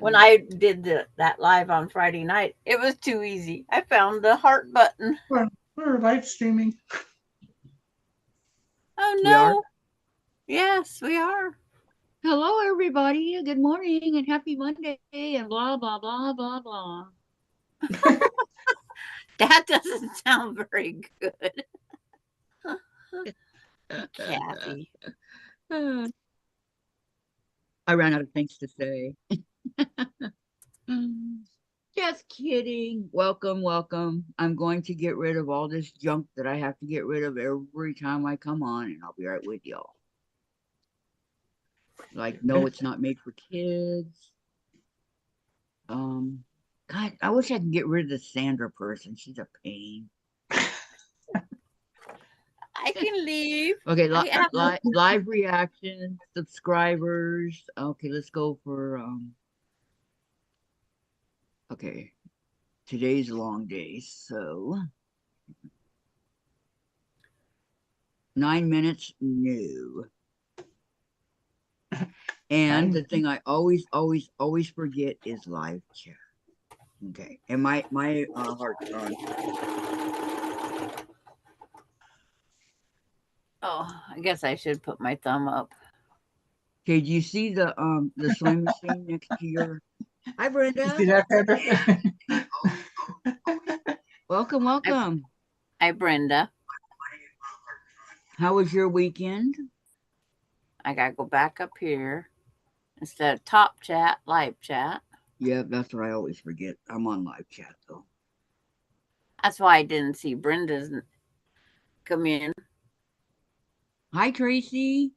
when I did that live on Friday night, it was too easy. I found the heart button. We're live streaming. Oh We are. no. Yes, we are. Hello, everybody. Good morning and happy Monday and blah, blah, blah, blah, blah. That doesn't sound very good. Kathy. I ran out of things to say. Just kidding. Welcome, welcome. I'm going to get rid of all this junk that I have to get rid of every time I come on, and I'll be right with y'all. Like, no, it's not made for kids. God, I wish I could get rid of the Sandra person. She's a pain. I can leave. Okay, live reactions, subscribers. Okay, let's go for okay. Today's a long day, so 9 minutes, no. And the thing I always forget is live chat. Okay, and my heart's on. Oh, I guess I should put my thumb up. Okay, do you see the sewing machine next to your? Hi, Brenda. Welcome, welcome. Hi, Brenda. How was your weekend? I gotta go back up here instead of top chat, live chat. Yeah, that's what I always forget. I'm on live chat though. That's why I didn't see Brenda's come in. Hi, Tracy.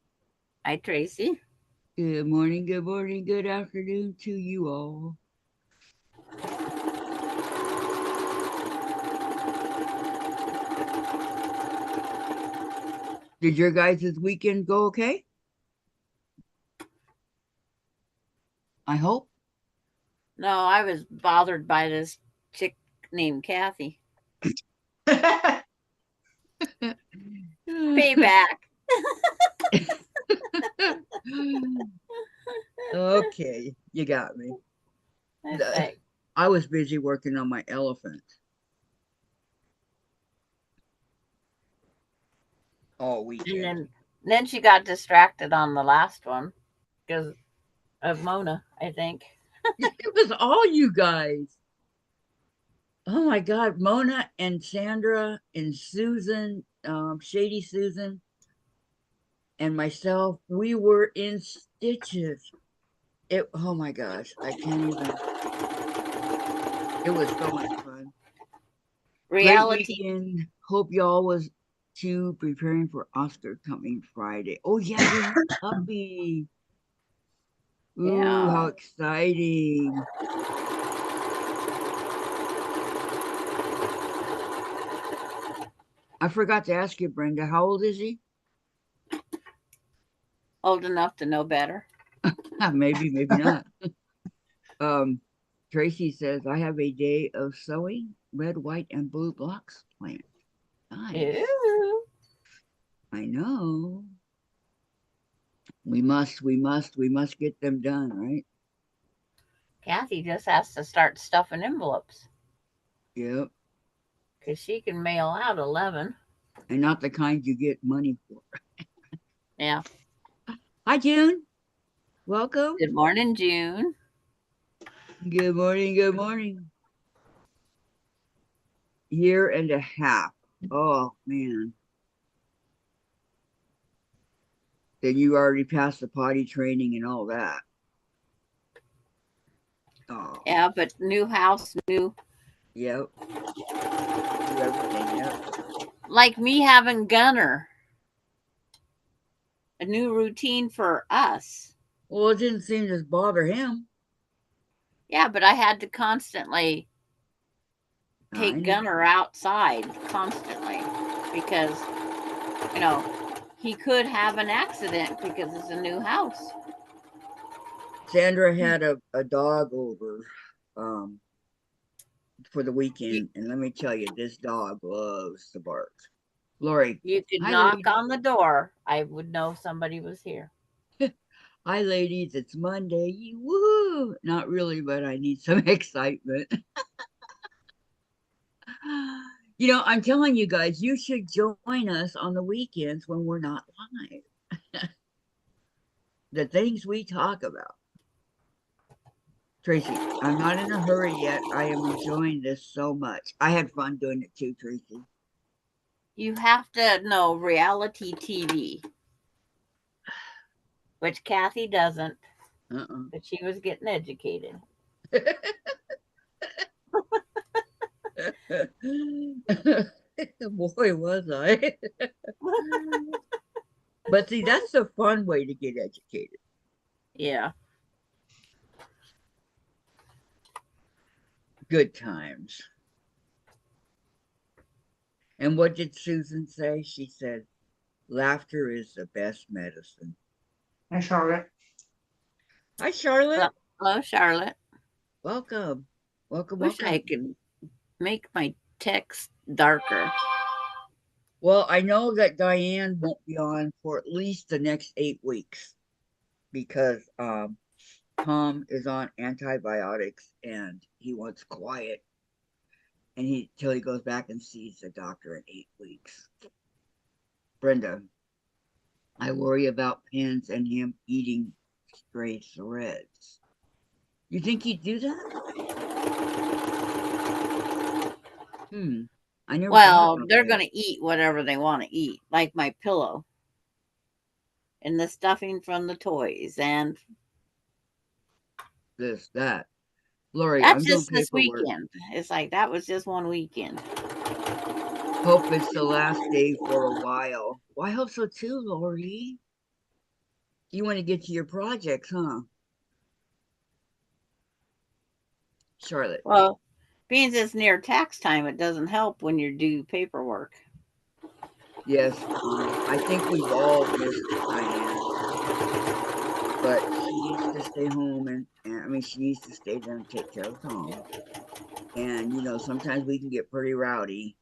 Hi, Tracy. Good morning, good afternoon to you all. Did your guys' weekend go okay? I hope. No, I was bothered by this chick named Kathy. Payback. Okay, you got me. I was busy working on my elephant. All weekend. And then she got distracted on the last one because of Mona, I think. It was all you guys. Oh my God, Mona and Sandra and Susan, Shady Susan, and myself, we were in stitches. Oh my gosh, I can't even. It was so much fun. Reality. Great weekend. Hope y'all was too, preparing for Oscar coming Friday. Oh yeah, puppy. Ooh, yeah. How exciting. I forgot to ask you, Brenda, how old is he? Old enough to know better. Maybe, maybe not. Tracy says, I have a day of sewing red, white, and blue blocks planned. Nice. Ew. I know. We must get them done, right? Kathy just has to start stuffing envelopes. Yep. Because she can mail out 11. And not the kind you get money for. Yeah. Hi, June. Welcome. Good morning, June. Good morning, good morning. Year and a half. Oh, man. Then you already passed the potty training and all that. Oh. Yeah, but new house, new. Yep. Do everything, yep. Like me having Gunner. A new routine for us. Well, it didn't seem to bother him. Yeah, but I had to constantly take Gunner outside constantly because, you know, he could have an accident because it's a new house. Sandra had a dog over for the weekend, and let me tell you, this dog loves to bark. Lori, you could knock on the door. I would know somebody was here. Hi, ladies. It's Monday. Woohoo! Not really, but I need some excitement. You know, I'm telling you guys, you should join us on the weekends when we're not live. The things we talk about. Tracy, I'm not in a hurry yet. I am enjoying this so much. I had fun doing it too, Tracy. You have to know reality TV, which Kathy doesn't, but she was getting educated. Boy, was I. But see, that's a fun way to get educated. Yeah. Good times. And what did Susan say? She said, laughter is the best medicine. Hi, Charlotte. Hi, Charlotte. Hello, Charlotte. Welcome. Welcome, Wish welcome. I could make my text darker. Well, I know that Diane won't be on for at least the next 8 weeks because Tom is on antibiotics and he wants quiet and till he goes back and sees the doctor in 8 weeks. Brenda, I worry about pins and him eating stray threads. You think he'd do that? I never thought about They're that. going to eat whatever they want to eat, like my pillow and the stuffing from the toys. And This, that. Lori, that's I'm doing just this paperwork. weekend. It's like that was just one weekend. Hope it's the last day for a while. Well, I hope so too, Lori. You want to get to your projects, huh? Charlotte. Well, being it's near tax time, it doesn't help when you do paperwork. Yes, I think we've all missed Diane. But she needs to stay home and I mean, she needs to stay there and take care of Tom. And, you know, sometimes we can get pretty rowdy.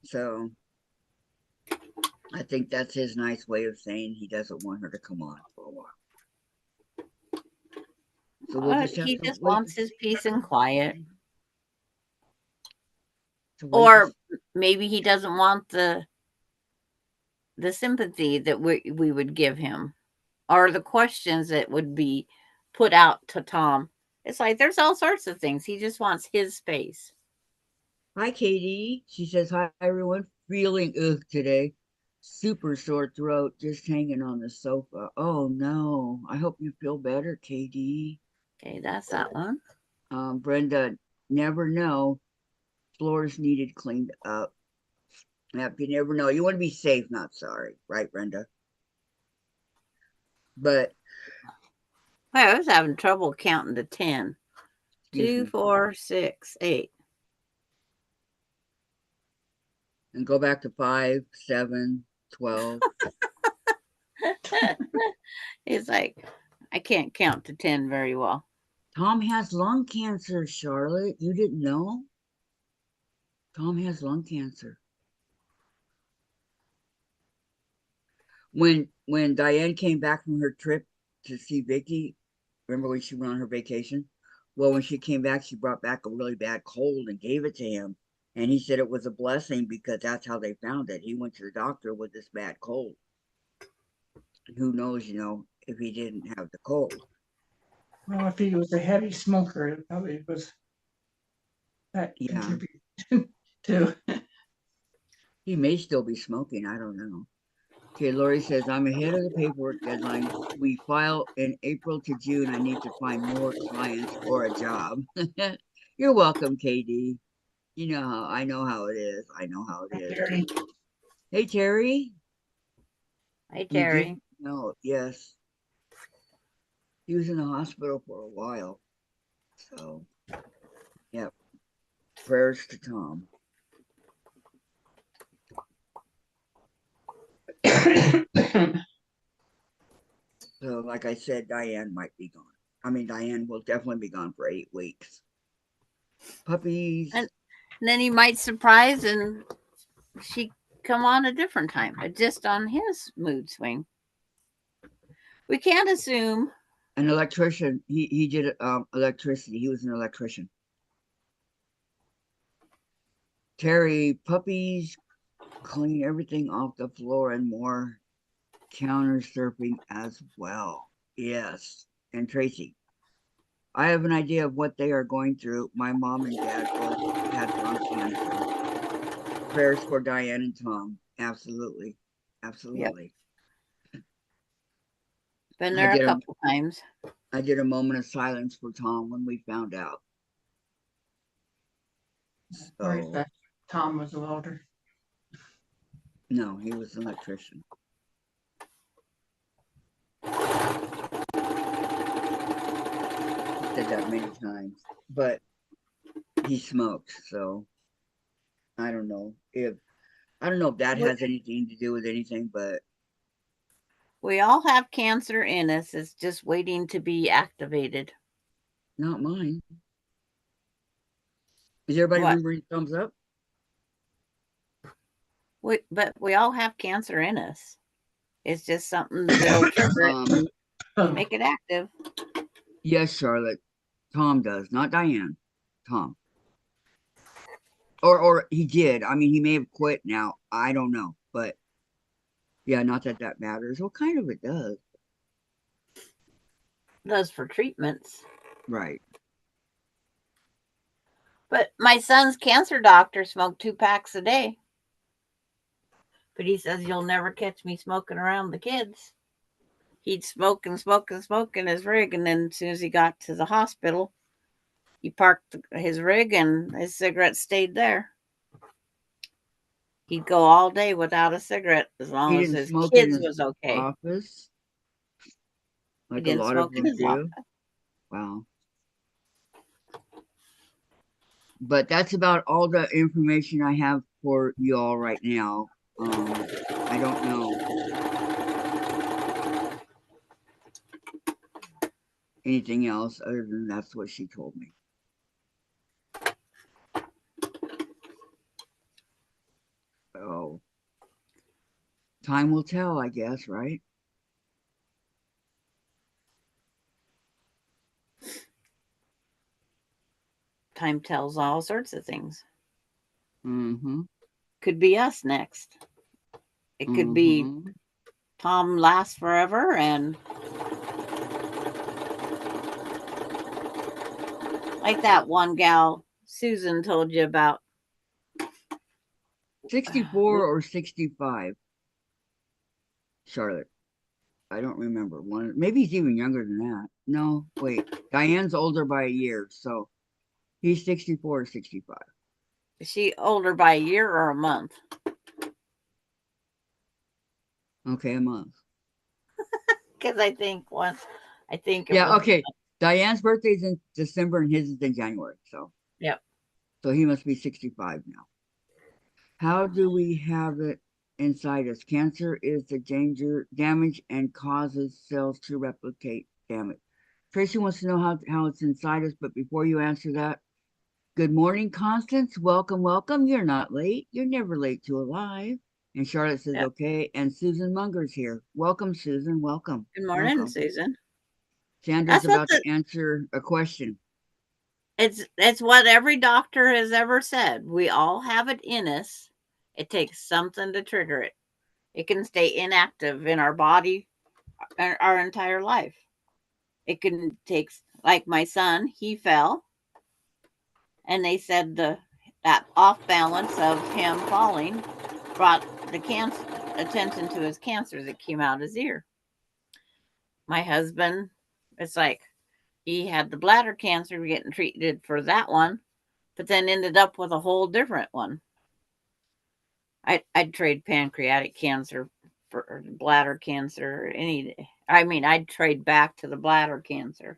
So I think that's his nice way of saying he doesn't want her to come on for a while. So we'll just have He to just wait. wants his peace and quiet. Or maybe he doesn't want the sympathy that we would give him or the questions that would be put out to Tom. It's like there's all sorts of things. He just wants his space. Hi, Katie. She says, hi, everyone. Feeling ugh today. Super sore throat, just hanging on the sofa. Oh, no. I hope you feel better, Katie. Okay, that's that one. Brenda, never know. Floors needed cleaned up. Yep, you never know. You want to be safe, not sorry. Right, Brenda? But I was having trouble counting to 10. 2, 4, 6, 8. And go back to 5, 7, 12. It's like I can't count to 10 very well. Tom has lung cancer, Charlotte. You didn't know? Tom has lung cancer. When Diane came back from her trip to see Vicky, remember when she went on her vacation? Well, when she came back, she brought back a really bad cold and gave it to him. And he said it was a blessing because that's how they found it. He went to the doctor with this bad cold. And who knows, you know, if he didn't have the cold. Well, if he was a heavy smoker, it probably was that contributed to. He may still be smoking. I don't know. Okay, Lori says, I'm ahead of the paperwork deadline. We file in April to June. I need to find more clients or a job. You're welcome, KD. You know how I know how it is. I know how it is. Terry. Hey, Terry. Hey, Terry. No, yes. He was in the hospital for a while. So, yep. Prayers to Tom. So, like I said, Diane might be gone. I mean, Diane will definitely be gone for 8 weeks. Puppies. And then he might surprise and she come on a different time, just on his mood swing. We can't assume. An electrician. He did electricity. He was an electrician. Terry, puppies clean everything off the floor and more. Counter surfing as well. Yes. And Tracy, I have an idea of what they are going through. My mom and dad both had lung cancer. Prayers for Diane and Tom. Absolutely. Absolutely. Yep. Been there a couple times. I did a moment of silence for Tom when we found out. So, Tom was a welder. No, he was an electrician. Said that many times, but he smoked, so I don't know if that has anything to do with anything, but we all have cancer in us. It's just waiting to be activated. Not mine. Is everybody remembering thumbs up? But we all have cancer in us. It's just something that'll trigger it and make it active. Yes, Charlotte. Tom does, not Diane. Tom. Or he did. I mean, he may have quit now. I don't know. But yeah, not that that matters. Well, kind of it does. It does for treatments. Right. But my son's cancer doctor smoked 2 packs a day. But he says, you'll never catch me smoking around the kids. He'd smoke and smoke and smoke in his rig. And then as soon as he got to the hospital, he parked his rig and his cigarette stayed there. He'd go all day without a cigarette as long as his kids was okay. Office? Like he a didn't lot smoke of in them his do. office. Wow. But that's about all the information I have for you all right now. I don't know anything else other than that's what she told me. So time will tell, I guess, right? Time tells all sorts of things. Mm-hmm. Could be us next. It could be Tom lasts forever and like that one gal Susan told you about. 64 or 65? Charlotte. I don't remember. One, maybe he's even younger than that. No, wait. Diane's older by a year, so he's 64 or 65. Is she older by a year or a month? Okay, a month. Because I think yeah, okay. Diane's birthday is in December and his is in January. So yep. So he must be 65 now. How do we have it inside us? Cancer is the damage and causes cells to replicate damage. Tracy wants to know how it's inside us, but before you answer that, good morning, Constance. Welcome, welcome. You're not late. You're never late to Alive. And Charlotte says, yep. Okay. And Susan Munger's here. Welcome, Susan. Welcome. Good morning, welcome. Susan. Sandra's about to answer a question. It's what every doctor has ever said. We all have it in us. It takes something to trigger it. It can stay inactive in our body our entire life. It can take, like my son, he fell. And they said that off balance of him falling brought the attention to his cancer that came out his ear. My husband, it's like he had the bladder cancer, getting treated for that one, but then ended up with a whole different one. I'd trade pancreatic cancer for bladder cancer any day. I mean, I'd trade back to the bladder cancer.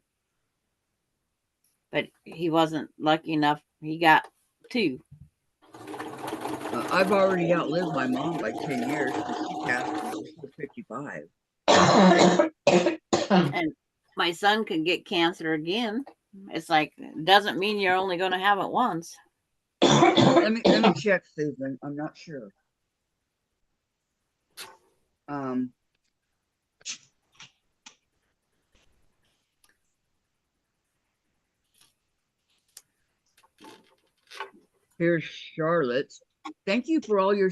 But he wasn't lucky enough. He got 2. I've already outlived my mom by 10 years because she passed when she was 55. And my son could get cancer again. It's like, it doesn't mean you're only going to have it once. Let me check, Susan. I'm not sure. Here's Charlotte's. Thank you for all your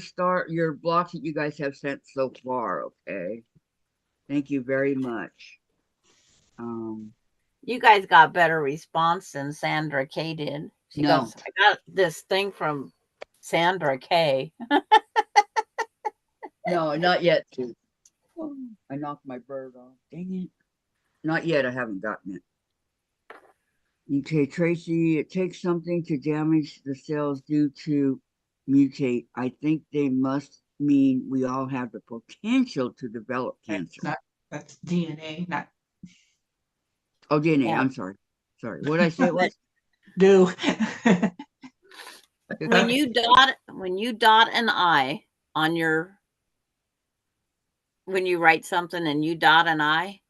blocks that you guys have sent so far. Okay. Thank you very much. You guys got better response than Sandra K did. She No. goes, I got this thing from Sandra K. No, not yet. Oh, I knocked my bird off. Dang it. Not yet. I haven't gotten it. Okay, Tracy, it takes something to damage the cells due to mutate. I think they must mean we all have the potential to develop cancer. That's DNA, not Oh, DNA. Yeah. I'm sorry. Sorry. What did I say it was? do. When you dot an I on your, when you write something and you dot an I,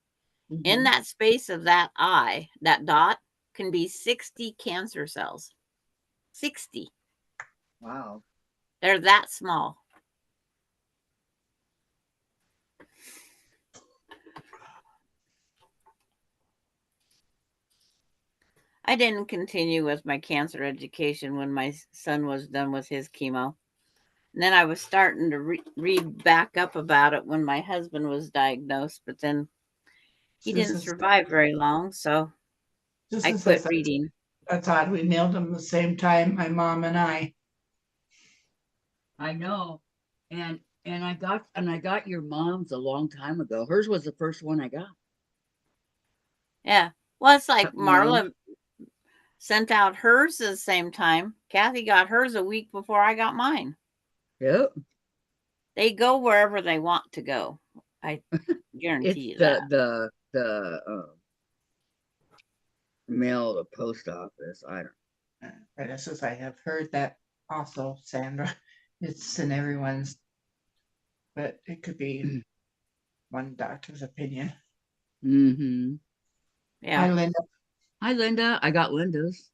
in that space of that I, that dot can be 60 cancer cells. 60. Wow. They're that small. I didn't continue with my cancer education when my son was done with his chemo. And then I was starting to read back up about it when my husband was diagnosed, but then he didn't survive very long, so I quit reading. That's odd. We mailed them the same time, my mom and I. I know. And I got your mom's a long time ago. Hers was the first one I got. Yeah. Well, it's like Marla sent out hers at the same time. Kathy got hers a week before I got mine. Yep. They go wherever they want to go. I guarantee you that. The mail, the post office. I don't. And this is, I have heard that also, Sandra. It's in everyone's, but it could be one doctor's opinion. Mm-hmm. Yeah. Hi, Linda. Hi, Linda. I got Linda's.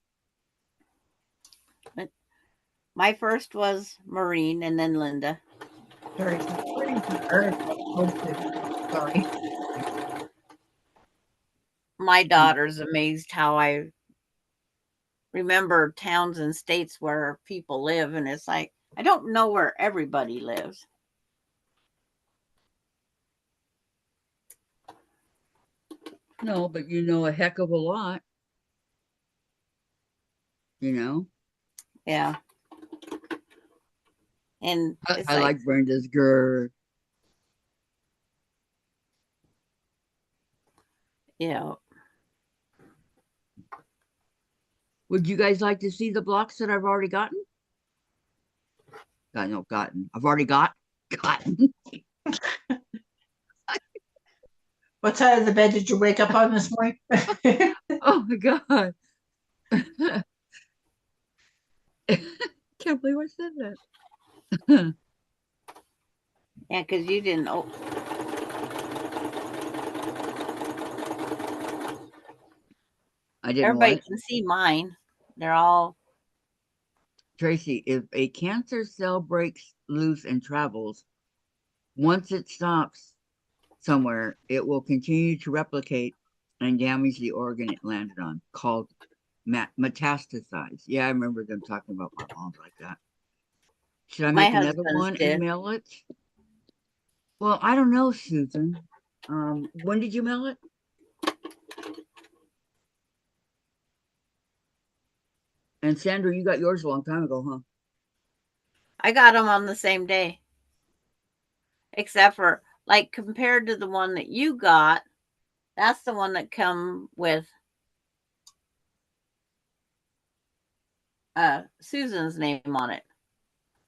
My first was Maureen and then Linda. Sorry. My daughter's amazed how I remember towns and states where people live, and it's like, I don't know where everybody lives. No, but you know a heck of a lot. You know? Yeah. And I like Brenda's girl. Yeah. Would you guys like to see the blocks that I've already gotten? Gotten. I've already gotten. What side of the bed did you wake up on this morning? Oh my God. Can't believe I said that. Yeah, because you didn't. I didn't. Everybody can see mine. They're all. Tracy, if a cancer cell breaks loose and travels, once it stops somewhere, it will continue to replicate and damage the organ it landed on, called metastasize. Yeah, I remember them talking about my mom's like that. Should I make another one and mail it? Well, I don't know, Susan. When did you mail it? And Sandra, you got yours a long time ago, huh? I got them on the same day. Except for, like, compared to the one that you got, that's the one that come with Susan's name on it.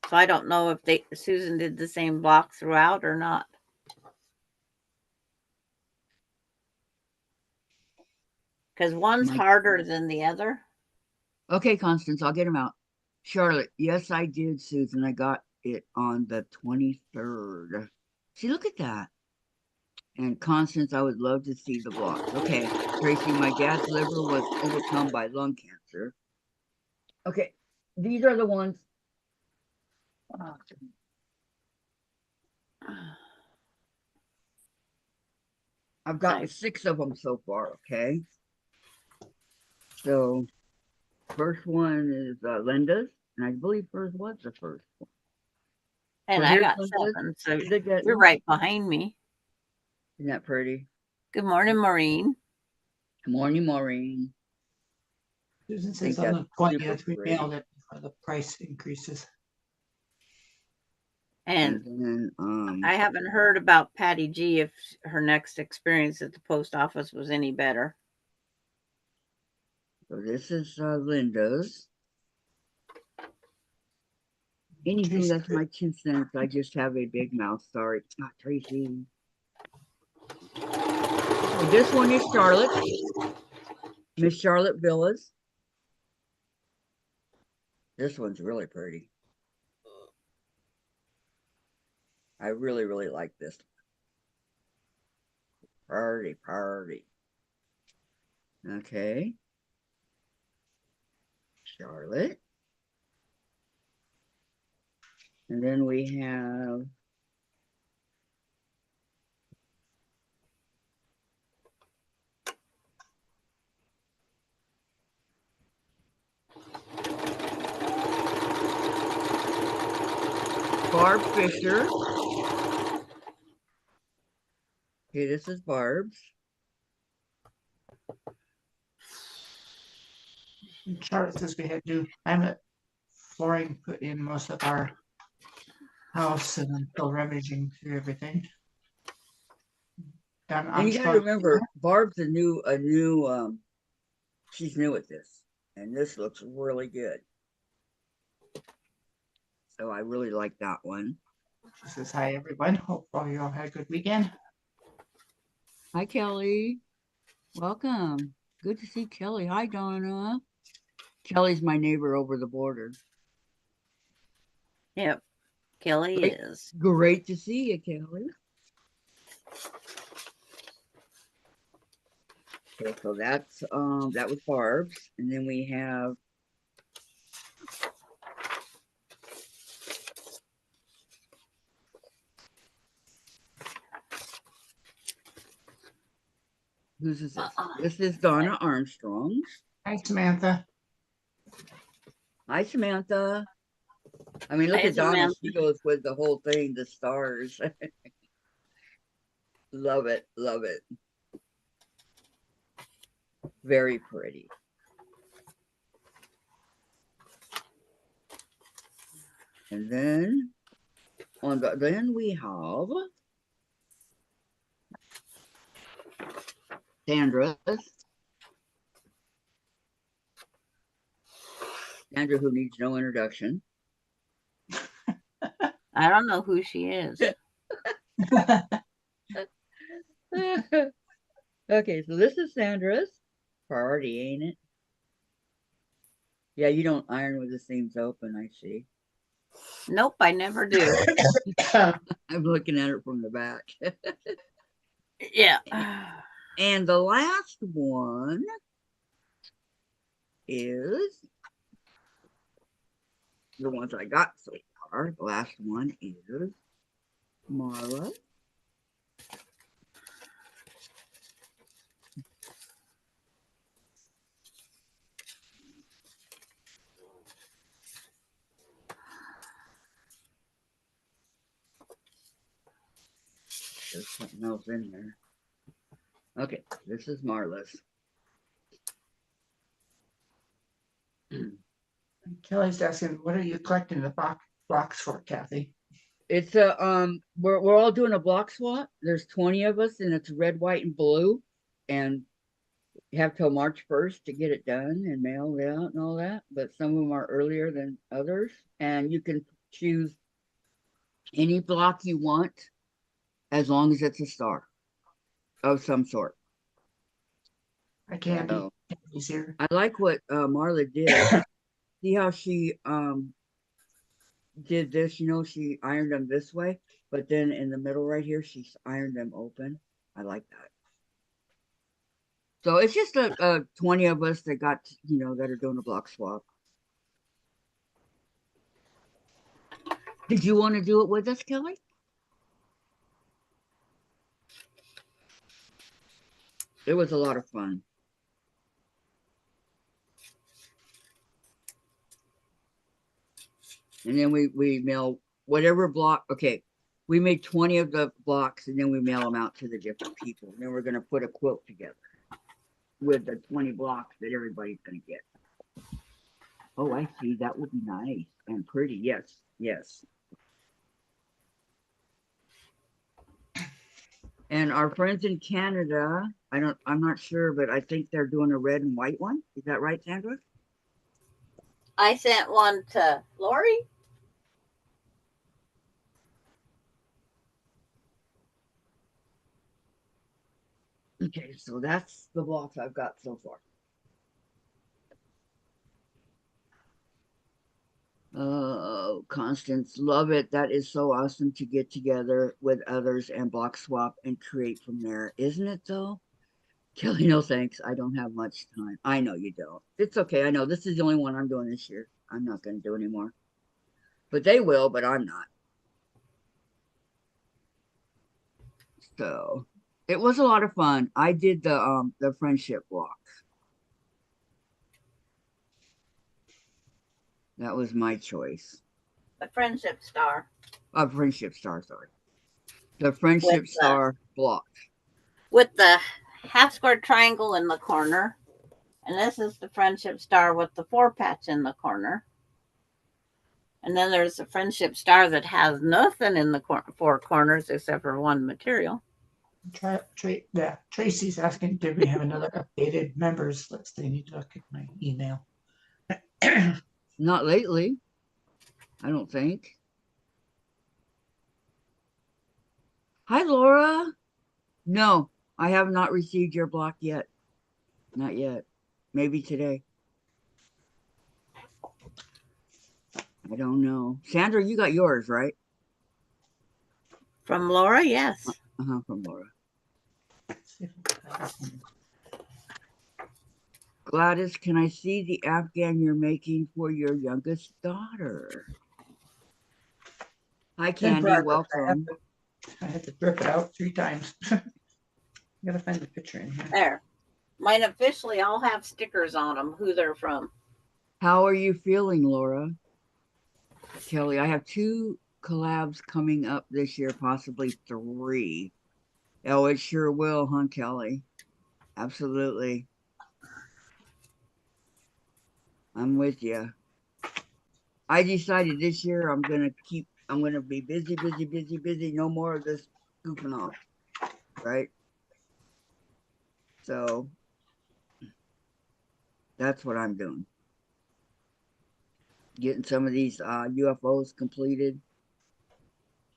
So I don't know if Susan did the same block throughout or not. Because one's harder than the other. Okay, Constance, I'll get them out. Charlotte, yes, I did, Susan. I got it on the 23rd. See, look at that. And Constance, I would love to see the blocks. Okay, Tracy, my dad's liver was overcome by lung cancer. Okay, these are the ones. I've gotten 6 of them so far, okay? So first one is Linda's, and I believe hers was the first one. And Well, I here's got Linda's. 7, so Did they get you're right behind me. Isn't that pretty? Good morning, Maureen. Good morning, Maureen. Susan think says on the that's 20th super we pretty. mailed it before the price increases. And then, I haven't heard about Patty G if her next experience at the post office was any better. so this is Linda's. Anywho, Tracy, that's my 2 cents. I just have a big mouth. Sorry. Ah, Tracy. So this one is Charlotte. Miss Charlotte Villas. This one's really pretty. I really, really like this. Party, party. Okay. Charlotte. And then we have Barb Fisher. Okay, this is Barb's. Charlotte says we had new laminate flooring put in most of our house, and I'm still rummaging through everything. And you gotta remember, Barb's a new she's new at this, and this looks really good. So I really like that one. She says hi everyone. Hope all you all had a good weekend. Hi, Kelly. Welcome. Good to see Kelly. Hi, Donna. Kelly's my neighbor over the border. Yep, Kelly Great. is. Great to see you, Kelly. Okay, so that's that was Barb's, and then we have whose is this? This is Donna Armstrong's. Hi Samantha. Hi, Samantha. I mean, look Hi, at Donna. Samantha. She goes with the whole thing, the stars. Love it. Love it. Very pretty. And then then we have Sandra's. Sandra, who needs no introduction. I don't know who she is. Okay, so this is Sandra's. Party, ain't it? Yeah, you don't iron with the seams open, I see. Nope, I never do. I'm looking at it from the back. Yeah. And the last one is the ones I got so far. The last one is Marla. There's something else in there. Okay, this is Marla's. Kelly's asking, what are you collecting the box for, Kathy? It's we're all doing a block swap. There's 20 of us, and it's red, white, and blue, and you have till March 1st to get it done and mailed out and all that. But some of them are earlier than others, and you can choose any block you want as long as it's a star of some sort. I can't be So, easier. I like what Marla did. See how she did this, you know, she ironed them this way, but then in the middle right here, she ironed them open. I like that. So it's just a 20 of us that got, you know, that are doing a block swap. Did you want to do it with us, Kelly? It was a lot of fun. And then we mail whatever block. Okay, we made 20 of the blocks, and then we mail them out to the different people. And then we're going to put a quilt together with the 20 blocks that everybody's going to get. Oh, I see. That would be nice and pretty. Yes, yes. And our friends in Canada, I'm not sure, but I think they're doing a red and white one. Is that right, Sandra? I sent one to Lori. Okay, so that's the blocks I've got so far. Oh, Constance, love it. That is so awesome to get together with others and block swap and create from there. Isn't it though? Kelly, no thanks. I don't have much time. I know you don't. It's okay. I know this is the only one I'm doing this year. I'm not going to do anymore. But they will, but I'm not. So it was a lot of fun. I did the friendship block. That was my choice. The friendship star. Friendship star, sorry. The friendship star block. With the half square triangle in the corner. And this is the friendship star with the 4 patch in the corner. And then there's a friendship star that has nothing in the 4 corners except for one material. Tracy's asking, did we have another updated members list? They need to look at my email. Not lately, I don't think. Hi, Laura. No, I have not received your block yet. Not yet. Maybe today. I don't know. Sandra, you got yours, right? From Laura, yes. From Laura. Gladys, can I see the Afghan you're making for your youngest daughter? Hi, Candy. Welcome. I had to rip it out 3 times. I gotta find the picture in here. There. Mine officially all have stickers on them, who they're from. How are you feeling, Laura? Kelly, I have 2 collabs coming up this year, possibly 3. Oh, it sure will, huh, Kelly? Absolutely. I'm with you. I decided this year I'm going to be busy. No more of this goofing off. Right? So that's what I'm doing. Getting some of these UFOs completed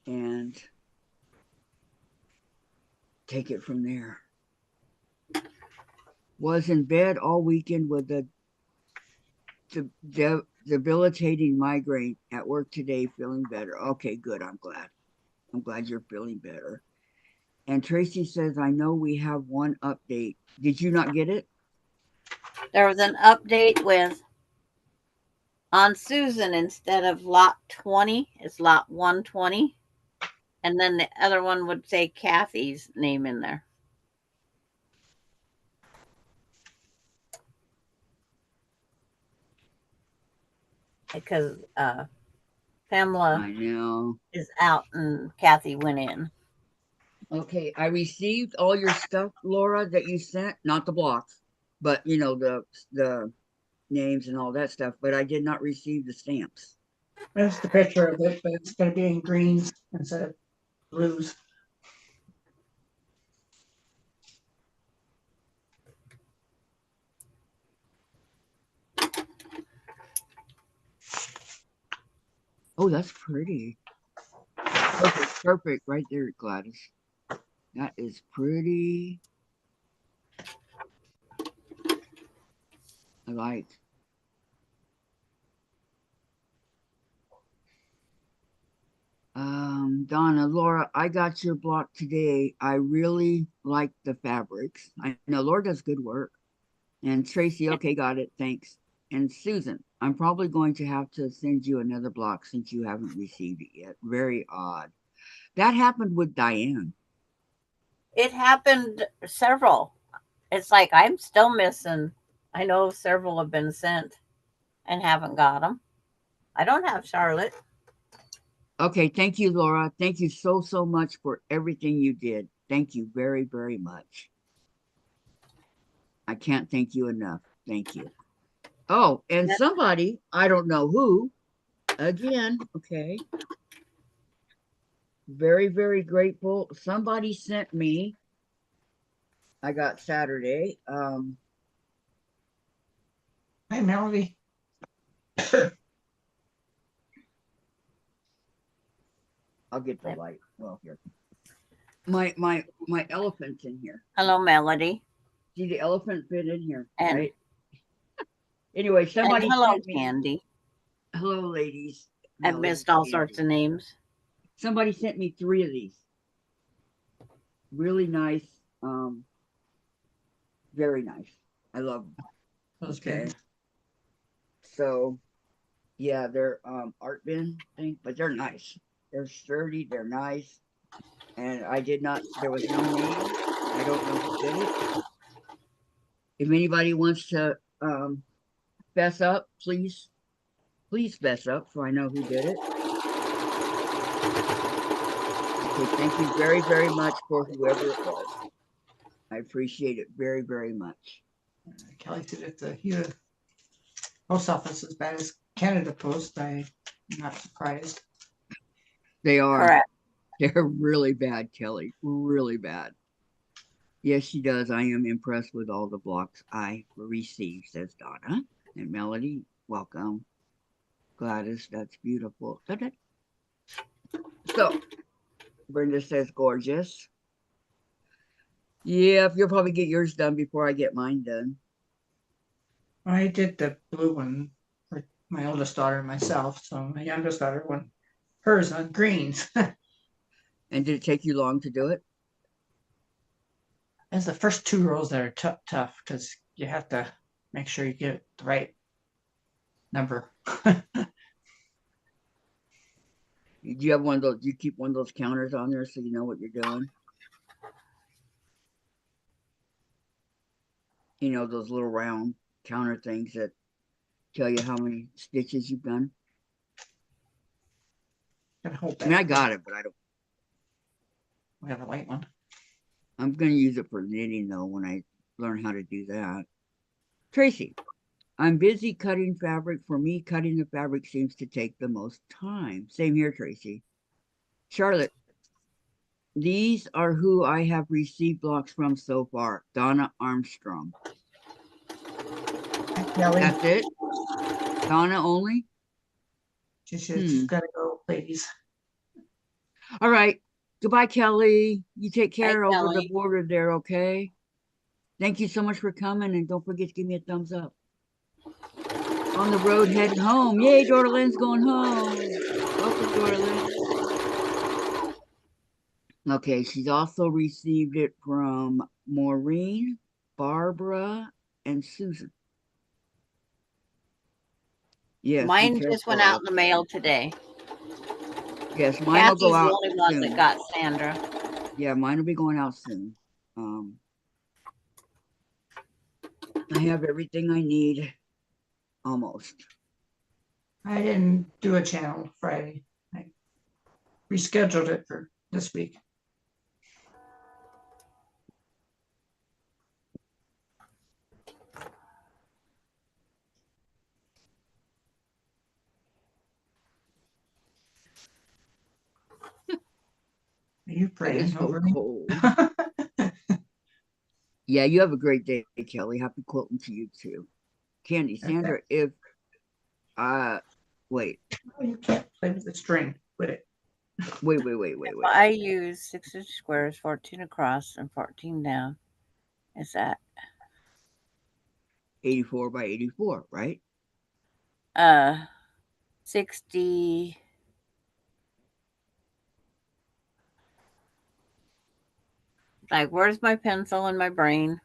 and take it from there. Was in bed all weekend with a debilitating migraine. At work today, feeling better. Okay, good. I'm glad you're feeling better. And Tracy says, I know we have one update. Did you not get it? There was an update with on Susan, instead of lot 20, it's lot 120. And then the other one would say Kathy's name in there. Because Pamela is out and Kathy went in. Okay, I received all your stuff, Laura, that you sent, not the blocks, but you know, the names and all that stuff, but I did not receive the stamps. That's the picture of it, but it's going to be in greens instead of blues. Oh, that's pretty. Perfect right there, Gladys. That is pretty. I like. Donna, Laura, I got your block today. I really like the fabrics. I know Laura does good work. And Tracy, okay, got it. Thanks. And Susan, I'm probably going to have to send you another block since you haven't received it yet. Very odd. That happened with Diane. It happened several. It's like I'm still missing. I know several have been sent and haven't got them. I don't have Charlotte. Okay, thank you, Laura. Thank you so, so much for everything you did. Thank you very, very much. I can't thank you enough. Thank you. Oh, and somebody, I don't know who, again, okay. Very, very grateful. Somebody sent me, I got Saturday. Hi, Melody. I'll get the light. Well, here. My elephant's in here. Hello, Melody. See, the elephant fit in here, And, right? Anyway, somebody hello, sent me. Candy. Hello, ladies. I've missed all sorts of names. Somebody sent me 3 of these. Really nice. Very nice. I love them. Okay. So, yeah, they're art bin thing, but they're nice. They're sturdy. They're nice. And I did not. There was no name. I don't know who did it. If anybody wants to fess up, please fess up so I know who did it. Okay, thank you very, very much for whoever it was. I appreciate it very, very much. Kelly said if the post office as bad as Canada Post, I'm not surprised. They are. Correct. They're really bad, Kelly. Really bad. Yes, she does. I am impressed with all the blocks I received, says Donna. And Melody, welcome. Gladys, that's beautiful. So, Brenda says gorgeous. Yeah, you'll probably get yours done before I get mine done. I did the blue one for my oldest daughter and myself. So my youngest daughter won hers on greens. And did it take you long to do it? It's the first 2 rows that are tough because you have to make sure you get the right number. Do you have one of those? Do you keep one of those counters on there so you know what you're doing? You know, those little round counter things that tell you how many stitches you've done. I mean, I got it, but I don't. We have a white one. I'm going to use it for knitting, though, when I learn how to do that. Tracy, I'm busy cutting fabric. For me, cutting the fabric seems to take the most time. Same here, Tracy. Charlotte, these are who I have received blocks from so far. Donna Armstrong. Kelly. That's it? Donna only? She's got to go, ladies. All right. Goodbye, Kelly. You take care over Kelly. the border there, okay? Thank you so much for coming, and don't forget to give me a thumbs up. On the road heading home. Yay, Dorlynn's going home. Welcome, Dorlynn. Okay, she's also received it from Maureen, Barbara, and Susan. Yes, mine just went out in the mail today. Yes, mine will go out the only one soon. that got Sandra. Yeah, mine will be going out soon. I have everything I need, almost. I didn't do a channel Friday. I rescheduled it for this week. Are you praying over me? Yeah, you have a great day, Kelly. Happy quilting to you too. Candy, Sandra, if wait. Oh, you can't play with the string. Quit it. Wait. I use 6-inch squares, 14 across and 14 down. Is that 84 by 84, right? 60. Like, where's my pencil in my brain?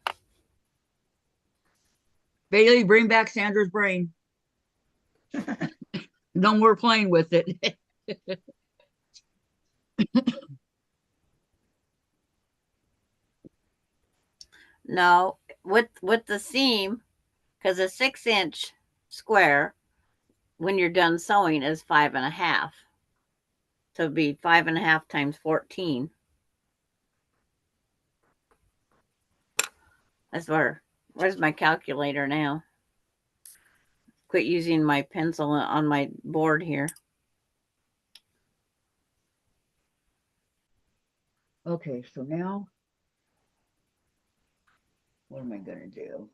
Bailey, bring back Sandra's brain. No more playing with it. No, with the seam, because a 6-inch square when you're done sewing is 5.5. So it'd be 5.5 times 14. That's where's my calculator now? Quit using my pencil on my board here. Okay, so now what am I gonna do?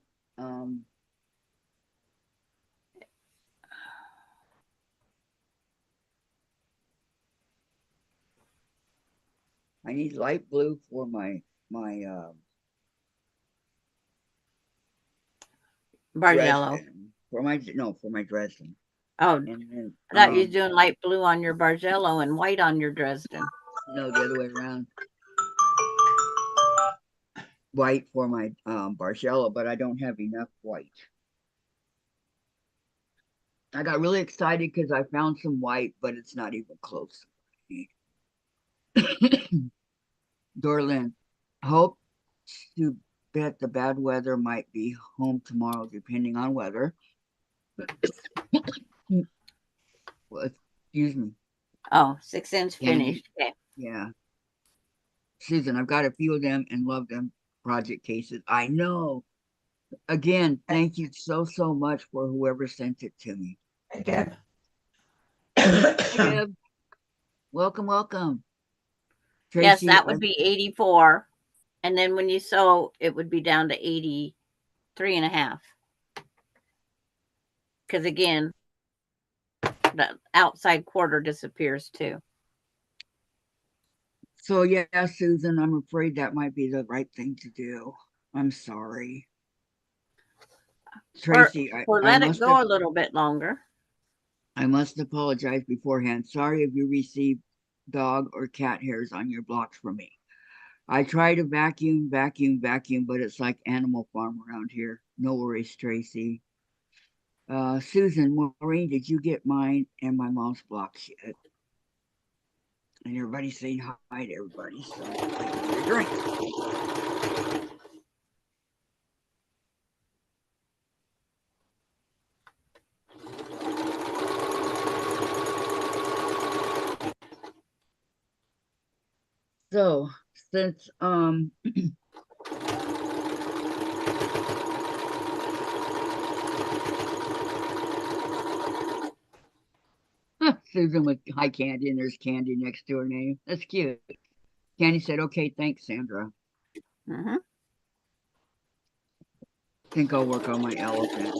I need light blue for my Bargello. Dresden. For my Dresden. Oh, And then, I thought you were doing light blue on your Bargello and white on your Dresden. No, the other way around. White for my Bargello, but I don't have enough white. I got really excited because I found some white, but it's not even close. Dorlin, hope to bet the bad weather might be home tomorrow, depending on weather. Well, excuse me. Oh, 6-inch finished. Okay. Yeah. Susan, I've got a few of them and love them project cases. I know. Again, thank you so much for whoever sent it to me. Hey, Deb. Hey, Deb. Welcome. Tracy, Yes, that would be 84. And then when you sew, it would be down to 83.5. Because again, the outside quarter disappears too. So yeah, Susan, I'm afraid that might be the right thing to do. I'm sorry. Tracy, or let it go a little bit longer. I must apologize beforehand. Sorry if you received dog or cat hairs on your blocks from me. I try to vacuum, but it's like Animal Farm around here. No worries, Tracy. Susan, Maureen, did you get mine and my mom's blocks yet? And everybody's saying hi to everybody, so I get a drink. So since Susan with hi Candy, and there's Candy next to her name. That's cute. Candy said, "Okay, thanks, Sandra." Mm-hmm. Think I'll work on my elephant.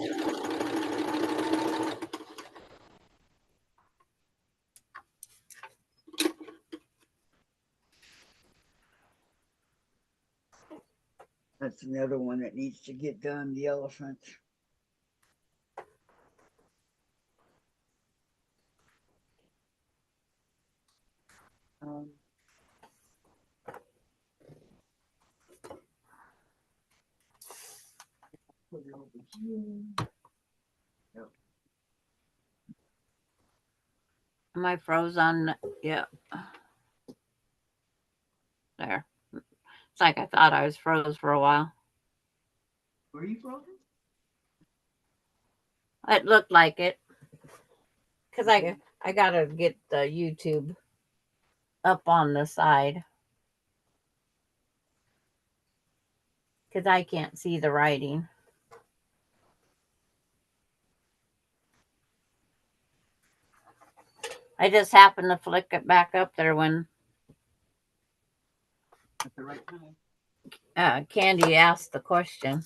That's another one that needs to get done, the elephant. Put it over here. Yep. Am I frozen? Yeah. There. It's like I thought I was froze for a while. Were you frozen? It looked like it. Because I gotta get the YouTube up on the side. Because I can't see the writing. I just happened to flick it back up there when At the right time. Candy asked the question.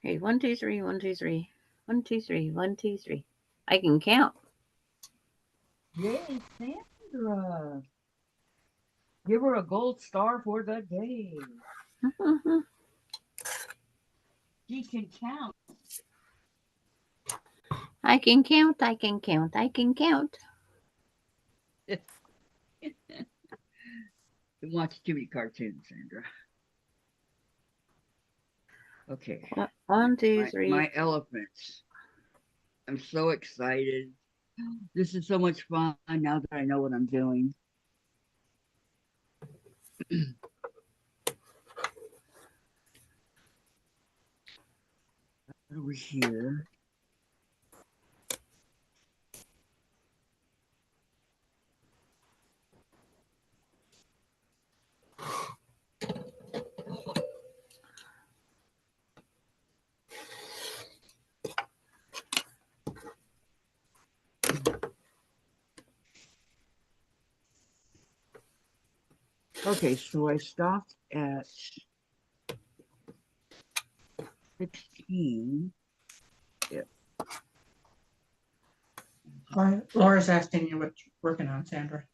Okay, 1, 2, 3, 1, 2, 3. 1, 2, 3, 1, 2, 3. I can count. Yay, Sandra. Give her a gold star for the day. She can count. I can count, I can count, I can count. You watch too many cartoons, Sandra. Okay. 1, 2, 3. My elephants. I'm so excited. This is so much fun now that I know what I'm doing. Over here. Okay, so I stopped at 16. Laura's asking you what you're working on, Sandra.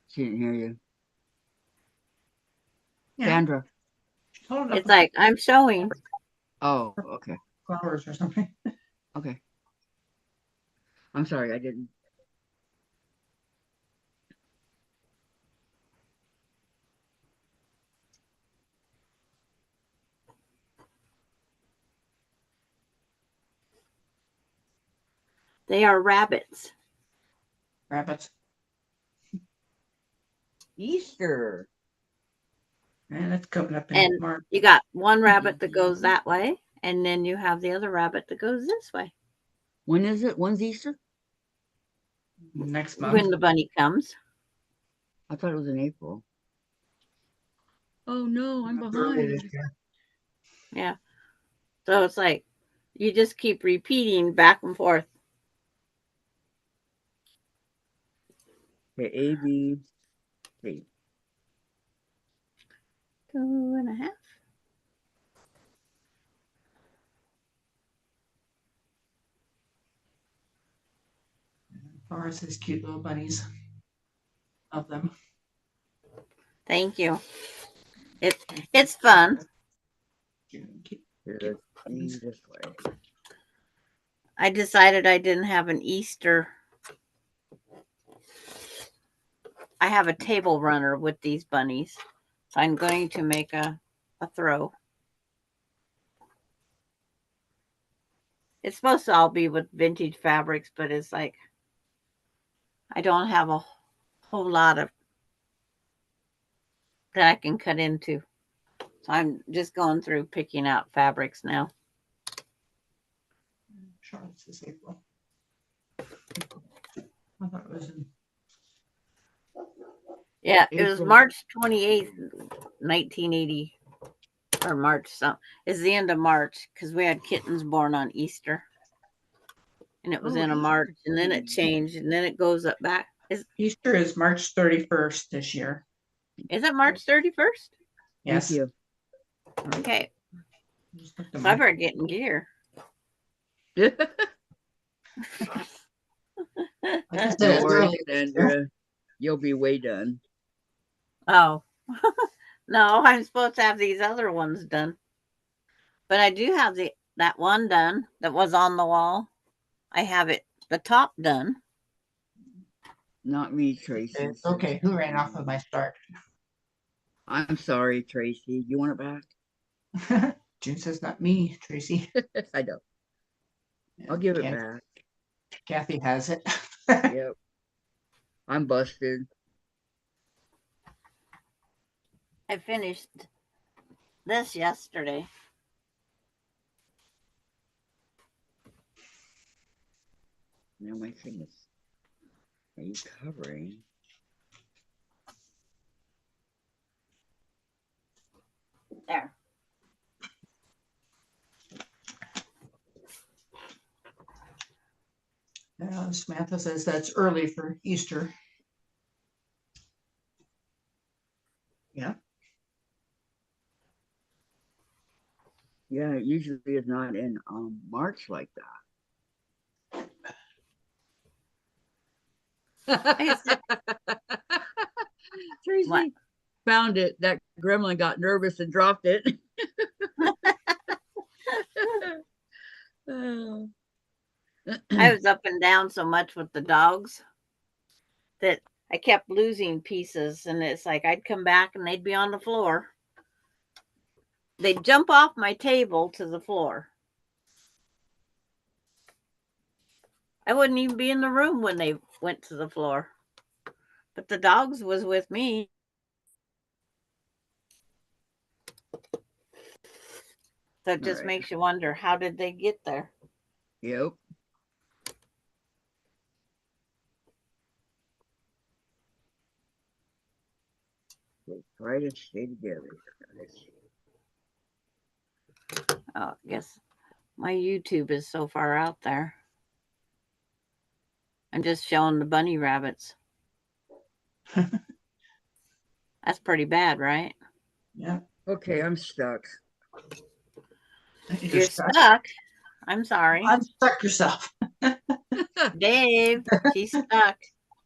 She didn't hear you. Yeah. Sandra. Hold up It's like I'm showing. Oh, okay. flowers or something. Okay. I'm sorry, I didn't. They are rabbits. Rabbits. Easter. And it's coming up in And March. you got one rabbit that goes that way, and then you have the other rabbit that goes this way. When is it? When's Easter? Next month. When the bunny comes. I thought it was in April. Oh no, I'm Early this behind. year. Yeah. So it's like you just keep repeating back and forth. Okay, A, B, C. 2.5. Laura says cute little bunnies. Love them. Thank you. It's fun. Here, let's see this way. I decided I didn't have an Easter. I have a table runner with these bunnies. So I'm going to make a throw. It's supposed to all be with vintage fabrics, but it's like I don't have a whole lot of that I can cut into. So I'm just going through picking out fabrics now. Charlotte's is April. I thought it was in. Yeah, it was April. March 28th, 1980. Or March something. It's the end of March because we had kittens born on Easter. And it was in a March, and then it changed, and then it goes up back. Easter is March 31st this year. Is it March 31st? Yes. Thank you. Okay. Just looked at So I my- better get in gear. I just said Don't it's worry, early this year. Sandra. You'll be way done. Oh. No, I'm supposed to have these other ones done. But I do have that one done that was on the wall. I have the top done. Not me, Tracy. It's okay. Who ran off of my start? I'm sorry, Tracy. You want it back? June says not me, Tracy. I don't. I'll give it Kathy, back. Kathy has it. Yep. I'm busted. I finished this yesterday. Now my thing is, are you covering? There. Samantha says that's early for Easter. Yeah. Yeah, it usually is not in March like that. Tracy What? found it. That gremlin got nervous and dropped it. I was up and down so much with the dogs that I kept losing pieces, and it's like I'd come back and they'd be on the floor. they jump off my table to the floor. I wouldn't even be in the room when they went to the floor. But the dogs was with me. So it just makes you wonder, how did they get there? Yep. They try to stay together. Oh, I guess my YouTube is so far out there. I'm just showing the bunny rabbits. That's pretty bad, right? Yeah. Okay, I'm stuck. You're stuck. I'm sorry. Unstuck yourself. Dave, she's stuck.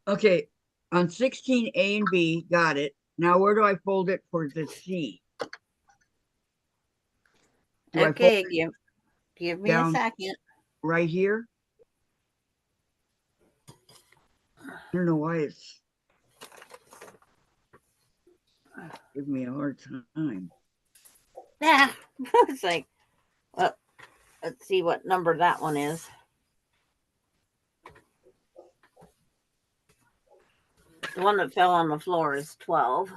Okay, on 16 A and B, got it. Now where do I fold it for the C? Do Okay, give me a down second. right here? I don't know why it's giving me a hard time. Yeah, it's like, well, let's see what number that one is. The one that fell on the floor is 12.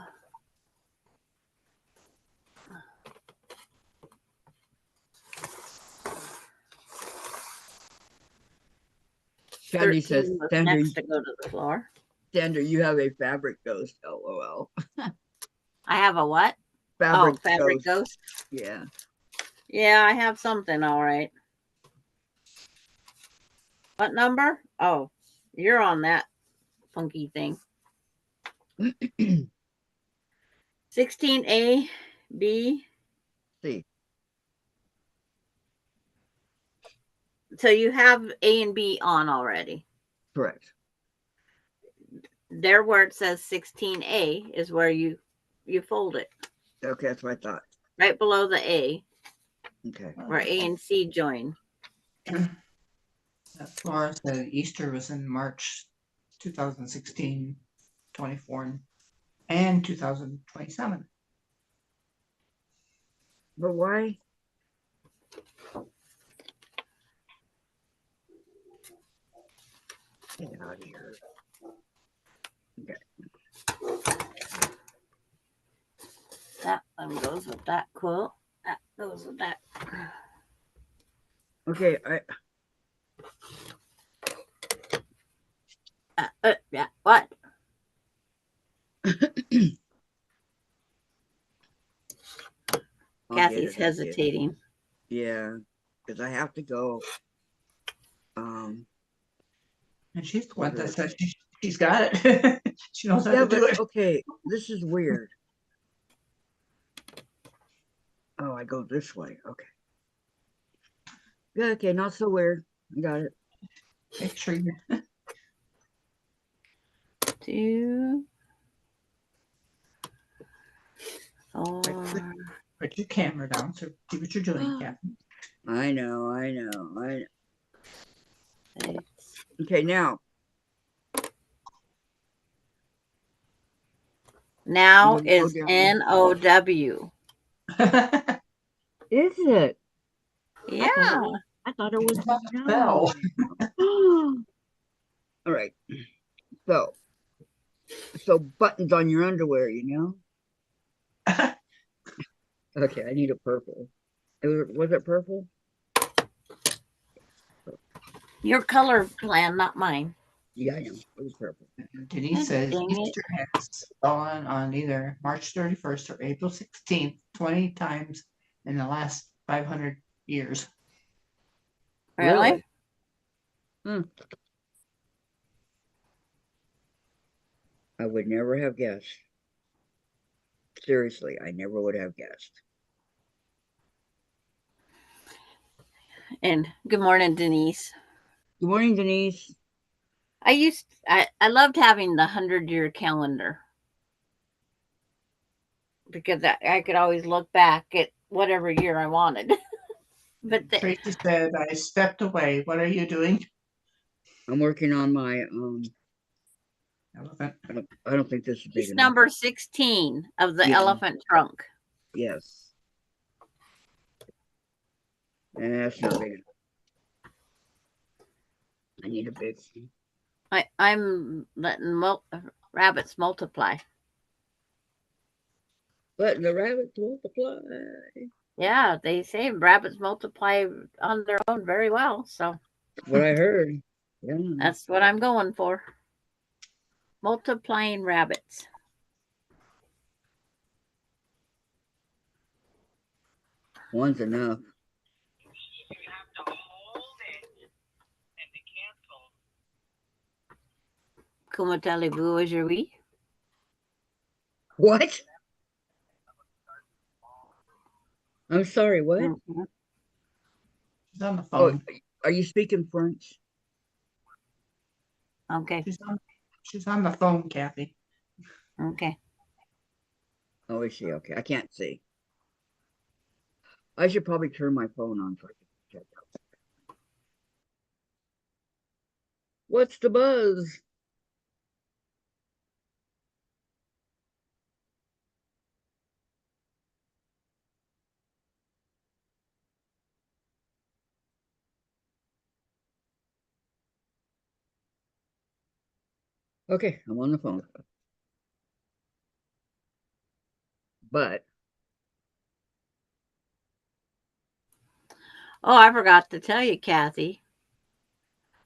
Candy says, 13 was Sandra, next to go to the floor. Sandra, you have a fabric ghost. LOL. I have a what? Fabric fabric ghost. Yeah. Yeah, I have something. All right. What number? Oh, you're on that funky thing. 16A, B. C. So you have A and B on already. Correct. There where it says 16A is where you fold it. Okay, that's what I thought. Right below the A. Okay. Where A and C join. Laura said Easter was in March 2016, 24, and 2027. But why? Get out of here. Okay. That one goes with that quilt. That goes with that. Okay, Yeah, what? Kathy's hesitating. Yeah, because I have to go. And she's the one that says she's got it. She knows how to do it. Okay, this is weird. Oh, I go this way. Okay. Yeah, okay, not so weird. I got it. Make sure you 2, 4. put your camera down so see what you're doing, Kathy. I know. 6. Okay, now. Now is NOW. Is it? Yeah. I thought it was Bell. All right. So buttons on your underwear, you know? Okay, I need a purple. Was it purple? Your color plan, not mine. Yeah, I know. It was purple. Denise says Easter has fallen on either March 31st or April 16th 20 times in the last 500 years. Really? I would never have guessed. Seriously, I never would have guessed. And good morning, Denise. Good morning, Denise. I loved having the 100-year calendar because I could always look back at whatever year I wanted. But Tracy said, I stepped away. What are you doing? I'm working on my elephant. I don't think this is big it's enough. number 16 of the elephant trunk. Yes. That's not big enough. I need a big one. I'm letting rabbits multiply. Letting the rabbits multiply. Yeah, they say rabbits multiply on their own very well. So What I heard. Yeah. that's what I'm going for. Multiplying rabbits. One's enough. Comment allez-vous aujourd'hui? What? I'm sorry, what? Mm-hmm. She's on the Oh, phone. are you speaking French? Okay. She's on the phone, Kathy. Okay. Oh, is she? Okay. I can't see. I should probably turn my phone on so I can check out. What's the buzz? Okay, I'm on the phone. But Oh, I forgot to tell you, Kathy.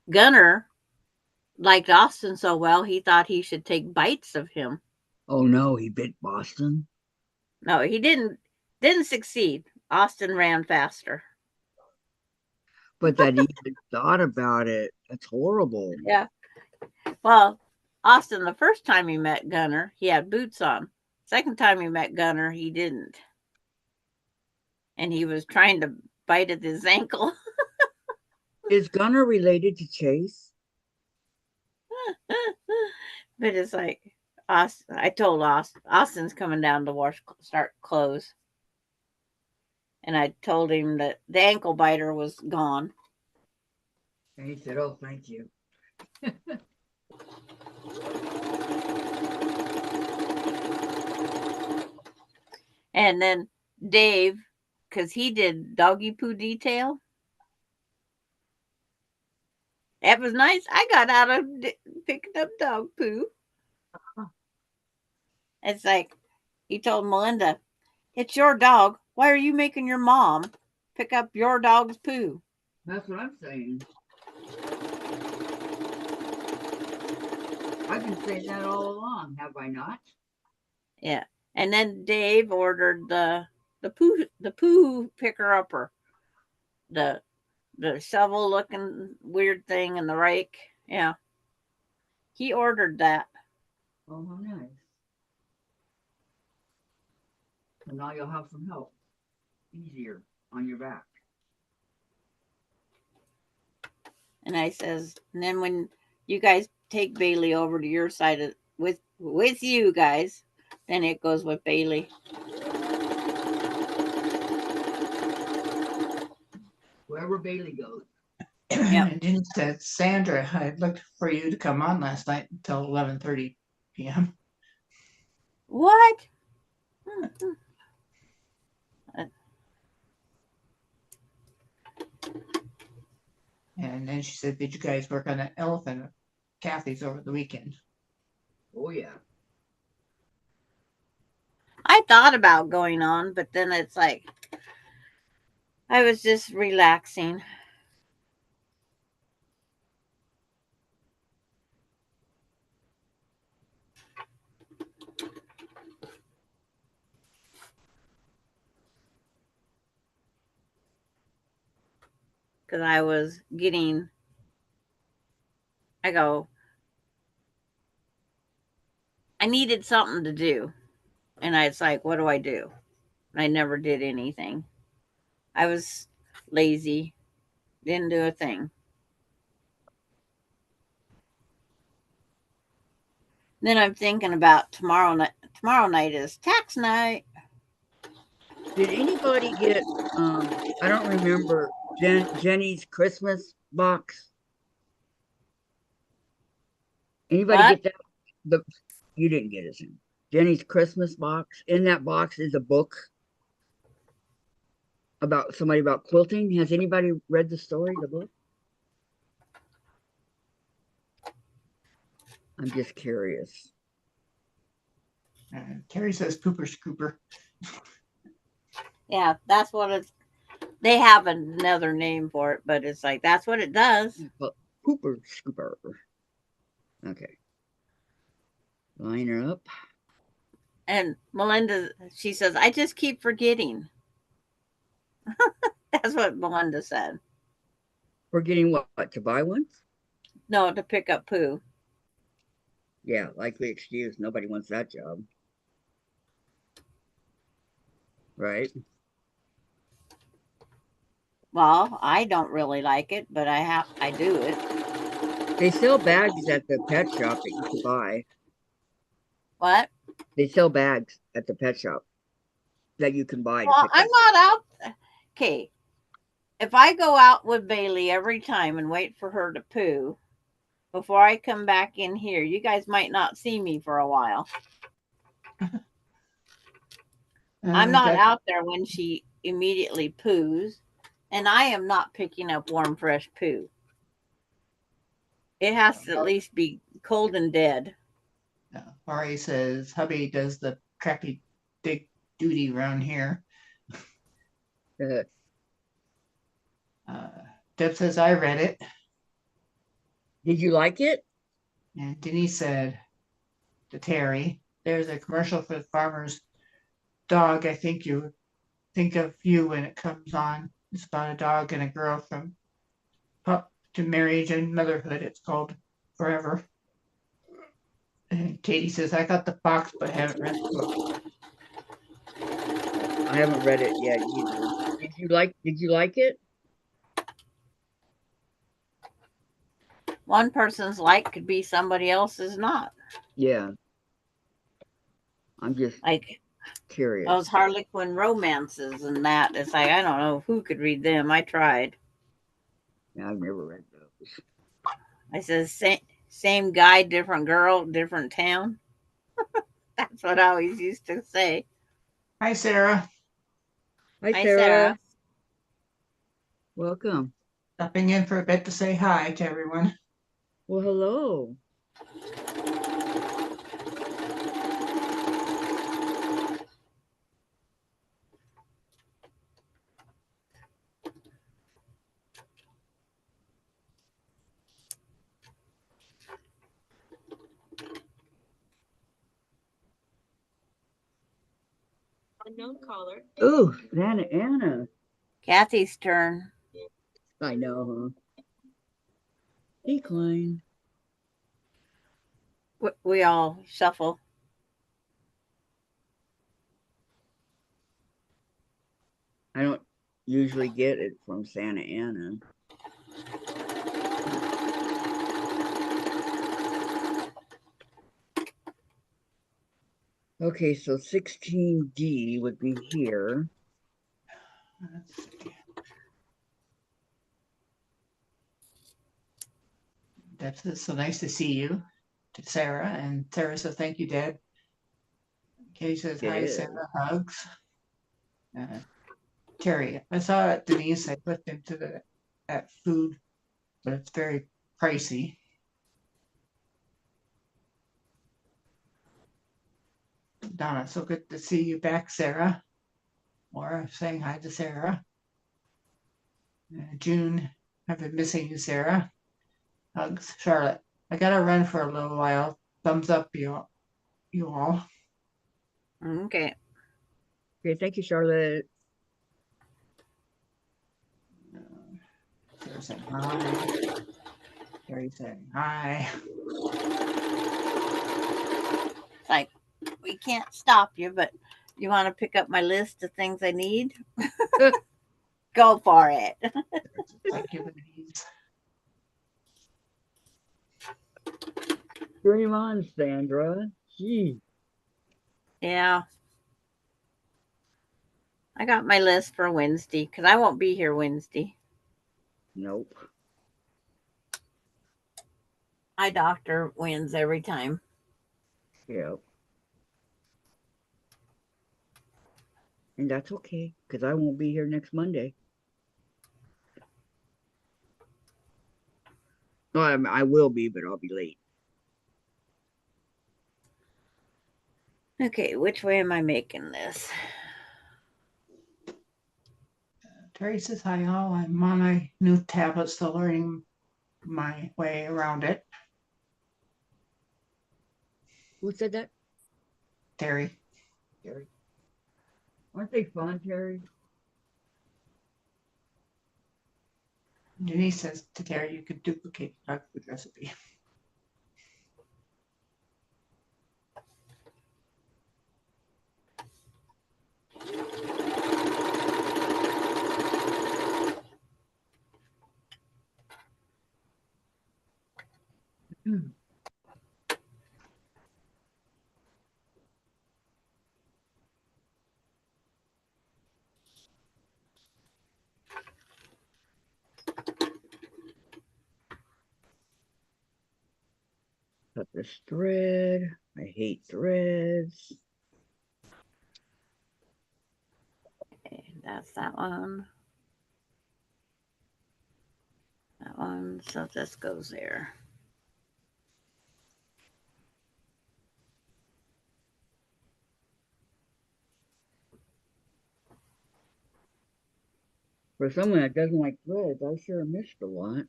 Gunner liked Austin so well, he thought he should take bites of him. oh no, he bit Boston. No, he didn't succeed. Austin ran faster. But that he even thought about it. That's horrible. Yeah. Well, Austin, the first time he met Gunner, he had boots on. Second time he met Gunner, he didn't. And he was trying to bite at his ankle. Is Gunner related to Chase? But it's like, Austin, I told Austin's coming down to start clothes. And I told him that the ankle biter was gone. And he said, oh, thank you. And then Dave, because he did doggy poo detail. That was nice. I got out of picking up dog poo. It's like, he told Melinda, it's your dog. Why are you making your mom pick up your dog's poo? That's what I'm saying. I've been saying that all along, have I not? Yeah. And then Dave ordered the poo picker upper. The shovel looking weird thing and the rake. Yeah. He ordered that. Oh, how nice. So now you'll have some help. Easier on your back. And I says, and then when you guys take Bailey over to your side of, with you guys, then it goes with Bailey. Wherever Bailey goes. Yeah. And then said, Sandra, I looked for you to come on last night until 11:30 p.m. What? And then she said, did you guys work on an elephant at Kathy's over the weekend? Oh, yeah. I thought about going on, but then it's like, I was just relaxing. Because I was getting, I needed something to do. And it's like, what do I do? I never did anything. I was lazy, didn't do a thing. Then I'm thinking about tomorrow night. Tomorrow night is tax night. Did anybody get, I don't remember, Jenny's Christmas box? Anybody What? get that? You didn't get it, Jenny's Christmas box. In that box is a book. about somebody about quilting. Has anybody read the story, the book? I'm just curious. Terry says pooper scooper. Yeah, that's what it's. They have another name for it, but it's like that's what it does. Well, Hooper Scooper. Okay. Line her up. And Melinda, she says, I just keep forgetting. That's what Melinda said. We're getting what? To buy one? No, to pick up poo. Yeah, likely excuse. Nobody wants that job. Right? Well, I don't really like it, but I do it. They sell bags at the pet shop that you can buy. What? They sell bags at the pet shop that you can buy to Well, pick I'm up. not out. Okay. If I go out with Bailey every time and wait for her to poo before I come back in here, you guys might not see me for a while. I'm not out there when she immediately poos, and I am not picking up warm, fresh poo. It has to at least be cold and dead. Ari says hubby does the crappy big duty around here. Deb says I read it. Did you like it? And Denise said to Terry, there's a commercial for the farmer's dog. I think you think of you when it comes on. It's about a dog and a girl from pup to marriage and motherhood. It's called Forever. And Katie says, I got the box but haven't read the book. I haven't read it yet either. Did you like it? One person's like could be somebody else's not. Yeah. I'm just like curious. those Harlequin romances and that. It's like I don't know who could read them. I tried. Yeah, I've never read those. I said same guy, different girl, different town. That's what I always used to say. Hi, Sarah. Hi, Hi, Sarah. Welcome. Stopping in for a bit to say hi to everyone. Well, hello. Unknown caller. Ooh, Santa Ana. Kathy's turn. I know, huh? Decline. We all shuffle. I don't usually get it from Santa Ana. Okay, so 16D would be here. Let's see. That's so nice to see you, to Sarah. And Sarah says, thank you, Dad. Katie says, hi, Sarah, hugs. Terry, I saw Denise, I put into that food, but it's very pricey. Donna, so good to see you back, Sarah. Laura saying hi to Sarah. June, I've been missing you, Sarah. Hugs. Charlotte, I gotta run for a little while. Thumbs up, you all. Okay. Okay, thank you, Charlotte. Sarah saying hi. Terry saying hi. It's like we can't stop you, but you want to pick up my list of things I need? Go for it. Thank you, ladies. Dream on, Sandra. Gee. Yeah. I got my list for Wednesday because I won't be here Wednesday. Nope. My doctor wins every time. Yep. And that's okay, because I won't be here next Monday. Well, I will be, but I'll be late. Okay, which way am I making this? Terry says hi all. I'm on my new tablet, still learning my way around it. Who said that? Terry. Terry. Aren't they fun, Terry? Denise says to Terry, you could duplicate the dog food recipe. Cut this thread. I hate threads. Okay, that's that one. That one, so this goes there. For someone that doesn't like threads, I sure missed a lot.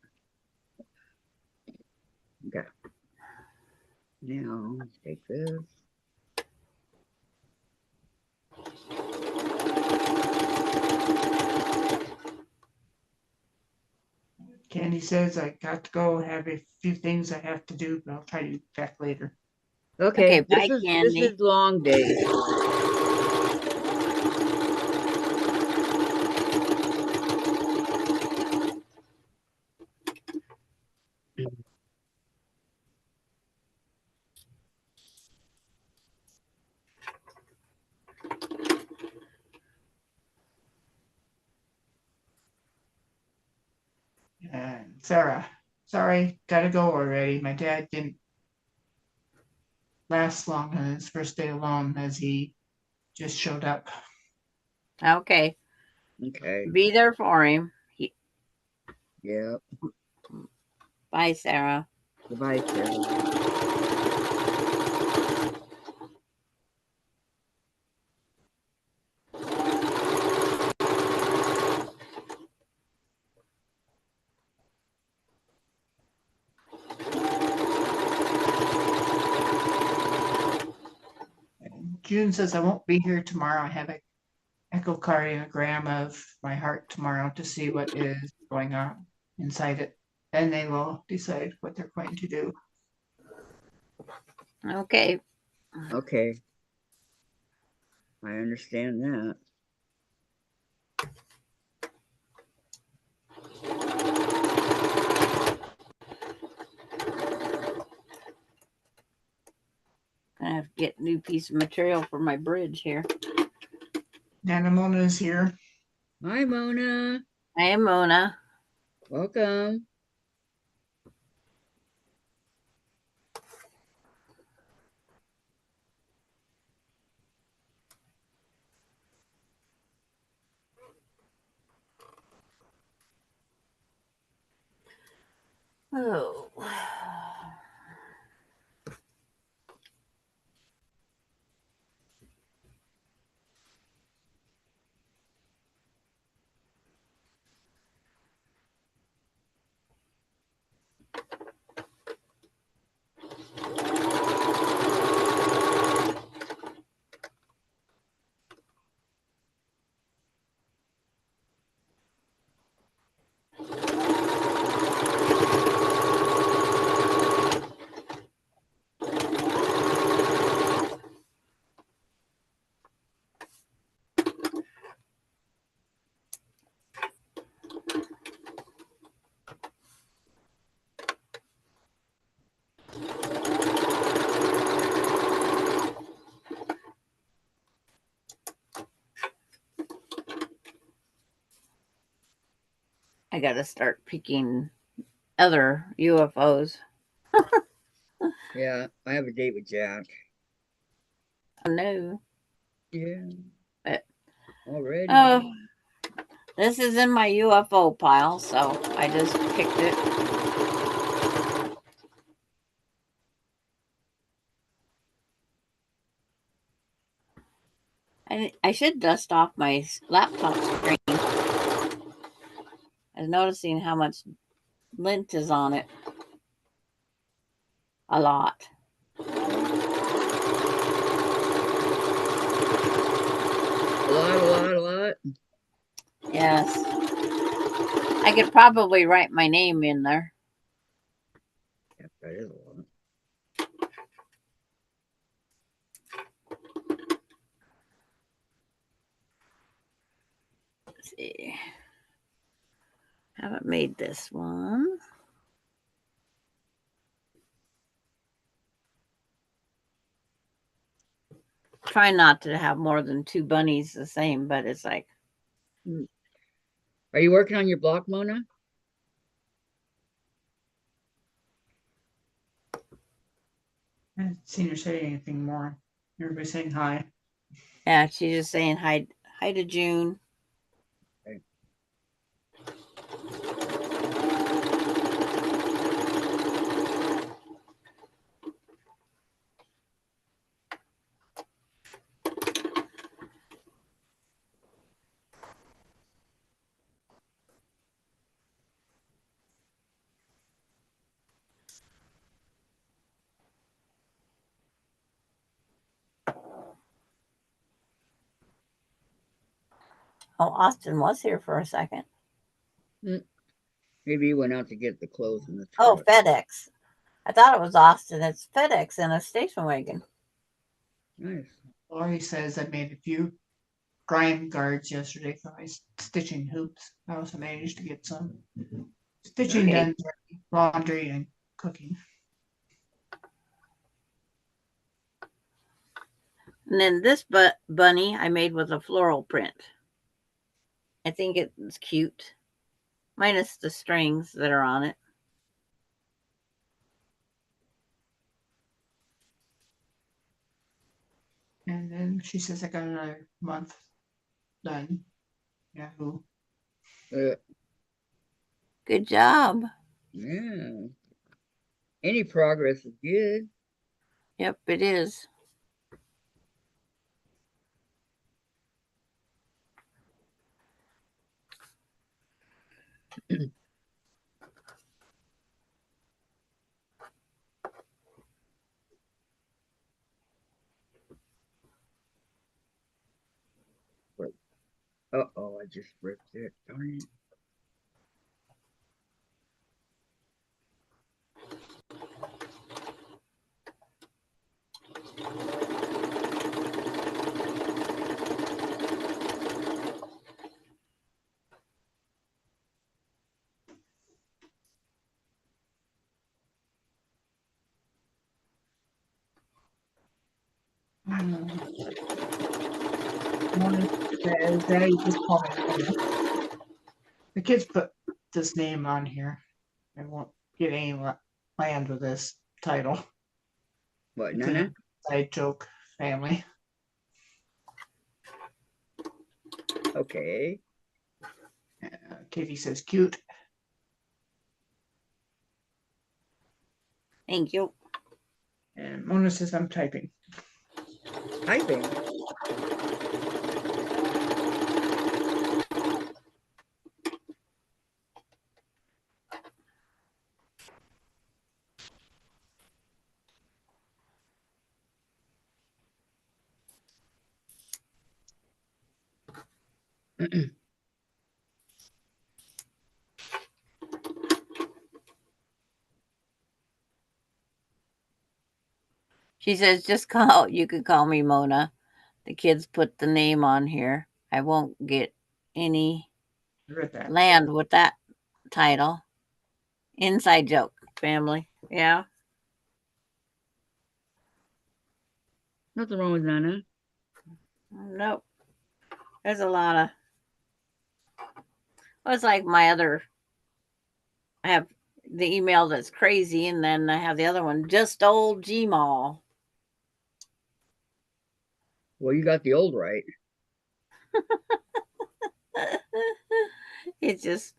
Okay. Now, let's take this. Candy says I got to go, have a few things I have to do, but I'll try to be back later. Okay, bye, this Candy. is long day. And Sarah, sorry, gotta go already. My dad didn't last long on his first day alone as he just showed up. Okay, Okay. be there for him. Yep. Bye, Sarah. Goodbye, Sarah. June says I won't be here tomorrow. I have an echocardiogram of my heart tomorrow to see what is going on inside it. Then they will decide what they're going to do. Okay. Okay. I understand that. I have to get a new piece of material for my bridge here. Nana Mona is here. Hi, Mona. Hey, Mona. Welcome. Oh. I got to start picking other UFOs. Yeah, I have a date with Jack. I know. Yeah. But already. Oh, this is in my UFO pile, so I just picked it. I should dust off my laptop screen. I was noticing how much lint is on it. A lot. A lot. Yes. I could probably write my name in there. Yeah, that is a lot. Let's see. Haven't made this one. Try not to have more than 2 bunnies the same, but it's like. Are you working on your block, Mona? I haven't seen her say anything more. Everybody saying hi. Yeah, she's just saying hi to June. Okay. Oh, Austin was here for a second. Maybe he went out to get the clothes in the Oh, truck. FedEx. I thought it was Austin. It's FedEx in a station wagon. Nice. Lori says I made a few grime guards yesterday for my stitching hoops. I also managed to get some stitching Okay. done, laundry and cooking. And then this bunny I made with a floral print. I think it's cute. Minus the strings that are on it. And then she says I got another month done. Yahoo. Good job. Yeah. Any progress is good. Yep, it is. Uh-oh, I just ripped it. Darn it. Daddy just called me. The kids put this name on here. I won't get any land with this title. What, It's Nana? a side joke family. Okay. Katie says cute. Thank you. And Mona says I'm typing. Typing. She says, you could call me Mona. The kids put the name on here. I won't get any I read that. land with that title. Inside joke, family. Yeah. Nothing wrong with Nana. Nope. There's a lot of. Well, it's like my other. I have the email that's crazy, and then I have the other one, just old Gmail. Well, you got the old right. It's just,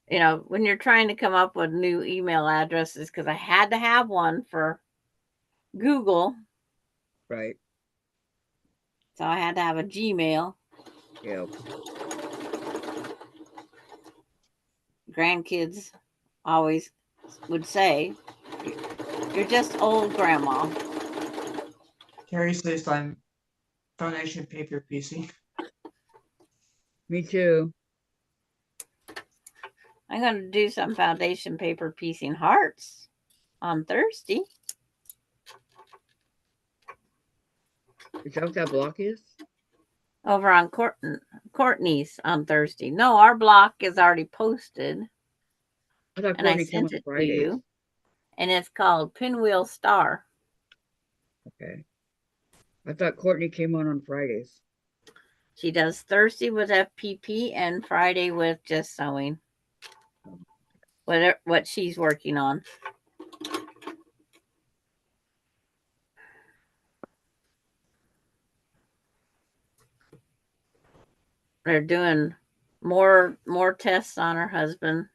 when you're trying to come up with new email addresses, because I had to have one for Google, Right. so I had to have a Gmail. Yep. Grandkids always would say, "You're just old, Grandma." Terry says I'm foundation paper piecing. Me too. I'm going to do some foundation paper piecing hearts on Thursday. Is that what that block is? Over on Courtney's on Thursday. No, our block is already posted, I thought and I Courtney came sent on it to Fridays. you. And it's called Pinwheel Star. Okay. I thought Courtney came on Fridays. She does Thursday with FPP and Friday with just sewing. What she's working on. They're doing more tests on her husband.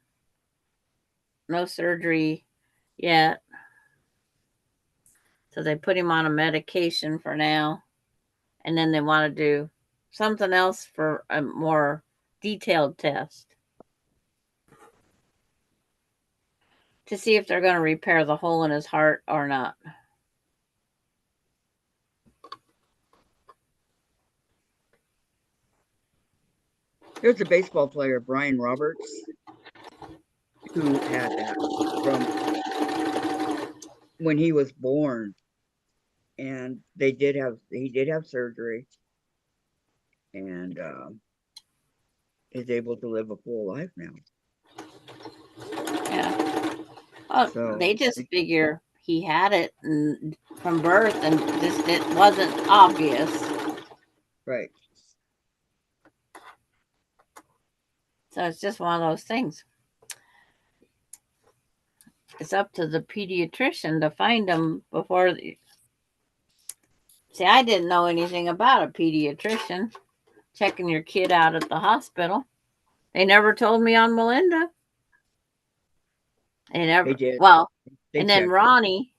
No surgery yet. So they put him on a medication for now. And then they want to do something else for a more detailed test to see if they're going to repair the hole in his heart or not. There's a baseball player, Brian Roberts, who had that from when he was born, and he did have surgery, and is able to live a full life now. Yeah. Oh, So they just figure he had it from birth and just it wasn't obvious. right. So it's just one of those things. It's up to the pediatrician to find them before. See, I didn't know anything about a pediatrician checking your kid out at the hospital. They never told me on Melinda. They never. They did. Well, They and then checked. Ronnie,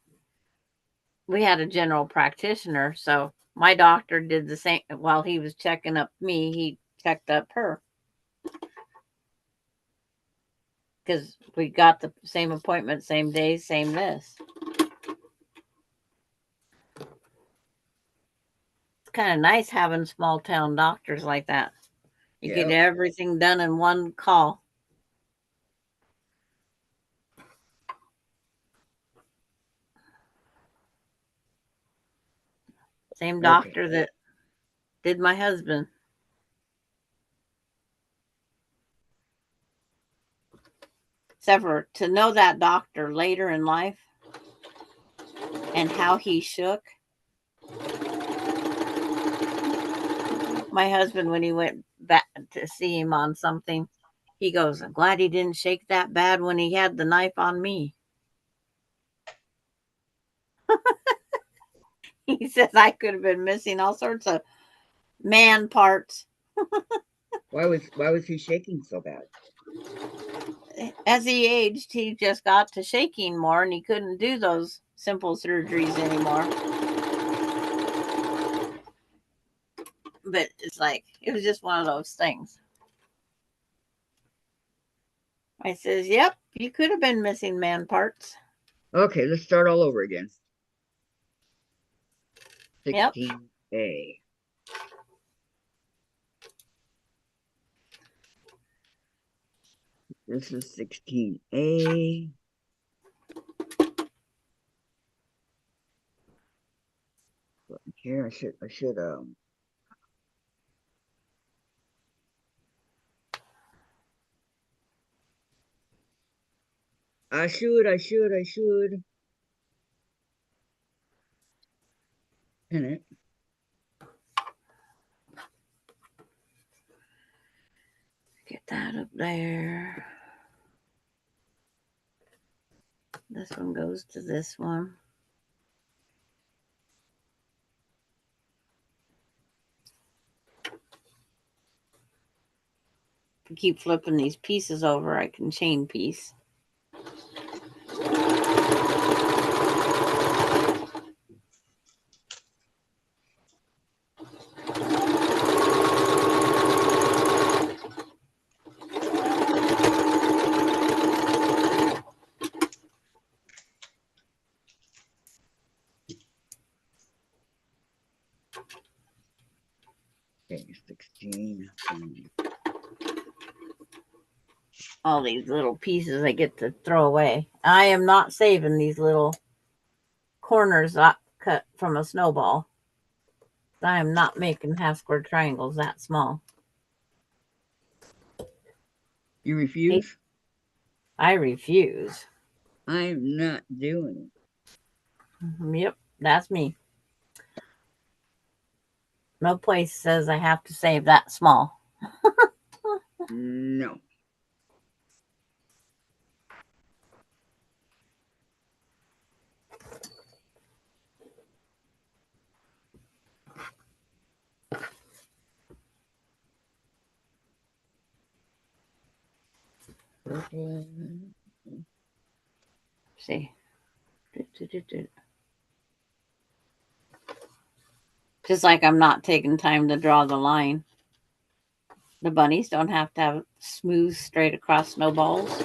we had a general practitioner, so my doctor did the same. While he was checking up me, he checked up her. Because we got the same appointment, same day, same this. It's kind of nice having small town doctors like that. You get everything done in one call. Same doctor that did my husband. Except for to know that doctor later in life and how he shook. My husband, when he went back to see him on something, he goes, "I'm glad he didn't shake that bad when he had the knife on me." He says I could have been missing all sorts of man parts. Why was he shaking so bad? As he aged, he just got to shaking more and he couldn't do those simple surgeries anymore. But it's like, it was just one of those things. I says, yep, you could have been missing man parts. Okay, let's start all over again. 16A. Yep. This is 16A. Here I should I should pin it. Get that up there. This one goes to this one. keep flipping these pieces over, I can chain piece. Okay, 16. All these little pieces I get to throw away. I am not saving these little corners I cut from a snowball. I am not making half square triangles that small. You refuse? I refuse. I'm not doing Yep, that's me. No place says I have to save that small. it. No. See. Just like I'm not taking time to draw the line. The bunnies don't have to have smooth, straight across snowballs.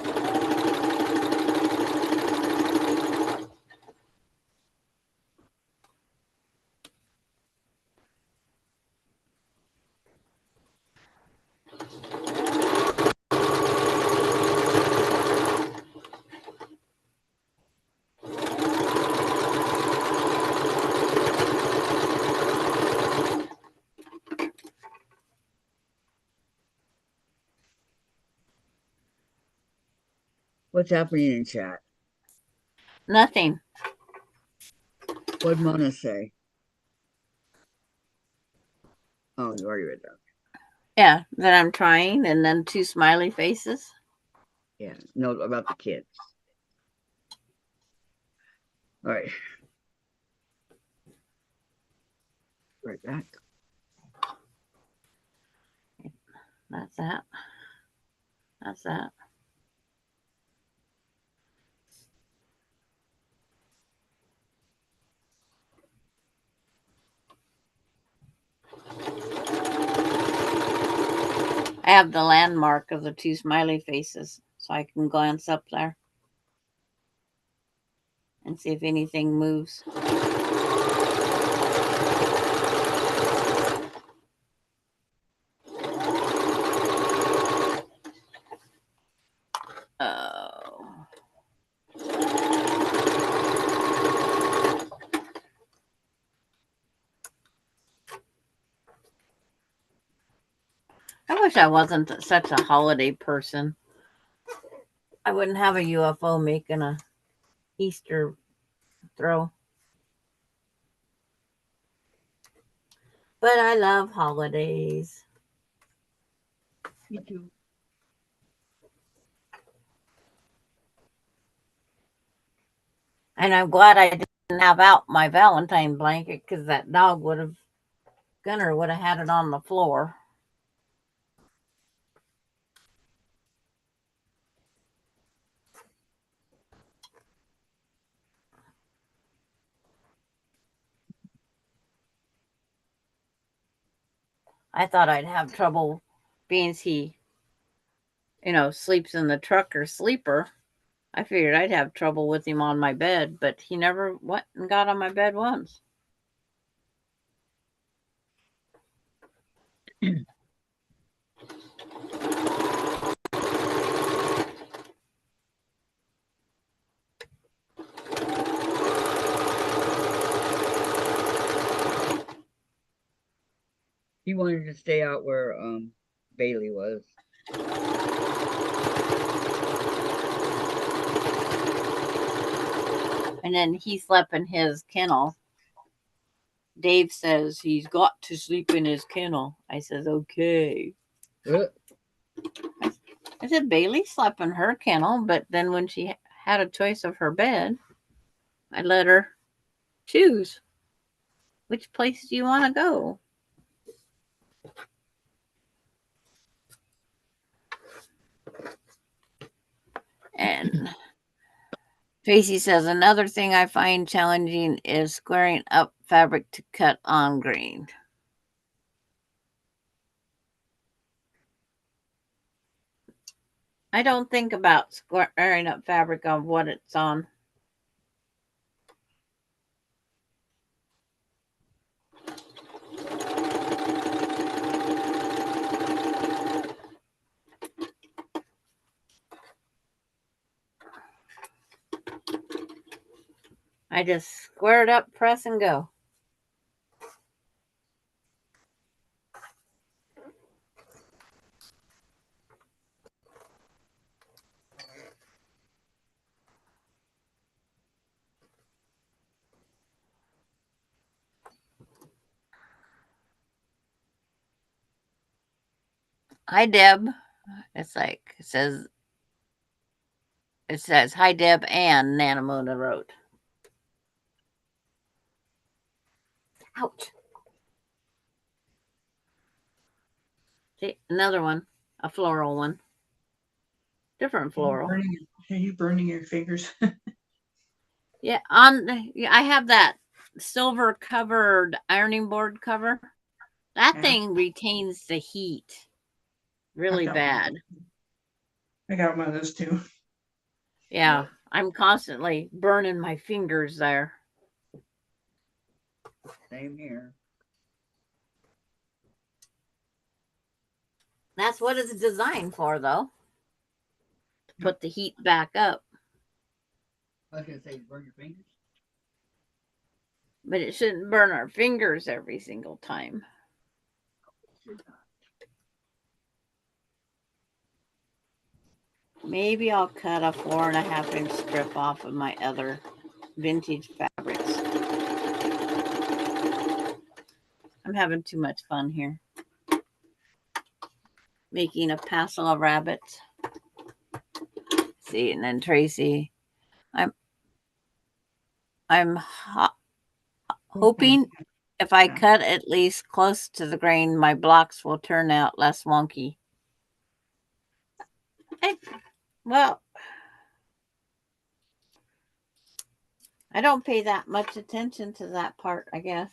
What's happening in chat? Nothing. What'd Mona say? Oh, you already read that. Yeah, that I'm trying, and then 2 smiley faces. Yeah, no, about the kids. All right. Right back. That's that. That's that. I have the landmark of the 2 smiley faces, so I can glance up there and see if anything moves. Oh. I wish I wasn't such a holiday person. I wouldn't have a UFO making a Easter throw. But I love holidays. Me too. And I'm glad I didn't have out my Valentine blanket because that dog would have, Gunner would have had it on the floor. I thought I'd have trouble being he, sleeps in the truck or sleeper. I figured I'd have trouble with him on my bed, but he never went and got on my bed once. He wanted to stay out where Bailey was. And then he slept in his kennel. Dave says he's got to sleep in his kennel. I says, okay. I said, Bailey slept in her kennel, but then when she had a choice of her bed, I let her choose. Which place do you want to go? And Tracy says, another thing I find challenging is squaring up fabric to cut on grain. I don't think about squaring up fabric on what it's on. I just square it up, press, and go. Hi, Deb. It's like it says, hi, Deb, and Nanamona wrote. Ouch. See, another one, a floral one. Different floral. Are you burning your fingers? Yeah, I have that silver covered ironing board cover. That thing retains the heat really bad. I got one of those too. Yeah, I'm constantly burning my fingers there. Same here. That's what it's designed for, though. To put the heat back up. I was going to say, burn your fingers. But it shouldn't burn our fingers every single time. Maybe I'll cut a 4.5-inch strip off of my other vintage fabrics. I'm having too much fun here. Making a passel of rabbits. See, and then Tracy, I'm hoping if I cut at least close to the grain, my blocks will turn out less wonky. Well, I don't pay that much attention to that part, I guess.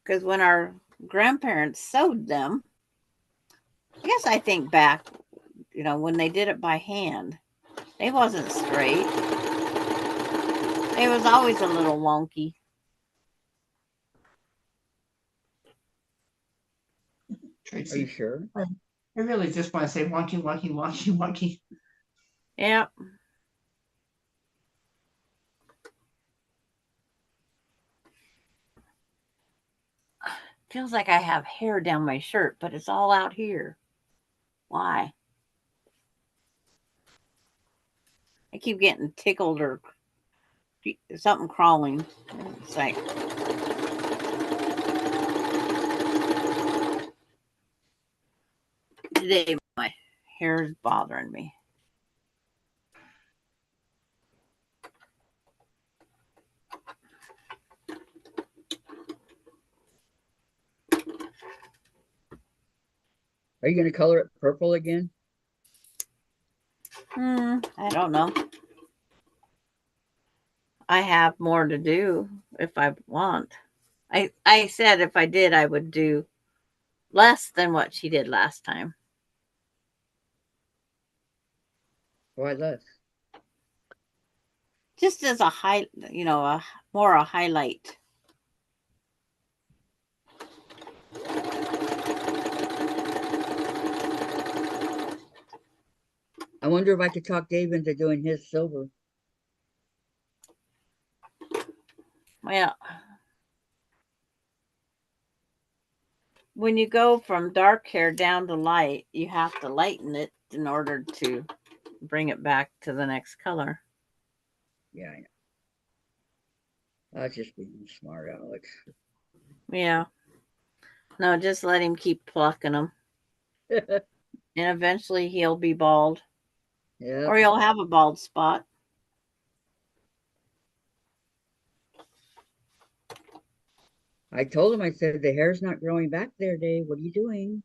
Because when our grandparents sewed them, I guess I think back, when they did it by hand, they wasn't straight. It was always a little wonky. Tracy. Are you sure? I really just want to say wonky, wonky, wonky, wonky. Yep. Feels like I have hair down my shirt, but it's all out here. Why? I keep getting tickled or something crawling. It's like... Today, my hair is bothering me. Are you going to color it purple again? I don't know. I have more to do if I want. I said if I did, I would do less than what she did last time. Why less? Just as a more a highlight. I wonder if I could talk Dave into doing his silver. Well, when you go from dark hair down to light, you have to lighten it in order to bring it back to the next color. Yeah, I know. That's just being smart, Alex. Yeah. No, just let him keep plucking them. And eventually he'll be bald. Yeah. Or he'll have a bald spot. I told him, I said, the hair's not growing back there, Dave. What are you doing?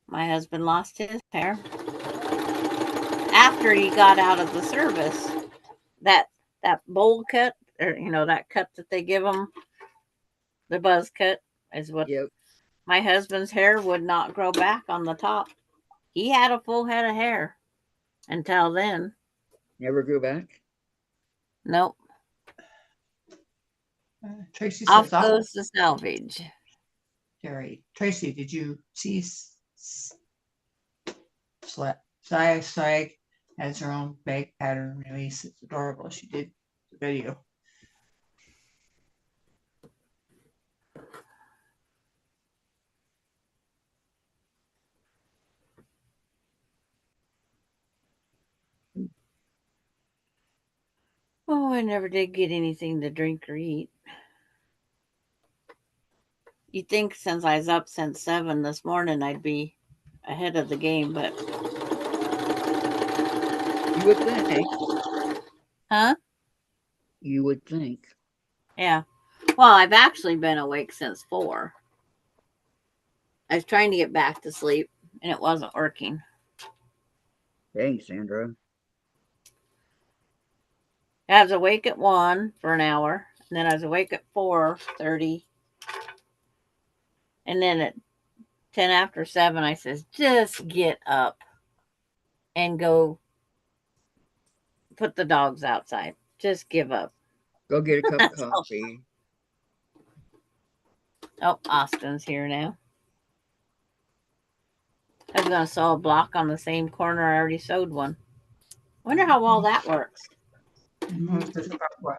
My husband lost his hair after he got out of the service. That bowl cut, or that cut that they give them, the buzz cut, is what Yep. my husband's hair would not grow back on the top. He had a full head of hair until then. Never grew back. Nope. Tracy Off says, goes the salvage. Terry. Tracy, did you see Swag has her own bag pattern release? It's adorable. She did the video. Oh, I never did get anything to drink or eat. You'd think since I was up since 7 this morning, I'd be ahead of the game, but You would think. huh? You would think. Yeah. Well, I've actually been awake since 4. I was trying to get back to sleep, and it wasn't working. Thanks, Sandra. I was awake at 1 for an hour, and then I was awake at 4:30, and then at 10 after 7, I says, just get up and go put the dogs outside. Just give up. Go get a cup of coffee. Oh, Austin's here now. I was going to sew a block on the same corner. I already sewed one. Wonder how well that works. What?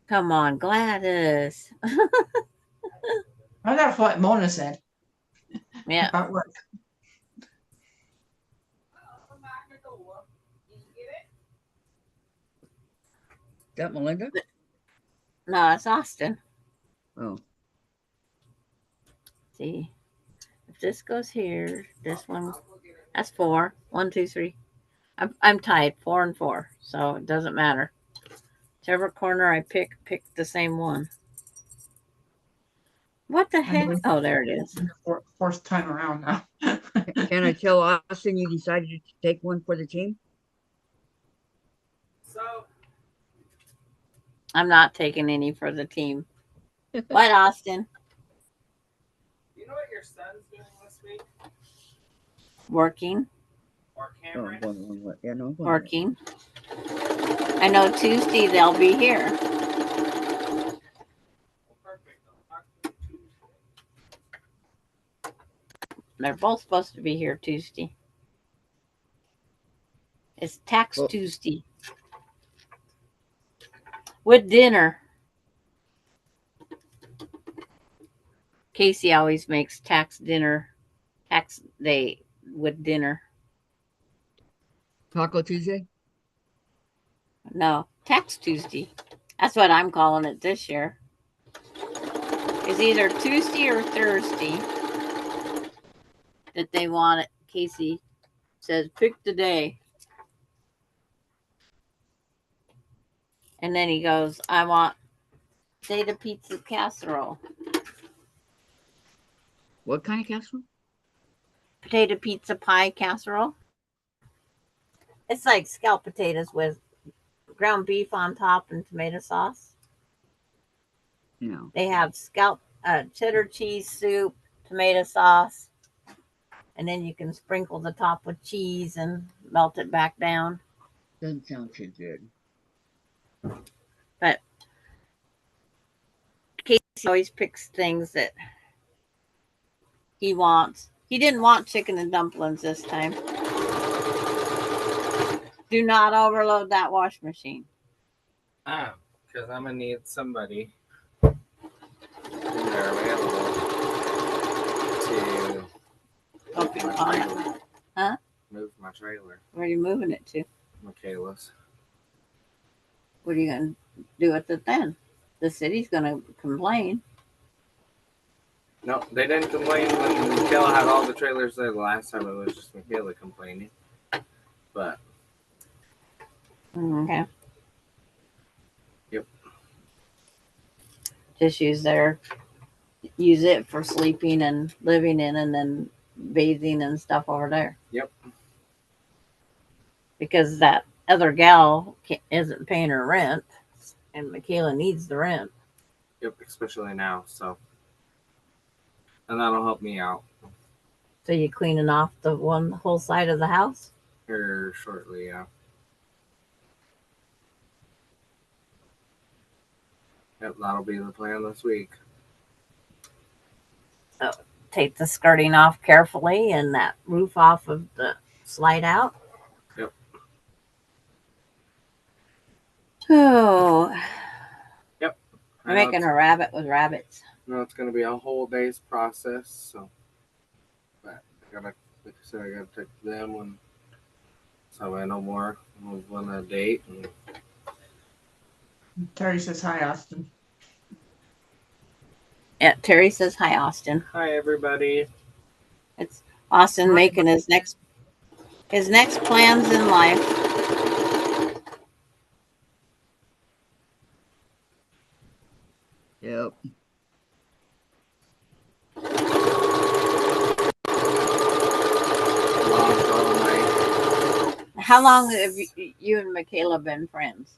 Come on, Gladys. That's what Mona said. Yeah. About what? Is that Melinda? No, it's Austin. Oh. See, if this goes here, this one, that's 4. 1, 2, 3. I'm tied 4 and 4, so it doesn't matter. Whichever corner I pick the same one. What the heck? Oh, there it is. Fourth time around now. Can I tell Austin you decided to take one for the team? So, I'm not taking any for the team. What, Austin? you know what your son's doing this week? Working. Or Oh, Cameron? yeah, no. Working. I know Tuesday they'll be here. Well, perfect. I'll talk to you Tuesday. They're both supposed to be here Tuesday. It's Tax Well- Tuesday. With dinner. Casey always makes tax day with dinner. Taco Tuesday? No, Tax Tuesday. That's what I'm calling it this year. It's either Tuesday or Thursday that they want it. Casey says, pick the day. And then he goes, I want potato pizza casserole. What kind of casserole? Potato pizza pie casserole. It's like scalloped potatoes with ground beef on top and tomato sauce. No. They have cheddar cheese soup, tomato sauce, and then you can sprinkle the top with cheese and melt it back down. Doesn't sound too good. But Casey always picks things that he wants. He didn't want chicken and dumplings this time. Do not overload that wash machine. Because I'm going to need somebody when they're available to Okay, move my fine. trailer. Huh? Move my trailer. Where are you moving it to? Michaela's. What are you going to do with it then? The city's going to complain. No, they didn't complain when Michaela had all the trailers there the last time. It was just Michaela complaining. But Okay. issues there. Use it for sleeping and living in, and then bathing and stuff over there. Yep. Because that other gal isn't paying her rent, and Michaela needs the rent. Yep, especially now. So, and that'll help me out So you cleaning off the whole side of the house? here shortly. Yeah. Yep, that'll be the plan this week. Take the skirting off carefully and that roof off of the slide out. Yep. Oh, Yep. I'm making a rabbit with rabbits. No, it's gonna be a whole day's process. So, but I gotta, like I said, I gotta take them when, so I know more when a date. And Terry says hi, Austin. Yeah, Terry says hi, Austin. hi, everybody. It's Austin making his next plans in life. Yep. Lost all night. How long have you and Michaela been friends?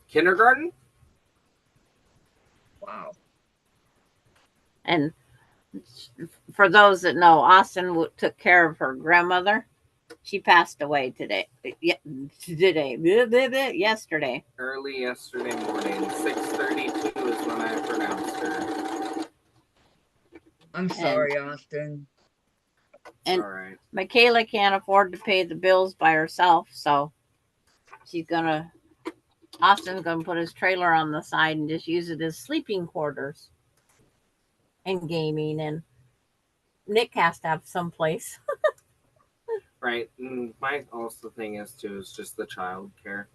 Kindergarten? Wow. And for those that know, Austin took care of her grandmother. She passed away today. Yesterday. Early yesterday morning, 6:32 is when I pronounced her. I'm sorry, Austin. And All right. Michaela can't afford to pay the bills by herself, so Austin's gonna put his trailer on the side and just use it as sleeping quarters and gaming, and Nick has to have some place. Right. And my also thing is too is just the child care.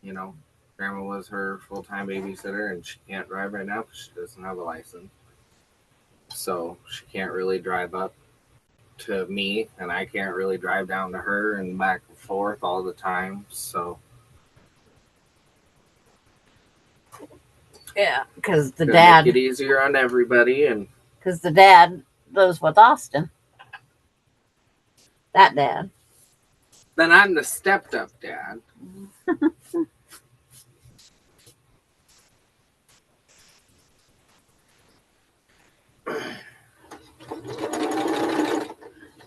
You know, grandma was her full-time babysitter, and she can't drive right now because she doesn't have a license. So she can't really drive up to me, and I can't really drive down to her and back and forth all the time. So Yeah, because the gonna dad, make it easier on everybody. And lives with Austin. That dad. then I'm the stepped-up dad.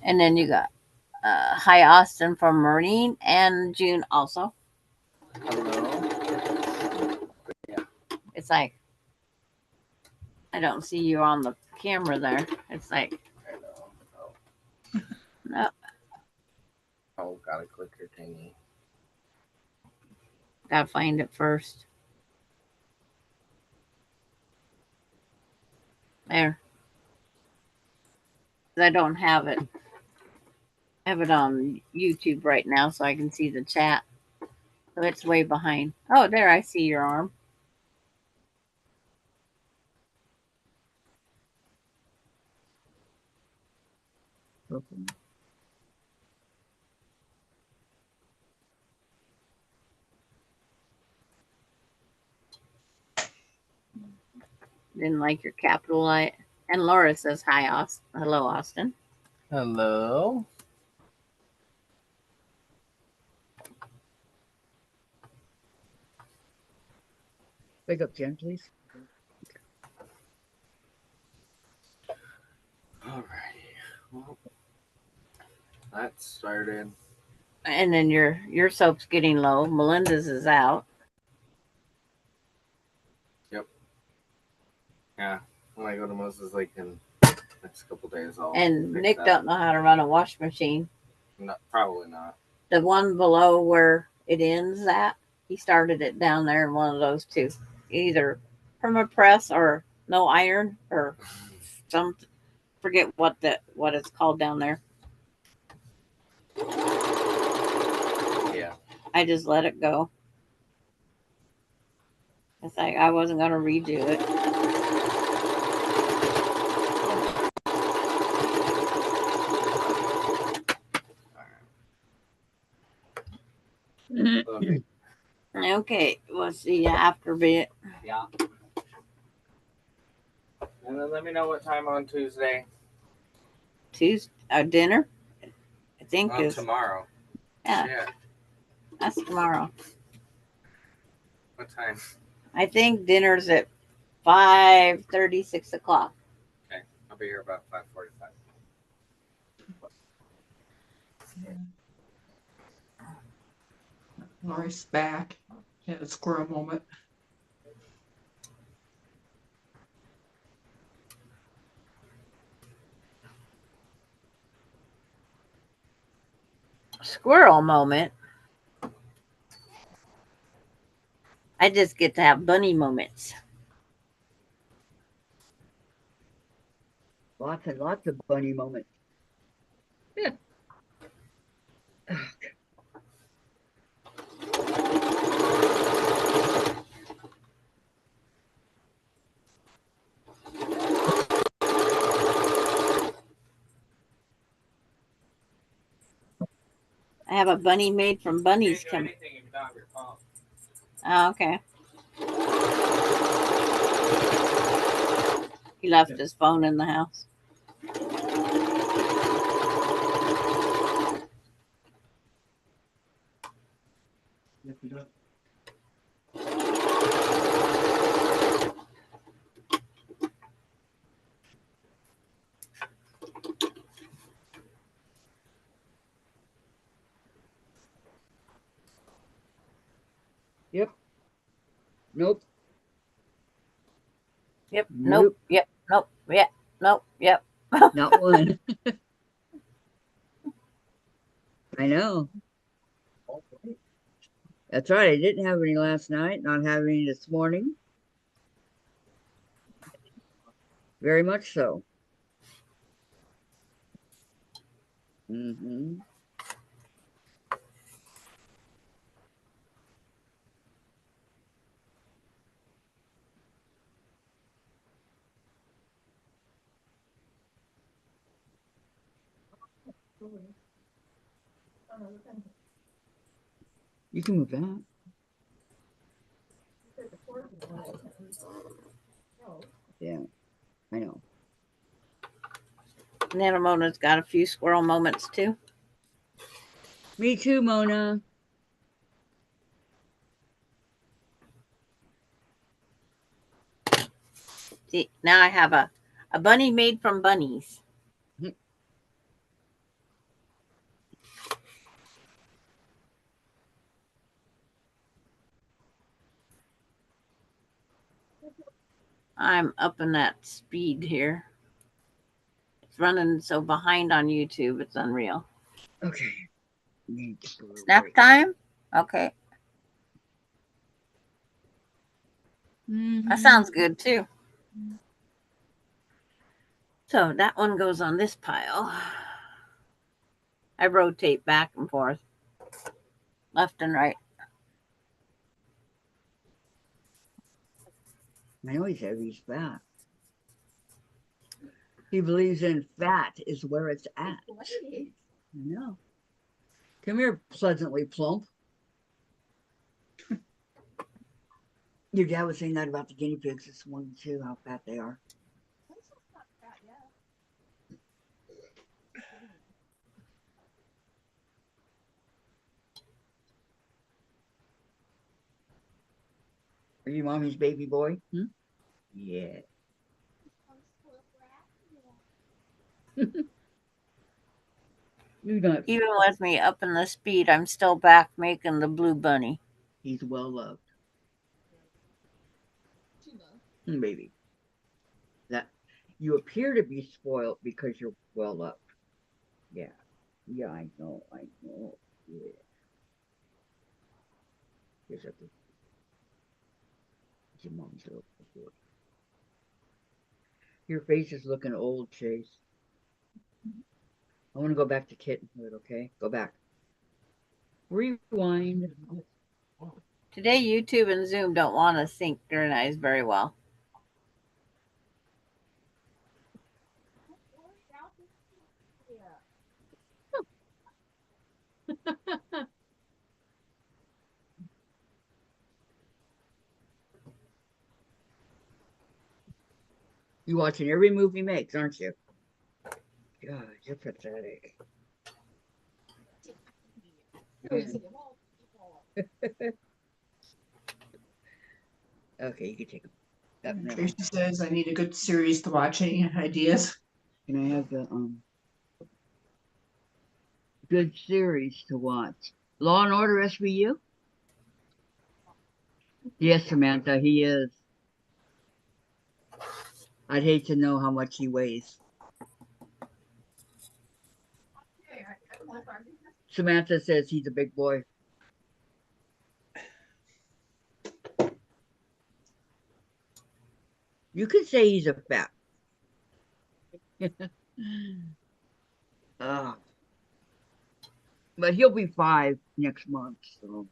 And then you got hi Austin from Marine and June also. Hello. It's like I don't see you on the camera there. It's like I know. no. Oh, gotta click your thingy. Gotta find it first. There. I don't have it. I have it on YouTube right now so I can see the chat. So it's way behind. Oh, there, I see your arm. Didn't like your capital I. And Laura says hi, Austin. Hello, Austin. Hello. Pick up Jen, please. Alrighty. Well, that started. And then your soap's getting low. Melinda's is out. Yeah. When I go to Moses Lake in next couple days, I'll And fix Nick that. don't know how to run a wash machine. No, probably not. The one below where it ends at, he started it down there in one of those two. Either perma-press or no iron or some forget what it's called down there. Yeah. I just let it go. It's like I wasn't gonna redo it. Love you. Okay, we'll see you after a bit. Yeah. And then let me know what time on Tuesday. Tuesday, dinner. I think On is tomorrow. yeah, Shit. that's tomorrow. What time? I think dinner's at 5:30, 6 o'clock. Okay. I'll be here about 5:45. Lori's back. She had a squirrel moment. Squirrel moment. I just get to have bunny moments. Lots and lots of bunny moments. Yeah. I have a bunny made from bunnies coming. Oh, okay. He left his phone in the house. Yep. Nope. Yep. Nope. Yep. Nope. Yep. Nope. Yep. Not one. I know. That's right. I didn't have any last night. Not having any this morning. Very much so. Mm-hmm. You can move that. Yeah, I know. Nana Mona's got a few squirrel moments too. Me too, Mona. See, now I have a bunny made from bunnies. I'm upping that speed here. It's running so behind on YouTube, it's unreal. Okay. Snap time? Okay. That sounds good too. So that one goes on this pile. I rotate back and forth, left and right. I know he said he's fat. He believes in fat is where it's at. I know. Come here, pleasantly plump. Your dad was saying that about the guinea pigs this morning too, how fat they are. Are you mommy's baby boy? Hmm? Yeah. You're not. Even with me upping the speed, I'm still back making the blue bunny. He's well loved. Baby. That you appear to be spoiled because you're well loved. Yeah. Yeah, I know. Yeah. Here's a your mom's little boy. Your face is looking old, Chase. I want to go back to kittenhood, okay? Go back. Rewind. Today, YouTube and Zoom don't want to synchronize very well. You're watching every move he makes, aren't you? God, you're pathetic. Okay, you can take them. Tracy says I need a good series to watch. Any ideas? Can I have the good series to watch? Law and Order SVU? Yes, Samantha, he is. I'd hate to know how much he weighs. Samantha says he's a big boy. You could say he's a fat. But he'll be 5 next month, so.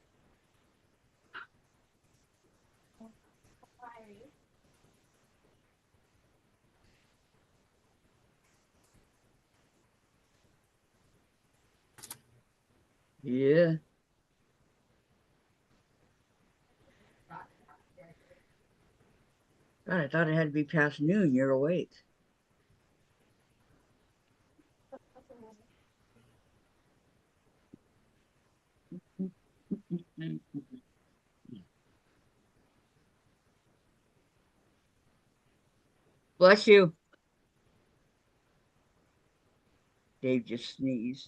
Yeah. God, I thought it had to be past noon. You're awake. Bless you. Dave just sneezed.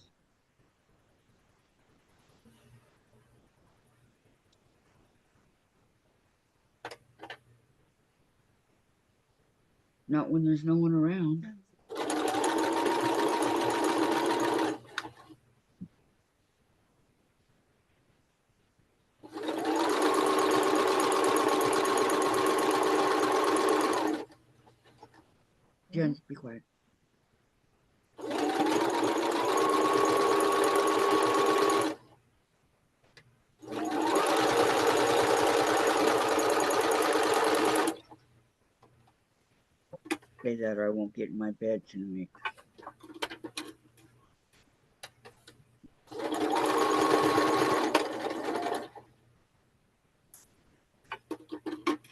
Not when there's no one around. Jen, be quiet. Say that or I won't get in my bed tonight.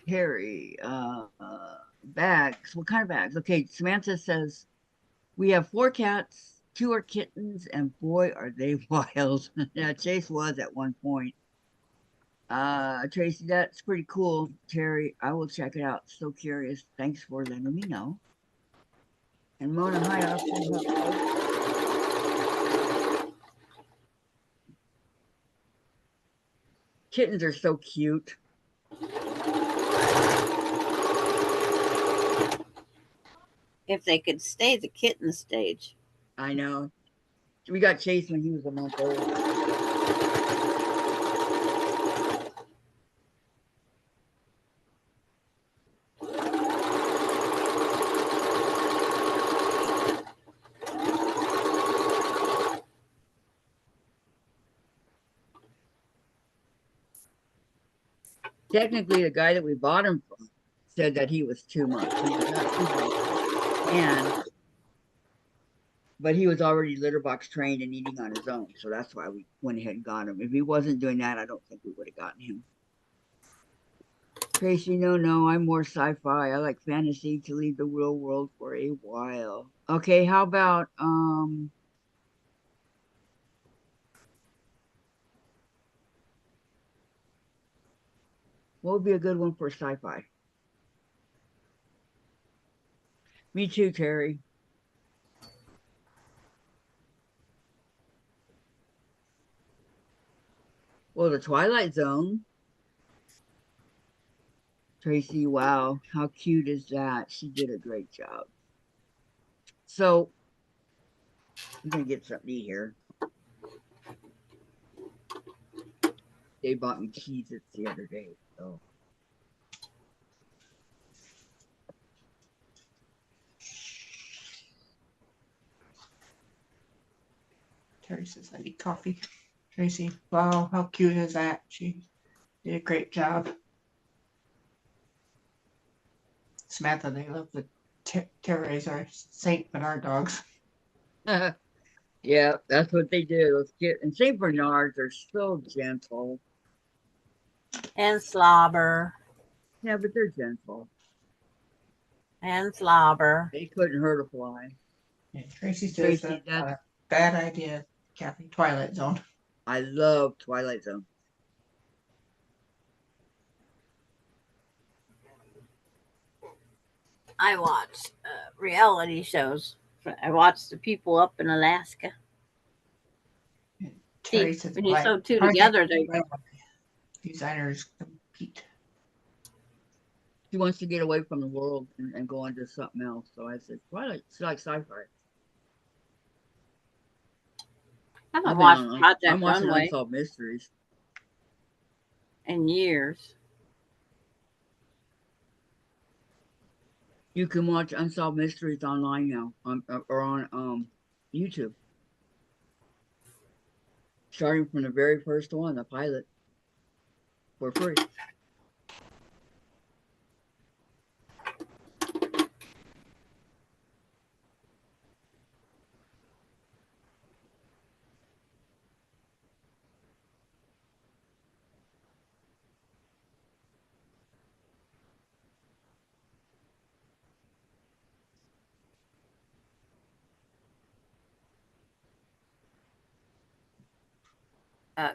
Harry, bags. What kind of bags? Okay, Samantha says we have 4 cats, 2 are kittens, and boy, are they wild. Yeah, Chase was at one point. Tracy, that's pretty cool. Terry, I will check it out. So curious. Thanks for letting me know. And Mona, hi, Austin. Kittens are so cute. If they could stay the kitten stage. I know. We got Chase when he was a month old. Technically, the guy that we bought him from said that he was 2 months. He was not 2 months. But he was already litter box trained and eating on his own. So that's why we went ahead and got him. If he wasn't doing that, I don't think we would have gotten him. Tracy, no, I'm more sci-fi. I like fantasy to leave the real world for a while. Okay, how about what would be a good one for sci-fi? Me too, Terry. Well, the Twilight Zone. Tracy, wow, how cute is that? She did a great job. So, I'm going to get something to eat here. They bought me Cheez-Its the other day, so. Terry says I need coffee. Tracy, wow, how cute is that? She did a great job. Samantha, they love the Terry's our Saint Bernard dogs. Yeah, that's what they do. Those kids and Saint Bernards are so gentle. And slobber. Yeah, but they're gentle. And slobber. They couldn't hurt a fly. Yeah, Tracy says Tracy, that's a bad idea, Kathy. Twilight Zone. I love Twilight Zone. I watch reality shows. I watch the people up in Alaska. Terry See, says when you like, sew two project together, they designers compete. She wants to get away from the world and go into something else. So I said, Twilight, it's like sci-fi. I haven't I'm watched Project watching Runway Unsolved Mysteries. in years. You can watch Unsolved Mysteries online now, or on YouTube. Starting from the very first one, the pilot, for free.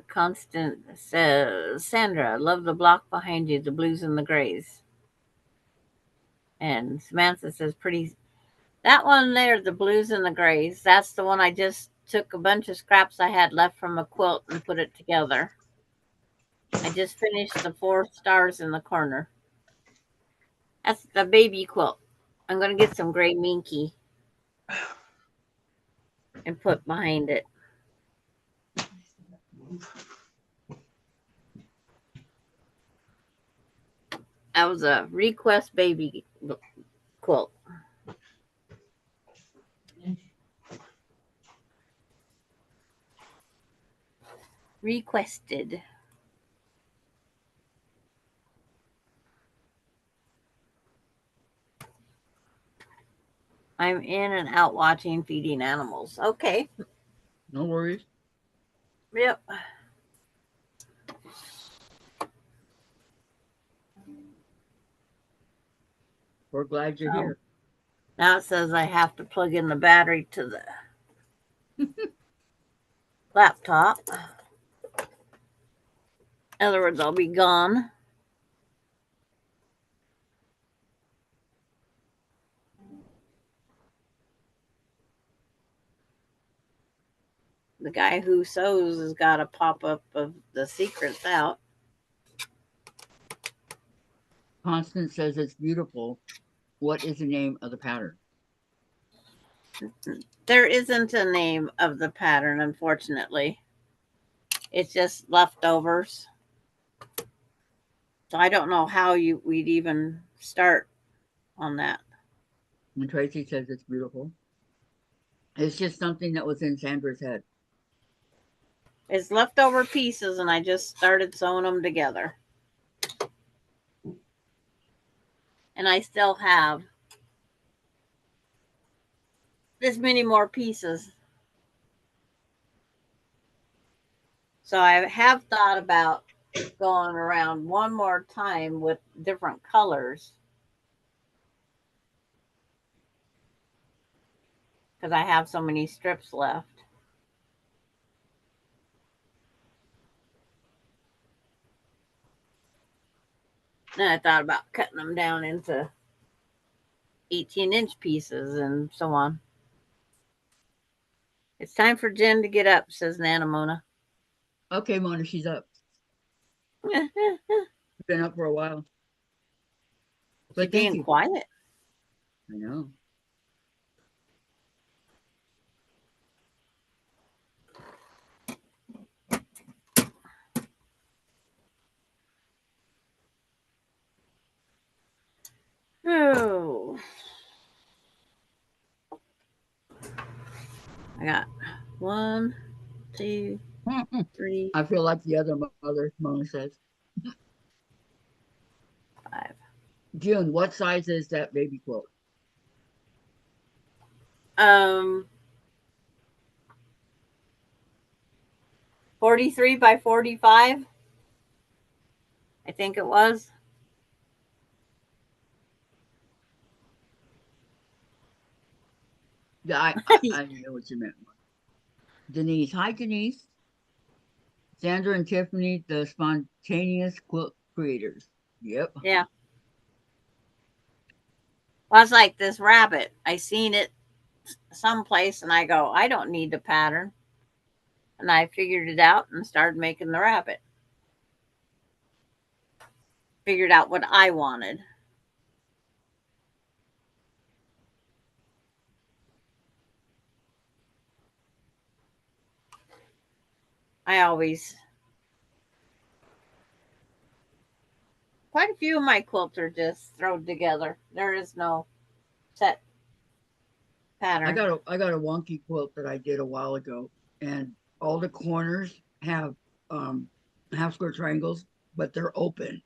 Constant says, Sandra, love the block behind you, the blues and the grays. And Samantha says, pretty. That one there, the blues and the grays, that's the one I just took a bunch of scraps I had left from a quilt and put it together. I just finished the 4 stars in the corner. That's the baby quilt. I'm going to get some gray minky and put behind it. That was a request baby quilt. Requested. I'm in and out watching feeding animals. Okay. No worries. Yep. We're glad you're here. Now it says I have to plug in the battery to the laptop. In other words, I'll be gone. The guy who sews has got a pop-up of the secrets out. Constance says it's beautiful. What is the name of the pattern? There isn't a name of the pattern, unfortunately. It's just leftovers. So I don't know how we'd even start on that. And Tracy says it's beautiful. It's just something that was in Sandra's head. It's leftover pieces, and I just started sewing them together. And I still have this many more pieces. So I have thought about going around one more time with different colors. Because I have so many strips left. Then I thought about cutting them down into 18-inch pieces and so on. It's time for Jen to get up, says Nana Mona. Okay, Mona, she's up. She's been up for a while. But She's being quiet. I know. Oh. I got 1, 2, 3. I feel like the other mother, Mona says. 5. June, what size is that baby quilt? 43 by 45. I think it was. Yeah, I know what you meant. Denise. Hi, Denise. Sandra and Tiffany, the spontaneous quilt creators. Yep. Yeah. Well, it's like this rabbit. I seen it someplace and I go, I don't need the pattern. And I figured it out and started making the rabbit. Figured out what I wanted. I always, quite a few of my quilts are just thrown together. There is no set pattern. I got a wonky quilt that I did a while ago, and all the corners have half square triangles, but they're open.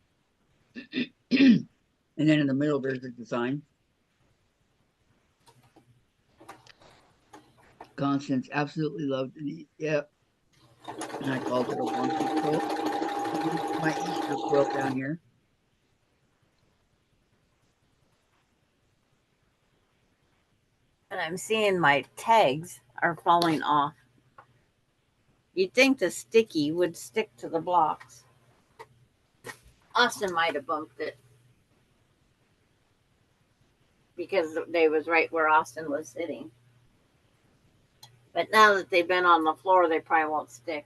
And then in the middle there's a design. Constance absolutely loved it. Yep. And I called it a wonky quilt. My Easter quilt down here. And I'm seeing my tags are falling off. You'd think the sticky would stick to the blocks. Austin might have bumped it because they was right where Austin was sitting. But now that they've been on the floor, they probably won't stick.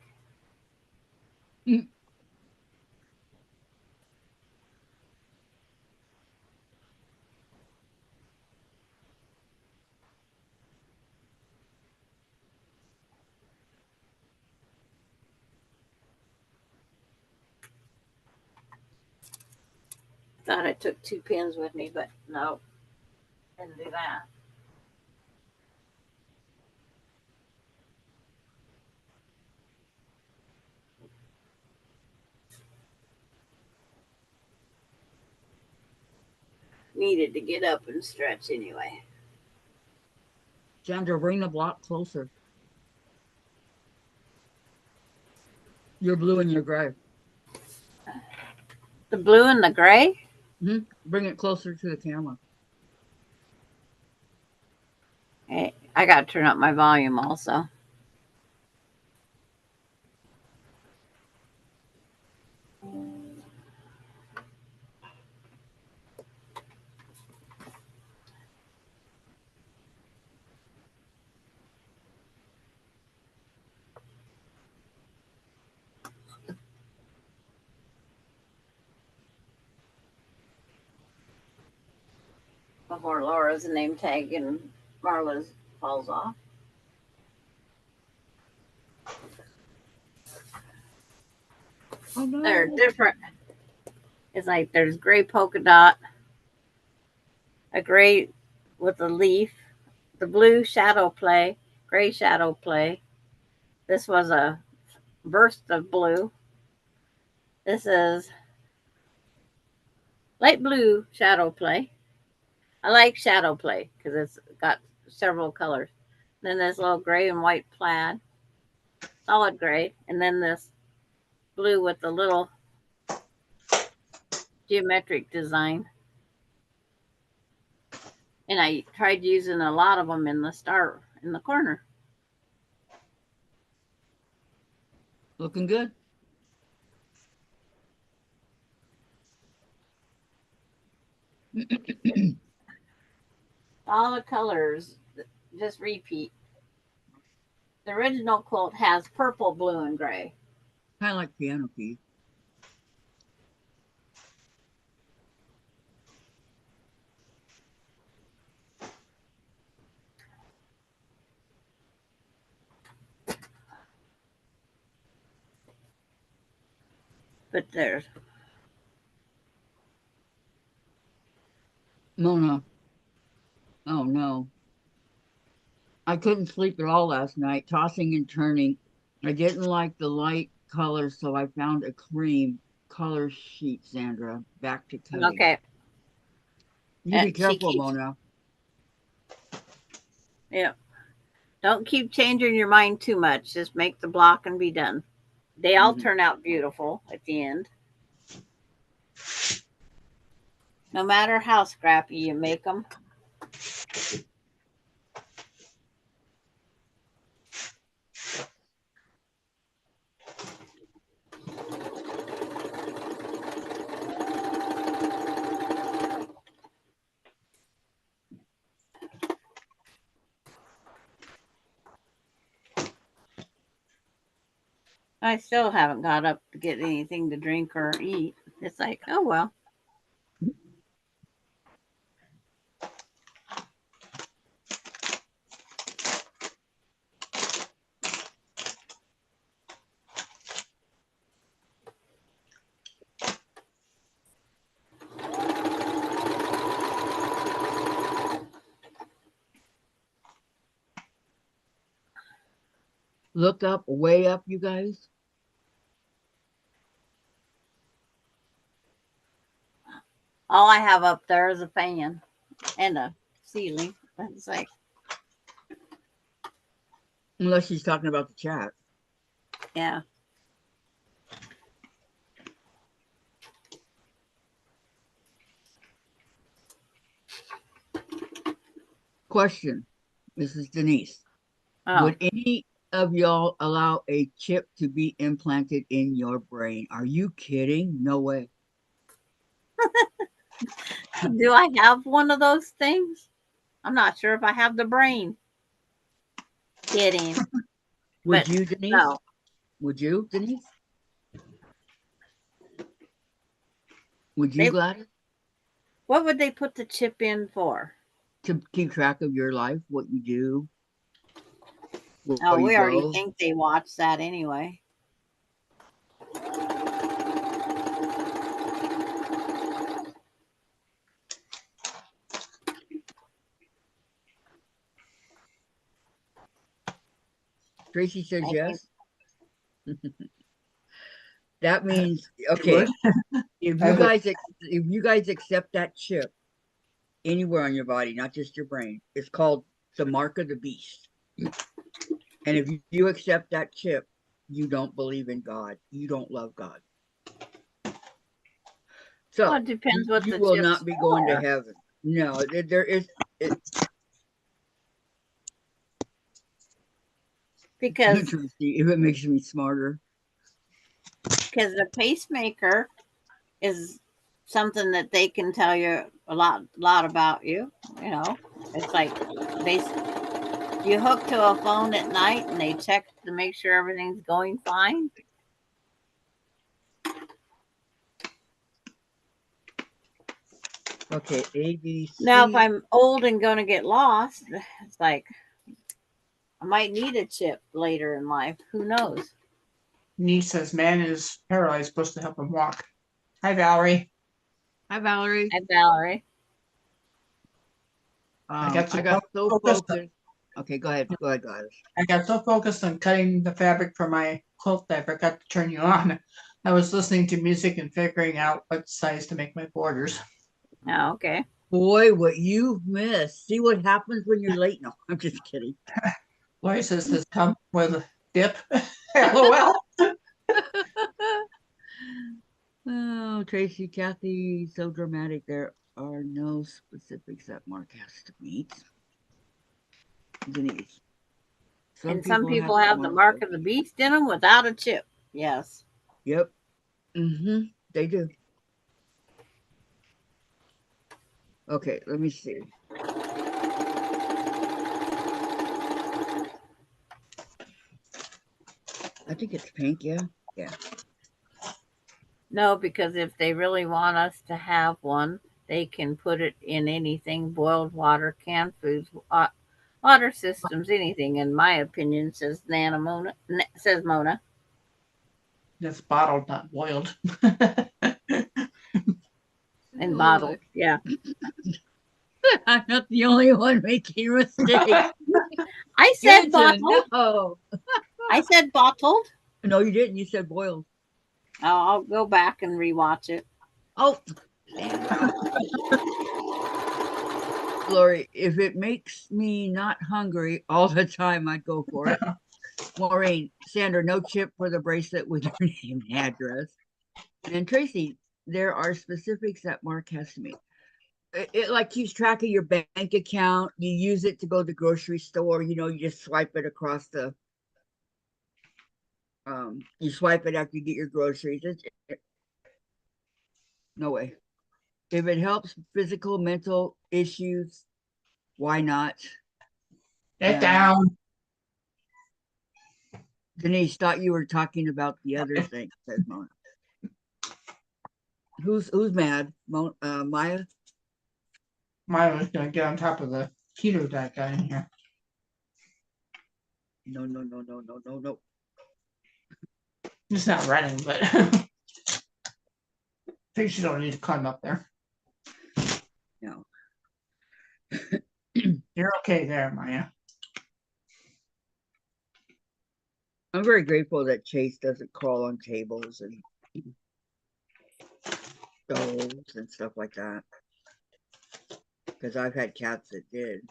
Thought I took 2 pins with me, but no, didn't do that. Needed to get up and stretch anyway. Sandra, bring the block closer. Your blue and your gray. The blue and the gray? Mm-hmm. Bring it closer to the camera. Hey, I got to turn up my volume also. Before Laura's name tag and Marla's falls off. Oh no. They're different. It's like there's gray polka dot, a gray with a leaf, the blue shadow play, gray shadow play. This was a burst of blue. This is light blue shadow play. I like shadow play because it's got several colors. Then this little gray and white plaid, solid gray, and then this blue with the little geometric design. And I tried using a lot of them in the star in the corner. Looking good. All the colors just repeat. The original quilt has purple, blue, and gray. Kind of like piano keys. But there's Mona. Oh no. I couldn't sleep at all last night, tossing and turning. I didn't like the light colors, so I found a cream color sheet, Sandra. Back to cutting. okay. You be She careful, keeps, Mona. yeah. Don't keep changing your mind too much. Just make the block and be done. They all turn out beautiful at the end. No matter how scrappy you make them. I still haven't got up to get anything to drink or eat. It's like, oh well. Look up, way up, you guys. All I have up there is a fan and a ceiling. It's like, Unless she's talking about the chat. yeah. Question, Mrs. Denise. Oh, Would any of y'all allow a chip to be implanted in your brain? Are you kidding? No way. do I have one of those things? I'm not sure if I have the brain. Kidding. Would But you, Denise? no. Would you, Denise? Would They- you, Gladys? What would they put the chip in for? To keep track of your life, what you do, where Oh, you we already go? think they watch that anyway. Tracy says I yes. That means It okay. would. If I you would. guys if you guys accept that chip anywhere on your body, not just your brain, it's called the mark of the beast. And if you accept that chip, you don't believe in God. You don't love God. So Well, it depends what you the will chip's not be going to for. heaven. No, there is. Because Interesting. If it makes me smarter. the pacemaker is something that they can tell you a lot about you. You know, it's like they you hook to a phone at night and they check to make sure everything's going fine. Okay, ABC. Now, if I'm old and going to get lost, it's like I might need a chip later in life. Who knows? Niece says man is paralyzed, supposed to help him walk. Hi, Valerie. Hi, Valerie. Hi, Valerie. I got so so focused. focused. Okay, go ahead. Go ahead, Gladys. I got so focused on cutting the fabric for my quilt that I forgot to turn you on. I was listening to music and figuring out what size to make my borders. Oh, okay. Boy, what you've missed. See what happens when you're late? No, I'm just kidding. Lori says this come with a dip. LOL. Oh, Tracy, Kathy, so dramatic. There are no specifics that Mark has to meet. Denise. Some people have the mark of the beast in them without a chip. Yes. Yep. They do. Okay, let me see. I think it's pink, yeah. Yeah. No, because if they really want us to have one, they can put it in anything: boiled water, canned foods, water systems, anything. In my opinion, says Mona. Says Mona. It's bottled, not boiled. And bottled. Yeah. I'm not the only one making mistakes. I said bottled. No. I said bottled. No, you didn't. You said boiled. I'll go back and rewatch it. Oh. Lori, if it makes me not hungry all the time, I'd go for it. Maureen, Sandra, no chip for the bracelet with your name and address. And Tracy, there are specifics that Mark has to meet. It like keeps track of your bank account. You use it to go to the grocery store. You know, you just swipe it across the. You swipe it after you get your groceries. No way. If it helps physical, mental issues, why not? Get down. Denise, thought you were talking about the other thing, says Mona. Who's mad? Maya? Maya was gonna get on top of the heater that got in here. No, no, no, no, no, no, no. It's not running, but I think she don't need to climb up there. No. You're okay there, Maya. I'm very grateful that Chase doesn't crawl on tables and stoves and stuff like that. Because I've had cats that did.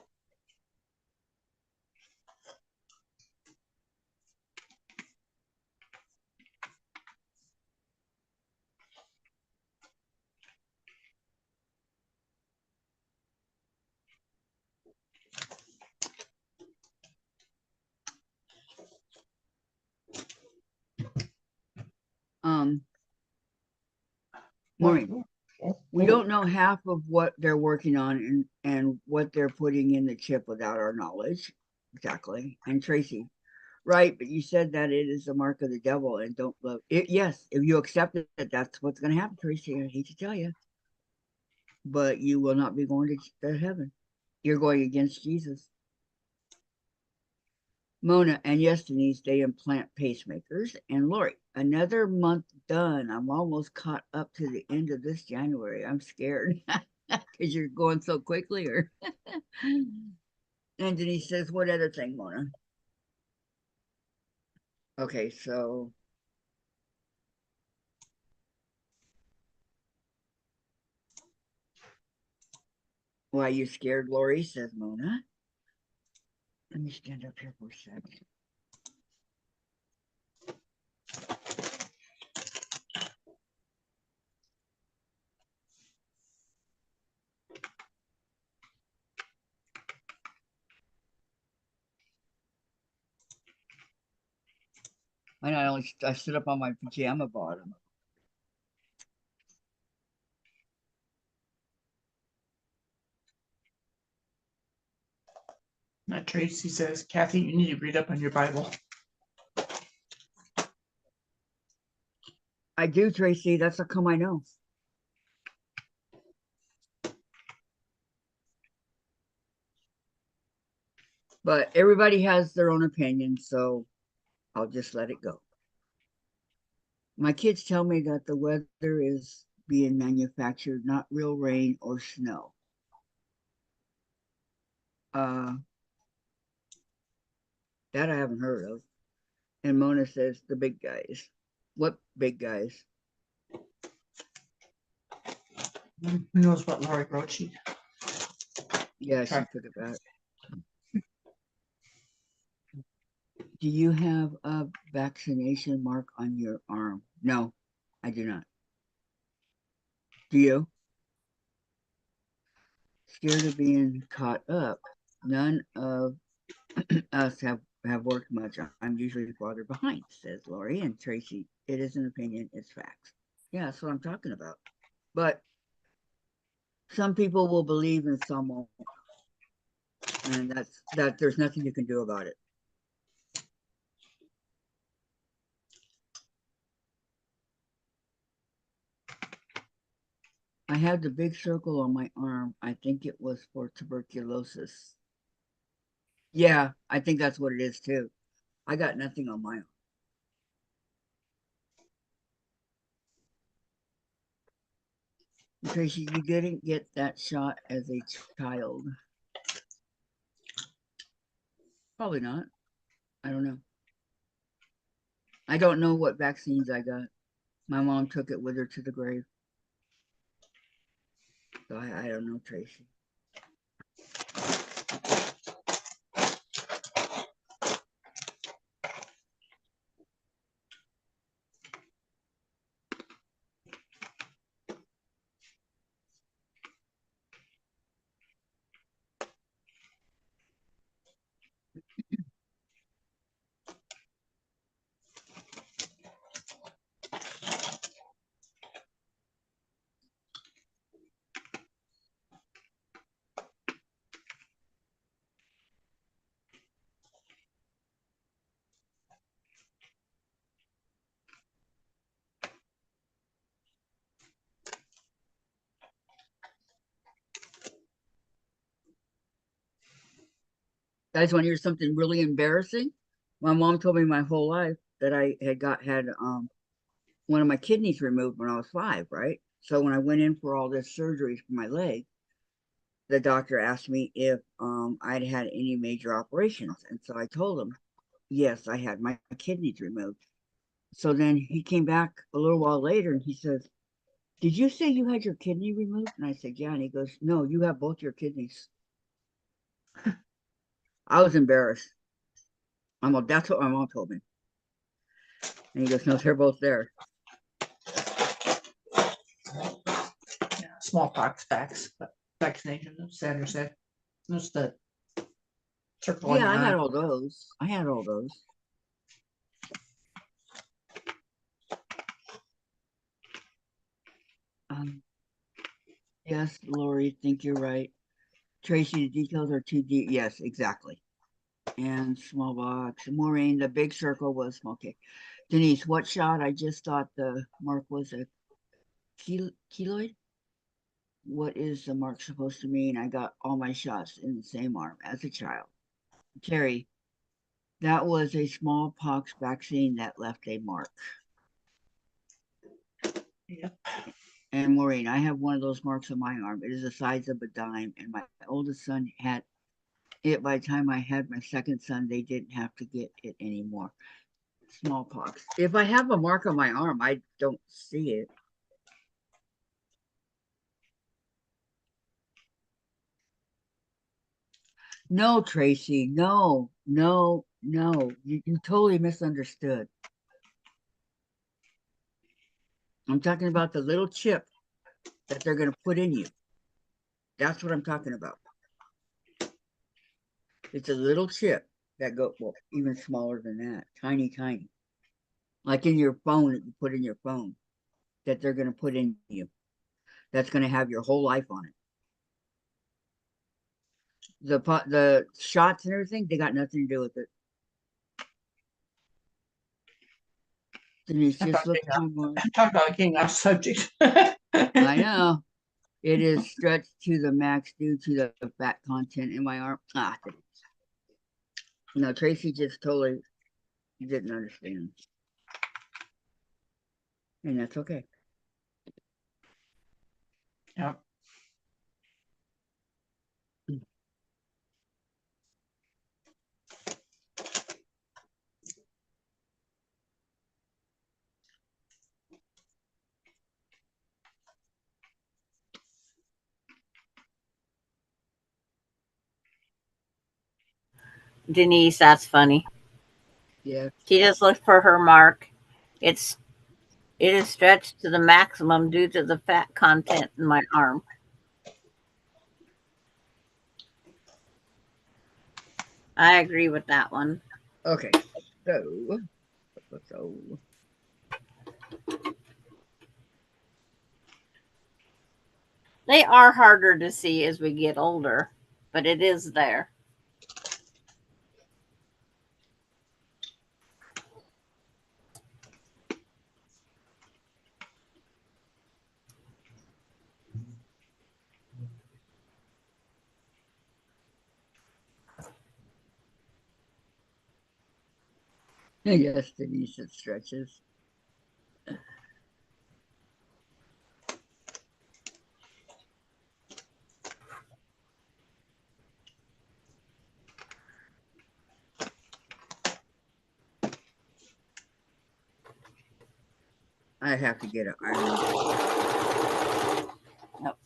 Maureen, we don't know half of what they're working on and what they're putting in the chip without our knowledge. Exactly. And Tracy, right, but you said that it is the mark of the devil and don't love it. Yes, if you accept it, that's what's going to happen, Tracy. I hate to tell you. But you will not be going to heaven. You're going against Jesus. Mona, and yes, Denise, they implant pacemakers. And Lori, another month done. I'm almost caught up to the end of this January. I'm scared because you're going so quickly. Or and Denise says, what other thing, Mona? Okay, so why you scared, Lori, says Mona. Let me stand up here for a second. I stood up on my pajama bottom. Now Tracy says, Kathy, you need to read up on your Bible. I do, Tracy. That's how come I know. But everybody has their own opinion, so I'll just let it go. My kids tell me that the weather is being manufactured, not real rain or snow. That I haven't heard of. And Mona says the big guys. What big guys? Who knows what Lori wrote? She Yeah, she took it back. Do you have a vaccination mark on your arm? No, I do not. Do you? Scared of being caught up. None of us have worked much. I'm usually farther behind, says Lori. And Tracy, it is an opinion, it's facts. Yeah, that's what I'm talking about. But some people will believe and some won't. And that there's nothing you can do about it. I had the big circle on my arm. I think it was for tuberculosis. Yeah, I think that's what it is too. I got nothing on my arm. Tracy, you didn't get that shot as a child. Probably not. I don't know. I don't know what vaccines I got. My mom took it with her to the grave. So I don't know, Tracy. Guys, want to hear something really embarrassing? My mom told me my whole life that I had one of my kidneys removed when I was 5, right? So when I went in for all this surgery for my leg, the doctor asked me if I'd had any major operations. And so I told him, yes, I had my kidneys removed. So then he came back a little while later and he says, did you say you had your kidney removed? And I said, yeah. And he goes, no, you have both your kidneys. I was embarrassed. That's what my mom told me. And he goes, no, they're both there. Yeah, smallpox vaccination, Sandra said. There's the circle. Yeah, I had all those. I had all those. Yes, Lori, think you're right. Tracy, the details are too deep. Yes, exactly. And small box. Maureen, the big circle was small cake. Denise, what shot? I just thought the mark was a keloid. What is the mark supposed to mean? I got all my shots in the same arm as a child. Terry, that was a smallpox vaccine that left a mark. Yep. And Maureen, I have one of those marks on my arm. It is the size of a dime, and my oldest son had it. By the time I had my second son, they didn't have to get it anymore. Smallpox. If I have a mark on my arm, I don't see it. No, Tracy, no. You totally misunderstood. I'm talking about the little chip that they're going to put in you. That's what I'm talking about. It's a little chip that goes, well, even smaller than that. Tiny, tiny. Like in your phone, that you put in your phone, that they're going to put in you. That's going to have your whole life on it. The shots and everything, they got nothing to do with it. Denise, just look talking about getting off subject. I know. It is stretched to the max due to the fat content in my arm. No, Tracy just totally didn't understand. And that's okay. Yep. Denise, that's funny. Yeah. She just looked for her mark. It is stretched to the maximum due to the fat content in my arm. I agree with that one. Okay. So They are harder to see as we get older, but it is there. yes, Denise, it stretches. I have to get it iron. Nope.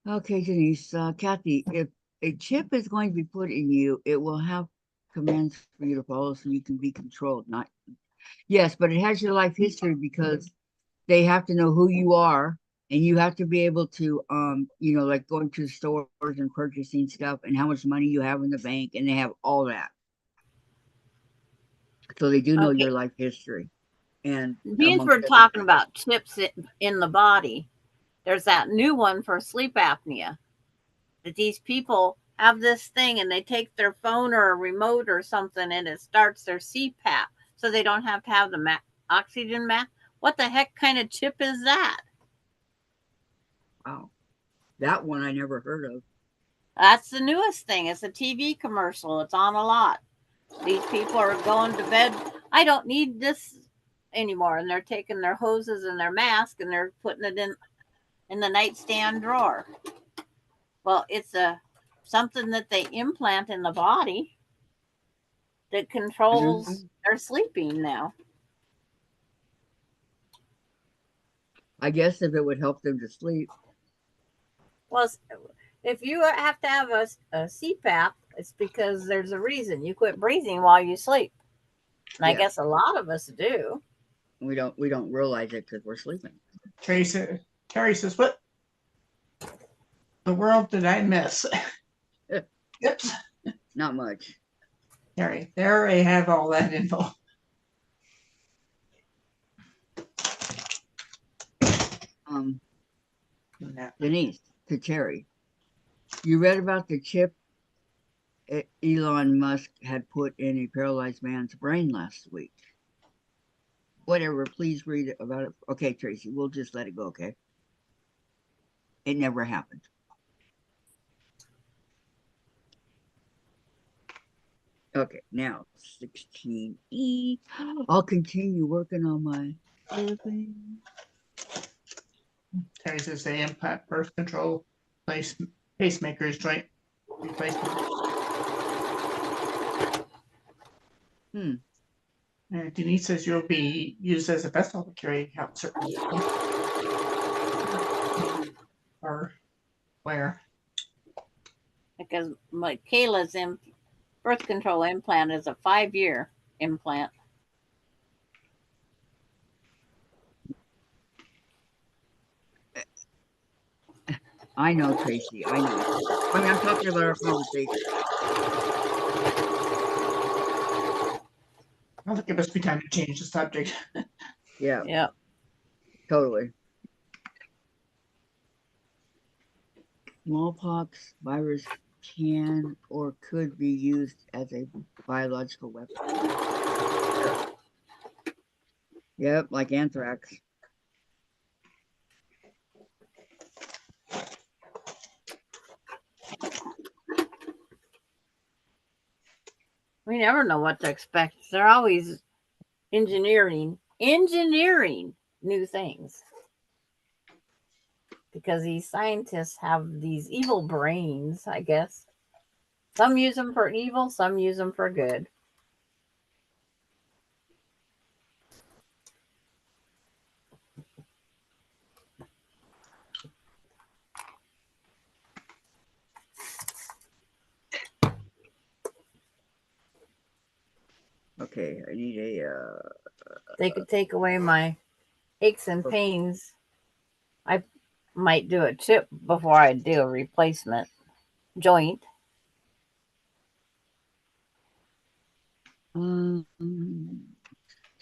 Okay, Denise. Kathy, if a chip is going to be put in you, it will have commands for you to follow so you can be controlled. Not yes, but it has your life history because they have to know who you are and you have to be able to like going to stores and purchasing stuff and how much money you have in the bank, and they have all that. So they do know your life history. And these were talking about chips in the body. There's that new one for sleep apnea that these people have this thing and they take their phone or a remote or something and it starts their CPAP so they don't have to have the oxygen mask. What the heck kind of chip is that? Wow. That one I never heard of. That's the newest thing. It's a TV commercial. It's on a lot. These people are going to bed. I don't need this anymore, and they're taking their hoses and their mask and they're putting it in the nightstand drawer. Well, it's something that they implant in the body that controls their sleeping now. I guess if it would help them to sleep. Well, if you have to have a CPAP, it's because there's a reason. You quit breathing while you sleep. And I guess a lot of us do. We don't realize it because we're sleeping. Terry says, what the world did I miss? Oops. Not much. Terry, there I have all that info. Denise, to Terry, you read about the chip Elon Musk had put in a paralyzed man's brain last week. Whatever, please read about it. Okay, Tracy, we'll just let it go, okay? It never happened. Okay, now 16E. I'll continue working on my other thing. Terry says they implant birth control pacemakers joint replacement. And Denise says you'll be used as a vessel to carry out certain or where? Because Kayla's birth control implant is a 5-year implant. I know, Tracy. I know. I mean, I'm talking about our conversation. I think it must be time to change the subject. Yeah. Yeah. Totally. Smallpox virus can or could be used as a biological weapon. Yep, like anthrax. We never know what to expect. They're always engineering new things. Because these scientists have these evil brains, I guess. Some use them for evil, some use them for good. Okay, I need a They could take away my aches and pains. I might do a chip before I do a replacement joint.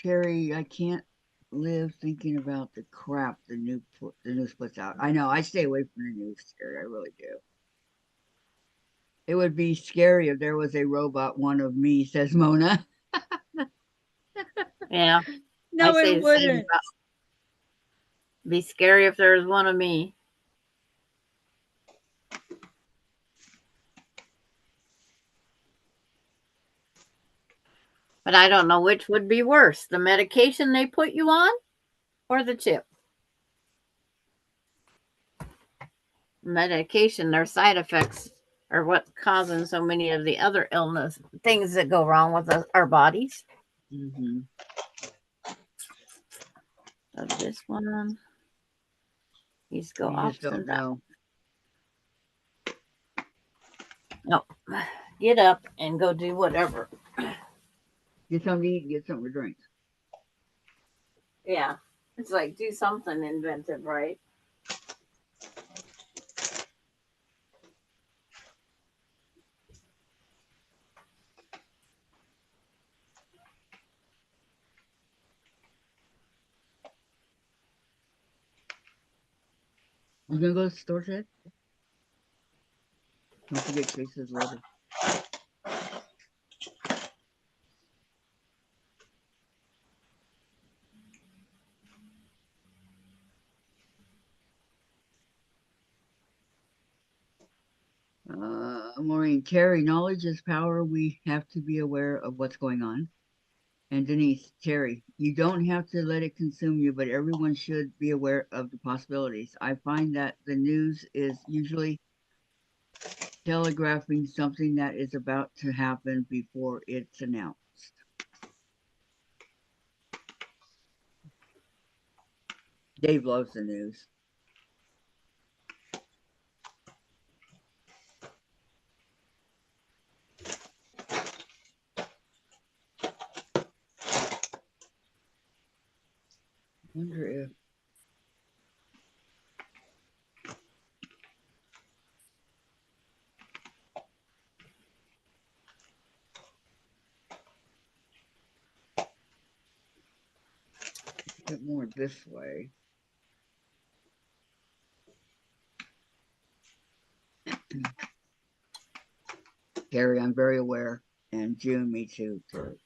Terry, I can't live thinking about the crap the news puts out. I know, I stay away from the news, Terry. I really do. It would be scary if there was a robot one of me, says Mona. Yeah. No, it wouldn't. Be scary if there was one of me. But I don't know which would be worse, the medication they put you on or the chip. Medication, their side effects are what's causing so many of the other illness, things that go wrong with our bodies. Mm-hmm. So this one, these go you up just don't know. No, get up and go do whatever. Get something to eat, get something to drink. Yeah, it's like do something inventive, right? You gonna go to the store today? Don't forget Chase's letter. Maureen, Terry, knowledge is power. We have to be aware of what's going on. And Denise, Terry, you don't have to let it consume you, but everyone should be aware of the possibilities. I find that the news is usually telegraphing something that is about to happen before it's announced. Dave loves the news. Wonder if get more this way. Gary, I'm very aware. And June, me too, Terry.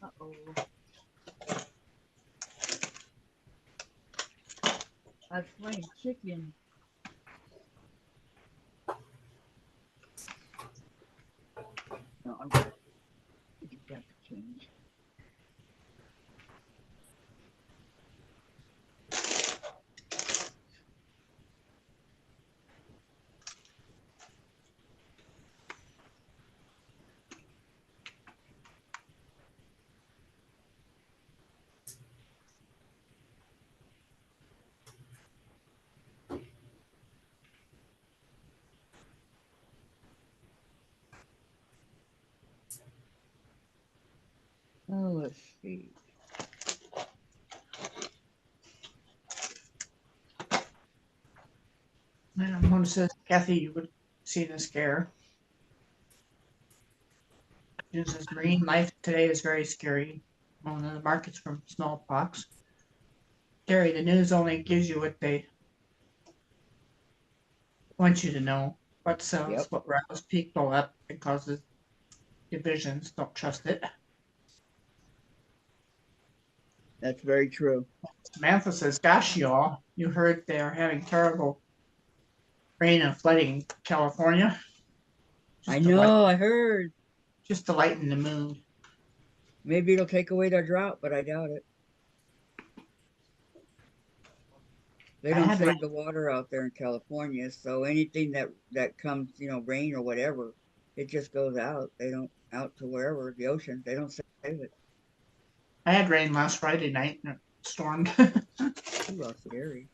Uh-oh. I was playing chicken. No, I'm gonna get that to change. Oh, let's see. And one says, Kathy, you would see the scare. It says, marine life today is very scary. One of the markets from smallpox. Gary, the news only gives you what they want you to know. What sells, Yep, what riles people up and causes divisions. Don't trust it. that's very true. Samantha says, gosh, y'all, you heard they're having terrible rain and flooding in California. I know, I heard. Just to lighten the mood. Maybe it'll take away their drought, but I doubt it. They I don't had save the water out there in California, so anything that comes, rain or whatever, it just goes out. They don't out to wherever the ocean. They don't save it. I had rain last Friday night and it stormed. Ooh, how scary.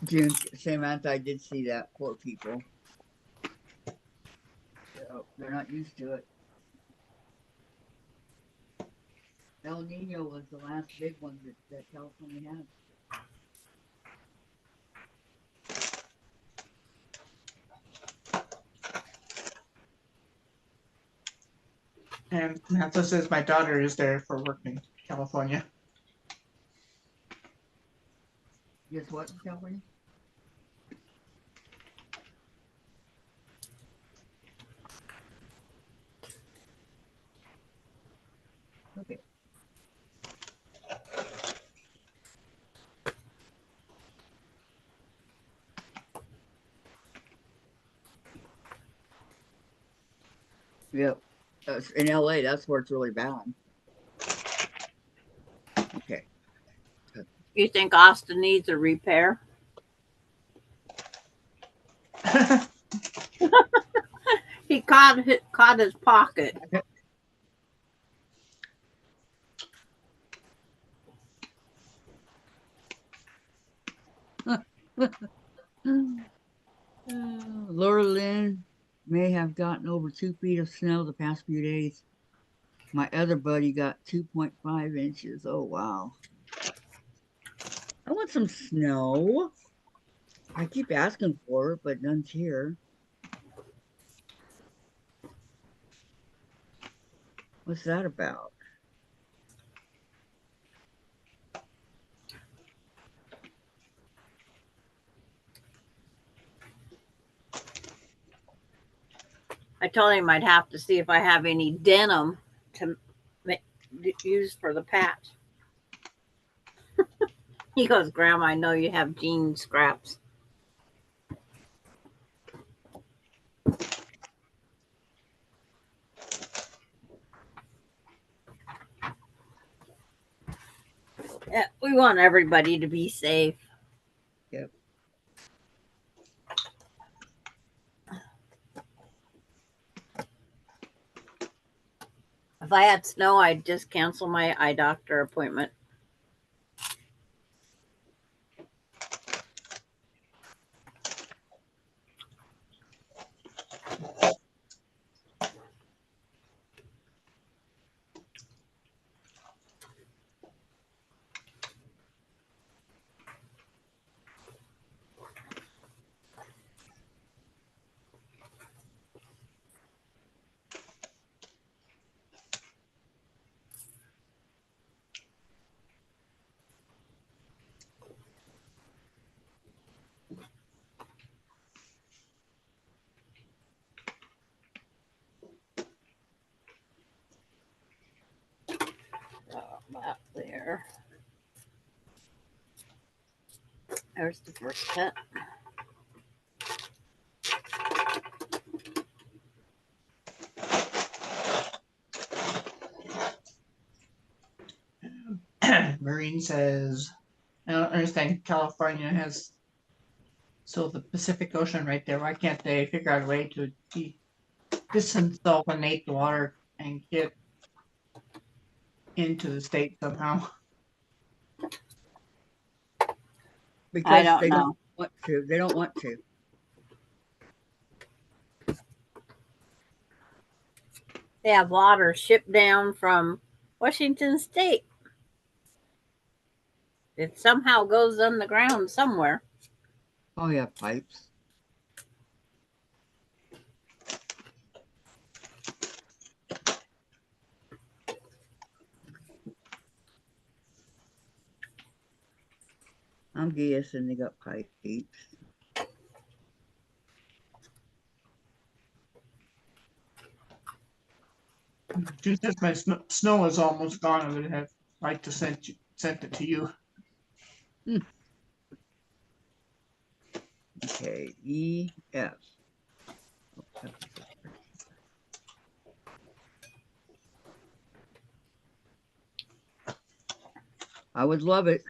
June, Samantha, I did see that. Poor people. They're not used to it. El Nino was the last big one that California had. And Samantha says my daughter is there for work in California. Guess what, California? Okay. Yep. In LA, that's where it's really bad. Okay. You think Austin needs a repair? He caught his pocket. Laura Lynn may have gotten over 2 feet of snow the past few days. My other buddy got 2.5 inches. Oh, wow. I want some snow. I keep asking for it, but none's here. What's that about? I told him I'd have to see if I have any denim to use for the patch. He goes, Grandma, I know you have jean scraps. Yeah, we want everybody to be safe. Yep. If I had snow, I'd just cancel my eye doctor appointment. About there. There's the first cut. Marine says, I don't understand. California has so the Pacific Ocean right there. Why can't they figure out a way to desalinate the water and get into the state somehow? Because don't they know. don't want to. They don't want to. They have water shipped down from Washington State. It somehow goes underground somewhere. Oh, yeah, pipes. I'm guessing they got pipes. She says my snow is almost gone. I would have liked to send it to you. Okay, EF. I would love it.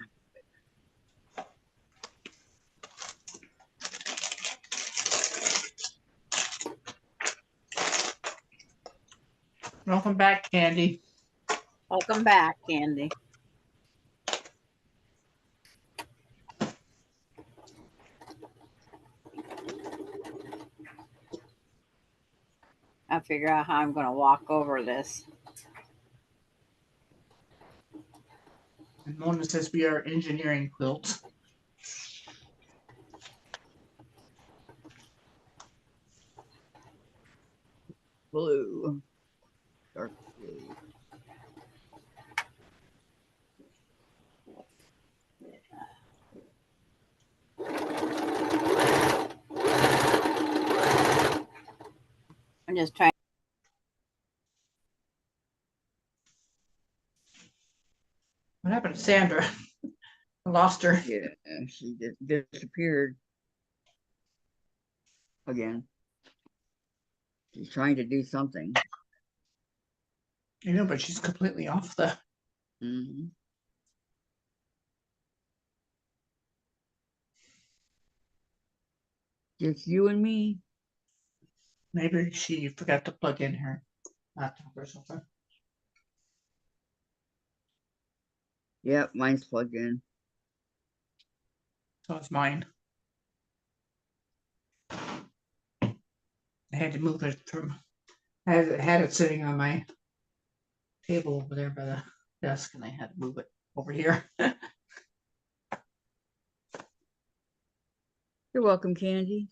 Welcome back, Candy. Welcome back, Candy. I figure out how I'm going to walk over this. And Mona says we are engineering quilts. Blue. Dark blue. I'm just trying. What happened to Sandra? I lost her. Yeah, she disappeared again. She's trying to do something. I know, but she's completely off the. Mm-hmm. Just you and me. Maybe she forgot to plug in her laptop or something. Yep, mine's plugged in. So it's mine. I had to move it from. I had it sitting on my table over there by the desk, and I had to move it over here. You're welcome, Candy.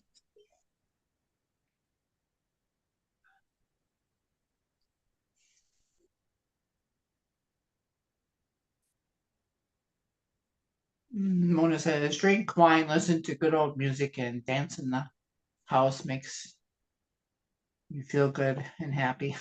Mona says, drink wine, listen to good old music, and dance in the house makes you feel good and happy.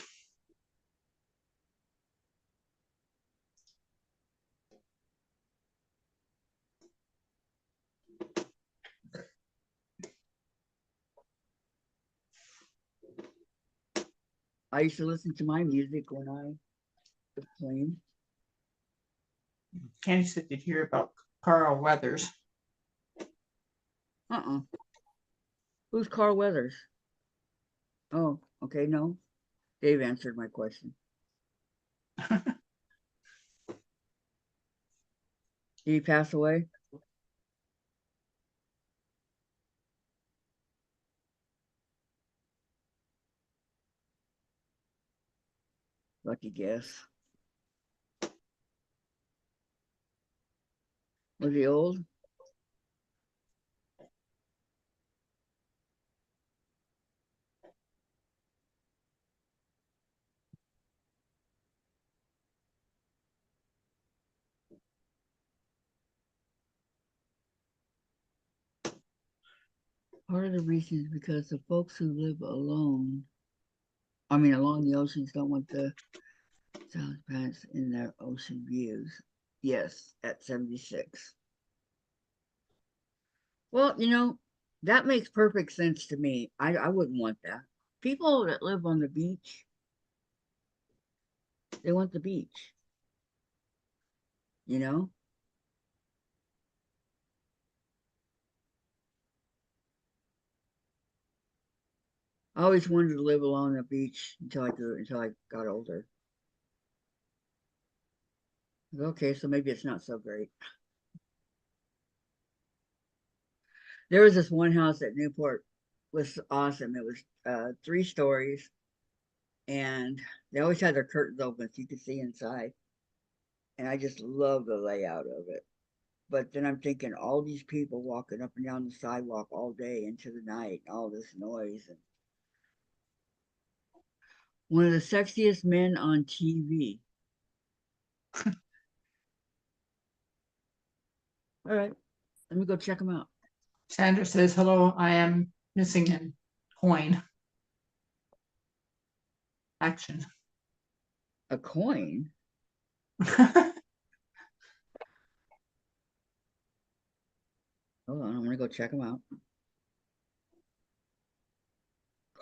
I used to listen to my music when I was playing. Candy said, did you hear about Carl Weathers? Who's Carl Weathers? Oh, okay, no. Dave answered my question. Did he pass away? Lucky guess. Was he old? Part of the reason is because the folks who live along the oceans don't want the South Pass in their ocean views. Yes, at 76. Well, that makes perfect sense to me. I wouldn't want that. People that live on the beach, they want the beach. I always wanted to live along the beach until I got older. Okay, so maybe it's not so great. There was this one house at Newport, was awesome. It was 3 stories, and they always had their curtains open so you could see inside. And I just love the layout of it. But then I'm thinking all these people walking up and down the sidewalk all day into the night, all this noise. And one of the sexiest men on TV. All right, let me go check him out. Sandra says, hello, I am missing a coin. Action. A coin? Hold on, I'm going to go check him out.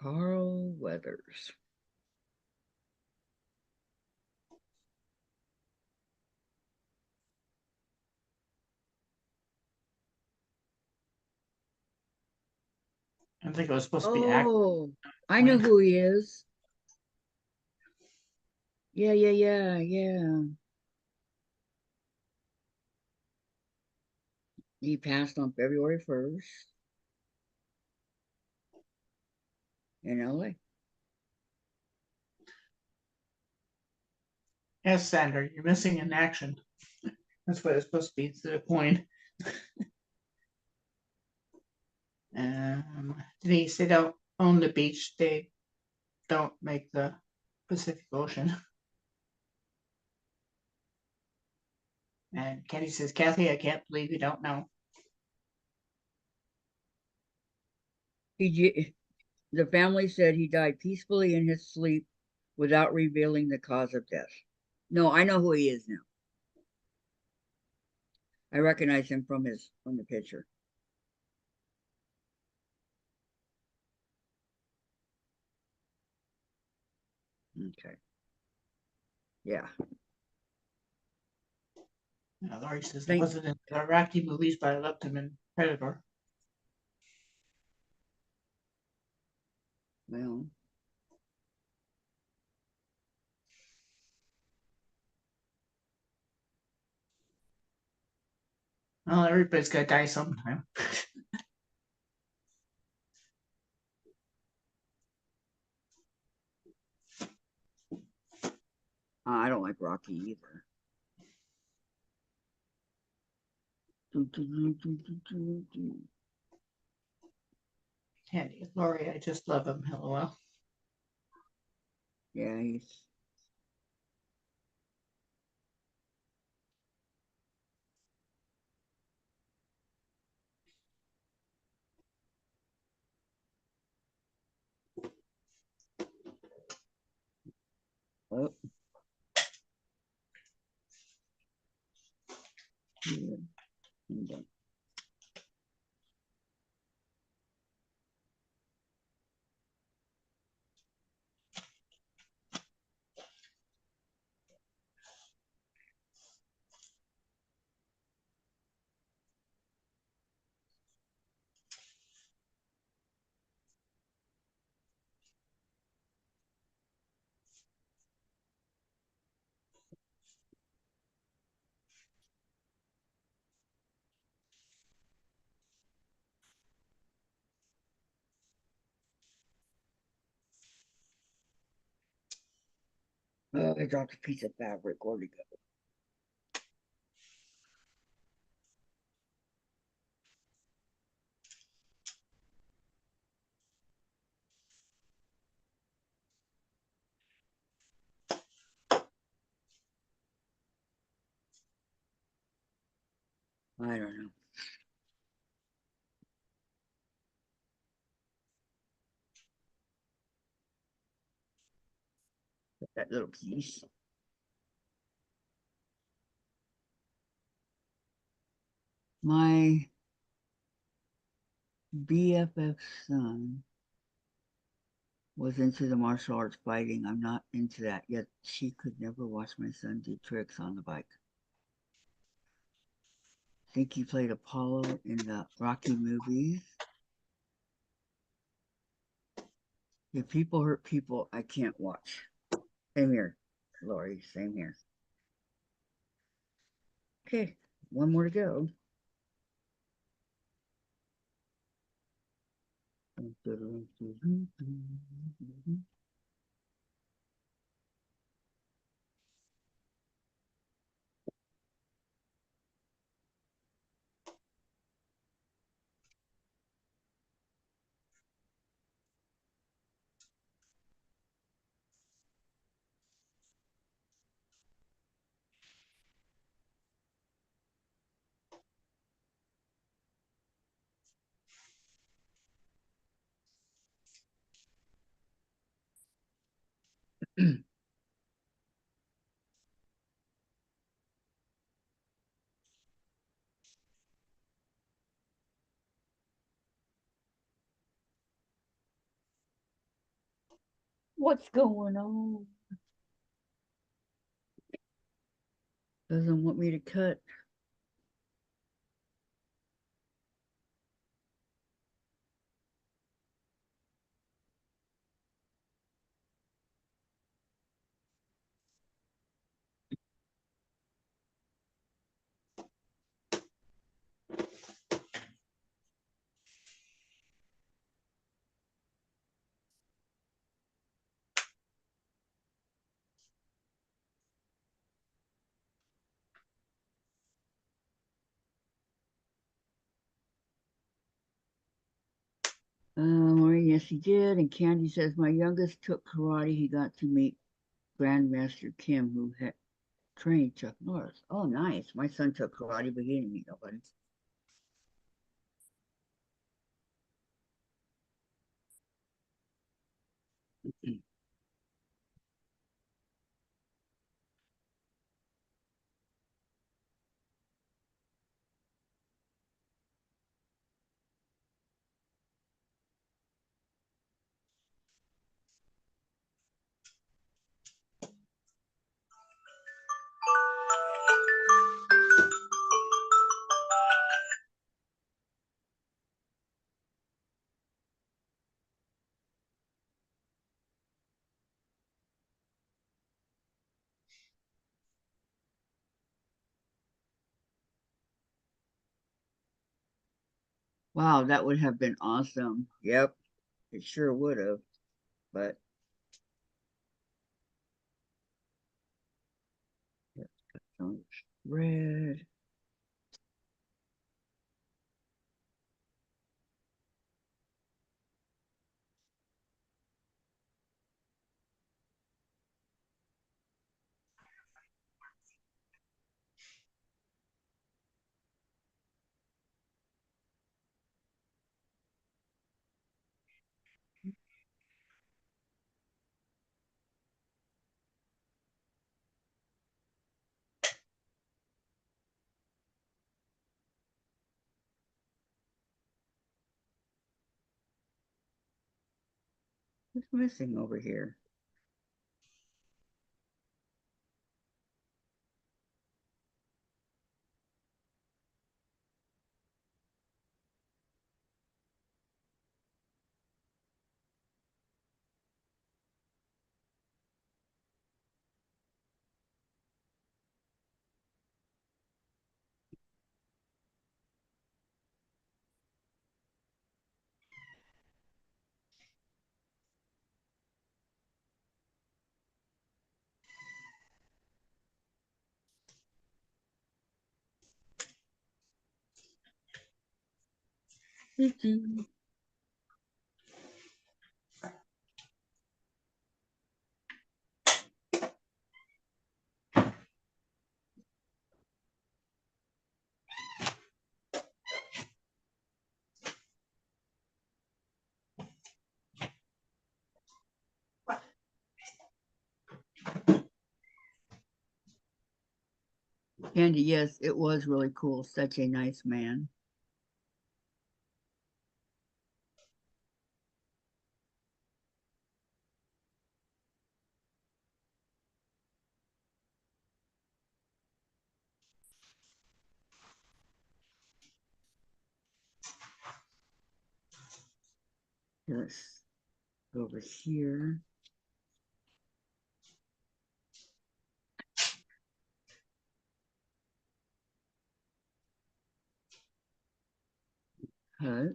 Carl Weathers. I think it was supposed to be Oh, I know who he is. Yeah. He passed on February 1st in LA. Yes, Sandra, you're missing an action. That's what it's supposed to be instead of coin. Denise, they don't own the beach. They don't make the Pacific Ocean. And Kenny says, Kathy, I can't believe you don't know. The family said he died peacefully in his sleep without revealing the cause of death. No, I know who he is now. I recognize him from the picture. Okay. Yeah. Laurie says he Thank- wasn't in the Iraqi movies, but I loved him in Predator. Well, Well, everybody's got to die sometime. I don't like Rocky either. Candy, Laurie, I just love him. LOL. Yeah, he's. Oh. Yeah. I'm done. Oh, I dropped a piece of fabric. Where'd it go? I don't know. That little piece. My BFF's son was into the martial arts fighting. I'm not into that yet. She could never watch my son do tricks on the bike. I think he played Apollo in the Rocky movies. If people hurt people, I can't watch. Same here, Lori. Same here. Okay, one more to go. What's going on? Doesn't want me to cut. Maureen, yes, he did. And Candy says, my youngest took karate. He got to meet Grandmaster Kim, who had trained Chuck Norris. Oh, nice. My son took karate, but he didn't meet nobody. Wow, that would have been awesome. Yep, it sure would have. But some red. What's missing over here? Candy, yes, it was really cool. Such a nice man. Let's go over here. Cut.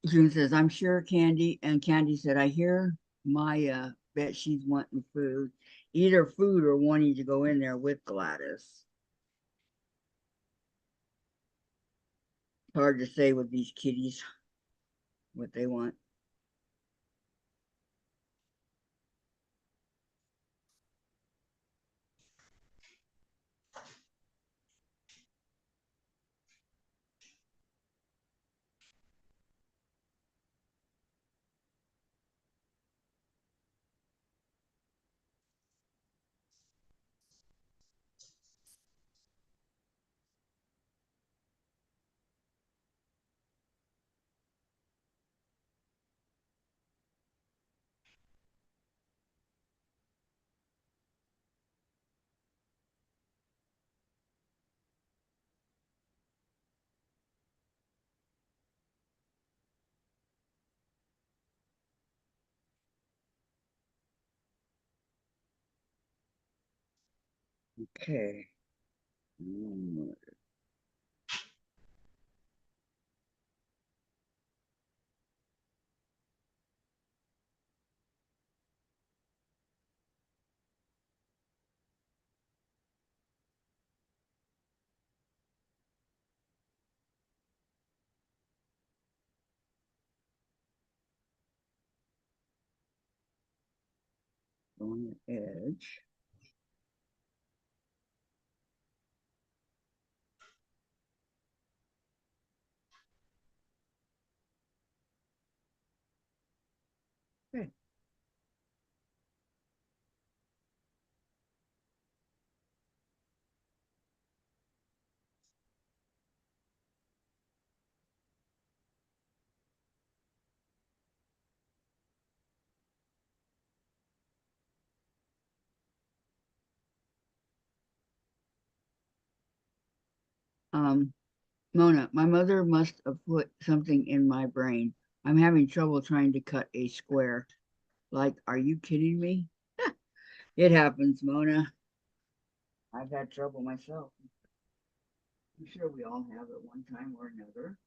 June says, I'm sure Candy. And Candy said, I hear Maya bet she's wanting food. Either food or wanting to go in there with Gladys. Hard to say with these kitties what they want. Okay. On the edge. Okay. Mona, my mother must have put something in my brain. I'm having trouble trying to cut a square. Like, are you kidding me? It happens, Mona. I've had trouble myself. I'm sure we all have at one time or another.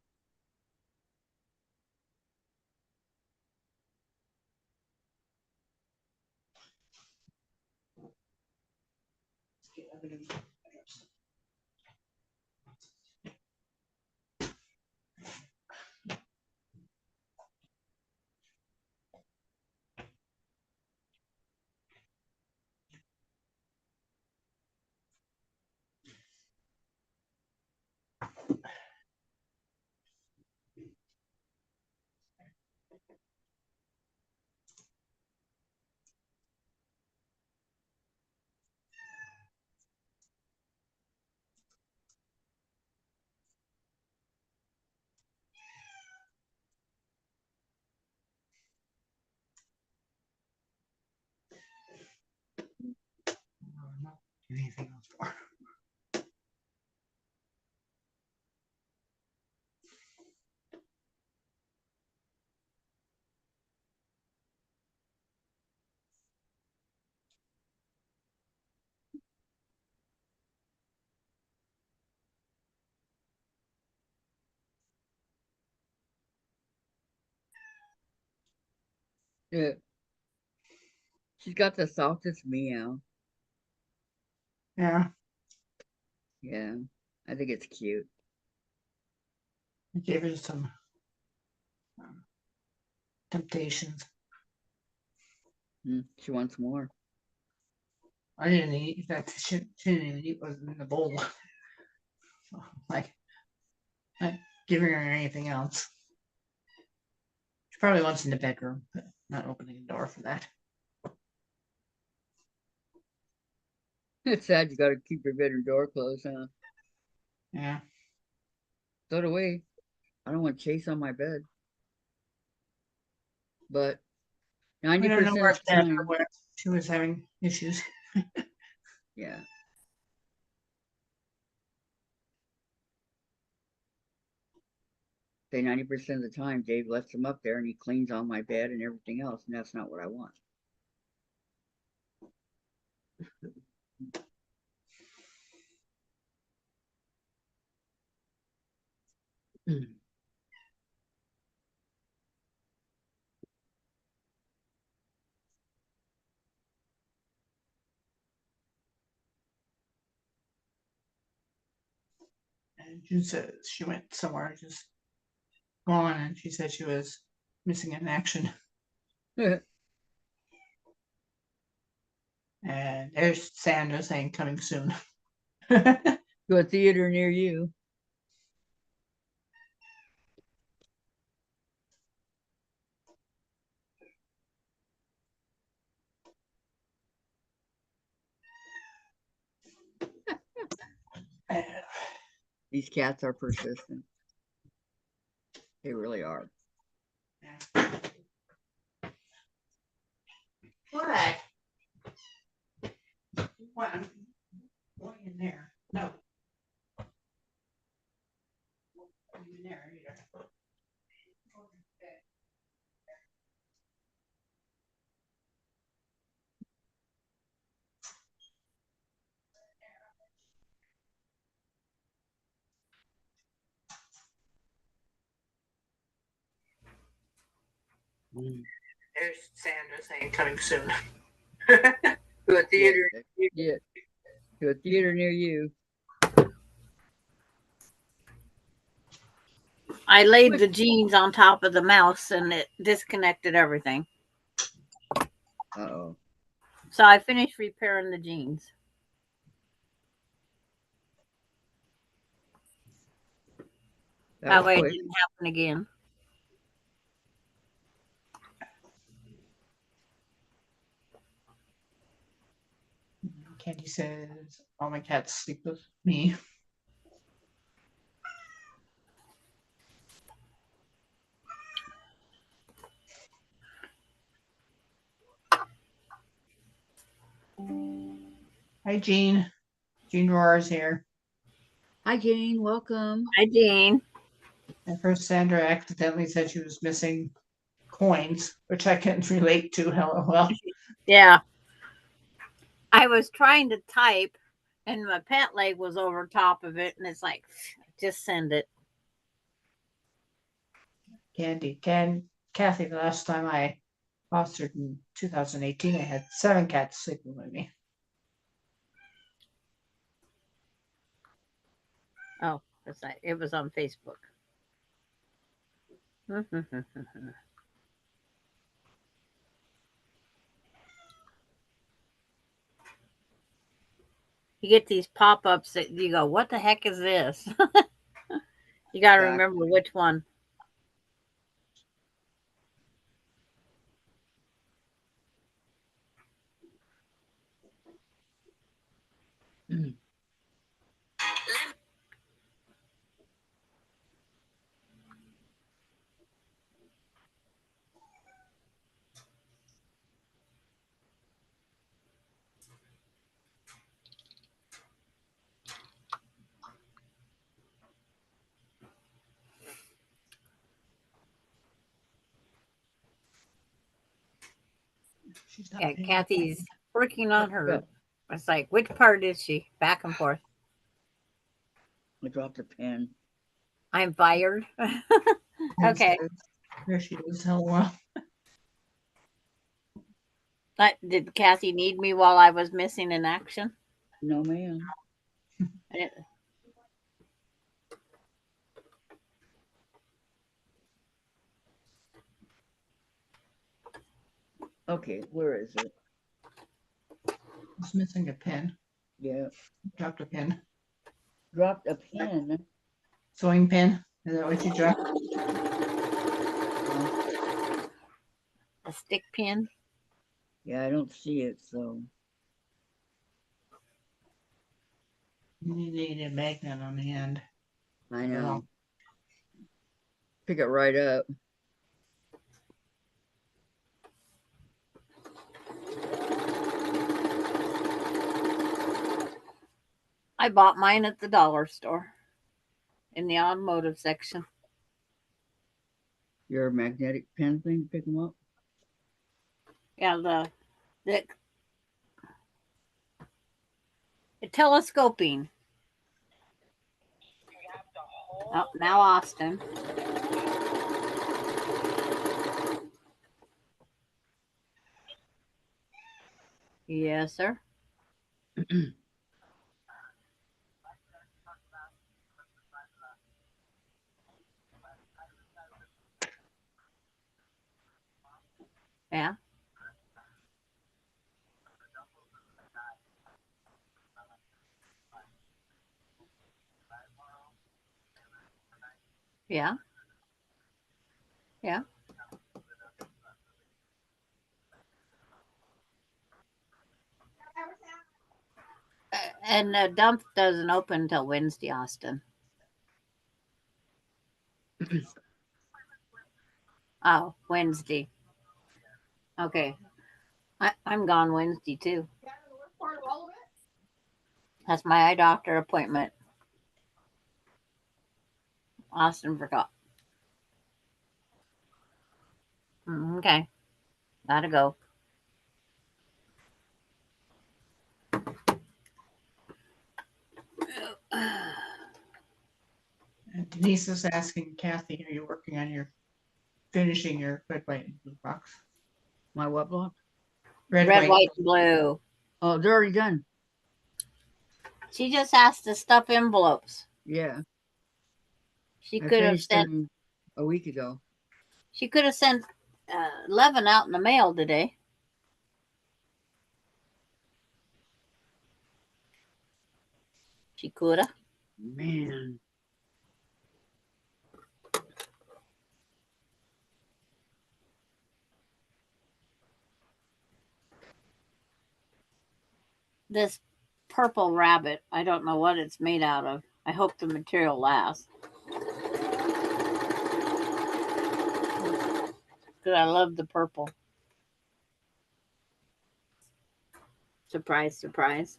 Anything else for? Yeah. She's got the softest meow. Yeah, Yeah, I think it's cute. I gave her some temptations. She wants more. I didn't eat. In fact, she didn't even eat what was in the bowl. So, like, not giving her anything else. She probably wants in the bedroom, but not opening the door for that. It's sad you got to keep your bedroom door closed, huh? Yeah. So do we. I don't want Chase on my bed. But We 90% don't know where of it's the at or time, where she was having issues. yeah. Say 90% of the time, Dave lets him up there and he cleans on my bed and everything else, and that's not what I want. And June says she went somewhere, just gone, and she said she was missing in action. And there's Sandra saying coming soon. To a theater near you. These cats are persistent. They really are. What? What? I'm going in there. No. Going in there either. There's Sandra saying coming soon. To a theater. Yeah. To a theater near you. I laid the jeans on top of the mouse and it disconnected everything. Uh-oh. So I finished repairing the jeans. That way it didn't happen again. Candy says all my cats sleep with me. Hi, Jean. Jean Roar's here. Hi, Jane. Welcome. Hi, Jean. At first, Sandra accidentally said she was missing coins, which I can relate to. LOL. Yeah. I was trying to type and my pet leg was over top of it. And it's like, just send it. Kathy, the last time I fostered in 2018, I had 7 cats sleeping with me. Oh, it was on Facebook. You get these pop-ups that you go, what the heck is this? You got to remember which one. Yeah, Kathy's working on her. It's like, which part is she? Back and forth. I dropped a pen. I'm fired. Okay. There she is. LOL. Did Kathy need me while I was missing in action? No, ma'am. Okay, where is it? It's missing a pin. Yeah. Dropped a pin. Dropped a pen. Sewing pin. Is that what you dropped? A stick pin. Yeah, I don't see it, so. You need a magnet on the end. I know. Well, Pick it right up. I bought mine at the dollar store in the automotive section. Your magnetic pen thing, pick them up. Yeah, the telescoping. Oh, now Austin. Yes, sir. Yeah. Yeah. Yeah. And the dump doesn't open until Wednesday, Austin. Oh, Wednesday. Okay. I'm gone Wednesday too. That's my eye doctor appointment. Austin forgot. Okay. Gotta go. and Denise is asking Kathy, are you working on finishing your red, white, and blue box? My what block? Red, white, and blue. Oh, they're already done. She just has to stuff envelopes. Yeah. She I could have finished sent them a week ago. She could have sent 11 out in the mail today. She could have. Man. This purple rabbit, I don't know what it's made out of. I hope the material lasts. Because I love the purple. Surprise, surprise.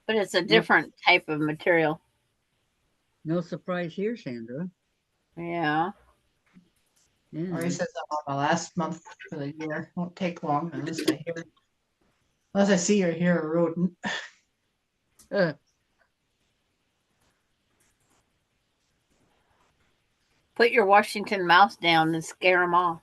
But it's a different type of material. No surprise here, Sandra. Yeah. Yeah. Lori says I'm on my last month for the year. Won't take long unless I see or hear a rodent. Uh, Put your Washington mouse down and scare them off.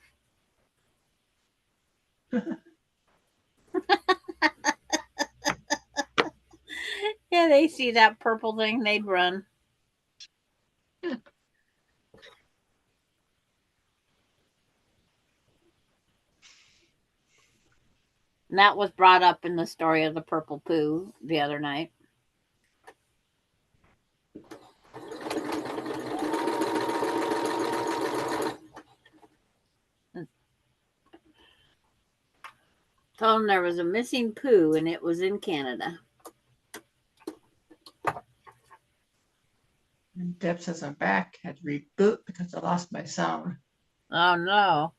Yeah, they see that purple thing, they'd run. And that was brought up in the story of the purple poo the other night. Told them there was a missing poo and it was in Canada. And Deb says I'm back. Had to reboot because I lost my sound. Oh no.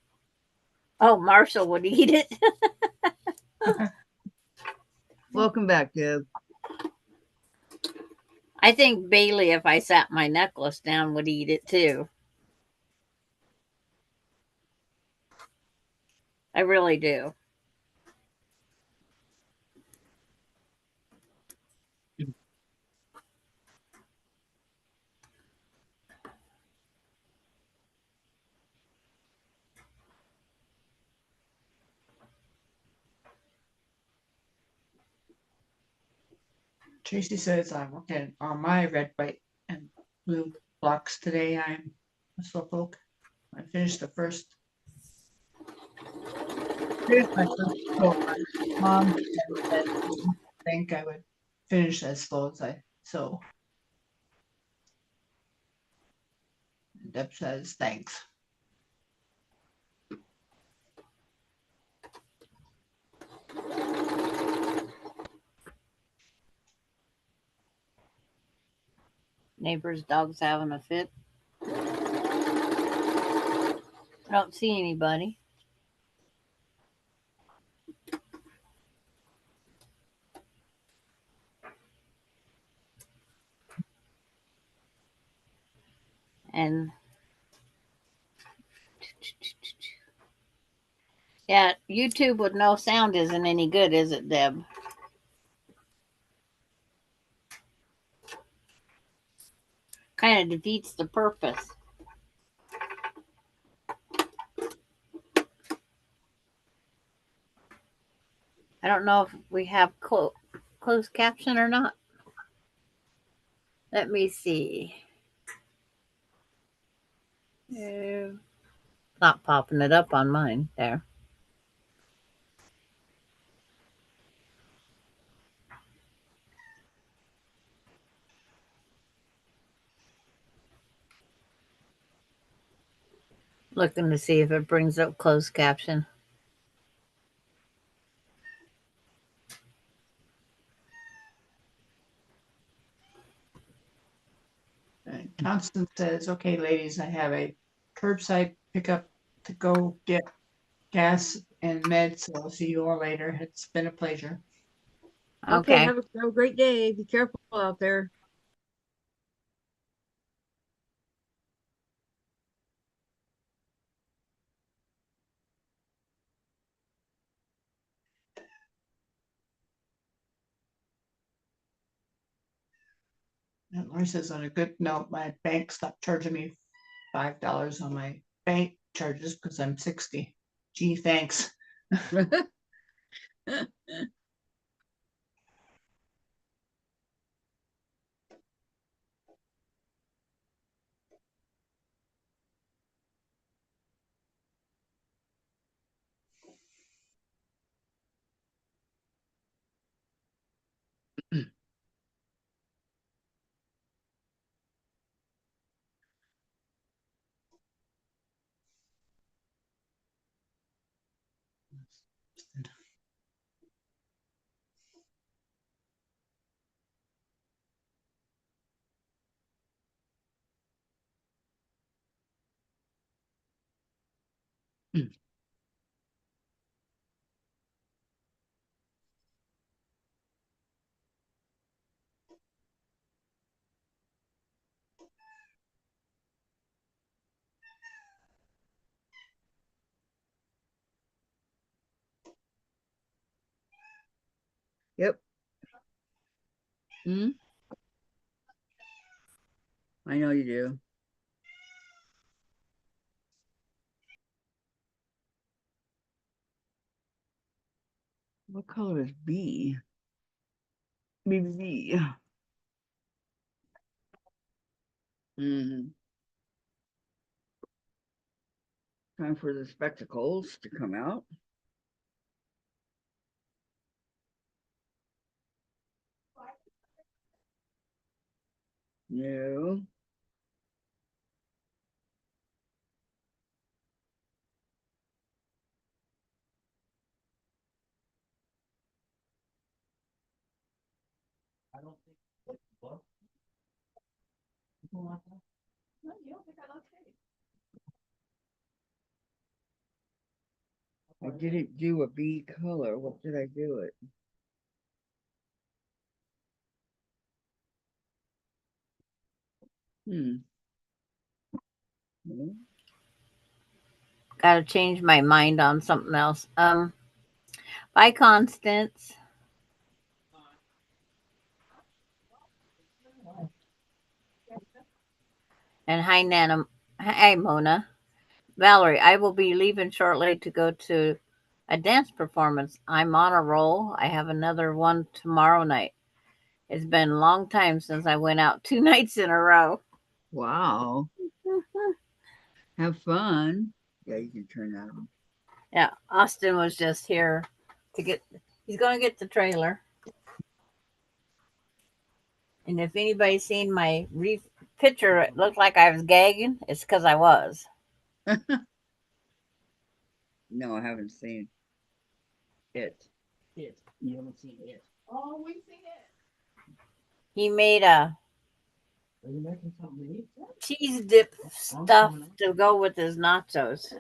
Oh, Marshall would eat it. welcome back, Deb. I think Bailey, if I sat my necklace down, would eat it too. I really do. Tracy says I'm working on my red, white, and blue blocks today. I'm a slowpoke. I finished the first. Finished my first book. Mom said I think I would finish as slow as I so. And Deb says thanks. Neighbor's dog's having a fit. I don't see anybody. And yeah, YouTube with no sound isn't any good, is it, Deb? Kind of defeats the purpose. I don't know if we have closed caption or not. Let me see. Not popping it up on mine there. Looking to see if it brings up closed caption. And Constance says, okay, ladies, I have a curbside pickup to go get gas and meds. So I'll see you all later. It's been a pleasure. Okay, Okay. have a great day. Be careful out there. And Lori says, on a good note, my bank stopped charging me $5 on my bank charges because I'm 60. Gee, thanks. Yep. Hmm? I know you do. What color is B? B. Hmm. Time for the spectacles to come out. No. I don't think. What? I didn't do a B color. What did I do it? Hmm. No. Gotta change my mind on something else. Bye, Constance. And hi, Nana. Hi, Mona. Valerie, I will be leaving shortly to go to a dance performance. I'm on a roll. I have another one tomorrow night. It's been a long time since I went out 2 nights in a row. Wow. Have fun. Yeah, you can turn that on. Yeah, Austin was just here to get, he's going to get the trailer. And if anybody's seen my picture, it looked like I was gagging. It's because I was. No, I haven't seen it. It. You haven't seen it. Oh, we've seen it. He made a Are you making something to eat? cheese dip stuff to go with his nachos.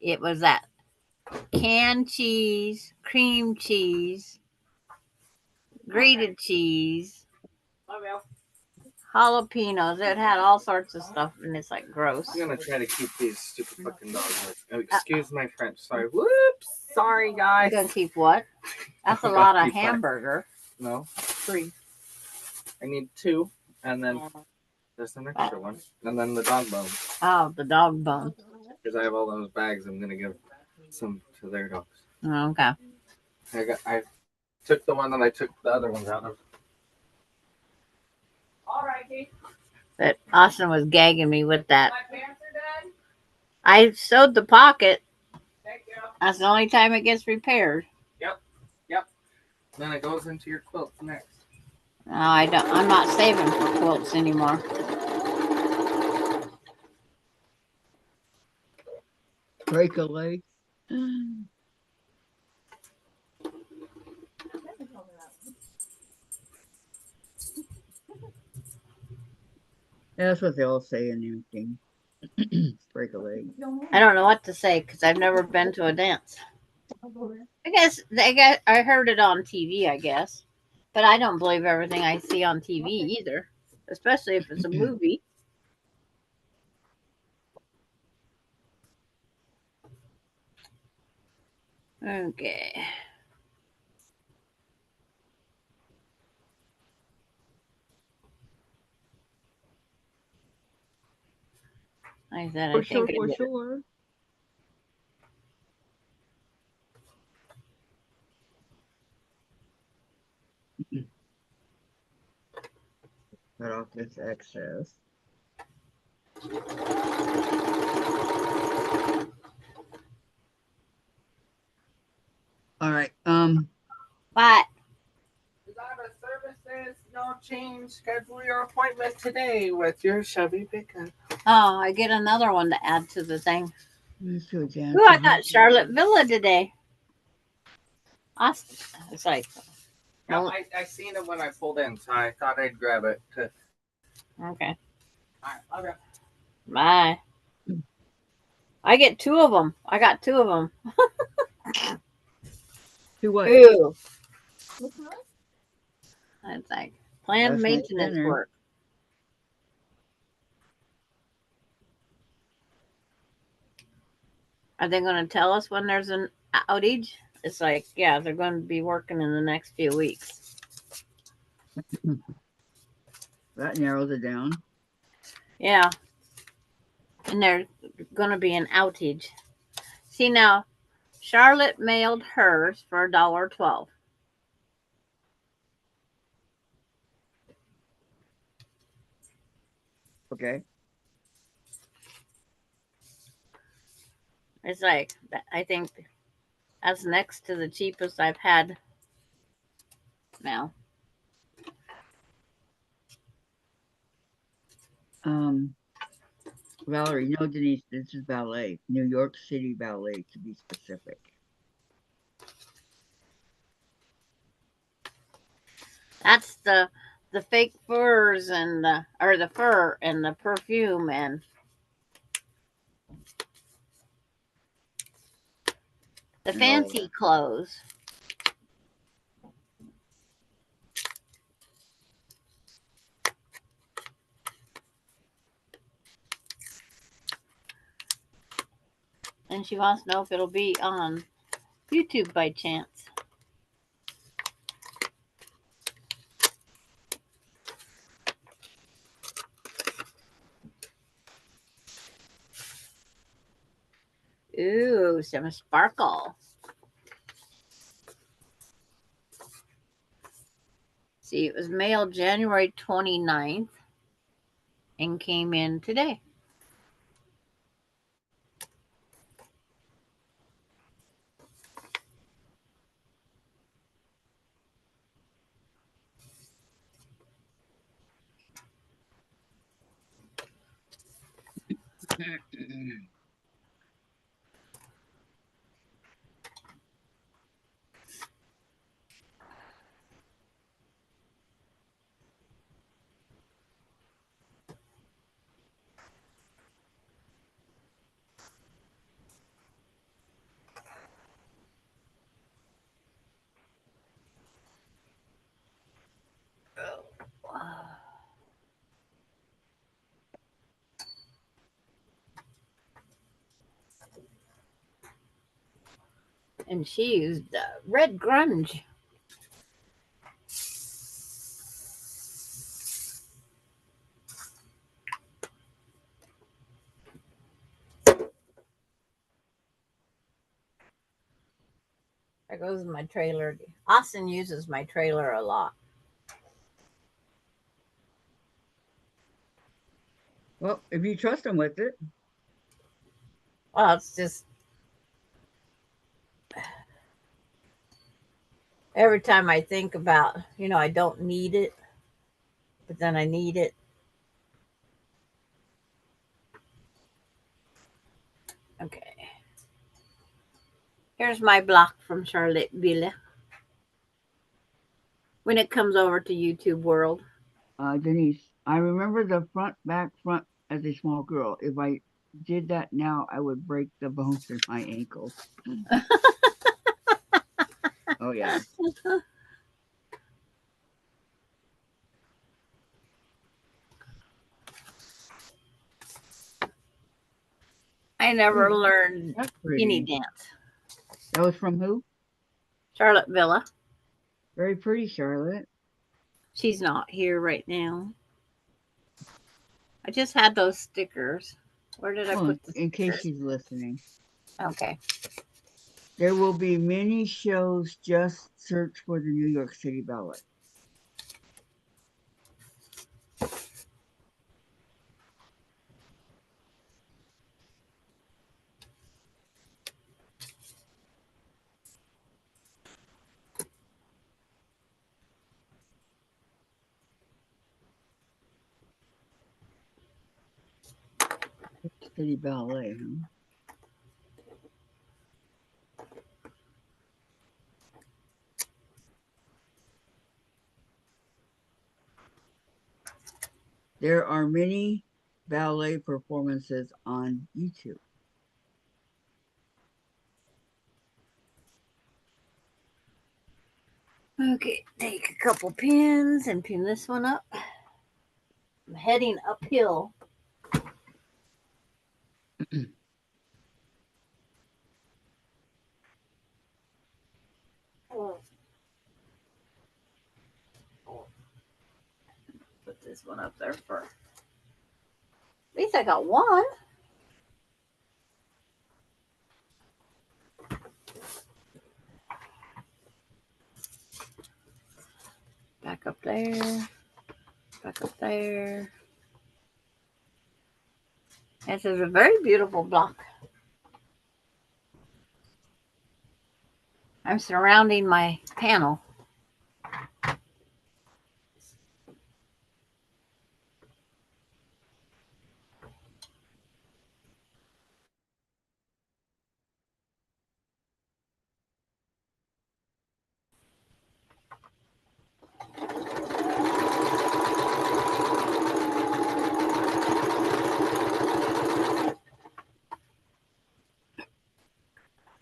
It was that canned cheese, cream cheese, grated cheese, jalapenos. It had all sorts of stuff, and it's like gross. I'm gonna try to keep these stupid fucking dogs. Excuse my French. Sorry. Whoops. Sorry, You guys. gonna keep what? That's a lot of hamburger. No, 3. I need 2, and then there's an extra one, and then the dog bone. Oh, the dog bone. Because I have all those bags, I'm gonna give some to their dogs. Oh, okay. I took the one that I took the other ones out of. All right, Keith. But Austin was gagging me with that. My pants are done. I sewed the pocket. Thank you. That's the only time it gets repaired. Yep. Then it goes into your quilt next. No, I don't. I'm not saving for quilts anymore. Break a leg. Yeah, that's what they all say in anything. Break a leg. I don't know what to say because I've never been to a dance. I heard it on TV, I guess. But I don't believe everything I see on TV either, especially if it's a movie. Okay. Like I said, I For think sure, for sure. Cut off this excess. All right. But Desirable services, no change. Schedule your appointment today with your Chevy pickup. oh, I get another one to add to the thing. Let's do again. Ooh, I got Charlotte Villa today. Austin. It's like, Yeah, I seen it when I pulled in, so I thought I'd grab it. okay. All right, okay. Bye. I get 2 of them. I got 2 of them. Do what? Ooh. It's like planned That's nice maintenance dinner. work. Are they going to tell us when there's an outage? it's like, yeah, they're going to be working in the next few weeks. That narrows it down. Yeah. And there's going to be an outage. See, now, Charlotte mailed hers for $1.12. Okay. It's like, I think that's next to the cheapest I've had now. Valerie, no, Denise, this is ballet. New York City Ballet, to be specific. That's the fake furs and the fur and the perfume and the fancy clothes. And she wants to know if it'll be on YouTube by chance. Ooh, some sparkle. See, it was mailed January 29th and came in today. And she used red grunge. There goes my trailer. Austin uses my trailer a lot. Well, if you trust him with it. Well, it's just every time I think about, I don't need it, but then I need it. Okay. Here's my block from Charlottesville when it comes over to YouTube World. Denise, I remember the back front as a small girl. If I did that now, I would break the bones in my ankles. Oh, yeah. I never learned any dance. That was from who? Charlottesville. Very pretty, Charlotte. She's not here right now. I just had those stickers. Where did I put the stickers? In case she's listening. Okay. There will be many shows. Just search for the New York City Ballet. City Ballet, huh? There are many ballet performances on YouTube. Okay, take a couple pins and pin this one up. I'm heading uphill. this one up there for. At least I got one. Back up there. Back up there. This is a very beautiful block. I'm surrounding my panel.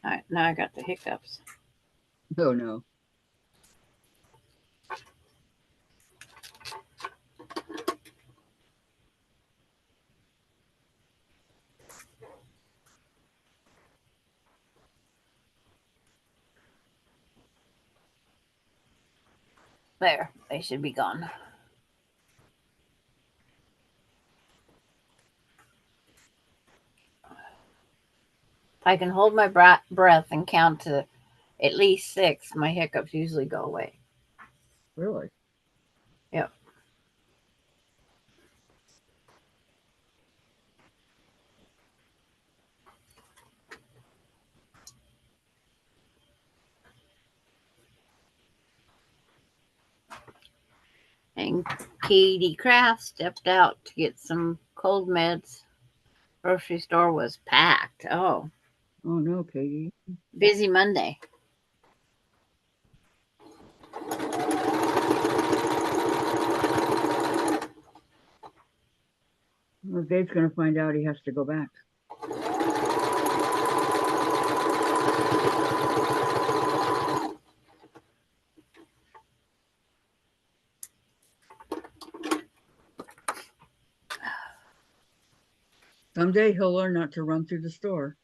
All right, now I got the hiccups. Oh no. There, they should be gone. If I can hold my breath and count to at least 6, my hiccups usually go away. Really? Yep. And Katie Krafts stepped out to get some cold meds. Grocery store was packed. Oh, Oh no, Katie. busy Monday. Well, Dave's gonna find out he has to go back. Someday he'll learn not to run through the store.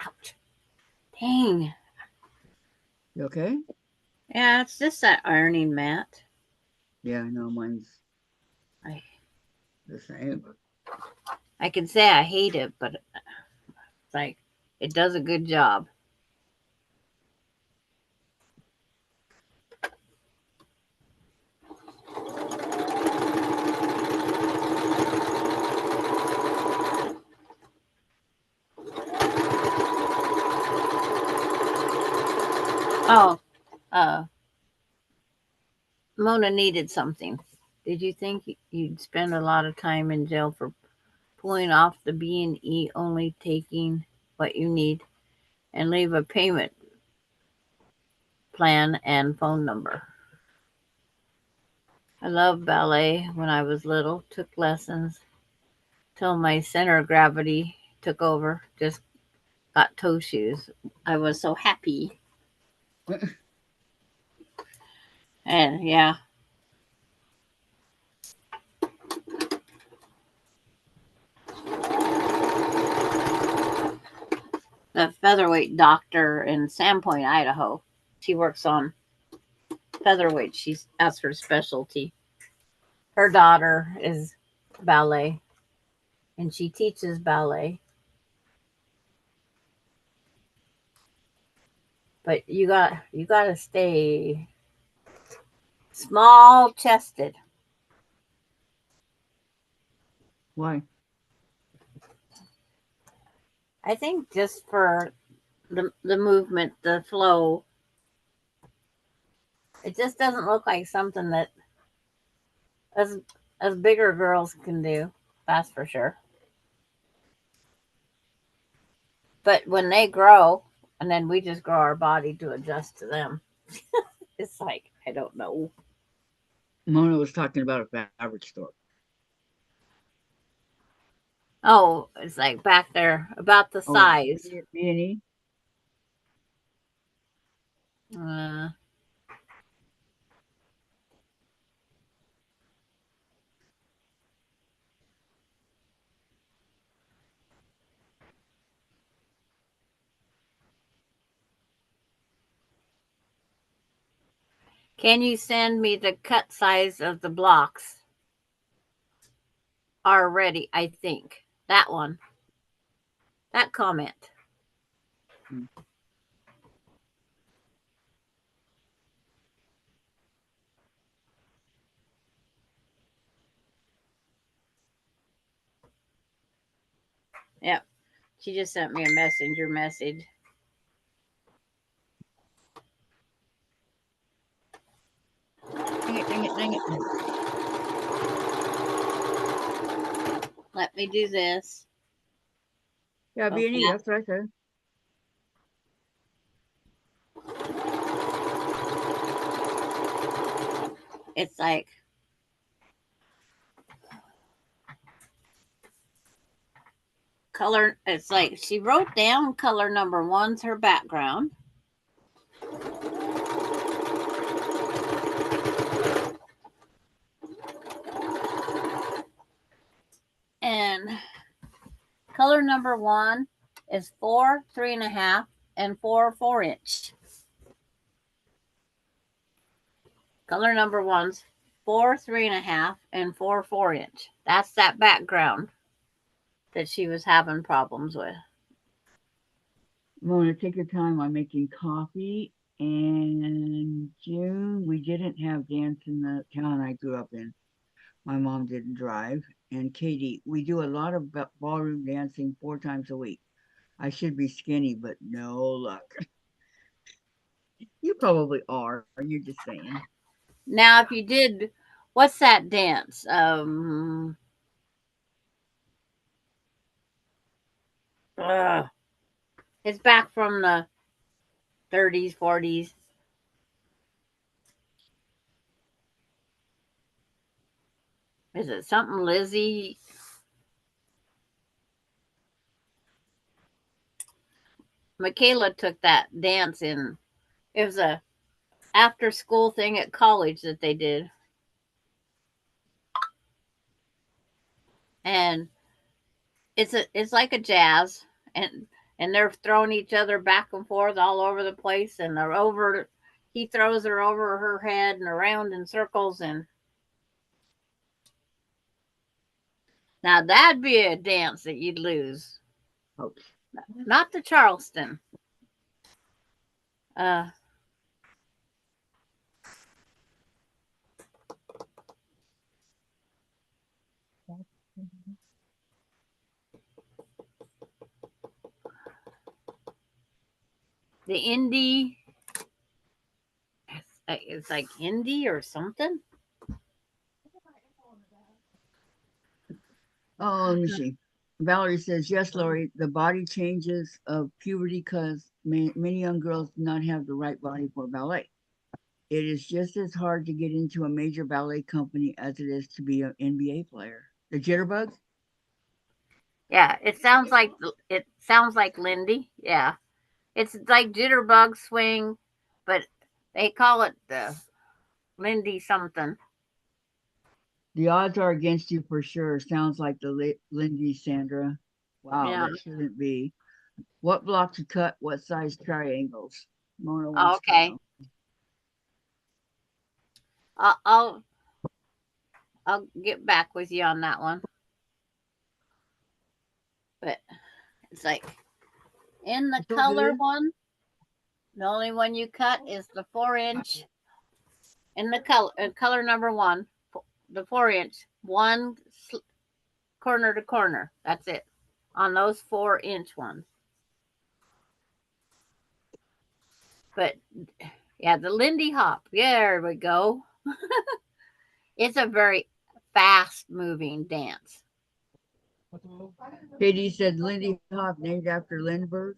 Ouch. Dang. You okay? Yeah, it's just that ironing mat. Yeah, I know mine's I the same. I can say I hate it, but it's like it does a good job. Oh, Mona needed something. Did you think you'd spend a lot of time in jail for pulling off the B&E, only taking what you need, and leave a payment plan and phone number? I loved ballet when I was little, took lessons till my center of gravity took over, just got toe shoes. I was so happy. And yeah, the featherweight doctor in Sandpoint, Idaho, she works on featherweight. That's her specialty. Her daughter is ballet, and she teaches ballet. But you got to stay small chested. Why? I think just for the movement, the flow. It just doesn't look like something that as bigger girls can do. That's for sure. But when they grow, and then we just grow our body to adjust to them, it's like I don't know. Mona was talking about a fabric store. Oh, it's like back there about the Oh, size. B&E? Uh, can you send me the cut size of the blocks? Already, I think. That one. That comment. Yep. She just sent me a messenger message. Dang it, dang it, dang it. Let me do this. Yeah, B&E, Okay. that's what I said. It's like color. It's like she wrote down color number 1's her background. And color number 1 is 4 3.5 and 4 4-inch. Color number 1's 4 3.5 and 4 4-inch. That's that background that she was having problems with. Mona, take your time. I'm making coffee. And June, we didn't have dance in the town I grew up in. My mom didn't drive. And Katie, we do a lot of ballroom dancing 4 times a week. I should be skinny, but no luck. You probably are. You're just saying. Now, if you did, what's that dance? It's back from the 30s, 40s. Is it something Lizzie? Michaela took that dance in. It was a after school thing at college that they did. And it's like a jazz, and they're throwing each other back and forth all over the place, and they're over. He throws her over her head and around in circles, and now that'd be a dance that you'd lose. Oh. Not the Charleston. The indie. It's like indie or something. Oh, let me see. Valerie says, yes, Lori, the body changes of puberty because many young girls do not have the right body for ballet. It is just as hard to get into a major ballet company as it is to be an NBA player. The jitterbugs? Yeah, it sounds like Lindy. Yeah, it's like jitterbug swing, but they call it the Lindy something. The odds are against you for sure. Sounds like the Lindy, Sandra. Wow, Yeah. that shouldn't be. What block to cut? What size triangles? Mona wants to Okay. know. I'll get back with you on that one. But it's like in the color one, the only one you cut is the 4-inch. In the color number 1, the 4-inch, one corner to corner. That's it on those 4-inch ones. But yeah, the Lindy Hop. There we go. It's a very fast moving dance. Katie said Lindy Hop named after Lindbergh.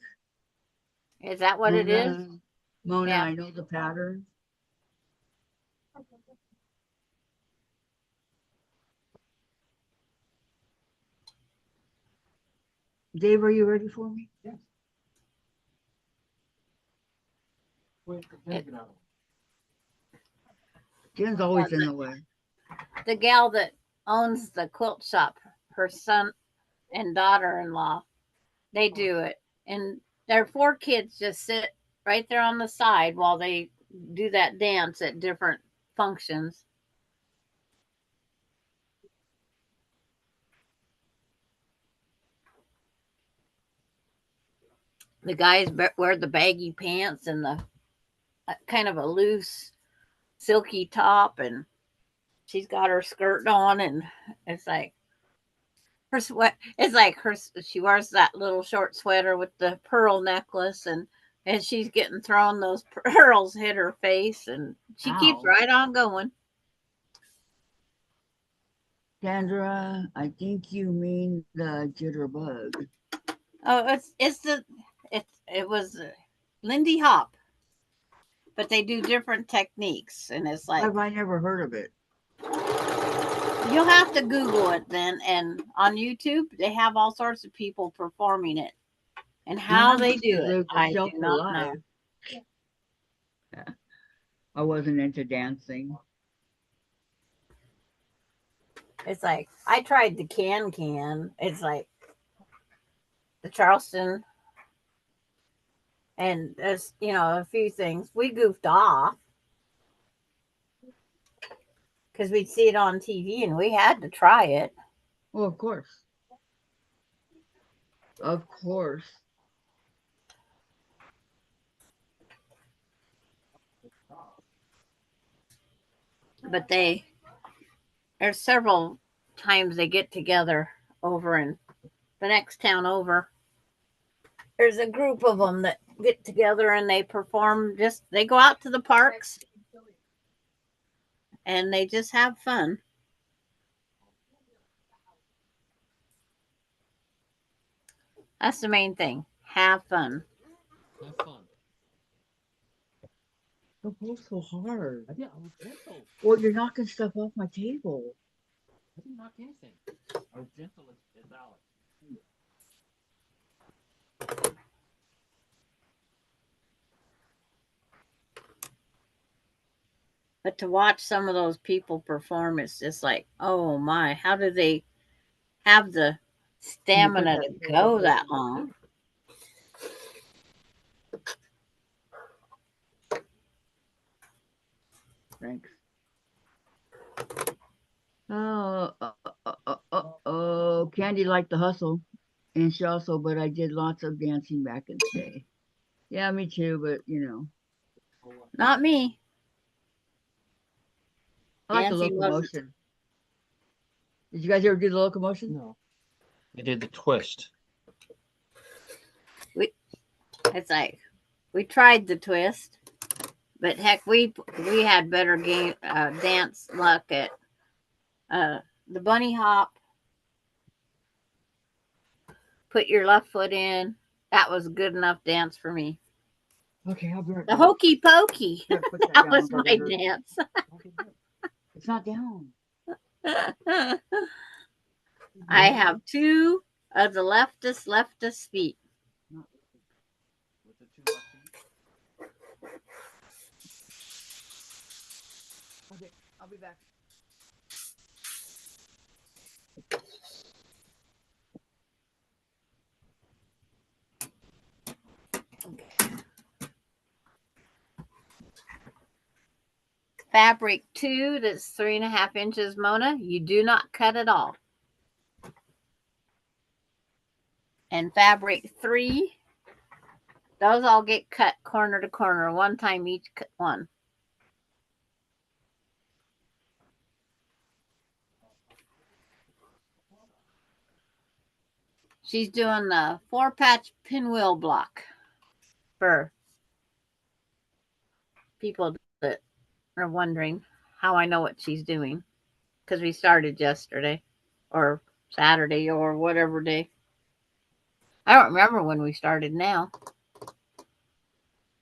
Is that what it is? Mona, Yeah. I know the pattern. Dave, are you ready for me? Yes. Jen's always in the way. The gal that owns the quilt shop, her son and daughter-in-law, they do it, and their 4 kids just sit right there on the side while they do that dance at different functions. The guys wear the baggy pants and the kind of a loose, silky top, and she's got her skirt on, and it's like her sweat. It's like her. She wears that little short sweater with the pearl necklace, and she's getting thrown. Those pearls hit her face, and she keeps Ow. right on going. Sandra, I think you mean the jitterbug. Oh, it was Lindy Hop, but they do different techniques, and it's like Have I never heard of it? you'll have to Google it then, and on YouTube they have all sorts of people performing it, and how they do it, I do not know. I wasn't into dancing. It's like I tried the can. It's like the Charleston, and there's a few things we goofed off because we'd see it on TV and we had to try it. Well, of course. Of course. But there's several times they get together over in the next town over. There's a group of them that get together and they perform. They go out to the parks and they just have fun. That's the main thing. Have fun. Have fun. Don't pull so hard. I was gentle. Well, you're knocking stuff off my table. I didn't knock anything. I was gentle as Alex. But to watch some of those people perform, it's just like, oh my, how do they have the stamina to go that long? Thanks. Oh, Candy liked the hustle. And she also, but I did lots of dancing back in the day. Yeah, me too, but Not me. I like the Dancing wasn't- locomotion. Did you guys ever do the locomotion? No. They did the twist. It's like we tried the twist, but heck, we had better dance luck at the bunny hop. Put your left foot in. That was a good enough dance for me. Okay, I'll be right The back. hokey pokey. Here, put That down was for my her. dance. It's not down. I have 2 of the leftist feet. With the two left feet. Okay, I'll be back. Fabric 2, that's 3.5 inches, Mona. You do not cut at all. And fabric 3, those all get cut corner to corner, one time each one. She's doing the 4-patch pinwheel block for people that are wondering how I know what she's doing, because we started yesterday or Saturday or whatever day. I don't remember when we started now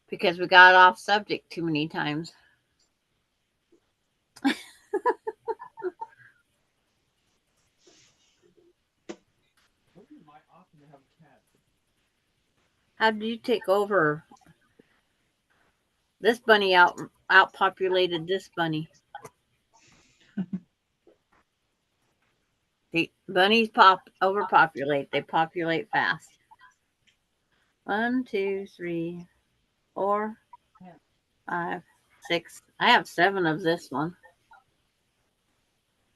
because we got off subject too many times. How did you take over? This bunny outpopulated this bunny. The bunnies overpopulate. They populate fast. 1, 2, 3, 4, 5, 6. I have 7 of this one.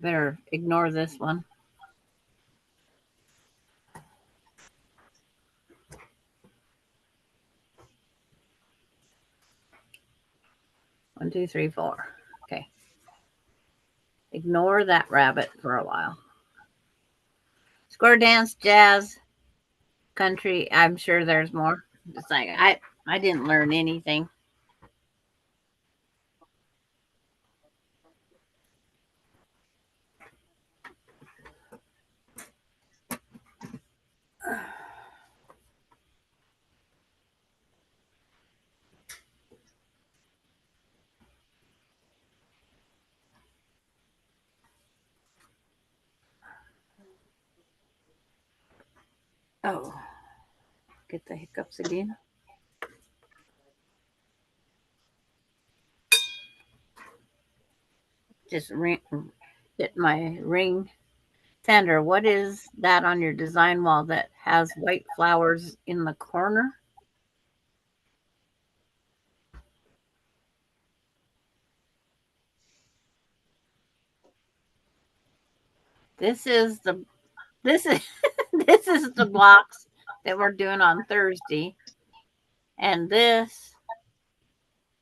Better ignore this one. One, two, three, 4. Okay. Ignore that rabbit for a while. Square dance, jazz, country. I'm sure there's more. It's like I didn't learn anything. Oh, get the hiccups again. Just hit my ring. Sandra, what is that on your design wall that has white flowers in the corner? This is this is this is the blocks that we're doing on Thursday. And this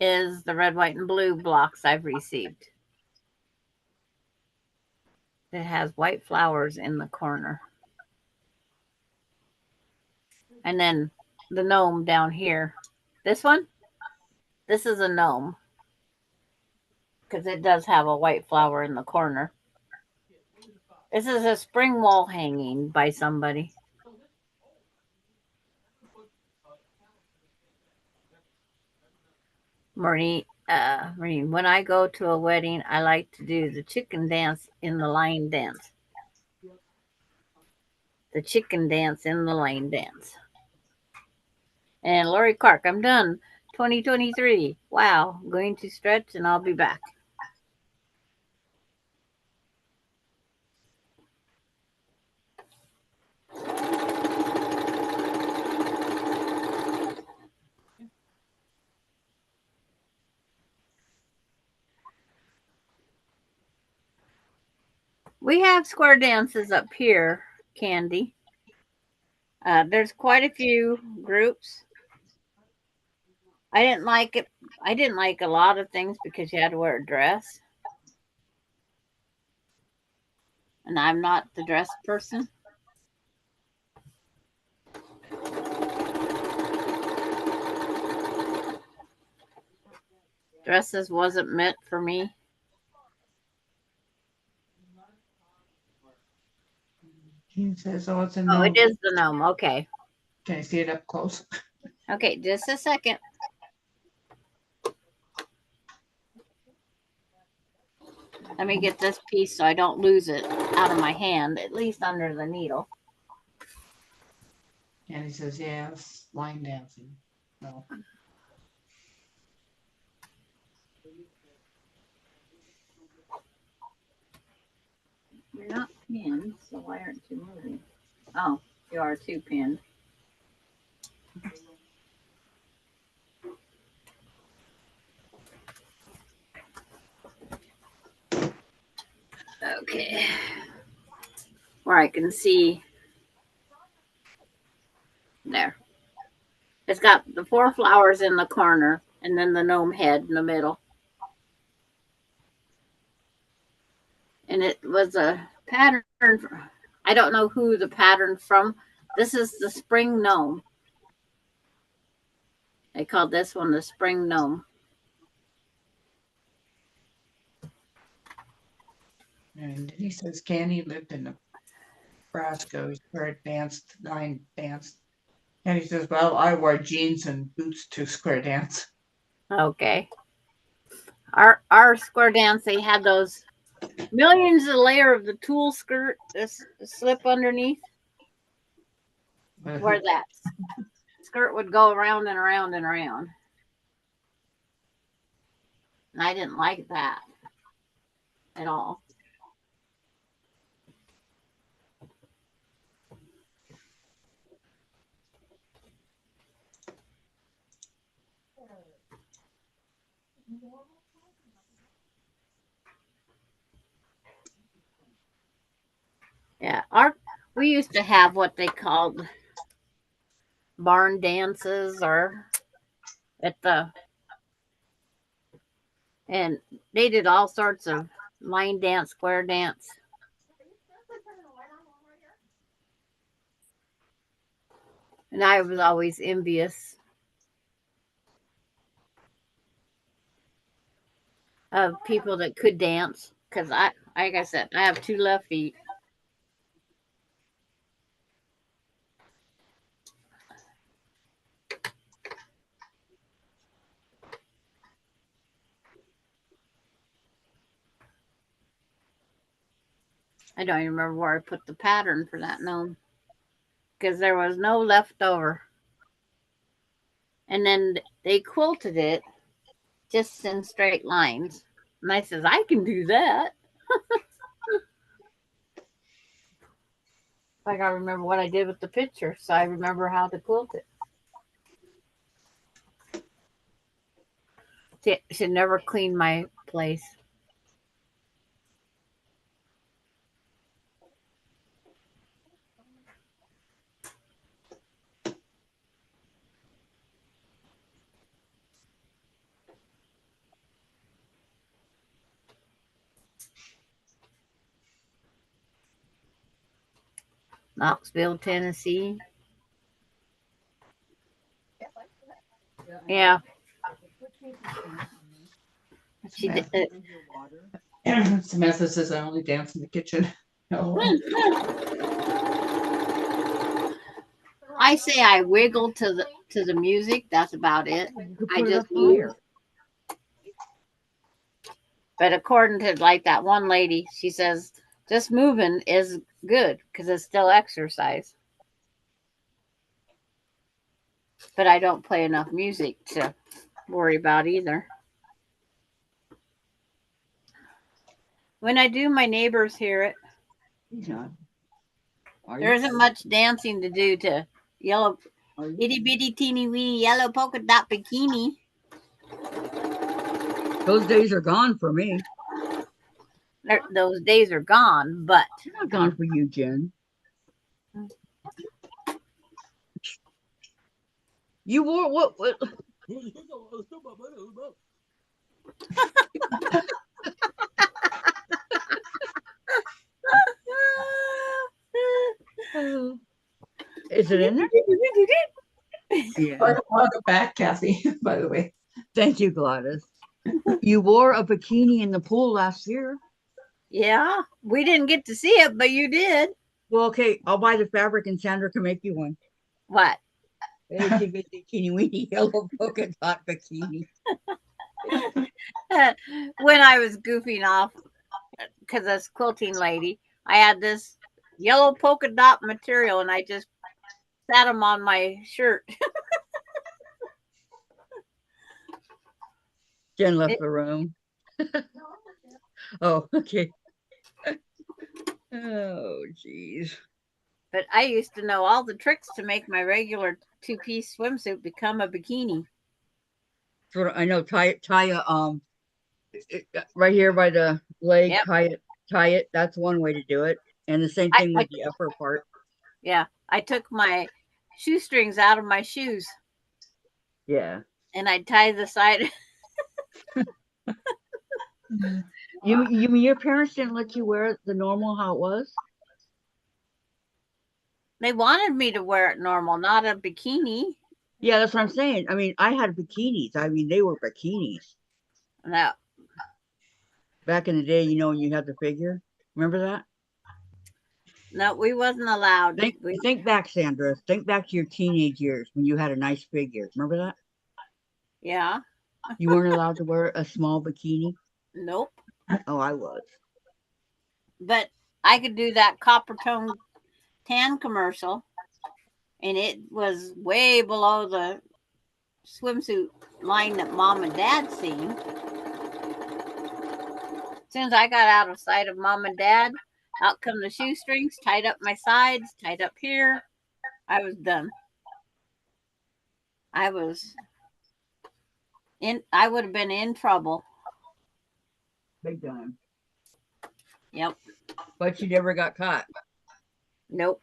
is the red, white, and blue blocks I've received. It has white flowers in the corner. And then the gnome down here. This one, this is a gnome because it does have a white flower in the corner. This is a spring wall hanging by somebody. Maureen, when I go to a wedding, I like to do the chicken dance in the line dance. The chicken dance in the line dance. And Lori Clark, I'm done. 2023. Wow. I'm going to stretch and I'll be back. We have square dances up here, Candy. There's quite a few groups. I didn't like it. I didn't like a lot of things because you had to wear a dress. And I'm not the dress person. Dresses wasn't meant for me. He says, oh, it's a Oh, gnome. it is the gnome. Okay. Can I see it up close? Okay, just a second. Let me get this piece so I don't lose it out of my hand, at least under the needle. And he says, yes, line dancing. No. You're not pinned, so why aren't you moving? Oh, you are too pinned. Okay. Where I can see. There. It's got the 4 flowers in the corner and then the gnome head in the middle. And it was a pattern. I don't know who the pattern from. This is the spring gnome. They called this one the spring gnome. And he says Candy lived in Nebraska where it danced, line danced. And he says, well, I wore jeans and boots to square dance. Okay. Our square dance, they had those millions of layer of the tulle skirt this slip underneath where that skirt would go around and around and around. And I didn't like that at all. Yeah, we used to have what they called barn dances, or at the and they did all sorts of line dance, square dance. And I was always envious of people that could dance because like I said, I have 2 left feet. I don't even remember where I put the pattern for that gnome because there was no left over. And then they quilted it just in straight lines. And I says, I can do that. I gotta remember what I did with the picture, so I remember how to quilt it. Should never clean my place. Knoxville, Tennessee. Yeah. She did it. Samantha says I only dance in the kitchen. No. I say I wiggle to the music. That's about it. I just move. But according to like that one lady, she says just moving is good because it's still exercise. But I don't play enough music to worry about either. When I do, my neighbors hear it. There isn't much dancing to do to yellow itty bitty teeny weeny yellow polka dot bikini. Those days are gone for me. Those days are gone, but they're not gone for you, Jen. You wore what? Is it in there? Yeah. Welcome back, Kathy, by the way. Thank you, Gladys. You wore a bikini in the pool last year. Yeah, we didn't get to see it, but you did. Well, okay, I'll buy the fabric and Sandra can make you one. What? Teeny weeny yellow polka dot bikini. When I was goofing off, because this quilting lady, I had this yellow polka dot material and I just sat them on my shirt. Jen left the room. Oh, okay. Oh, geez. But I used to know all the tricks to make my regular 2-piece swimsuit become a bikini. So I know. Tie right here by the leg. Yep. Tie it. That's one way to do it. And the same thing with the upper part. Yeah, I took my shoestrings out of my shoes. Yeah. And I tie the side. You mean your parents didn't let you wear it the normal how it was? They wanted me to wear it normal, not a bikini. Yeah, that's what I'm saying. I mean, I had bikinis. I mean, they were bikinis. No. Back in the day, you know, when you had the figure. Remember that? No, we wasn't allowed. Think back, Sandra. Think back to your teenage years when you had a nice figure. Remember that? Yeah. You weren't allowed to wear a small bikini? Nope. Oh, I was. But I could do that copper tone tan commercial, and it was way below the swimsuit line that Mom and Dad seen. soon as I got out of sight of mom and dad, out come the shoestrings, tied up my sides, tied up here. I was done. I would have been in trouble. Big time. Yep. But you never got caught. Nope.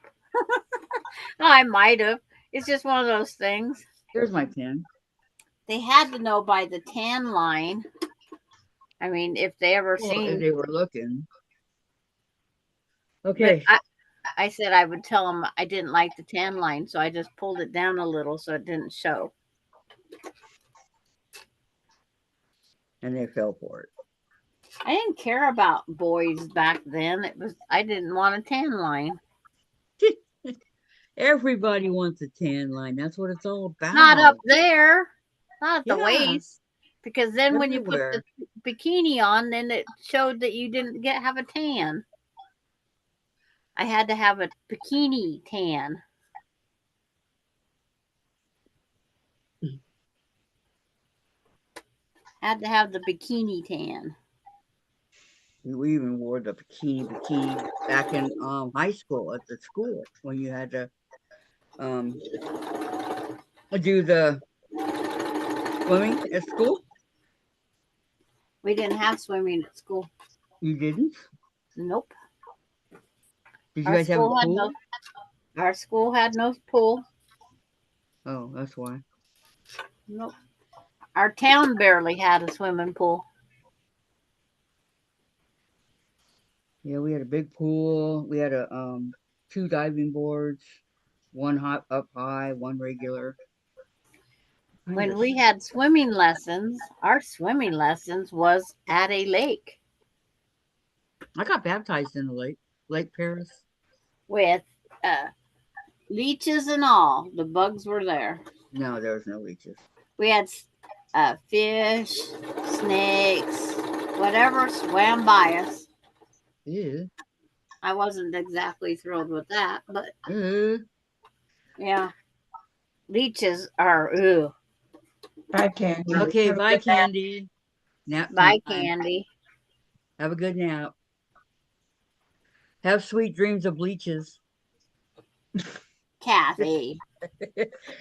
I might have. It's just one of those things. Here's my pen. They had to know by the tan line. I mean, if they ever Well, seen. if they were looking. Okay. But I said I would tell them I didn't like the tan line, so I just pulled it down a little so it didn't show. And they fell for it. I didn't care about boys back then. I didn't want a tan line. Everybody wants a tan line. That's what it's all about. Not up there. Not at the Yeah. waist. Because then when you Everywhere. put the bikini on, then it showed that you didn't have a tan. I had to have a bikini tan. Had to have the bikini tan. We even wore the bikini back in high school at the school when you had to do the swimming at school. We didn't have swimming at school. You didn't? Nope. Did you guys have a pool? Our school had no pool. Oh, that's why. Nope. Our town barely had a swimming pool. Yeah, we had a big pool. We had two diving boards, one up high, one regular. When we had swimming lessons, our swimming lessons was at a lake I got baptized in the Lake Paris. with leeches and all. The bugs were there. No, there was no leeches. We had fish, snakes, whatever swam by us. Yeah. I wasn't exactly thrilled with that, but yeah. Leeches are, ew. Bye, Candy. Okay, Have a bye, good nap. Candy. Nap Bye, time. Candy. Have a good nap. Have sweet dreams of leeches Kathy.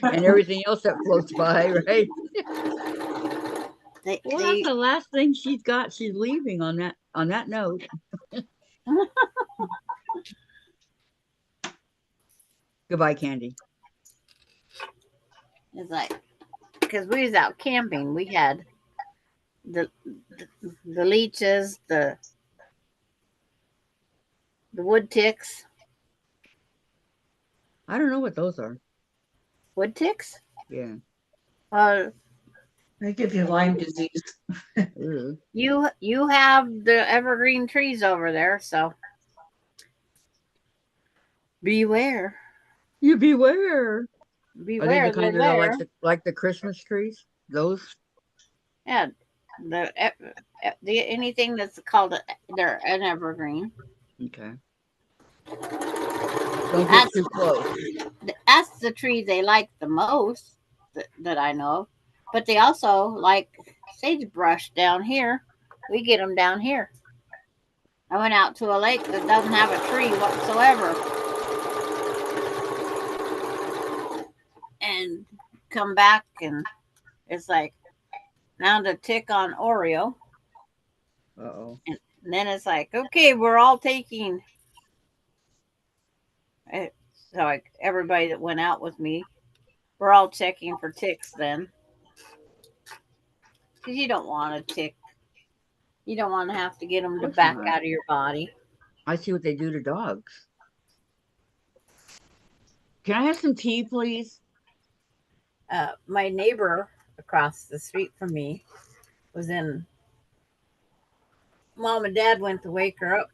and everything else that floats by, right? Well, that's the last thing she's got. She's leaving on that note. Goodbye, Candy. It's like, because we was out camping, we had the leeches, the wood ticks. I don't know what those are. Wood ticks? Yeah. They give you Lyme disease. Ew. You have the evergreen trees over there, so beware. You beware. Beware. Are they the kind that are like the Christmas trees? Those? Yeah, the anything that's called they're an evergreen. Okay. Don't get too close. That's the tree they like the most that I know of. But they also like sagebrush down here. We get them down here. I went out to a lake that doesn't have a tree whatsoever. And come back and it's like found a tick on Oreo. Uh-oh. And then it's like, okay, we're all taking. So like everybody that went out with me, we're all checking for ticks then. Because you don't want a tick. You don't want to have to get them to back out of your body. I see what they do to dogs. Can I have some tea, please? My neighbor across the street from me was in. Mom and Dad went to wake her up,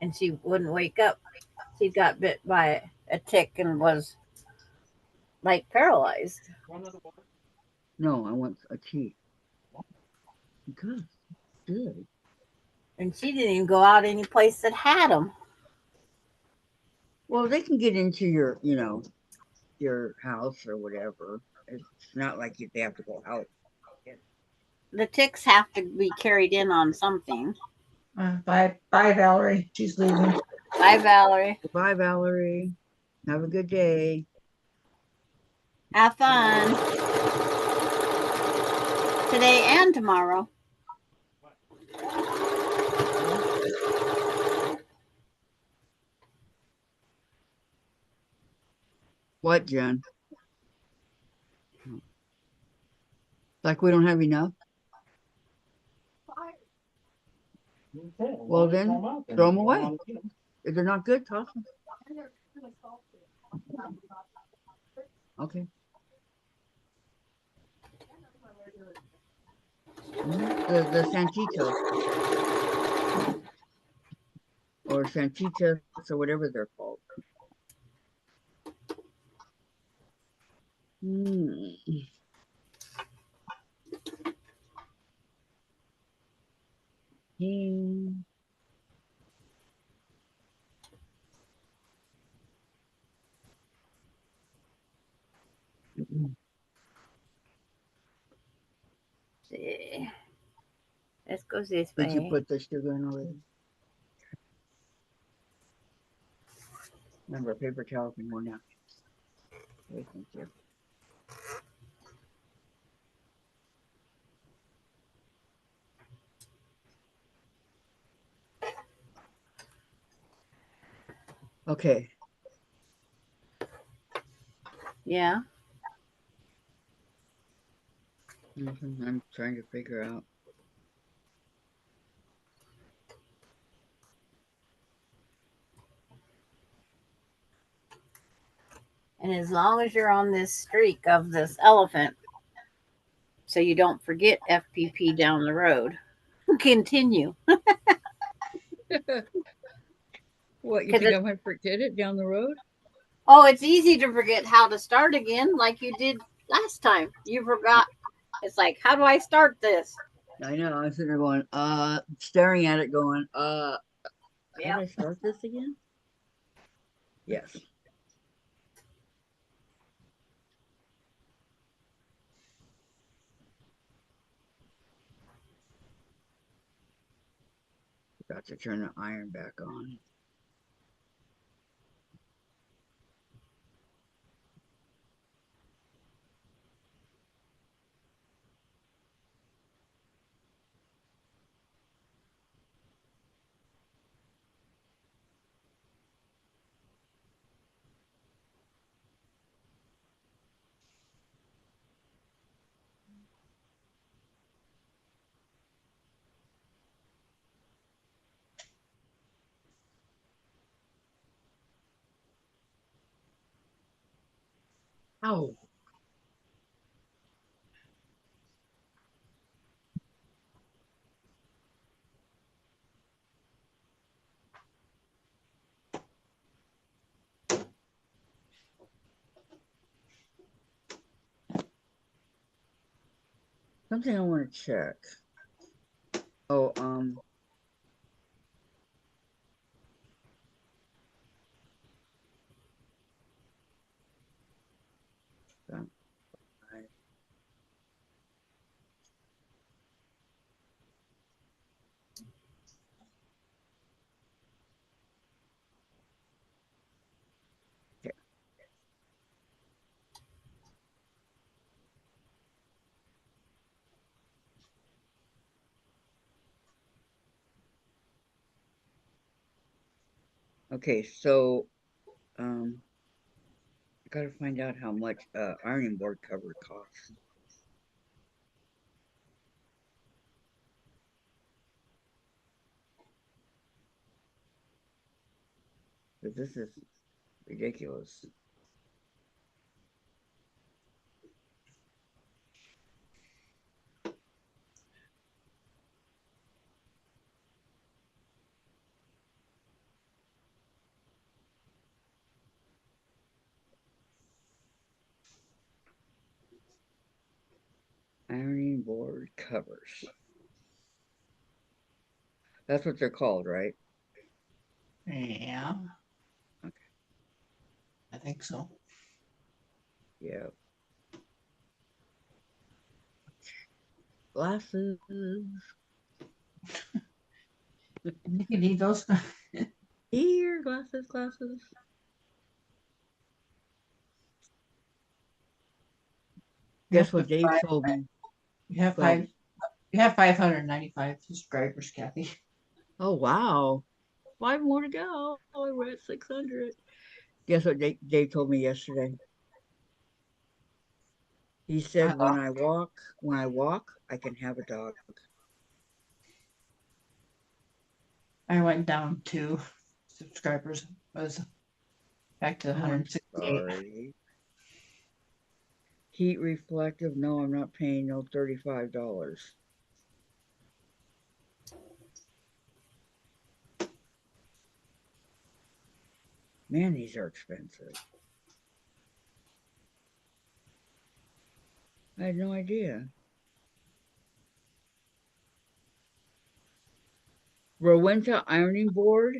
and she wouldn't wake up. She got bit by a tick and was like paralyzed. No, I want a tea. Good. Good. And she didn't even go out any place that had them. Well, they can get into your, your house or whatever. It's not like they have to go out. the ticks have to be carried in on something. Bye, Valerie. She's leaving. Bye, Valerie. Goodbye, Valerie. Have a good day. Have fun today and tomorrow. What, Jen? Like we don't have enough? Well, then throw them away. If they're not good, toss them. Okay. The Santitos. Or Santitas or whatever they're called. See. Let's go this Did you way. put the sugar in already? Remember, paper towels and more napkins. Okay, thank you. Okay. Yeah. I'm trying to figure out. And as long as you're on this streak of this elephant, so you don't forget FPP down the road, continue. What, you 'Cause think it- I might forget it down the road? Oh, it's easy to forget how to start again, like you did last time. You forgot. It's like, how do I start this? I know. I'm sitting there going, staring at it, going, how do Yeah. I start this again? Yes. Got to turn the iron back on. Ow. Something I want to check. Oh, okay. Okay, so I gotta find out how much ironing board cover costs. But this is ridiculous. Ironing board covers. That's what they're called, right? Yeah, Okay. I think so. Yeah. Glasses. You can need those. Here, glasses. Guess what Dave told me? You have Well, 595 subscribers, Kathy. oh, wow. 5 more to go. Oh, we're at 600. Guess what Dave told me yesterday? He said, when I walk, I can have a dog. I went down 2 subscribers. I was back to Oh, I'm 168. sorry. Heat reflective. No, I'm not paying no $35. Man, these are expensive. I had no idea. Rowenta ironing board.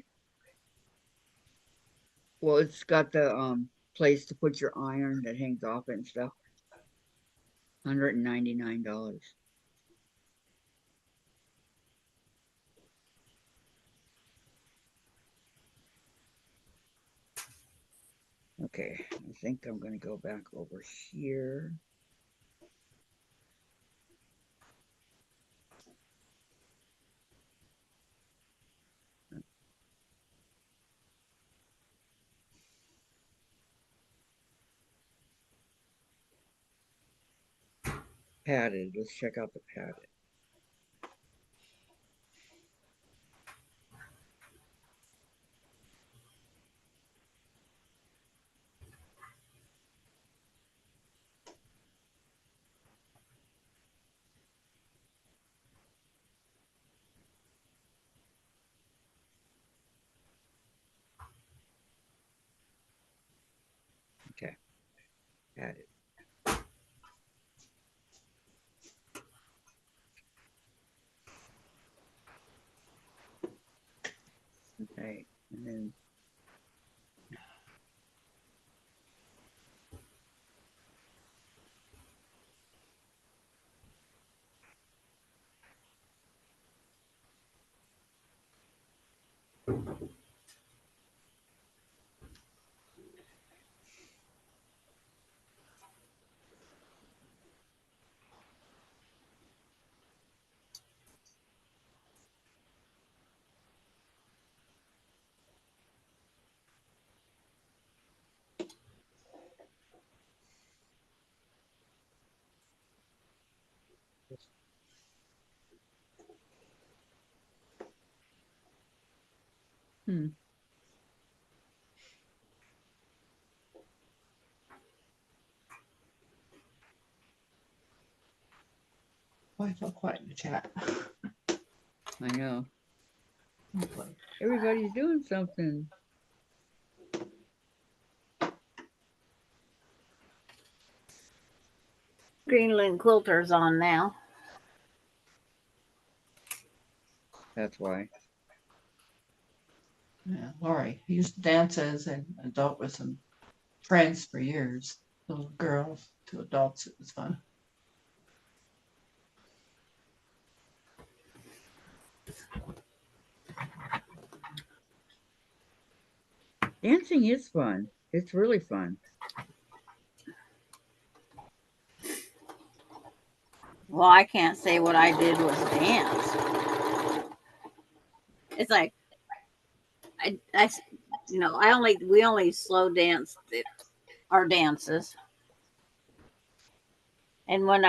Well, it's got the place to put your iron that hangs off it and stuff. $199. Okay, I think I'm going to go back over here. Padded. Let's check out the padded. Okay, padded. Okay, and then Why so quiet in the chat? I know. Okay. Everybody's doing something. Greenland Quilter's on now. That's why. Yeah, Lori. I used to dance as an adult with some friends for years. Little girls to adults. It was fun. Dancing is fun. It's really fun. Well, I can't say what I did was dance. It's like we only slow danced our dances, and when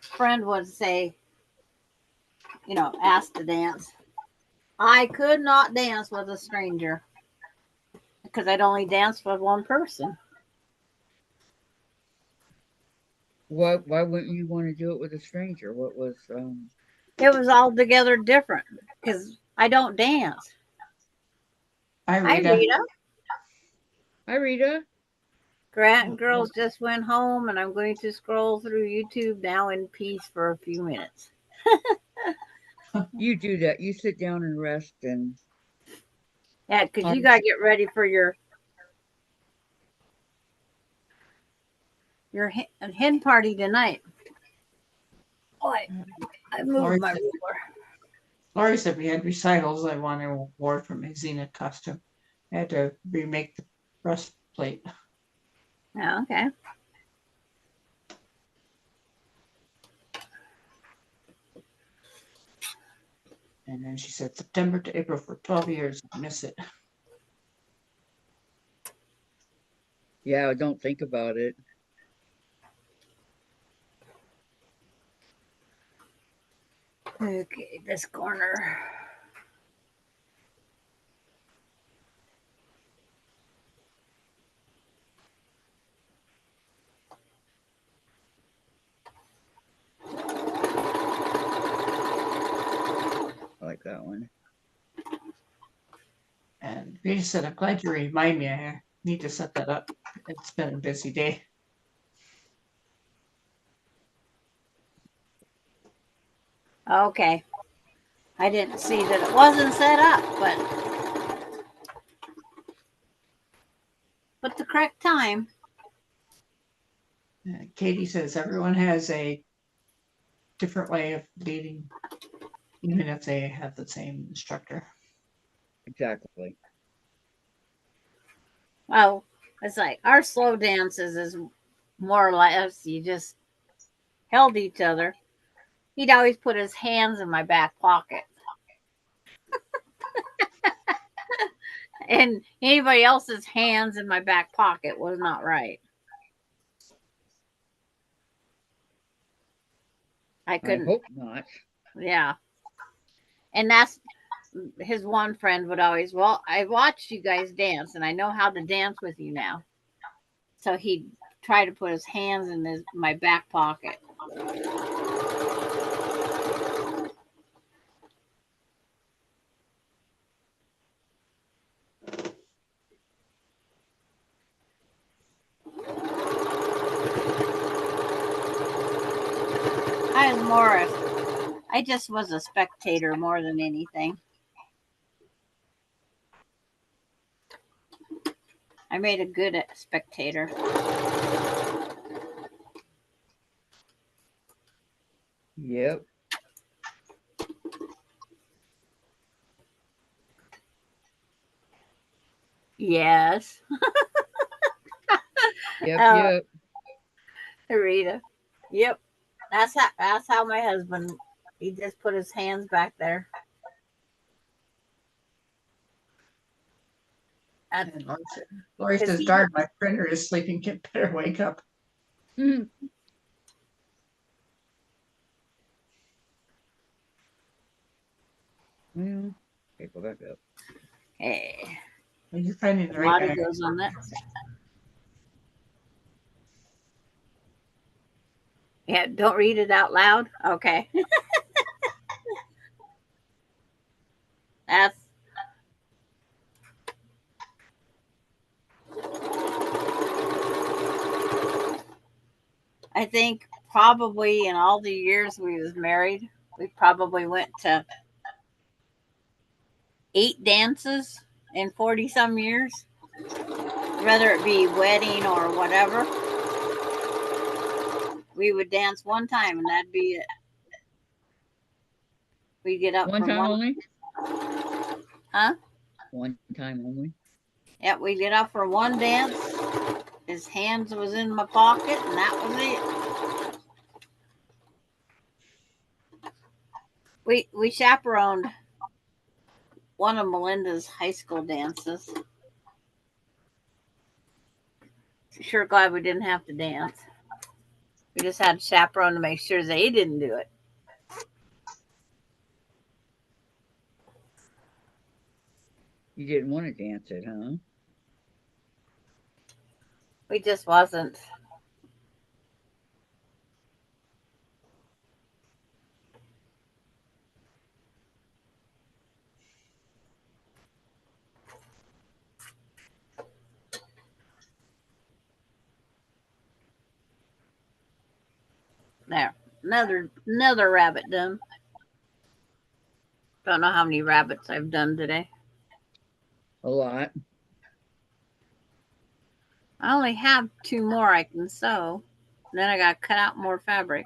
friend would say, ask to dance, I could not dance with a stranger because I'd only danced with one person. Why wouldn't you want to do it with a stranger? What was It was altogether different because I don't dance. Hi, Hi, Rita. Rita. Hi, Rita. Grant and girls just went home, and I'm going to scroll through YouTube now in peace for a few minutes. You do that. You sit down and rest and Yeah, because you got to get ready for your hen party tonight. Oh, I moved Lori my said, ruler. Lori said we had recitals. I won an award for my Xena costume. I had to remake the breastplate. Yeah, okay. And then she said September to April for 12 years. I miss it. Yeah, don't think about it. Okay, this corner. I like that one. And Rita said, I'm glad you remind me. I need to set that up. It's been a busy day. Okay. I didn't see that it wasn't set up, but the correct time. Katie says everyone has a different way of leading, even if they have the same instructor. Exactly. Well, it's like our slow dances is more or less you just held each other. He'd always put his hands in my back pocket. And anybody else's hands in my back pocket was not right. I couldn't. I hope not. Yeah. And that's his one friend would always, well, I watched you guys dance and I know how to dance with you now. So he'd try to put his hands in my back pocket. I just was a spectator more than anything. I made a good spectator. Yep. Yes. Yep. Rita. Yep. That's how my husband, he just put his hands back there. And Lori says, darn, my printer is sleeping. Get better wake up. Mm-hmm. Well, okay, go back up. Hey. Are you finding the A lot right of goes on that. Yeah, don't read it out loud. Okay. That's I think probably in all the years we was married, we probably went to 8 dances in 40 some years, whether it be wedding or whatever. We would dance one time and that'd be it. We'd get up One for time one. only? Huh? One time only? Yeah, we'd get up for one dance. His hands was in my pocket and that was it. We chaperoned one of Melinda's high school dances. Sure glad we didn't have to dance. We just had a chaperone to make sure they didn't do it. You didn't want to dance it, huh? We just wasn't. There. Another rabbit done. Don't know how many rabbits I've done today. A lot. I only have 2 more I can sew. Then I got to cut out more fabric.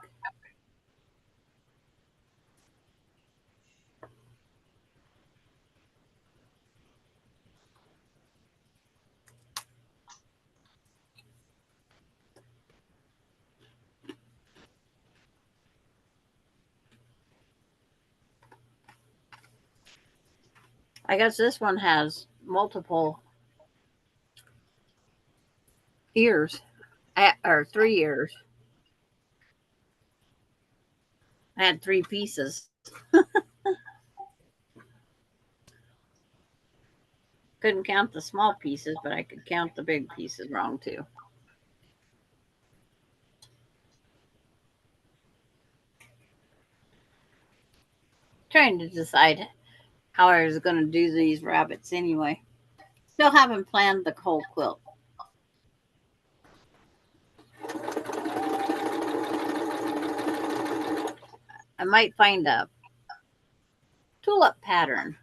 I guess this one has multiple ears, or 3 ears. I had 3 pieces. Couldn't count the small pieces, but I could count the big pieces wrong too. Trying to decide how I was going to do these rabbits anyway. Still haven't planned the whole quilt. I might find a tulip pattern,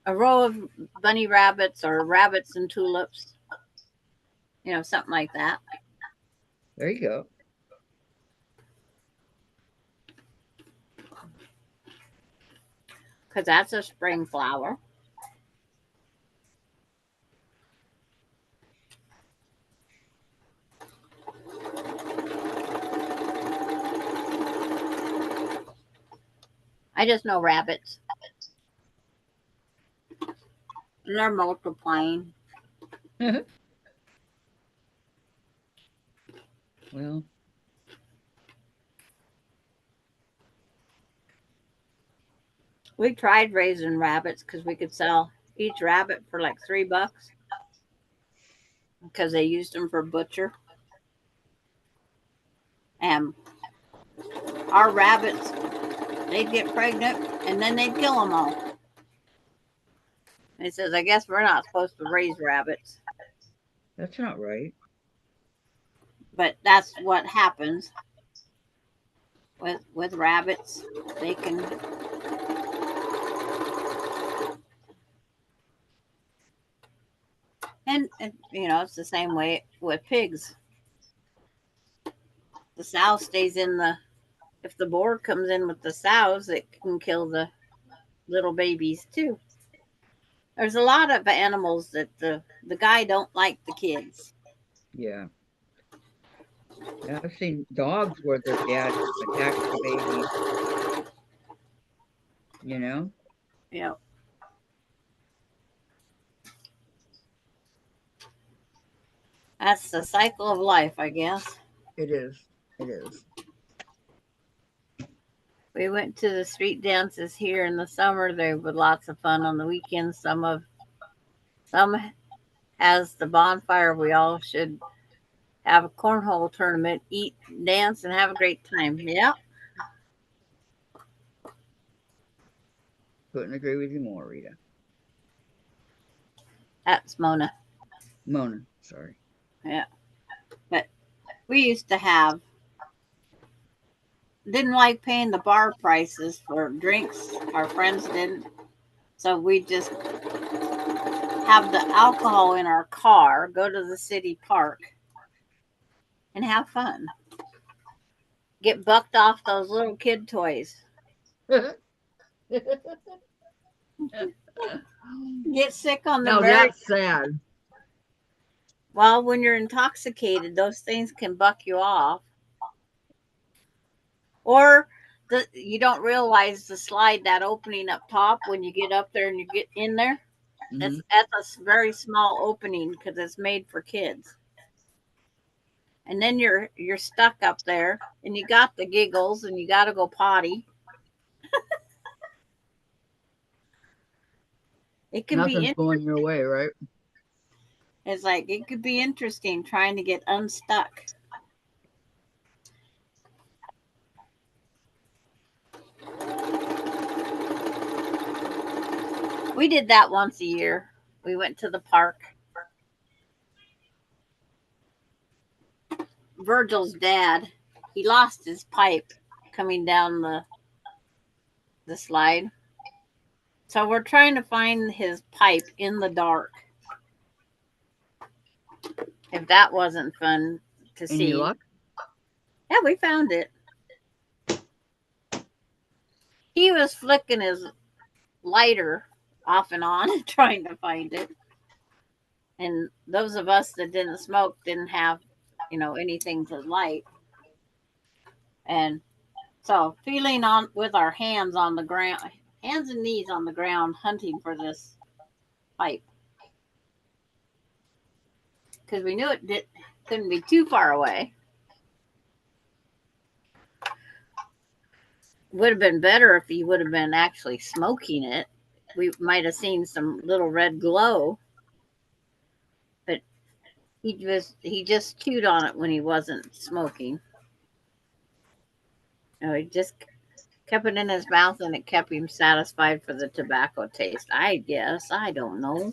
a row of bunny rabbits or rabbits and tulips, something like that. There you go. Because that's a spring flower. I just know rabbits. And they're multiplying. Well, We tried raising rabbits because we could sell each rabbit for like $3 because they used them for butcher. And our rabbits, they'd get pregnant and then they'd kill them all. And he says, I guess we're not supposed to raise rabbits, that's not right. but that's what happens with rabbits. They can. And it's the same way with pigs. The sow stays in if the boar comes in with the sows, it can kill the little babies too. There's a lot of animals that the guy don't like the kids. Yeah. Yeah, I've seen dogs where their dad attacks the baby. Yeah. That's the cycle of life, I guess. It is. It is. We went to the street dances here in the summer. They were lots of fun on the weekends. Some has the bonfire. We all should have a cornhole tournament, eat, dance, and have a great time. Yeah. Couldn't agree with you more, Rita. That's Mona. Mona, sorry. Yeah. But we used to didn't like paying the bar prices for drinks. Our friends didn't. So we just have the alcohol in our car, go to the city park, and have fun. Get bucked off those little kid toys. Get sick on the No, merry. that's sad. Well, when you're intoxicated, those things can buck you off. Or you don't realize the slide, that opening up top, when you get up there and you get in there, that's a very small opening because it's made for kids. And then you're stuck up there and you got the giggles and you got to go potty. It can Nothing's going your way, right? It's like it could be interesting trying to get unstuck. We did that once a year. We went to the park. Virgil's dad, he lost his pipe coming down the slide. So we're trying to find his pipe in the dark. If that wasn't fun to see. Any luck? Yeah, we found it. He was flicking his lighter off and on trying to find it. And those of us that didn't smoke didn't have, anything to light. And so feeling on with our hands on the ground, hands and knees on the ground, hunting for this pipe. Because we knew couldn't be too far away. Would have been better if he would have been actually smoking it. We might have seen some little red glow. But he just chewed on it when he wasn't smoking. No, he just kept it in his mouth and it kept him satisfied for the tobacco taste. I guess. I don't know.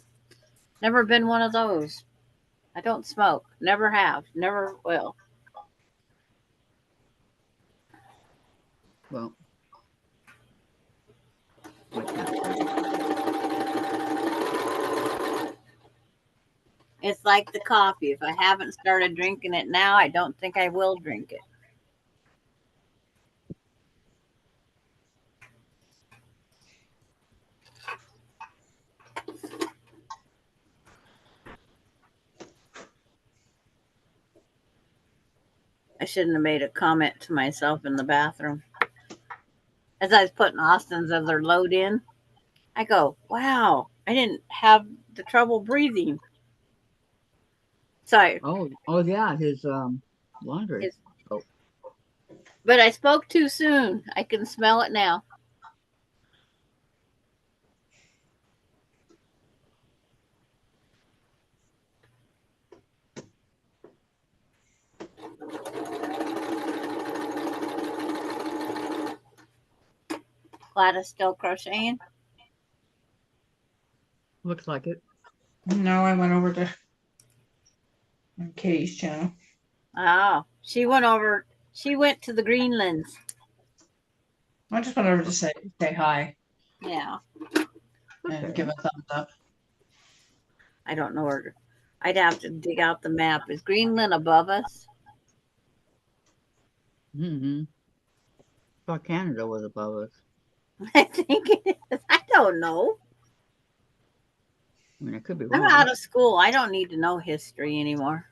Never been one of those. I don't smoke. Never have. Never will. Well, It's like the coffee. If I haven't started drinking it now, I don't think I will drink it. I shouldn't have made a comment to myself in the bathroom. As I was putting Austin's other load in, I go, wow, I didn't have the trouble breathing. Sorry. Oh yeah, his laundry. But I spoke too soon. I can smell it now. Gladys still crocheting? Looks like it. No, I went over to Katie's channel. Oh, she went to the Greenlands. I just went over to say hi Yeah. and give a thumbs up. I don't know where. I'd have to dig out the map. Is Greenland above us? Mm-hmm. Thought Canada was above us. I think it is. I don't know. I mean, it could be I'm wrong. out of school. I don't need to know history anymore.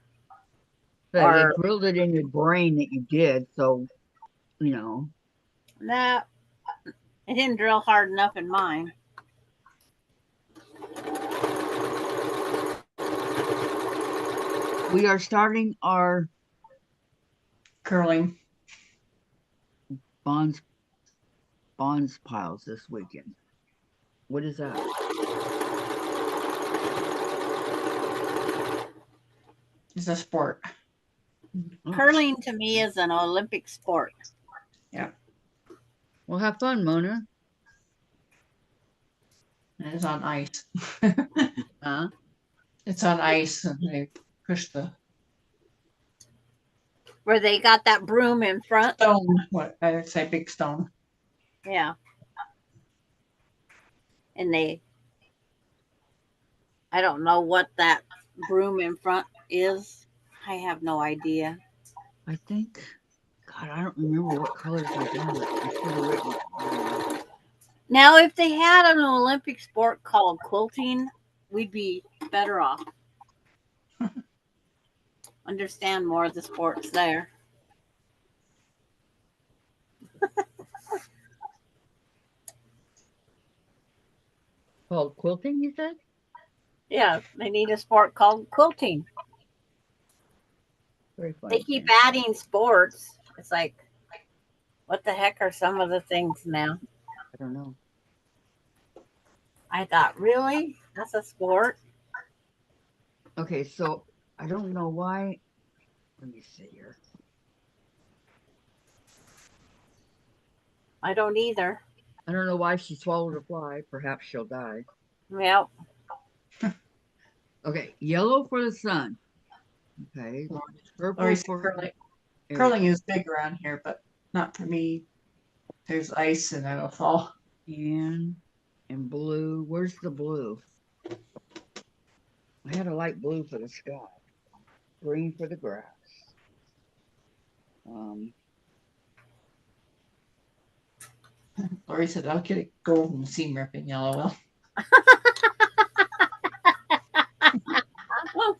But or- they drilled it in your brain that you did, so you know. Nah, it didn't drill hard enough in mine. We are starting our Curling. bonds piles this weekend. What is that? It's a sport. Oh, Curling to me is an Olympic sport. well, have fun, Mona. And it's on ice. Huh? It's on ice and they push the Where they got that broom in front. stone. What I would say big stone. Yeah. And I don't know what that broom in front is. I have no idea. I think. God, I don't remember what colors I got. I should have written it. Now, if they had an Olympic sport called quilting, we'd be better off. Understand more of the sports there. Called quilting, you said? Yeah, they need a sport called quilting. Very funny. They keep adding sports. It's like, what the heck are some of the things now? I don't know. I thought, really? That's a sport? Okay, so I don't know why. Let me see here. I don't either. I don't know why she swallowed a fly. Perhaps she'll die. Yep. Okay, yellow for the sun. Okay, purple Or for curling. Curling is big around here, but not for me. There's ice and it'll fall. and blue. Where's the blue? I had a light blue for the sky, green for the grass. Lori said, I'll get it gold and seam rip in yellow. Well,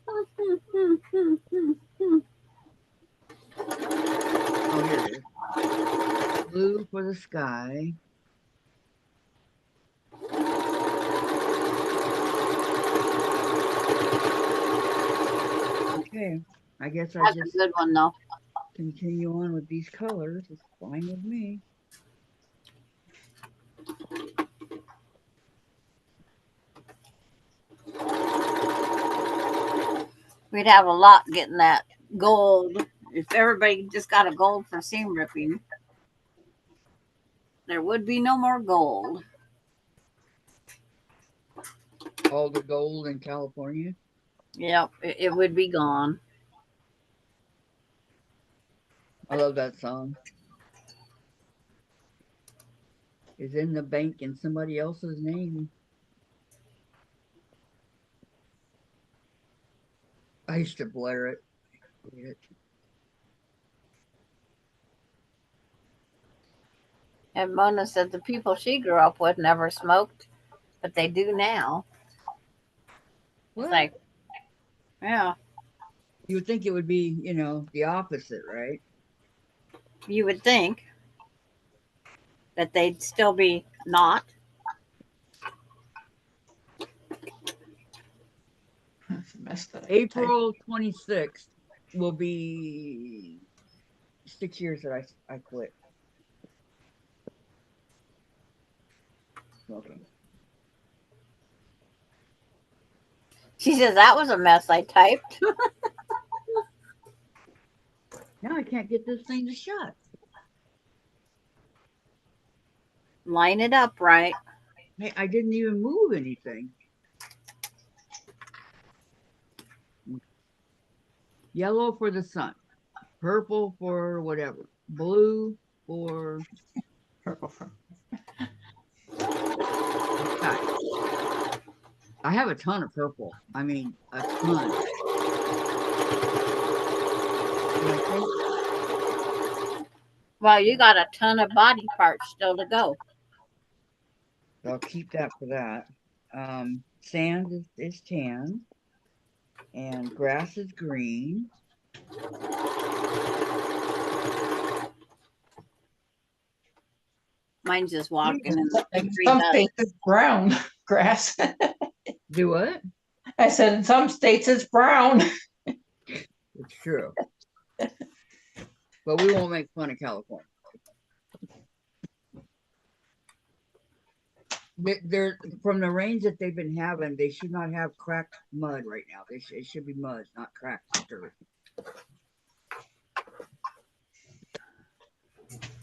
Oh, here it is. Blue for the sky. Okay. I guess I That's just a good one though. continue on with these colors. It's fine with me. We'd have a lot getting that gold. If everybody just got a gold for seam ripping, there would be no more gold. All the gold in California. Yep, it would be gone. I love that song. Is in the bank in somebody else's name. I used to blare it. And Mona said the people she grew up with never smoked, but they do now. What? It's like, yeah, You would think it would be, you know, the opposite, right? you would think that they'd still be not. That's a mess that I typed. April 26th will be 6 years that I quit smoking. She says that was a mess I typed. Now I can't get this thing to shut. Line it up right. Hey, I didn't even move anything. Yellow for the sun, purple for whatever, blue for Purple from. sky. I have a ton of purple. I mean, a ton. Well, you got a ton of body parts still to go. I'll keep that for that. Sand is tan, and grass is green. Mine's just walking in In the some states it's brown grass. Do what? I said in some states it's brown. It's true. But we won't make fun of California. They're from the rains that they've been having, they should not have cracked mud right now. It should be mud, not cracked dirt.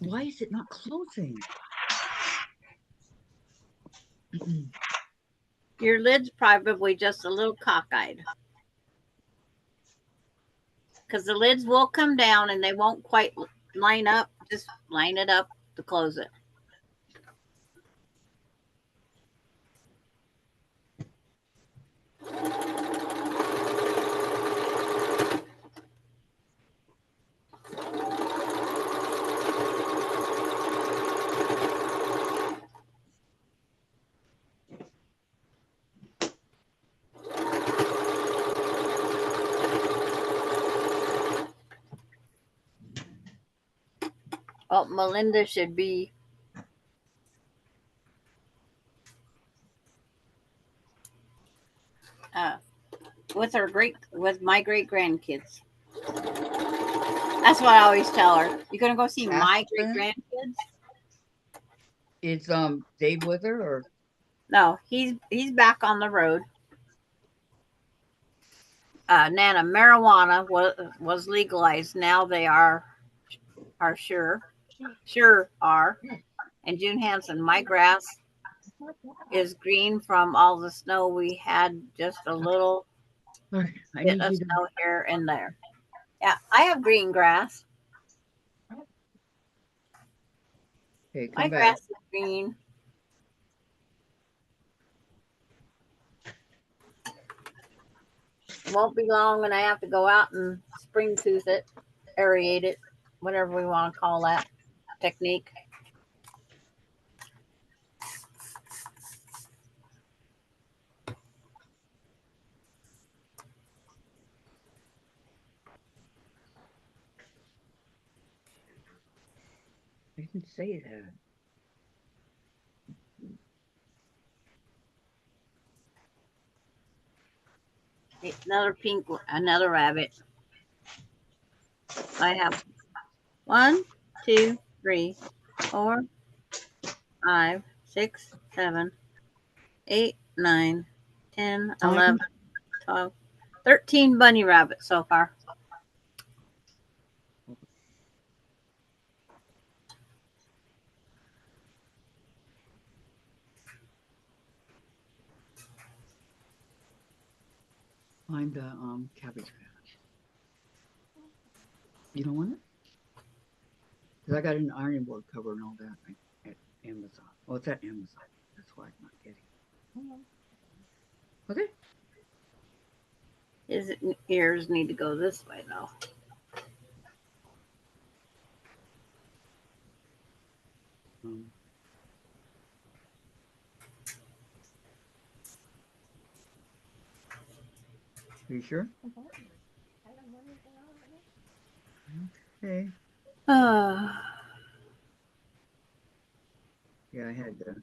Why is it not closing? Your lid's probably just a little cockeyed. Because the lids will come down and they won't quite line up. Just line it up to close it. Oh, Melinda should be with my great grandkids. That's what I always tell her. You're gonna go see my great grandkids? Is Dave with her or No, he's back on the road. Nana, marijuana was legalized. Now they are sure are. And June Hansen, my grass is green from all the snow we had. Just a little bit of snow here and there. Yeah, I have green grass. Okay, my grass is green. It won't be long when I have to go out and spring tooth it, aerate it, whatever we want to call that technique. I didn't say that. Another rabbit. I have 1, 2, 3, 4, 5, 6, 7, 8, 9, 10, 11, 12, 13 bunny rabbits so far. Find the cabbage patch. You don't want it? Because I got an ironing board cover and all that at Amazon. Well, it's at Amazon. That's why I'm not getting it. Okay. His ears need to go this way though. Are you sure? Okay. Yeah, I had to.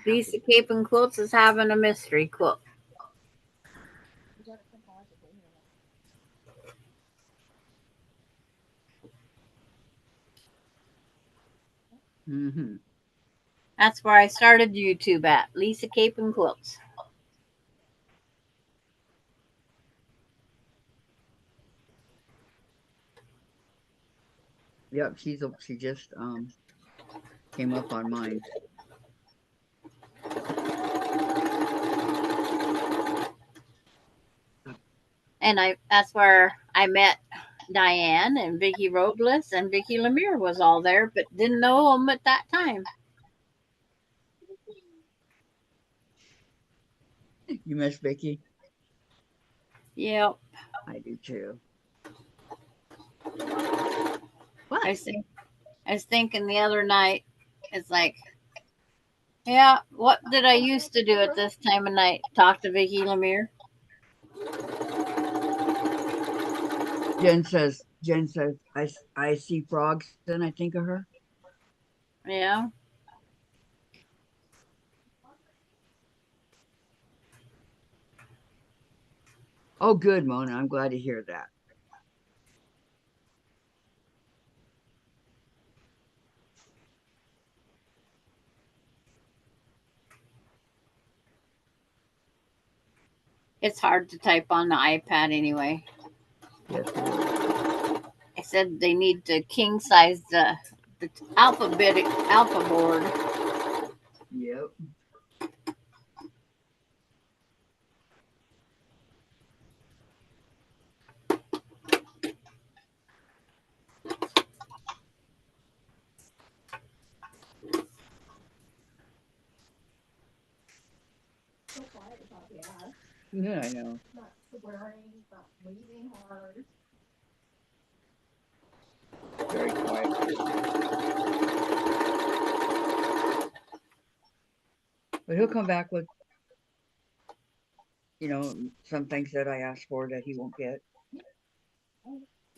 Lisa Cape and Quilts is having a mystery quilt. Mm-hmm. That's where I started YouTube at. Lisa Cape and Quilts. Yep, she just came up on mine. And that's where I met Diane and Vicki Robles, and Vicki Lemire was all there, but didn't know them at that time. You miss Vicki? Yep. I do too. What? I was thinking the other night, it's like, yeah, what did I used to do at this time of night? Talk to Vicki Lemire. Jen says, I see frogs, then I think of her. Yeah. Oh, good, Mona. I'm glad to hear that. It's hard to type on the iPad anyway. Yes. I said they need to king size the alpha board. Yep. Yeah, I know. Not swearing, not breathing hard. Very quiet. But he'll come back with, some things that I asked for that he won't get.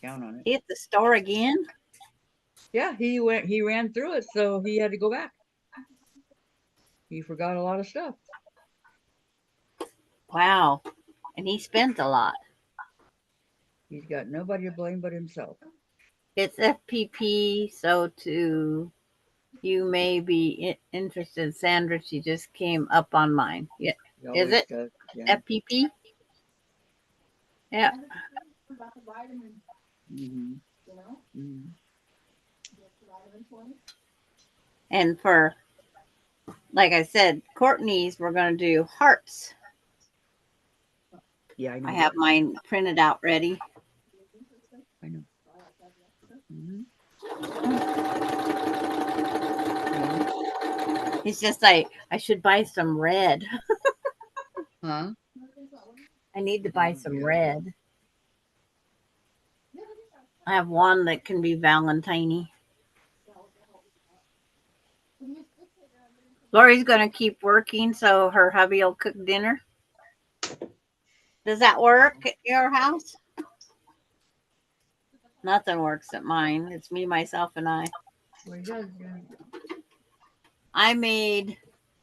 Count on it. He at the store again? Yeah, he ran through it, so he had to go back. He forgot a lot of stuff. Wow. And he spent a lot. He's got nobody to blame but himself. It's FPP, so you may be interested. Sandra, she just came up on mine. Yeah. Is it Does, yeah. FPP? Yeah. About the vitamins, Mm-hmm. you know? Mm-hmm. Vitamin 20. And for, like I said, Courtney's, we're going to do hearts. Yeah, I know. I have mine printed out ready. I know. Mm-hmm. It's just I should buy some red. Huh? I need to buy some red. I have one that can be Valentine-y. Lori's going to keep working, so her hubby will cook dinner. Does that work at your house? Nothing works at mine. It's me, myself, and I. Well, it does, yeah. I made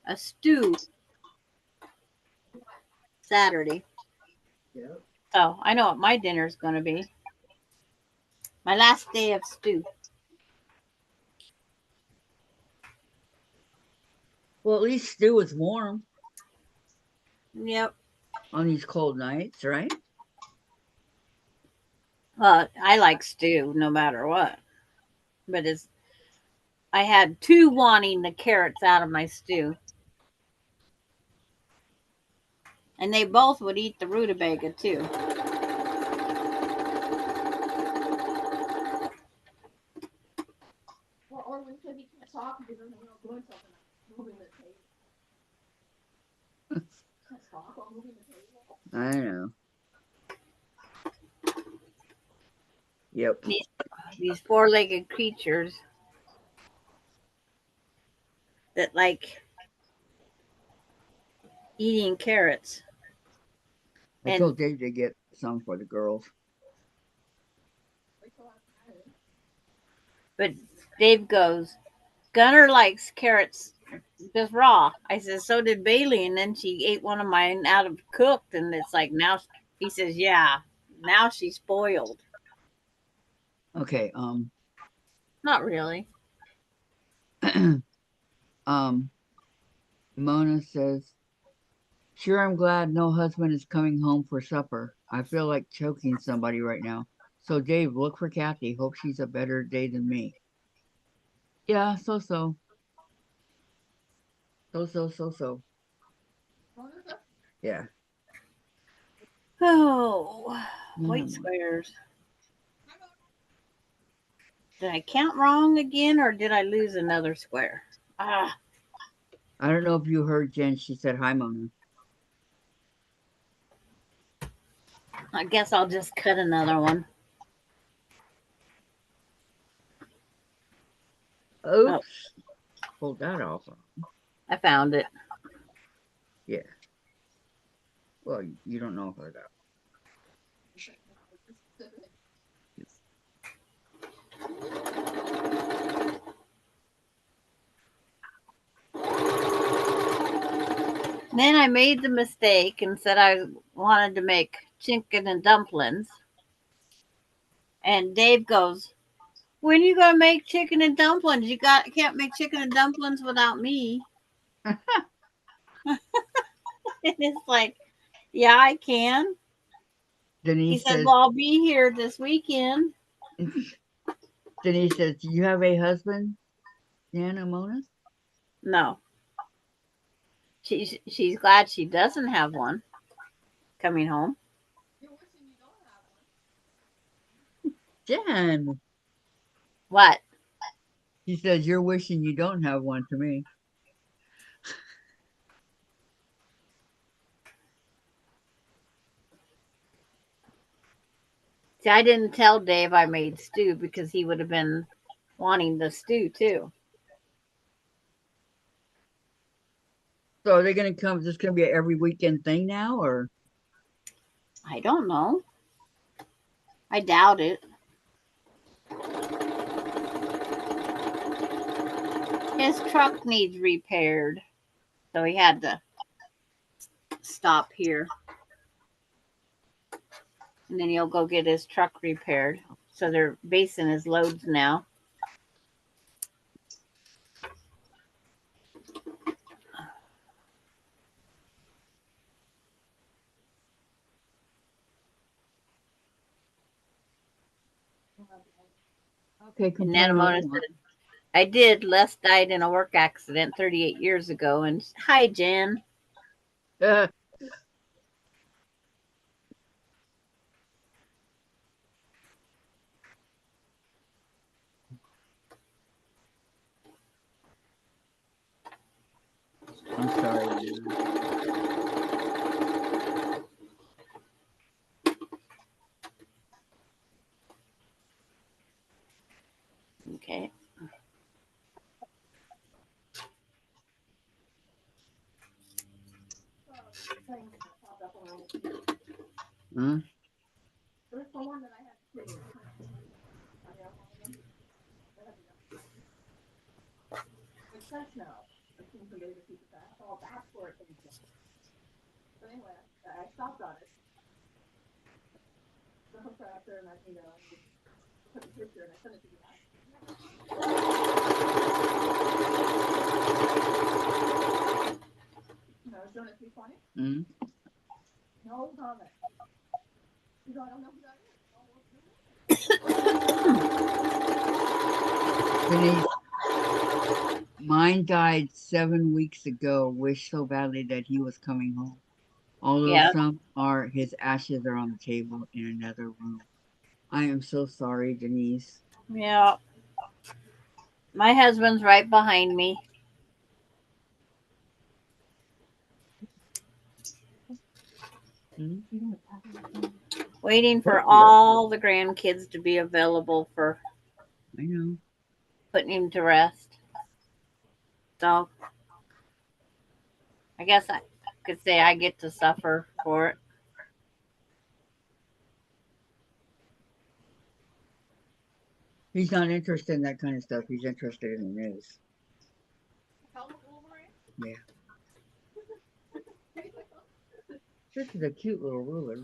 a stew Saturday. Yep. So I know what my dinner's going to be. My last day of stew. Well, at least stew is warm Yep. on these cold nights, right? I like stew no matter what. But I had two wanting the carrots out of my stew. And they both would eat the rutabaga too. Well, or when he can't talk because I'm doing something, I'm moving the table. Can't talk while moving the table. I know. Yep. These four-legged creatures that like eating carrots. I And told Dave to get some for the girls. but Dave goes, Gunner likes carrots just raw. I said, so did Bailey, and then she ate one of mine out of cooked, and it's like now he says, yeah, now she's spoiled. Okay. Not really. Mona says, "Sure, I'm glad no husband is coming home for supper. I feel like choking somebody right now. So, Dave, look for Kathy. Hope she's a better day than me." Yeah, so. So. Yeah. Oh, white Mm. squares. Did I count wrong again, or did I lose another square? Ah, I don't know if you heard Jen. She said, "Hi, Mona." I guess I'll just cut another one. Oops. Oh, Pulled that off. I found it. Yeah. Well, you don't know her that. Then I made the mistake and said I wanted to make chicken and dumplings. And Dave goes, when are you gonna make chicken and dumplings? Can't make chicken and dumplings without me. And it's like, yeah, I can. He Denise said, says, well, I'll be here this weekend. Denise says, "Do you have a husband, Nana Mona?" No. She's glad she doesn't have one coming home. You're wishing you don't have one. Jen. What? He says, "You're wishing you don't have one," to me. See, I didn't tell Dave I made stew because he would have been wanting the stew too. So are they going to come? Is this going to be an every weekend thing now, or? I don't know. I doubt it. His truck needs repaired, so he had to stop here. And then he'll go get his truck repaired. So they're basing his loads now. Okay, And complain all Nanamona you want. said, I did. Les died in a work accident 38 years ago. And hi, Jen. I'm sorry. Okay. Huh? There's the one that I had to do. It says no. It seems to be the people that, oh, that's where it came from. But anyway, I stopped on it. The hook after and I, took a picture and I sent it to you. No, it's doing it 320? Mm-hmm. No comment. You know, I don't know who that is. Denise, mine died 7 weeks ago. Wish so badly that he was coming home. Although Yeah. some are, his ashes are on the table in another room. I am so sorry, Denise. Yeah. My husband's right behind me. Waiting for all the grandkids to be available for I know. putting him to rest. So I guess I could say I get to suffer for it. He's not interested in that kind of stuff. He's interested in the news. Helmut Wolverine? Yeah. This is a cute little ruler.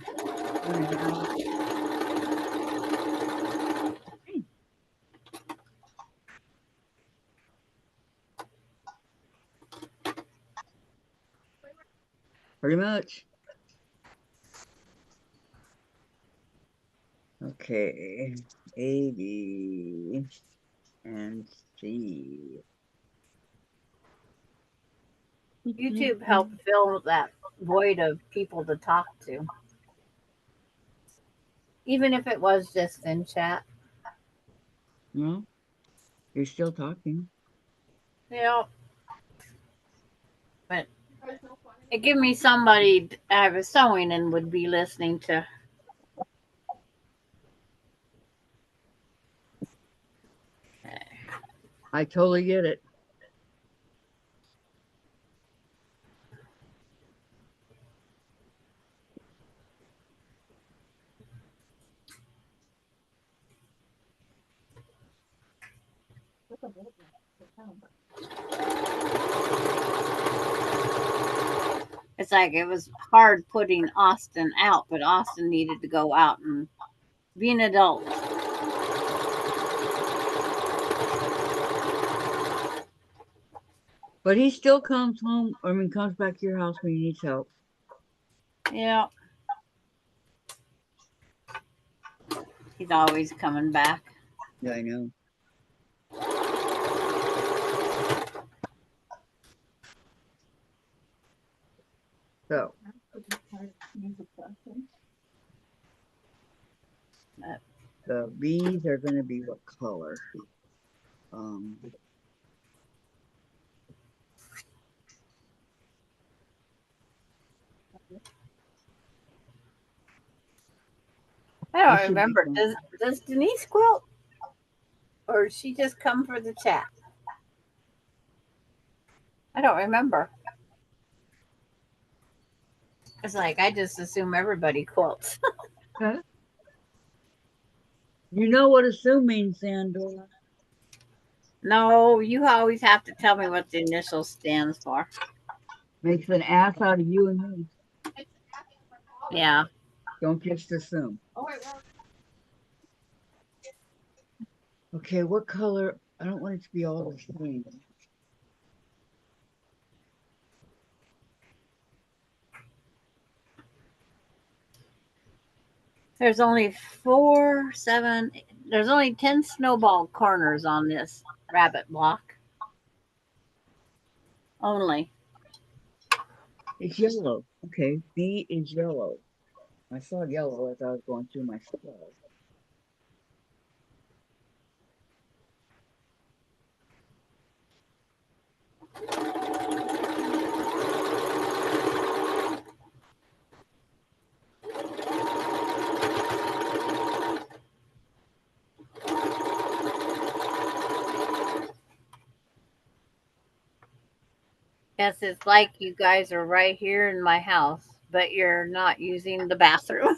Pretty much. Okay. A, B, and C. YouTube helped fill that void of people to talk to. Even if it was just in chat. No, you're still talking. Yeah. But it give me somebody I was sewing and would be listening to. I totally get it. It's like it was hard putting Austin out, but Austin needed to go out and be an adult. But he still comes home, comes back to your house when he needs help. Yeah. He's always coming back. Yeah, I know. So, the bees are going to be what color? I don't remember. Does Denise quilt? Or does she just come for the chat? I don't remember. It's like I just assume everybody quilts. Huh? You know what assume means, Sandra. No, you always have to tell me what the initial stands for. Makes an ass out of you and me. Yeah. Don't just assume. Oh, wait, well, Okay, what color? I don't want it to be all the same. There's only 10 snowball corners on this rabbit block. Only. It's yellow. Okay, B is yellow. I saw yellow as I was going through my stuff. Yes, it's like you guys are right here in my house, but you're not using the bathroom,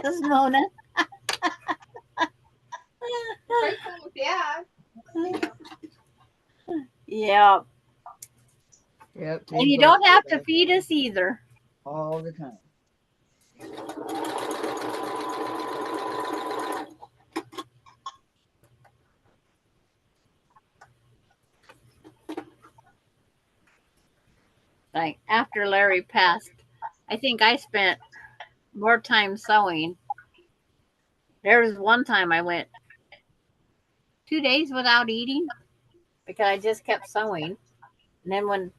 says Mona. very cool with Dad. Yeah. Yep. And you don't have to feed us either. all the time. Like after Larry passed, I think I spent more time sewing. There was one time I went 2 days without eating because I just kept sewing. And then when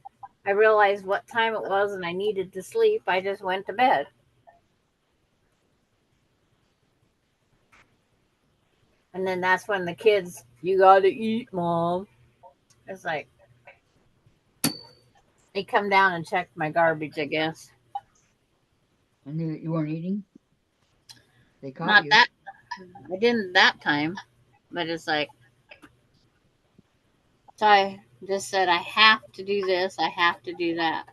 I realized what time it was and I needed to sleep, I just went to bed. And then that's when the kids, you gotta eat, Mom. It's like they come down and check my garbage, I guess. I knew that you weren't eating. They caught Not you. that I didn't that time, but it's like so I just said I have to do this, I have to do that.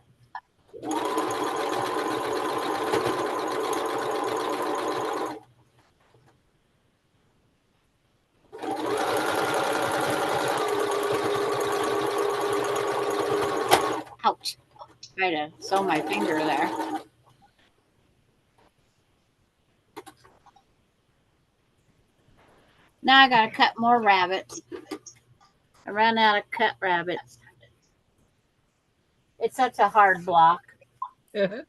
Ouch. Try to sew my finger there. Now I gotta cut more rabbits. I ran out of cut rabbits. It's such a hard block. 1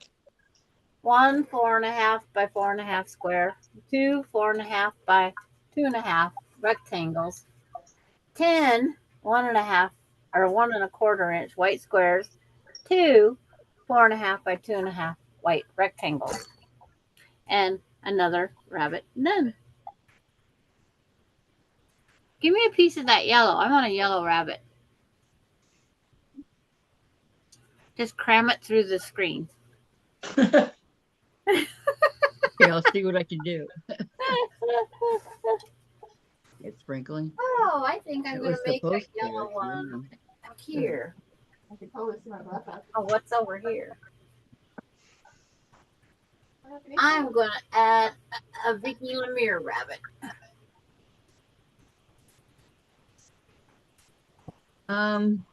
4.5 by 4.5 square, 2 4.5 by 2.5 rectangles, 10 1.5 or 1.25 inch white squares, 2 4.5 by 2.5 white rectangles, and another rabbit done. Give me a piece of that yellow. I want a yellow rabbit. Just cram it through the screen. Okay, I'll see what I can do. It's sprinkling. Oh, I think I'm It going was to make a supposed to. yellow one Yeah. back here. I could totally see my breath up. Oh, what's over here? I'm going to add a Vicky Lemire rabbit. Um.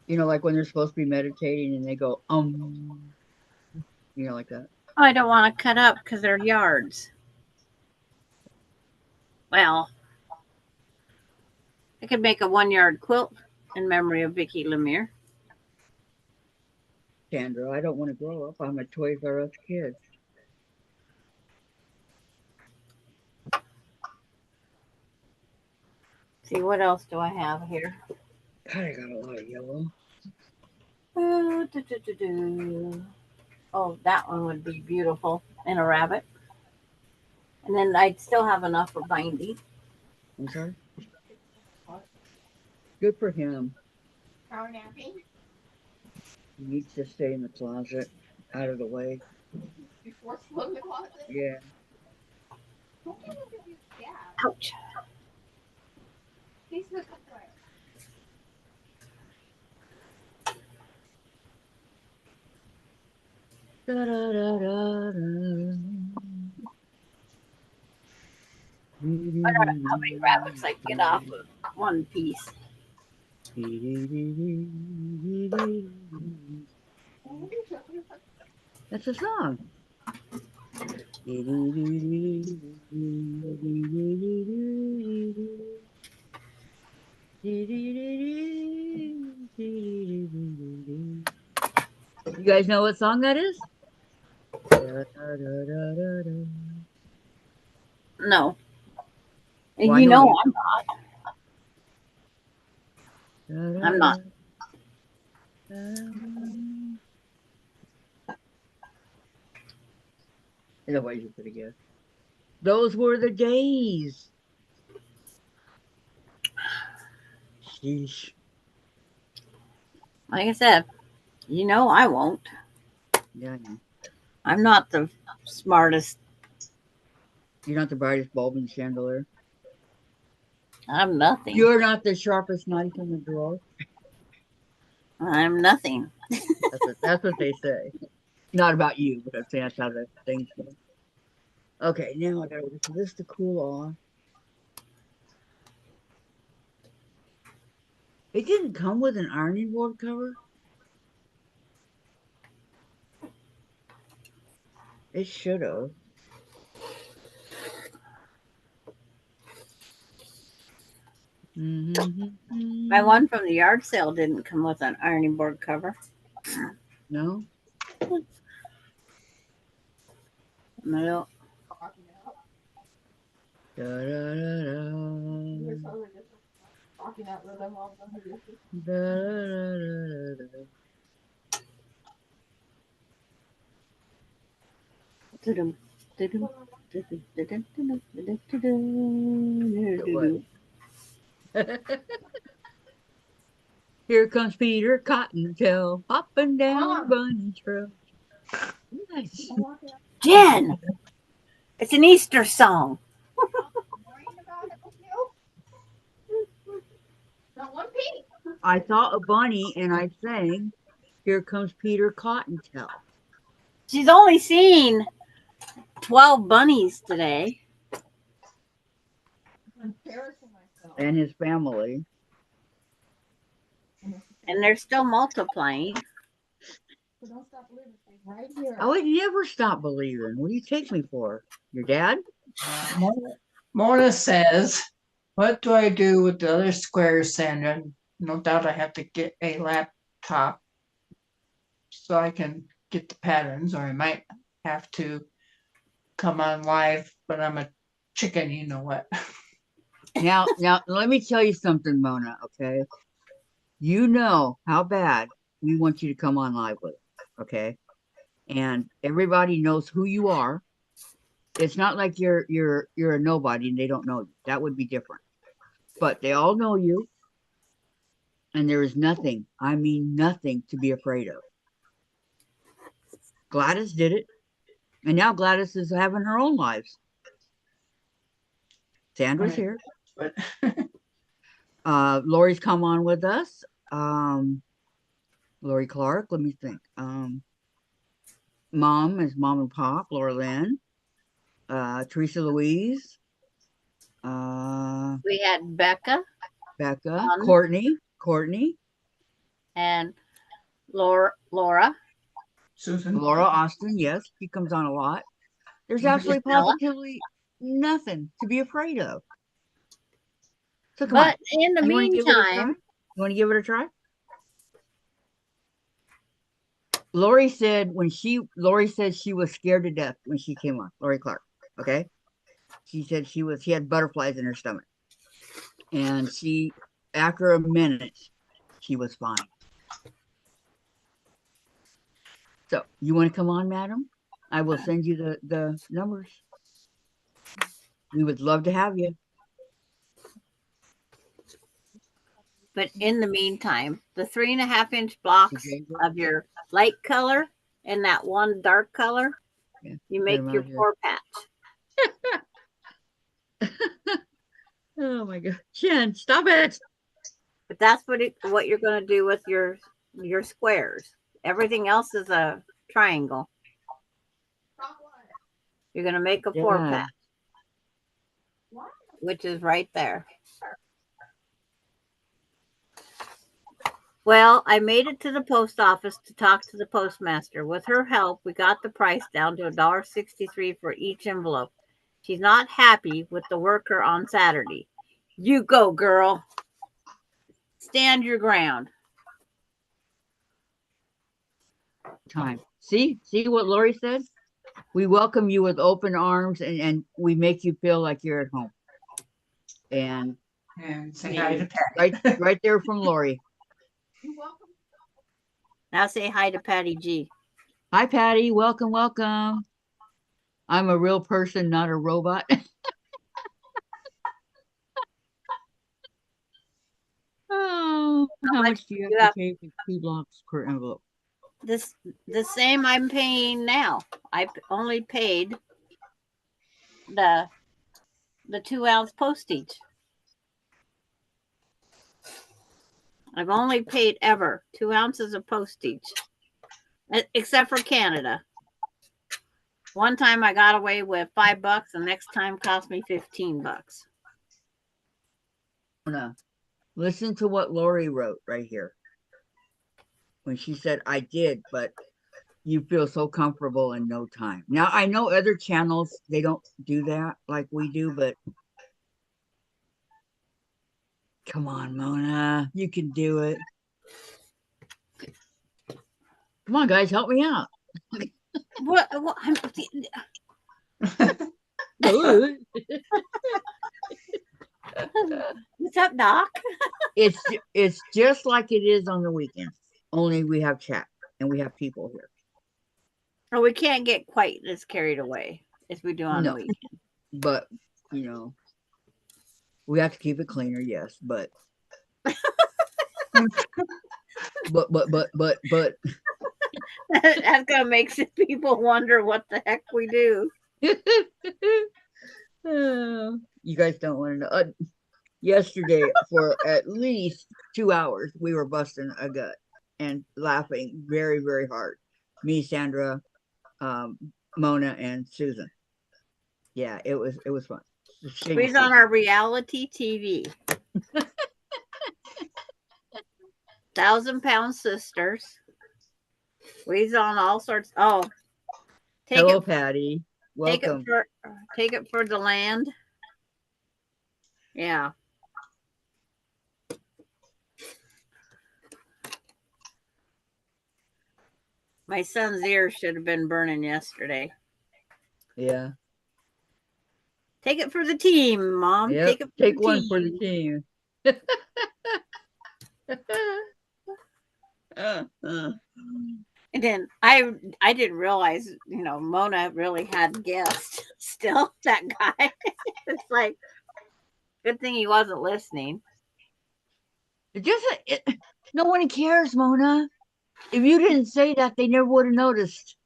You know, like when they're supposed to be meditating and they go, you know, like that. Oh, I don't want to cut up because they're yards. Well, I could make a 1-yard quilt in memory of Vicky Lemire. Sandra, I don't want to grow up. I'm a Toys R Us kid. See, what else do I have here? God, I got a lot of yellow. Oh, that one would be beautiful in a rabbit. And then I'd still have enough for binding. I'm sorry. Good for him. Power napping He needs to stay in the closet, out of the way. before slow in the closet. Yeah. Don't get into his dad. Ouch. He's the way. Da, da, da, da, da. I don't know how many rabbits I get off of one piece. That's a song. You guys know what song that is? No. And Well, you know you- I'm not. Otherwise, you pretty good. Those were the days. Sheesh. Like I said, you know I won't. Yeah, I know. I'm not the smartest. You're not the brightest bulb in the chandelier. I'm nothing. You're not the sharpest knife in the drawer. I'm nothing. That's what they say. Not about you, but I'm saying that's how the things go. Okay, now I gotta wait for this to cool off. It didn't come with an ironing board cover. It should have. My one from the yard sale didn't come with an ironing board cover. No. No. Talking out. Da, da, da, You were da. totally just talking out with them all the dishes. Da, da, da, da, da. Doo-dum, doo-dum, doo-dum, doo-dum, doo-dum, doo-dum, doo-dum, doo-dum. Here comes Peter Cottontail, hopping down Mom. Bunny Trail. Nice. I'm walking out Jen, it's an Easter song. worrying about it with you. Not one peep. I saw a bunny and I sang, "Here comes Peter Cottontail." She's only seen 12 bunnies today. I'm embarrassing myself. And his family. And they're still multiplying. So don't stop believing. Stay right here. I would never stop believing. What do you take me for? Your dad? Mona says, what do I do with the other squares, Sandra? No doubt I have to get a laptop so I can get the patterns, or I might have to come on live, but I'm a chicken, you know what. Now, let me tell you something, Mona, okay? You know how bad we want you to come on live with us, okay? And everybody knows who you are. It's not like you're a nobody and they don't know you. That would be different. But they all know you. And there is nothing, I mean nothing, to be afraid of. Gladys did it. And now Gladys is having her own lives. Sandra's Right. here. But Lori's come on with us. Lori Clark, let me think. Mom is Mom and Pop, Laura Lynn. Teresa Louise. We had Becca Becca. Courtney. and Laura. Susan, Laura Austin, yes, she comes on a lot. There's absolutely Isabella. positively nothing to be afraid of. So come on. But in the You wanna give it a try? meantime, You want to give it a try? Lori said she was scared to death when she came on. Lori Clark. Okay. She said she had butterflies in her stomach. And after a minute, she was fine. So you want to come on, madam? I will send you the numbers. We would love to have you. but in the meantime, the 3.5-inch blocks of your light color and that one dark color, Yeah, you get make 'em your out here. floor patch. Oh my God. Jen, stop it. But that's what you're going to do with your squares. Everything else is a triangle. You're going to make a floor Yeah. patch, which is right there. Well, I made it to the post office to talk to the postmaster. With her help, we got the price down to $1.63 for each envelope. She's not happy with the worker on Saturday. You go, girl. Stand your ground. Time. See what Lori said? We welcome you with open arms and we make you feel like you're at home. And say hi to Patty. right there from Lori. You're welcome. Now say hi to Patty G. Hi, Patty. Welcome. I'm a real person, not a robot. Oh, how much do you have to pay for 2 blocks per envelope? The same I'm paying now. I only paid the 2-ounce postage. I've only paid ever 2 ounces of postage, except for Canada. One time I got away with $5, the next time cost me $15. No. Listen to what Lori wrote right here. When she said, I did, but you feel so comfortable in no time. Now, I know other channels, they don't do that like we do, but Come on, Mona. You can do it. Come on, guys, help me out. What? What's up, Doc? It's just like it is on the weekends. Only we have chat and we have people here. Oh, we can't get quite as carried away as we do on the No. weekend. But you know, we have to keep it cleaner, yes, but but That's gonna make some people wonder what the heck we do. you guys don't want to know. Yesterday, for at least 2 hours, we were busting a gut and laughing very, very hard. Me, Sandra, Mona, and Susan. Yeah, it was fun. We's on our reality TV. 1,000-Pound Sisters. We's on all sorts. Oh, hello, Patty. Welcome. Take it for the land. Yeah. My son's ears should have been burning yesterday. Yeah. Take it for the team, Mom. Yep. Take one for the team. And then I didn't realize, Mona really had guests still, that guy. It's like, good thing he wasn't listening. No one cares, Mona. If you didn't say that, they never would have noticed.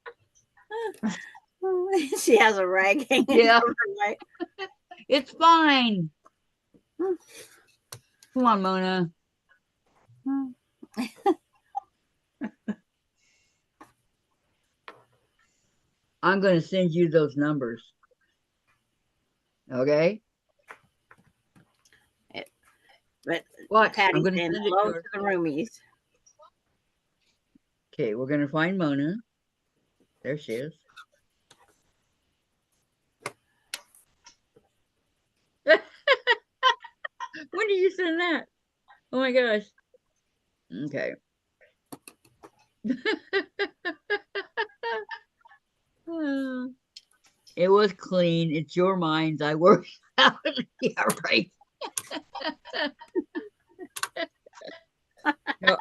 She has a rag hanging. Yeah. Over her leg. It's fine. Come on, Mona. I'm going to send you those numbers. Okay? But Watch. Patty I'm going to said send it hello to to her. the roomies. Okay, we're going to find Mona. There she is. When did you send that? Oh my gosh. Okay. It was clean. It's your minds. I work out. Yeah, right. No,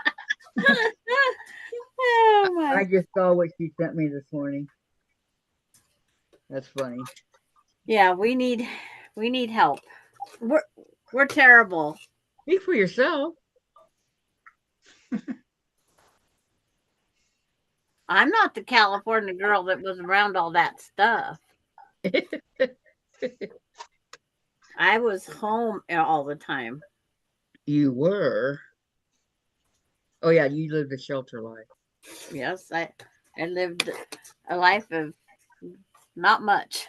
Oh my. I just saw what she sent me this morning. That's funny. Yeah, we need help. We're terrible. Speak for yourself. I'm not the California girl that was around all that stuff. I was home all the time. You were. Oh yeah, you lived a shelter life. Yes, I lived a life of not much.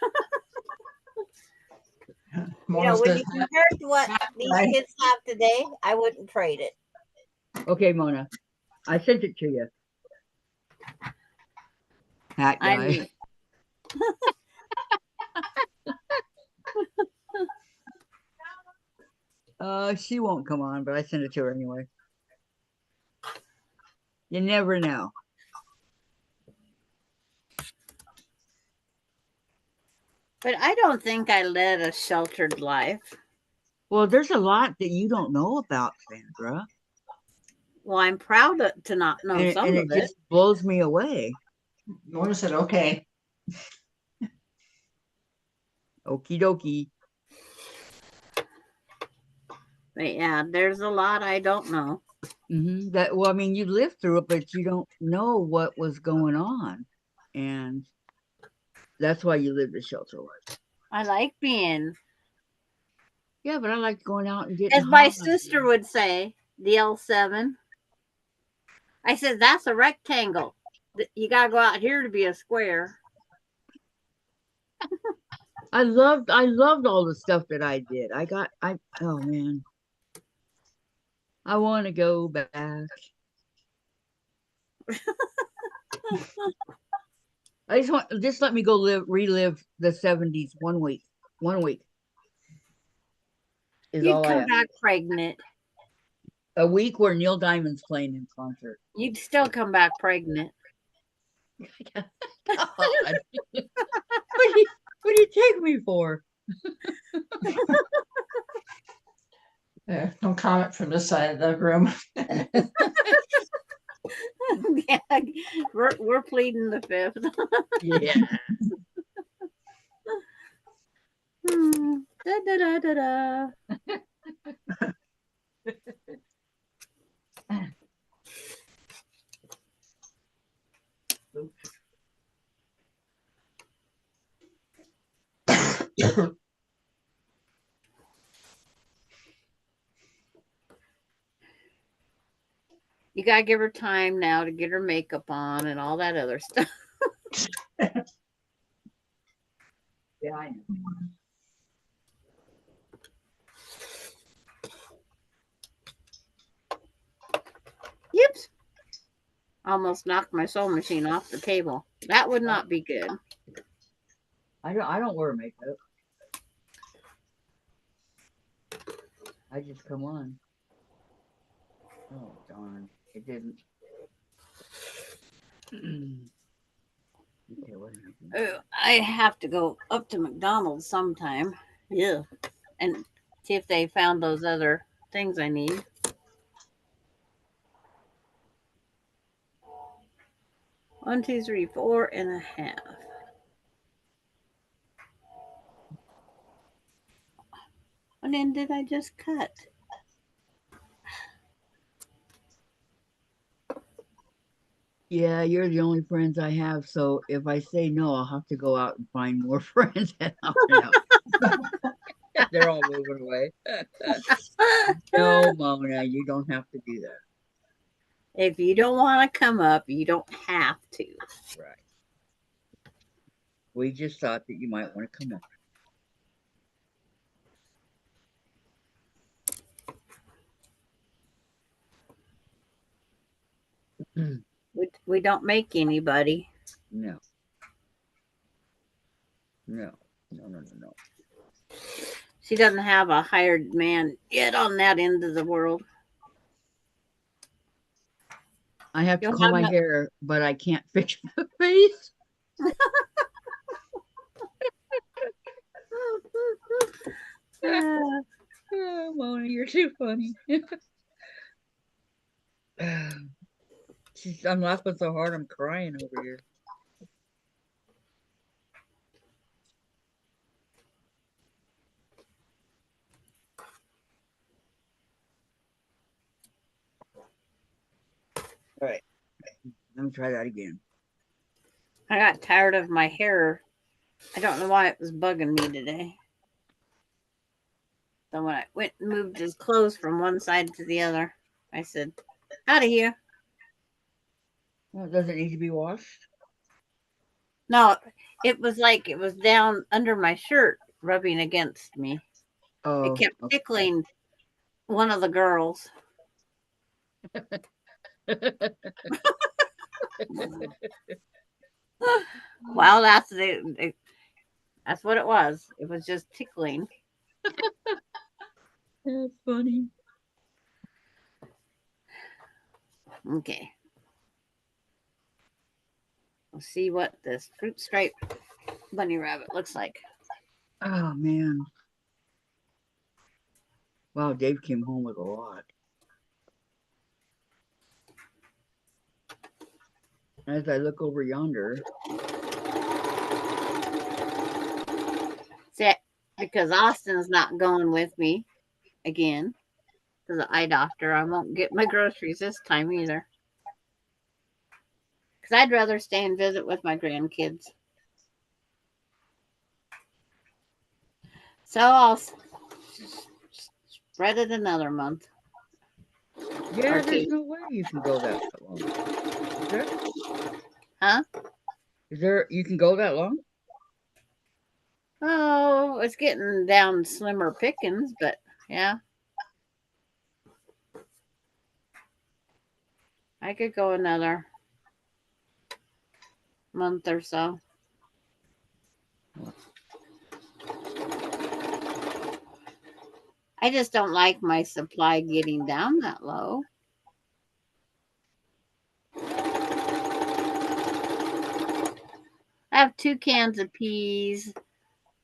When you compare it to what these kids have today, I wouldn't trade it. Okay, Mona. I sent it to you. That guy. She won't come on, but I sent it to her anyway. You never know. But I don't think I led a sheltered life. Well, there's a lot that you don't know about, Sandra. Well, I'm proud to not know some of it. And it just blows me away. Mona said, okay. Okie dokie. But yeah, there's a lot I don't know. Well, I mean, you lived through it, but you don't know what was going on. And that's why you lived a shelter life. I like being. Yeah, but I like going out and getting. As my sister would say, the L7. I said, that's a rectangle. You got to go out here to be a square. I loved all the stuff that I did. Oh man. I want to go back. Just let me go relive the 70s 1 week. 1 week. You'd come back pregnant. A week where Neil Diamond's playing in concert. You'd still come back pregnant. God. What do you take me for? No comment from this side of the room. Yeah, we're pleading the fifth. Yeah. Da, da, da, da, da. You gotta give her time now to get her makeup on and all that other stuff. Yeah, I know. Yips. Almost knocked my sewing machine off the table. That would not be good. I don't wear makeup. I just come on. Oh darn. It didn't. Okay, what happened? I have to go up to McDonald's sometime. Yeah. And see if they found those other things I need. One, two, three, 4.5. What end did I just cut? Yeah, you're the only friends I have, so if I say no, I'll have to go out and find more friends. And they're all moving away. No, Mona, you don't have to do that. If you don't want to come up, you don't have to. Right. We just thought that you might want to come up. We don't make anybody. No. No. No, no, no, no. She doesn't have a hired man yet on that end of the world. I have to You'll comb have my no- hair, but I can't fix the face. Oh, Mona, you're too funny. I'm laughing so hard I'm crying over here. All right. Let me try that again. I got tired of my hair. I don't know why it was bugging me today. So when I went and moved his clothes from one side to the other, I said, out of here. Well, does it need to be washed? No, it was like it was down under my shirt rubbing against me. Oh, It kept okay. tickling one of the girls. Well, that's what it was. It was just tickling. That's funny. Okay. We'll see what this fruit stripe bunny rabbit looks like. Oh man. Wow, Dave came home with a lot. As I look over yonder, See, because Austin's not going with me again to the eye doctor, I won't get my groceries this time either. Because I'd rather stay and visit with my grandkids. So I'll spread it another month. yeah, Or there's two. no way you can go that long. Is there? Huh? Is there? You can go that long? Oh, it's getting down slimmer pickings, but yeah. I could go another month or so. I just don't like my supply getting down that low. I have 2 cans of peas,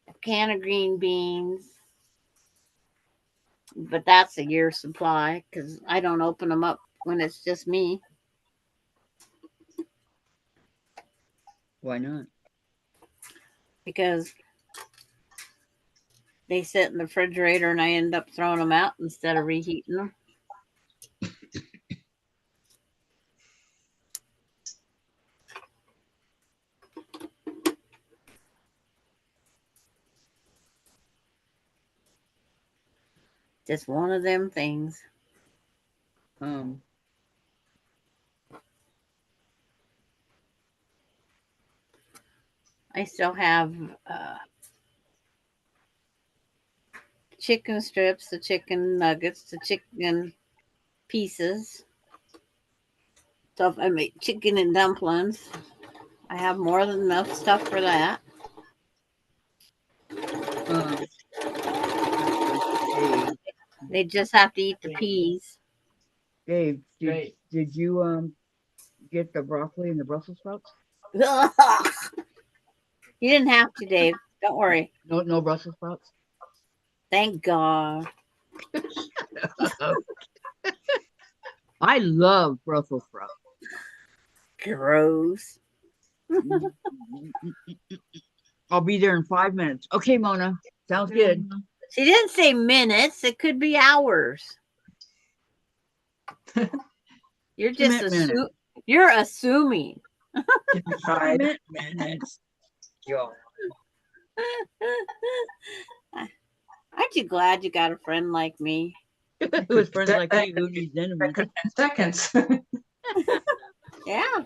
a can of green beans, but that's a year's supply because I don't open them up when it's just me. Why not? Because they sit in the refrigerator and I end up throwing them out instead of reheating them. Just one of them things. I still have chicken strips, the chicken nuggets, the chicken pieces. So if I make chicken and dumplings, I have more than enough stuff for that. They just have to eat the peas. Dave, did you get the broccoli and the Brussels sprouts? You didn't have to, Dave. Don't worry. No Brussels sprouts. Thank God. I love Brussels sprouts. Gross. I'll be there in 5 minutes. Okay, Mona. Sounds good. She didn't say minutes. It could be hours. You're just you're assuming. 5 minutes. Yo. Aren't you glad you got a friend like me? With friends like me, who needs enemies? 10 seconds. Yeah.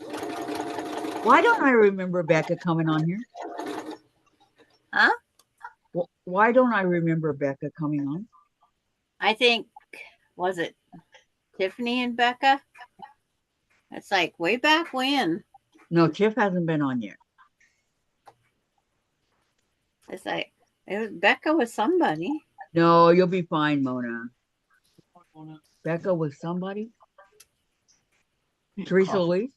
Why don't I remember Becca coming on here? Huh? Why don't I remember Becca coming on? I think, was it Tiffany and Becca? It's like way back when. No, Tiff hasn't been on yet. It's like Becca was somebody. No, you'll be fine, Mona. Becca was somebody? Teresa Louise?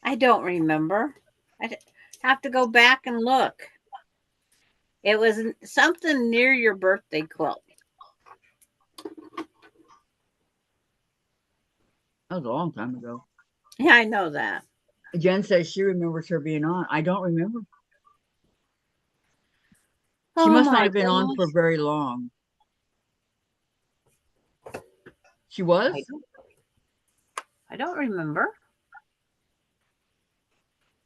I don't remember. I have to go back and look. It was something near your birthday quilt. That was a long time ago. Yeah, I know that. Jen says she remembers her being on. I don't remember. She Oh must my not have been on gosh. for very long. She was? I don't remember.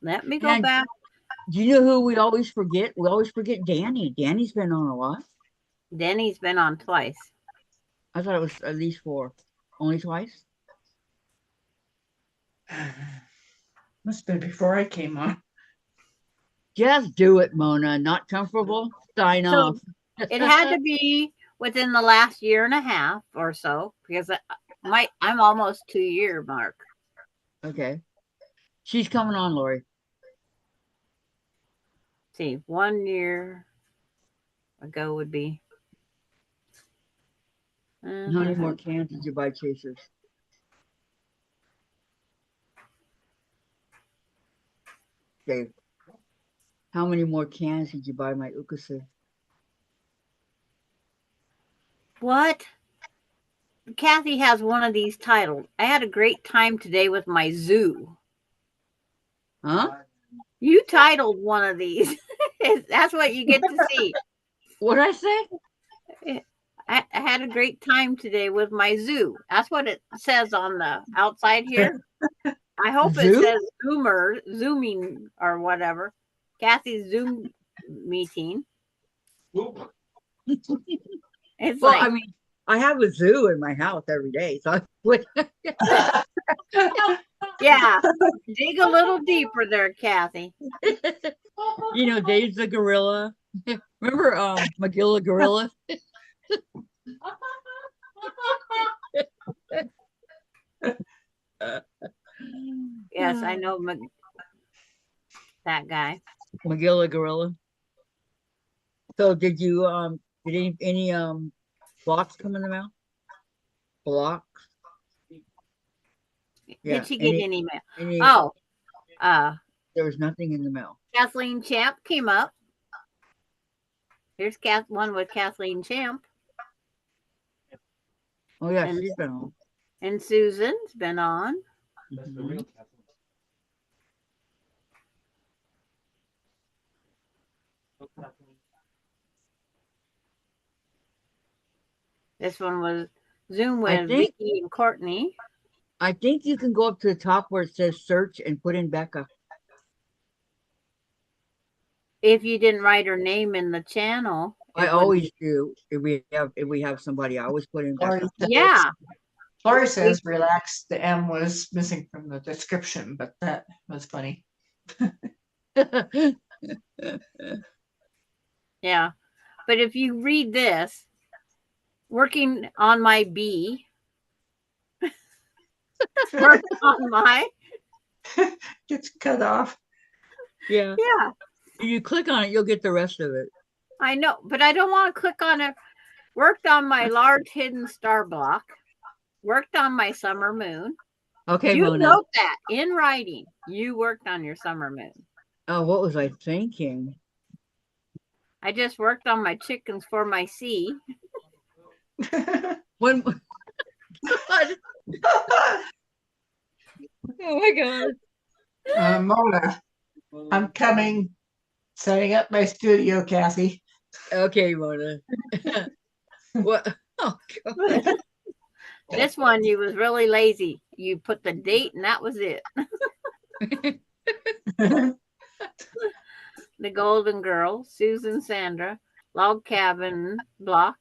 Let me go And back. do you know who we always forget? We always forget Danny. Danny's been on a lot. Denny's been on twice. I thought it was at least 4. Only twice? Must have been before I came on. Just do it, Mona. Not comfortable? Sign So off. it had to be within the last year and a half or so because I'm almost 2-year mark. Okay. She's coming on, Lori. See, 1 year ago would be. How many more cans did you buy, Chasers? Dave, how many more cans did you buy my ukase? What? Kathy has one of these titled, I had a great time today with my zoo. Huh? You titled one of these. That's what you get to see. What'd I say? I had a great time today with my zoo. That's what it says on the outside here. I hope it says zooming or whatever. Kathy's Zoom meeting. It's Well, like, I mean, I have a zoo in my house every day, so I would. yeah, dig a little deeper there, Kathy. You know, Dave's the gorilla. Remember Magilla Gorilla? Yes, I know that guy. Magilla Gorilla. So did you did any blocks come in the mail? Blocks? Yeah. Did she get any mail? Any Oh, there was nothing in the mail. Kathleen Champ came up. Here's one with Kathleen Champ. Oh yeah, And- she's been on. And Susan's been on. That's the real Kathleen. Oh, Kathleen. This one was Zoom I with think- Vicky and Courtney. I think you can go up to the top where it says search and put in Becca. If you didn't write her name in the channel, I it always do. If we have somebody, I always put in Lori Becca. says- yeah. Lori says relax. The M was missing from the description, but that was funny. Yeah. But if you read this, working on my B, working on my, Gets cut off. Yeah. yeah, If you click on it, you'll get the rest of it. I know, but I don't want to click on it. Worked on my large hidden star block, worked on my summer moon. Okay, You Mona. note that in writing, you worked on your summer moon. Oh, what was I thinking? I just worked on my chickens for my C. When God. Oh my God. Mona, I'm coming. Setting up my studio, Kathy. Okay, Mona. What? Oh God. This one, you was really lazy. You put the date and that was it. The Golden Girl, Susan Sandra, Log Cabin Block.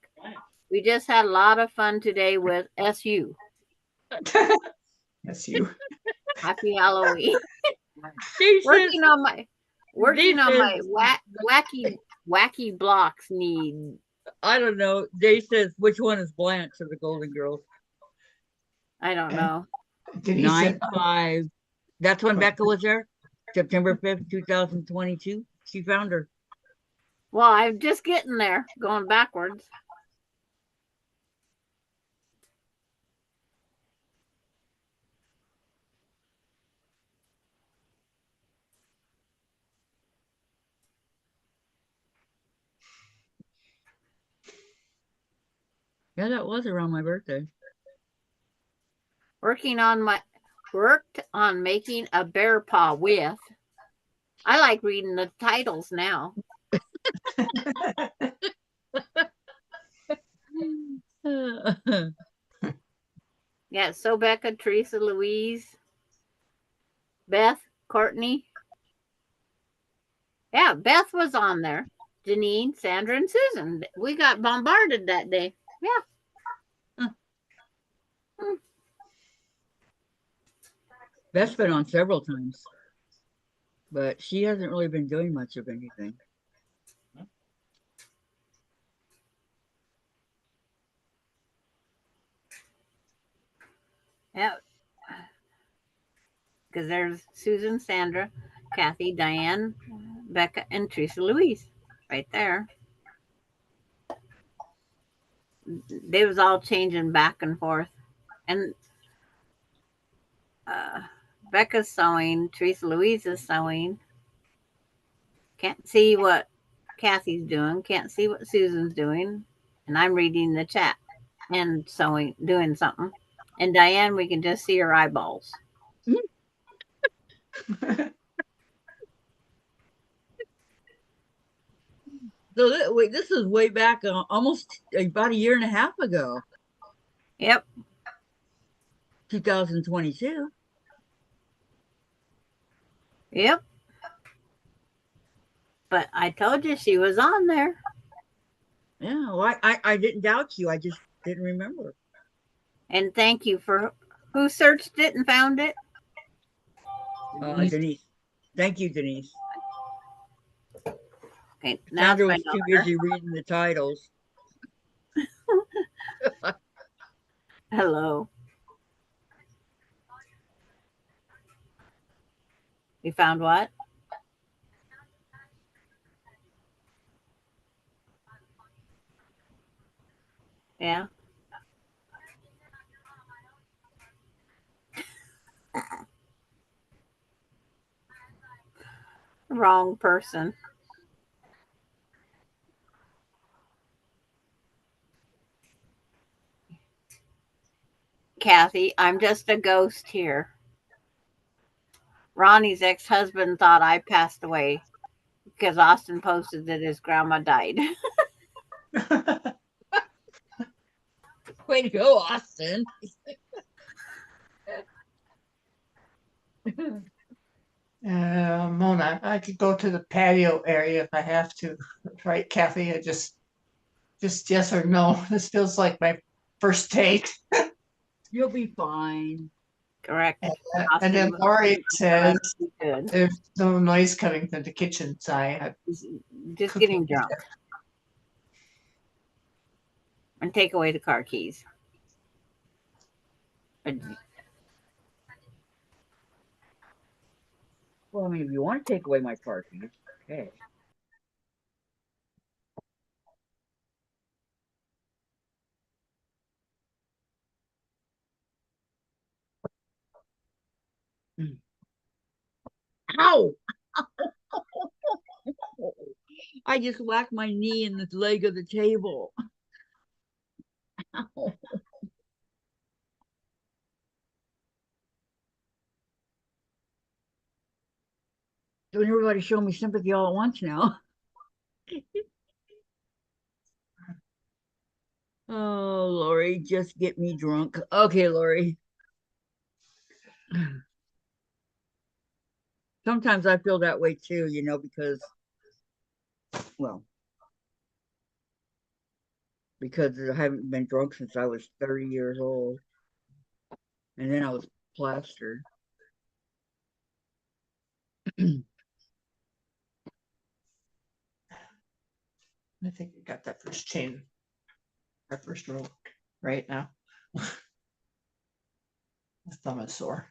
We just had a lot of fun today with SU. That's you. Happy Halloween. She says, working on my says- wacky blocks need. I don't know. Jay says, which one is Blanche of the Golden Girls? I don't know. Denise said, 9/5. That's when Becca was there? September 5th, 2022. She found her. Well, I'm just getting there, going backwards. Yeah, that was around my birthday. Worked on making a bear paw with. I like reading the titles now. Yeah, so Becca, Teresa, Louise, Beth, Courtney. Yeah, Beth was on there. Janine, Sandra, and Susan. We got bombarded that day. Yeah. Beth's been on several times, but she hasn't really been doing much of anything. Yeah. Because there's Susan, Sandra, Kathy, Diane, Becca, and Teresa Louise right there. They was all changing back and forth. And Becca's sewing, Teresa Louise is sewing. Can't see what Kathy's doing, can't see what Susan's doing. And I'm reading the chat and sewing, doing something. And Diane, we can just see her eyeballs. So wait, this is way back, almost about a year and a half ago, Yep. 2022. Yep. But I told you she was on there. Yeah, well, I didn't doubt you. I just didn't remember. And thank you for who searched it and found it. Denise. Thank you, Denise. Okay, now Sandra my was too daughter. busy reading the titles. Hello. You found what? Yeah. Wrong person. Kathy, I'm just a ghost here. Ronnie's ex-husband thought I passed away because Austin posted that his grandma died. Way to go, Austin. Mona, I could go to the patio area if I have to. Right, Kathy? I just yes or no. This feels like my first date. You'll be fine. Correct. And then Austin Lori says was good. there's no noise coming from the kitchen, so I had Just cooking. getting drunk. And take away the car keys. Well, I mean, if you want to take away my car keys, okay. Ow! I just whacked my knee in the leg of the table. Ow. Don't everybody show me sympathy all at once now. Oh, Lori, just get me drunk. Okay, Lori. Sometimes I feel that way too, you know, because, well, because I haven't been drunk since I was 30 years old. And then I was plastered. I think we got that first chain, our first row right now. My thumb is sore.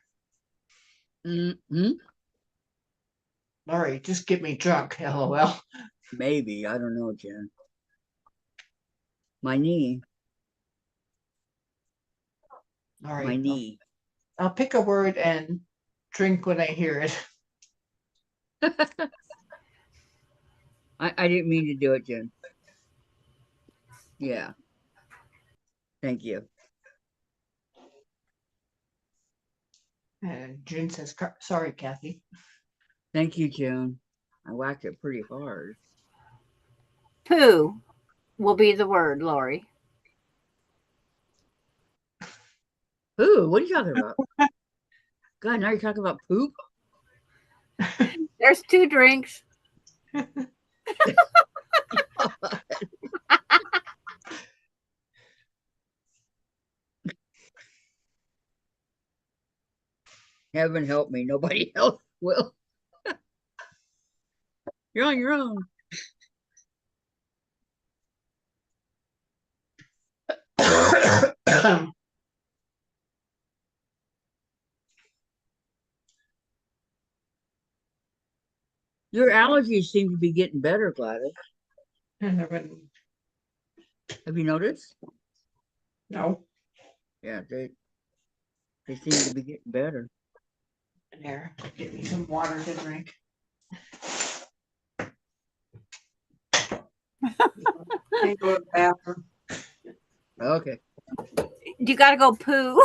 Mm-hmm. Lori, just get me drunk, LOL. Maybe, I don't know, Jen. My knee. All right, My knee. I'll pick a word and drink when I hear it. I didn't mean to do it, Jen. Yeah. Thank you. And June says, sorry, Kathy. Thank you, June. I whacked it pretty hard. Pooh will be the word, Lori. Poo? What are you talking about? God, now you're talking about poop? There's 2 drinks. Heaven help me. Nobody else will. You're on your own. Your allergies seem to be getting better, Gladys. Have you noticed? No. Yeah, they seem to be getting better. There, get me some water to drink. Can't go to the bathroom. Okay. You got to go poo.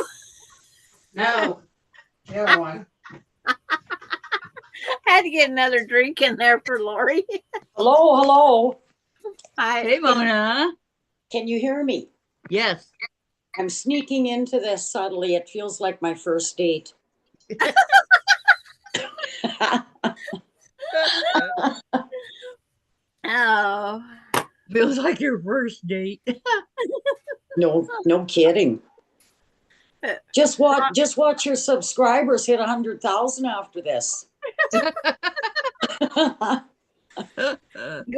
No, the other one. Had to get another drink in there for Lori. Hello, hello. Hi. Hey, Mona. Can you hear me? Yes. I'm sneaking into this subtly. It feels like my first date. Oh. Feels like your first date. No kidding. Just watch your subscribers hit 100,000 after this. Go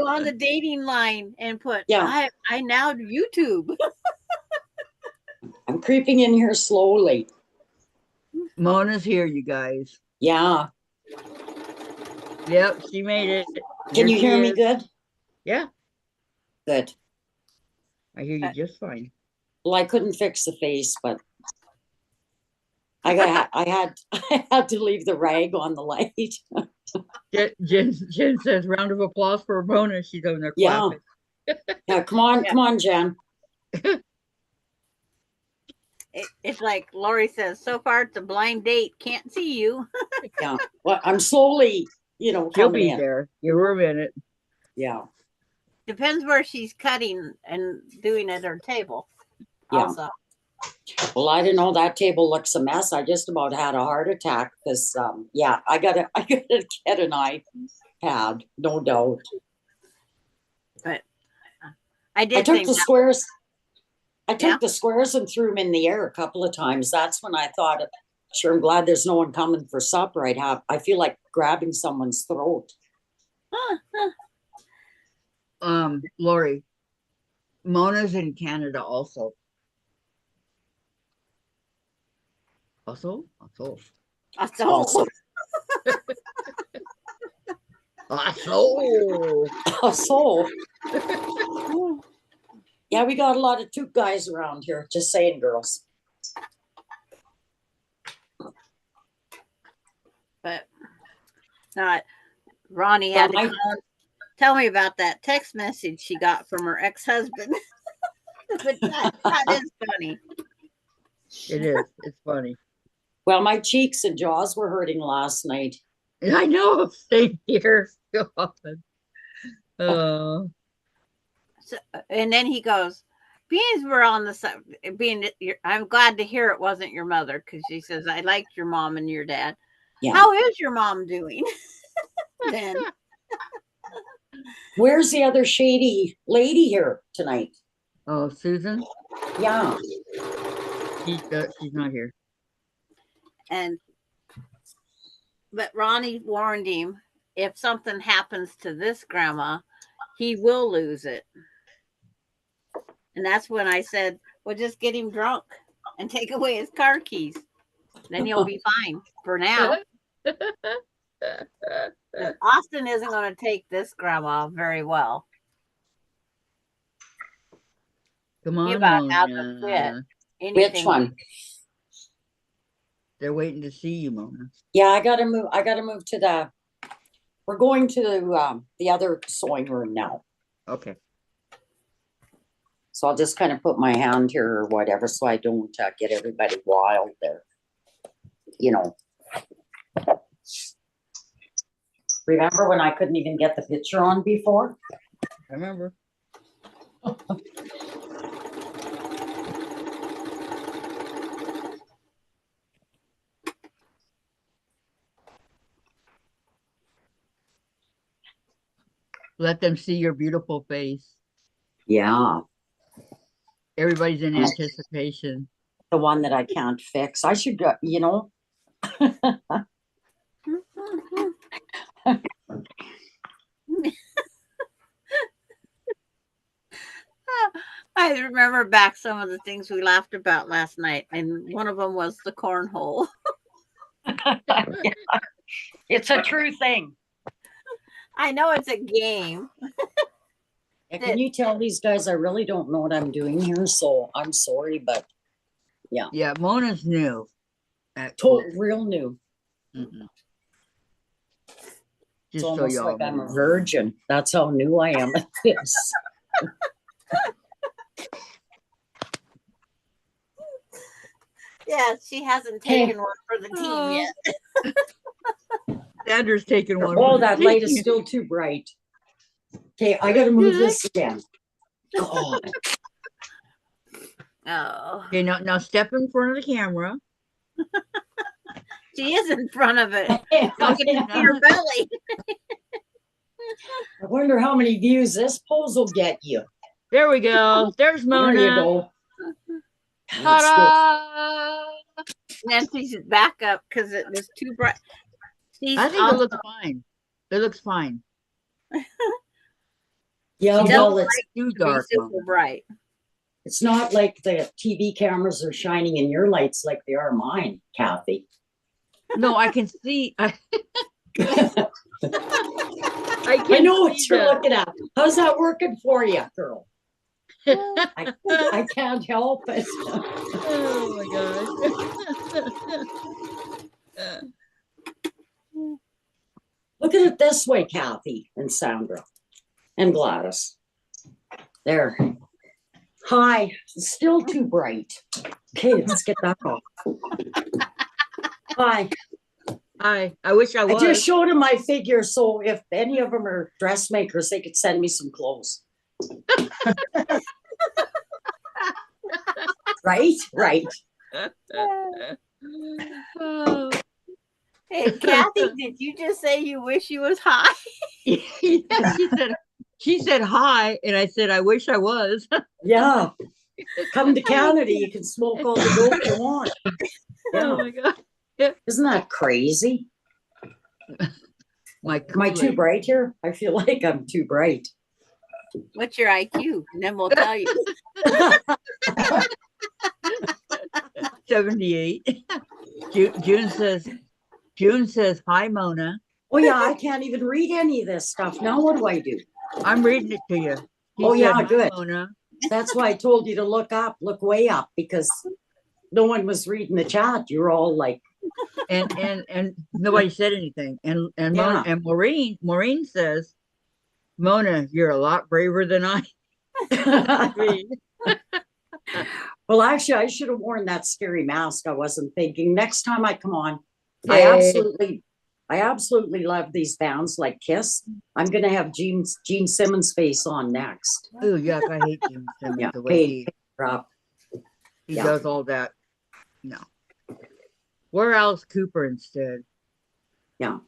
on the dating line and put, Yeah. I now do YouTube. I'm creeping in here slowly. Mona's here, you guys. Yeah. Yep, she made it. Can Here you she hear me is. good? Yeah, Good. I hear you just fine. Well, I couldn't fix the face, but I had to leave the rag on the light. Jen says, round of applause for Mona. She's over there Yeah. clapping. Yeah, come on, Jen. It's like Lori says, so far it's a blind date. Can't see you. Yeah. Well, I'm slowly, She'll coming be in. there. Give her a minute. Yeah. Depends where she's cutting and doing at her table. Yeah. Also. Well, I didn't know that table looks a mess. I just about had a heart attack because, I gotta get an iPad, no doubt. But I did I took think the that- squares. I took Yeah. the squares and threw them in the air a couple of times. That's when I thought, sure, I'm glad there's no one coming for supper. I feel like grabbing someone's throat. Lori, Mona's in Canada also. Also. Also. Also. So, yeah, we got a lot of toot guys around here. Just saying, girls. But not Ronnie had Well, to tell me about that text message she got from her ex-husband. But that is funny. It is. It's funny. Well, my cheeks and jaws were hurting last night. I know. Same here. God. So, and then he goes, being we're on the side, I'm glad to hear it wasn't your mother, because she says, I liked your mom and your dad. Yeah. How is your mom doing? Then Where's the other shady lady here tonight? Oh, Susan? Yeah. She's not here. But Ronnie warned him, if something happens to this grandma, he will lose it. And that's when I said, well, just get him drunk and take away his car keys. Then he'll be fine for now. Austin isn't going to take this grandma very well. Come He on, about had to Mona. quit. Which one? They're waiting to see you, Mona. Yeah, I gotta move to we're going to the other sewing room now. Okay. So I'll just kind of put my hand here or whatever so I don't get everybody wild there. Remember when I couldn't even get the picture on before? I remember. Let them see your beautiful face. Yeah. Everybody's in anticipation. The one that I can't fix. I should go, I remember back some of the things we laughed about last night, and one of them was the cornhole. Yeah. It's a true thing. I know it's a game. Can you tell these guys I really don't know what I'm doing here, so I'm sorry, but Yeah, Mona's new. real new. Mm-mm. It's Just so almost y'all like I'm a know. virgin. That's how new I am at this. Yeah, she hasn't taken one for the team yet. Sandra's taking one. Oh, for the that light is team. still too bright. Okay, I gotta move this again. God. Oh, Okay, now step in front of the camera. she is in front of it. I You can see her belly. wonder how many views this pose will get you. There we go. There's Mona. There you go. Ta-da! Nancy's back up because it was too bright. She's I think it looks fine. It looks fine. Yeah, She well, doesn't it's Too to be dark. super Mona. bright. it's not like the TV cameras are shining in your lights like they are mine, Kathy. No, I can see. I I can know what see you're the- looking at. How's that working for you, girl? I can't help it. Oh my gosh. Look at it this way, Kathy and Sandra and Gladys. There. Hi, it's still too bright. Okay, let's get that off. Hi. I wish I I was. just showed them my figure, so if any of them are dressmakers, they could send me some clothes. Right? Right. Oh. Hey, Kathy, did you just say you wish you was high? Yeah, she said hi, and I said I wish I was. Yeah. Come to Canada, you can smoke all the dope you want. Oh Yeah. my god. Isn't that crazy? My Am I too Kool-Aid. bright here? I feel like I'm too bright. What's your IQ? And then we'll tell you. 78. June says hi, Mona. Oh yeah, I can't even read any of this stuff. Now what do I do? I'm reading it to you. She Oh, said, yeah, "Hi, good. Mona." That's why I told you to look way up, because no one was reading the chat. You were all like, And nobody said anything. And Mona, Yeah. and Maureen says, Mona, you're a lot braver than I. well, actually, I should have worn that scary mask. I wasn't thinking. Next time I come on, Hey. I absolutely love these bands like Kiss. I'm gonna have Gene Simmons' face on next. Oh, yuck, I hate Gene Simmons Yeah, the way hey, drop. he yeah. does all that. No. We're Alice Cooper instead. Yeah.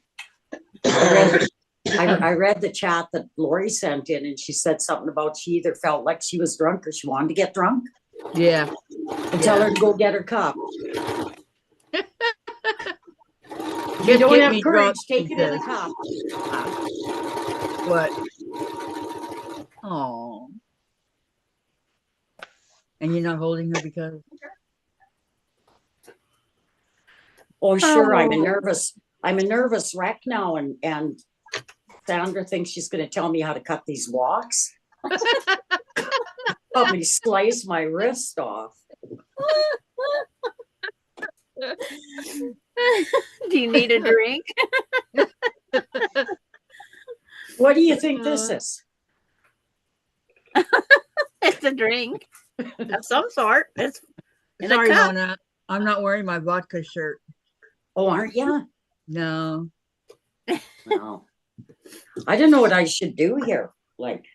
I read the chat that Lori sent in, and she said something about she either felt like she was drunk or she wanted to get drunk. Yeah. And tell her to go get her cup. If you Just don't get have me courage, drunk, take she it in a says. cup. What? Oh. And you're not holding her because? Oh, sure. I'm a nervous wreck now, and Sandra thinks she's going to tell me how to cut these walks. Probably slice my wrist off. Do you need a drink? What do you think this is? It's a drink of some sort. It's in a Sorry, cup. Mona. I'm not wearing my vodka shirt. Oh, aren't you? No. No. I don't know what I should do here. Like,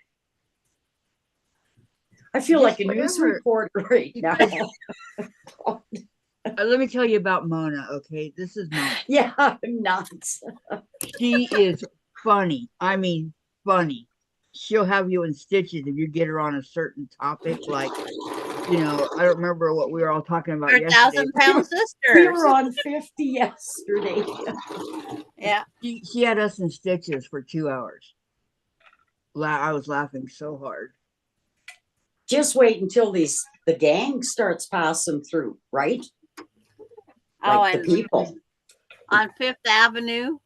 I feel Just like a news whatever. reporter right now. Let me tell you about Mona, okay? This is Mona. Yeah, I'm nuts. She is funny. I mean, funny. She'll have you in stitches if you get her on a certain topic. Like, you know, I don't remember what we were all talking about Our yesterday. 1,000-pound We sisters. were on 50 yesterday. Yeah. She had us in stitches for 2 hours. I was laughing so hard. Just wait until the gang starts passing through, right? Oh, Like the and people. on Fifth Avenue.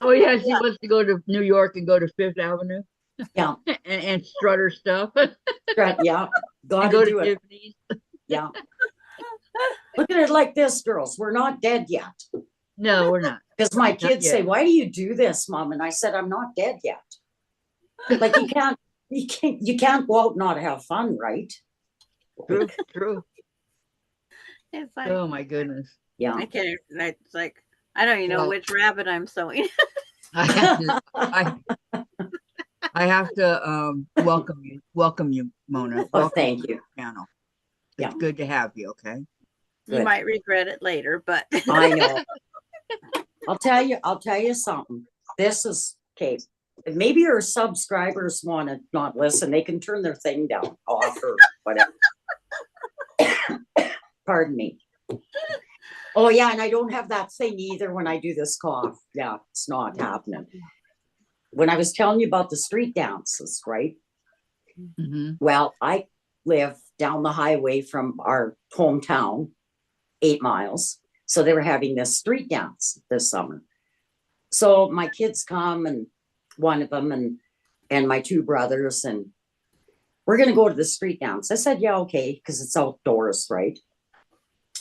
Oh, yeah, she wants to go to New York and go to Fifth Avenue. Yeah. and strut her stuff. Yeah. Gotta go do to it. Tiffany's. Yeah. Look at it like this, girls. We're not dead yet. No, we're not. Because my Not kids yet. say, "Why do you do this, Mom?" And I said, "I'm not dead yet." Like you can't go out and not have fun, right? True, true. It's like, Oh my goodness. Yeah. I can't. It's like I don't even know Well- which rabbit I'm sewing. I have to welcome you, Mona. Oh, Welcome thank to you. the channel. Yeah. It's good to have you, okay? You Good. might regret it later, but I know. I'll tell you something. This is okay. Maybe your subscribers want to not listen. They can turn their thing down off or whatever. Pardon me. Oh yeah, and I don't have that thing either when I do this cough. Yeah, it's not happening. When I was telling you about the street dances, right? Mm-hmm. Well, I live down the highway from our hometown, 8 miles. So they were having this street dance this summer. So my kids come, and one of them and my 2 brothers, and we're going to go to the street dance. I said, yeah, okay, because it's outdoors, right?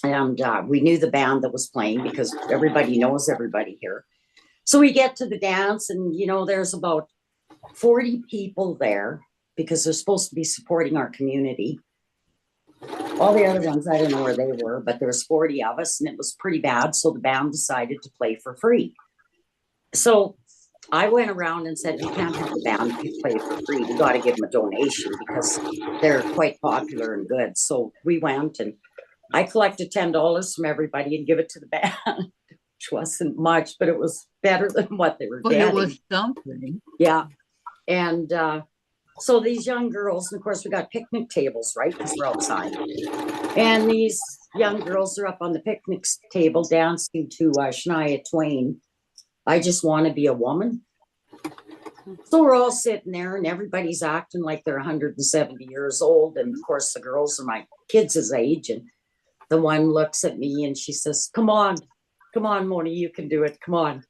And we knew the band that was playing because everybody knows everybody here. So we get to the dance, and, you know, there's about 40 people there because they're supposed to be supporting our community. All the other ones, I don't know where they were, but there's 40 of us, and it was pretty bad. So the band decided to play for free. So I went around and said, you can't have the band play for free. You got to give them a donation because they're quite popular and good. So we went, and I collected $10 from everybody and give it to the band, which wasn't much, but it was better than what they were But getting. it was something. Yeah. And so these young girls, and of course we got picnic tables, right? Because we're outside. And these young girls are up on the picnic table dancing to Shania Twain, I Just Want to Be a Woman. So we're all sitting there and everybody's acting like they're 170 years old. And of course the girls are my kids' age. And the one looks at me and she says, come on, Moni, you can do it. Come on.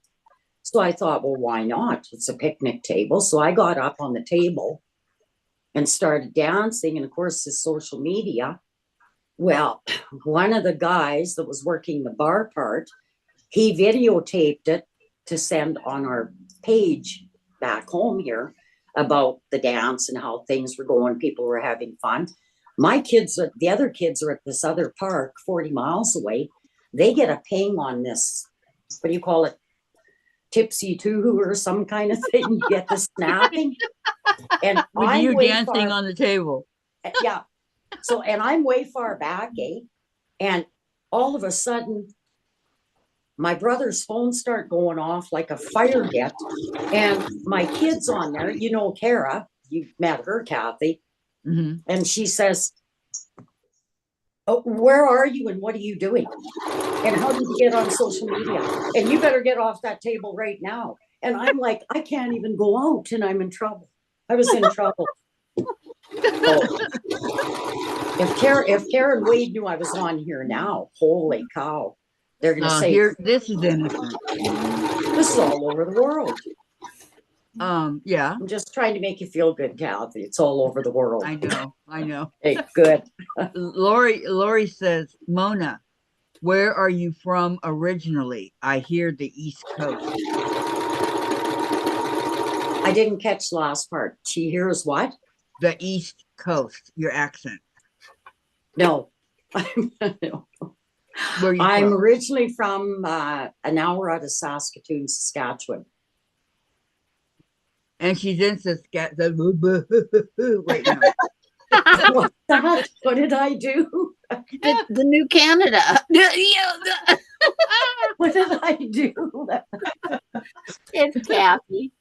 So I thought, well, why not? It's a picnic table. So I got up on the table and started dancing. And of course, it's social media. Well, one of the guys that was working the bar part, he videotaped it to send on our page back home here about the dance and how things were going. People were having fun. My kids, the other kids are at this other park 40 miles away. They get a ping on this, what do you call it? Tipsy too or some kind of thing. You get the snapping. And With I'm you way dancing far, on the table. yeah. So, and I'm way far back, and all of a sudden, my brother's phones start going off like a fire jet, and my kid's on there. You know, Kara, you met her, Kathy, and she says, oh, where are you and what are you doing? And how did you get on social media? And you better get off that table right now. And I'm like, I can't even go out and I'm in trouble. I was in trouble. Oh. If Karen Wade knew I was on here now, holy cow. They're going to say, here, this is innocent. this is all over the world. Yeah, I'm just trying to make you feel good, Kathy. It's all over the world. I know. Hey, good. Lori says, Mona, where are you from originally? I hear the East Coast. I didn't catch the last part. She hears what? The East Coast, your accent. No. Where you I'm from? originally from an hour out of Saskatoon, Saskatchewan. And she's in Saskatchewan. Wait, no. What's that? What did I do? The new Canada. What did I do? It's Kathy.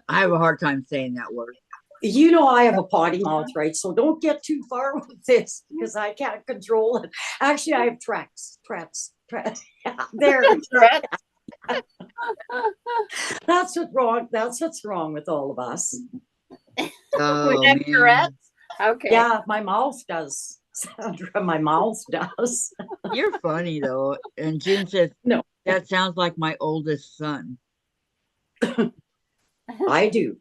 I have a hard time saying that word. You know I have a potty mouth, right? So don't get too far with this because I can't control it. Actually, I have Tracks. Yeah, there. That's what's wrong. That's what's wrong with all of us. Oh, We have man. Tourette's? Okay. Yeah, my mouth does. Sandra, my mouth does. You're funny though. And June says, No. That sounds like my oldest son. I do.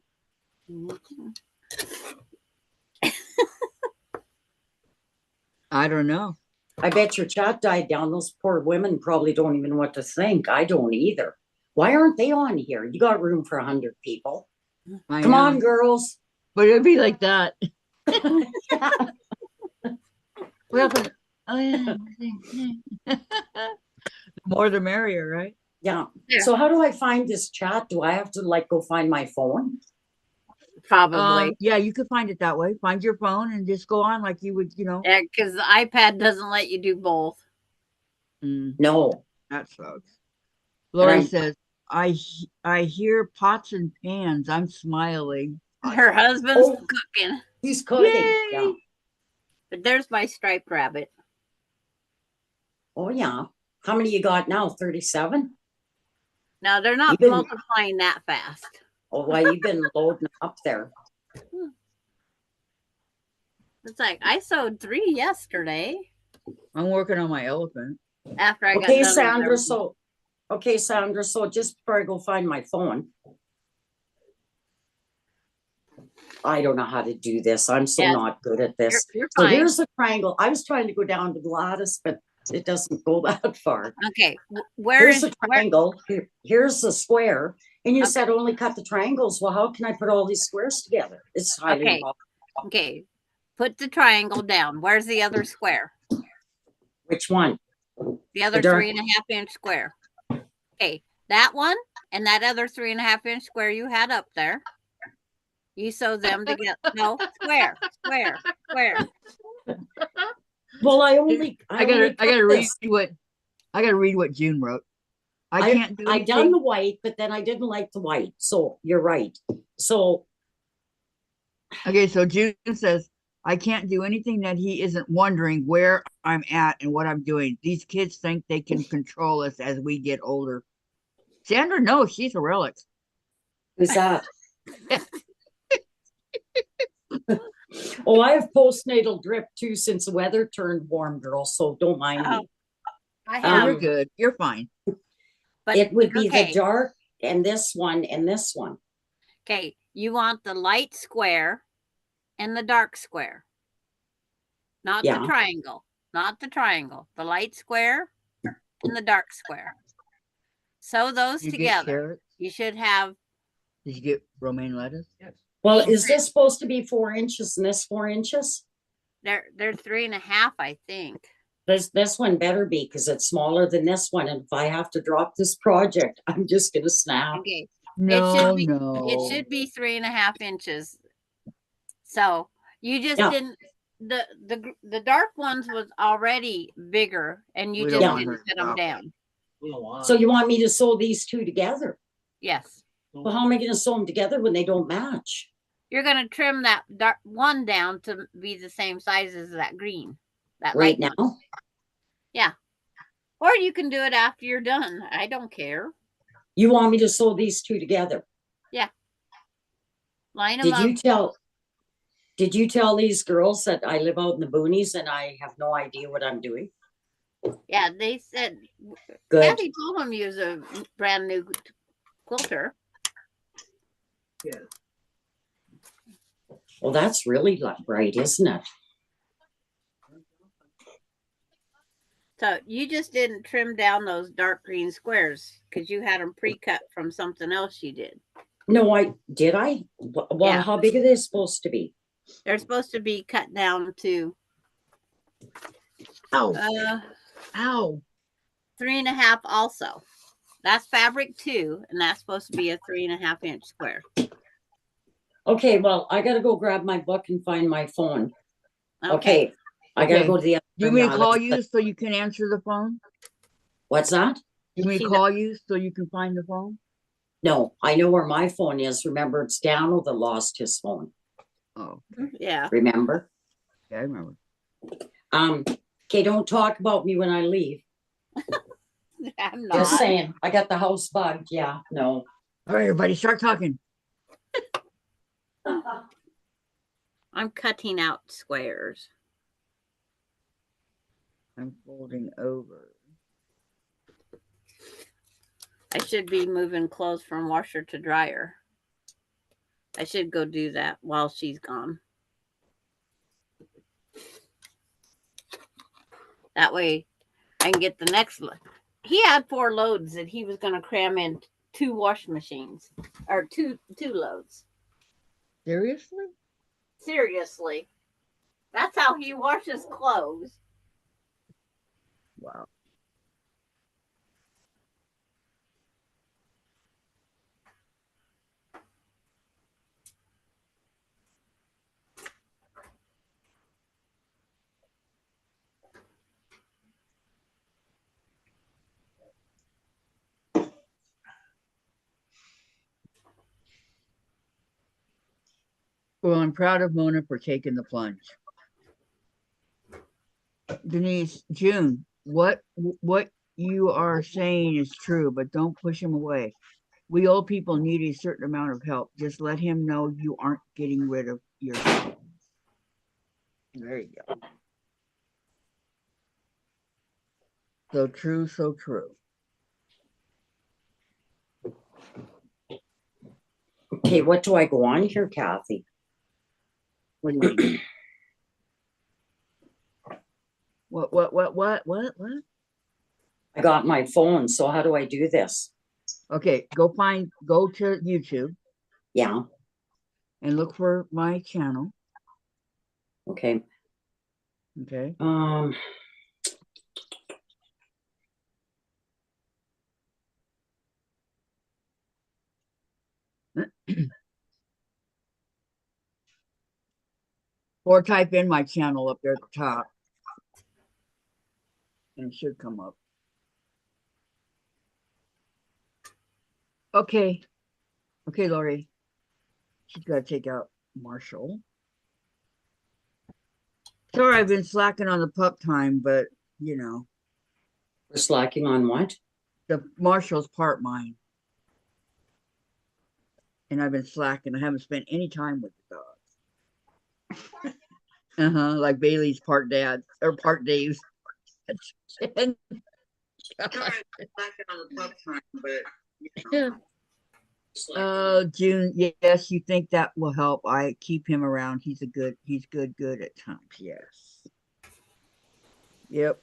I don't know. I bet your chat died down. Those poor women probably don't even know what to think. I don't either. Why aren't they on here? You got room for 100 people. I Come know. on, girls. But it'd be like that. What happened? Oh, yeah. The more the merrier, right? Yeah. Yeah. So how do I find this chat? Do I have to like go find my phone? Probably. Yeah, you could find it that way. Find your phone and just go on like you would, you know. Yeah, because the iPad doesn't let you do both. No. That sucks. Lori I'm- says, I hear pots and pans. I'm smiling. Her husband's Oh. cooking. He's cooking. Yay! Yeah. But there's my striped rabbit. Oh yeah. How many you got now? 37? Now they're not You've been- multiplying that fast. Oh, well, you've been loading up there. It's like I sewed 3 yesterday I'm working on my elephant. after I got Okay, done. Sandra. With Sandra. So just before I go find my phone, I don't know how to do this. I'm so Yes. not good at this. You're So fine. here's the triangle. I was trying to go down to Gladys, but it doesn't go that far. Okay, where Here's is the where? triangle. Here's the square. And you Okay. said only cut the triangles. Well, how can I put all these squares together? It's highly Okay. impossible. Okay, put the triangle down. Where's the other square? Which one? The other dark- 3.5-inch square. Okay, that one and that other 3.5-inch square you had up there. You sew them together. No, square. Well, I I gotta read what June wrote. I can't do I done anything. the white, but then I didn't like the white. So you're right. So Okay, so June says, I can't do anything that he isn't wondering where I'm at and what I'm doing. These kids think they can control us as we get older. Sandra knows she's a relic. who's that? Oh, I have postnatal drip too since the weather turned warm, girl. So don't mind Oh, me. I Oh, you're have, good. You're fine. but It would be okay. the dark and this one and this one. Okay, you want the light square and the dark square. Not Yeah. the triangle. Not the triangle. The light square and the dark square. Sew those Did you get together. carrots? You should have Did you get romaine lettuce? Yes. Well, is this supposed to be 4 inches and this 4 inches? they're 3.5, I think. This one better be because it's smaller than this one. And if I have to drop this project, I'm just gonna snap. Okay. No, be- no. It should be 3.5 inches. So you just Yeah. didn't the dark ones was already bigger and you We just don't want didn't her to fit them drop it. down. We don't want So you want me to sew these two together? Yes. Well, how am I gonna sew them together when they don't match? You're gonna trim that dark one down to be the same size as that green. That Right light now? one. Yeah. Or you can do it after you're done. I don't care. You want me to sew these two together? Line them Did you tell these girls that I live out in the boonies and I have no idea what I'm doing? Yeah, they said Good. Kathy told them you was a brand new quilter. Well, that's really right, isn't it? So you just didn't trim down those dark green squares because you had them pre-cut from something else you did. No, did I? Well, Yeah. how big are they supposed to be? They're supposed to be cut down to Ow. Ow. 3.5 also. That's fabric 2, and that's supposed to be a 3.5-inch square. Okay, well, I gotta go grab my book and find my phone. Okay. I gotta Okay. go to the other Do you want me room to now. call Let's- you so you can answer the phone? What's that? Do you want me to She call you so you can find the phone? No, I know where my phone is. Remember, it's Daniel that lost his phone. Oh, Yeah. Remember? yeah, I remember. Okay, don't talk about me when I leave. I'm Just not. saying, I got the house bugged. Yeah, no. All right, everybody, start talking. I'm cutting out squares. I'm folding over. I should be moving clothes from washer to dryer. I should go do that while she's gone. That way I can get the next load. He had 4 loads that he was going to cram in 2 wash machines or two loads. Seriously? Seriously. That's how he washes clothes. Wow. Well, I'm proud of Mona for taking the plunge. Denise, June, what you are saying is true, but don't push him away. We old people need a certain amount of help. Just let him know you aren't getting rid of yourself. There you go. So true, so true. Okay, what do I go on here, Kathy? What do you mean? What? I got my phone, so how do I do this? Okay, go to YouTube Yeah, and look for my channel. okay. Okay. Or type in my channel up there at the top. And it should come up. Okay. Okay, Lori. She's got to take out Marshall. Sorry, I've been slacking on the pup time, but you know. We're slacking on what? The Marshall's part mine. And I've been slacking. I haven't spent any time with the dogs. Like Bailey's part dad or part Dave's. And, June, yes, you think that will help. I keep him around. He's good at times. Yes. Yep.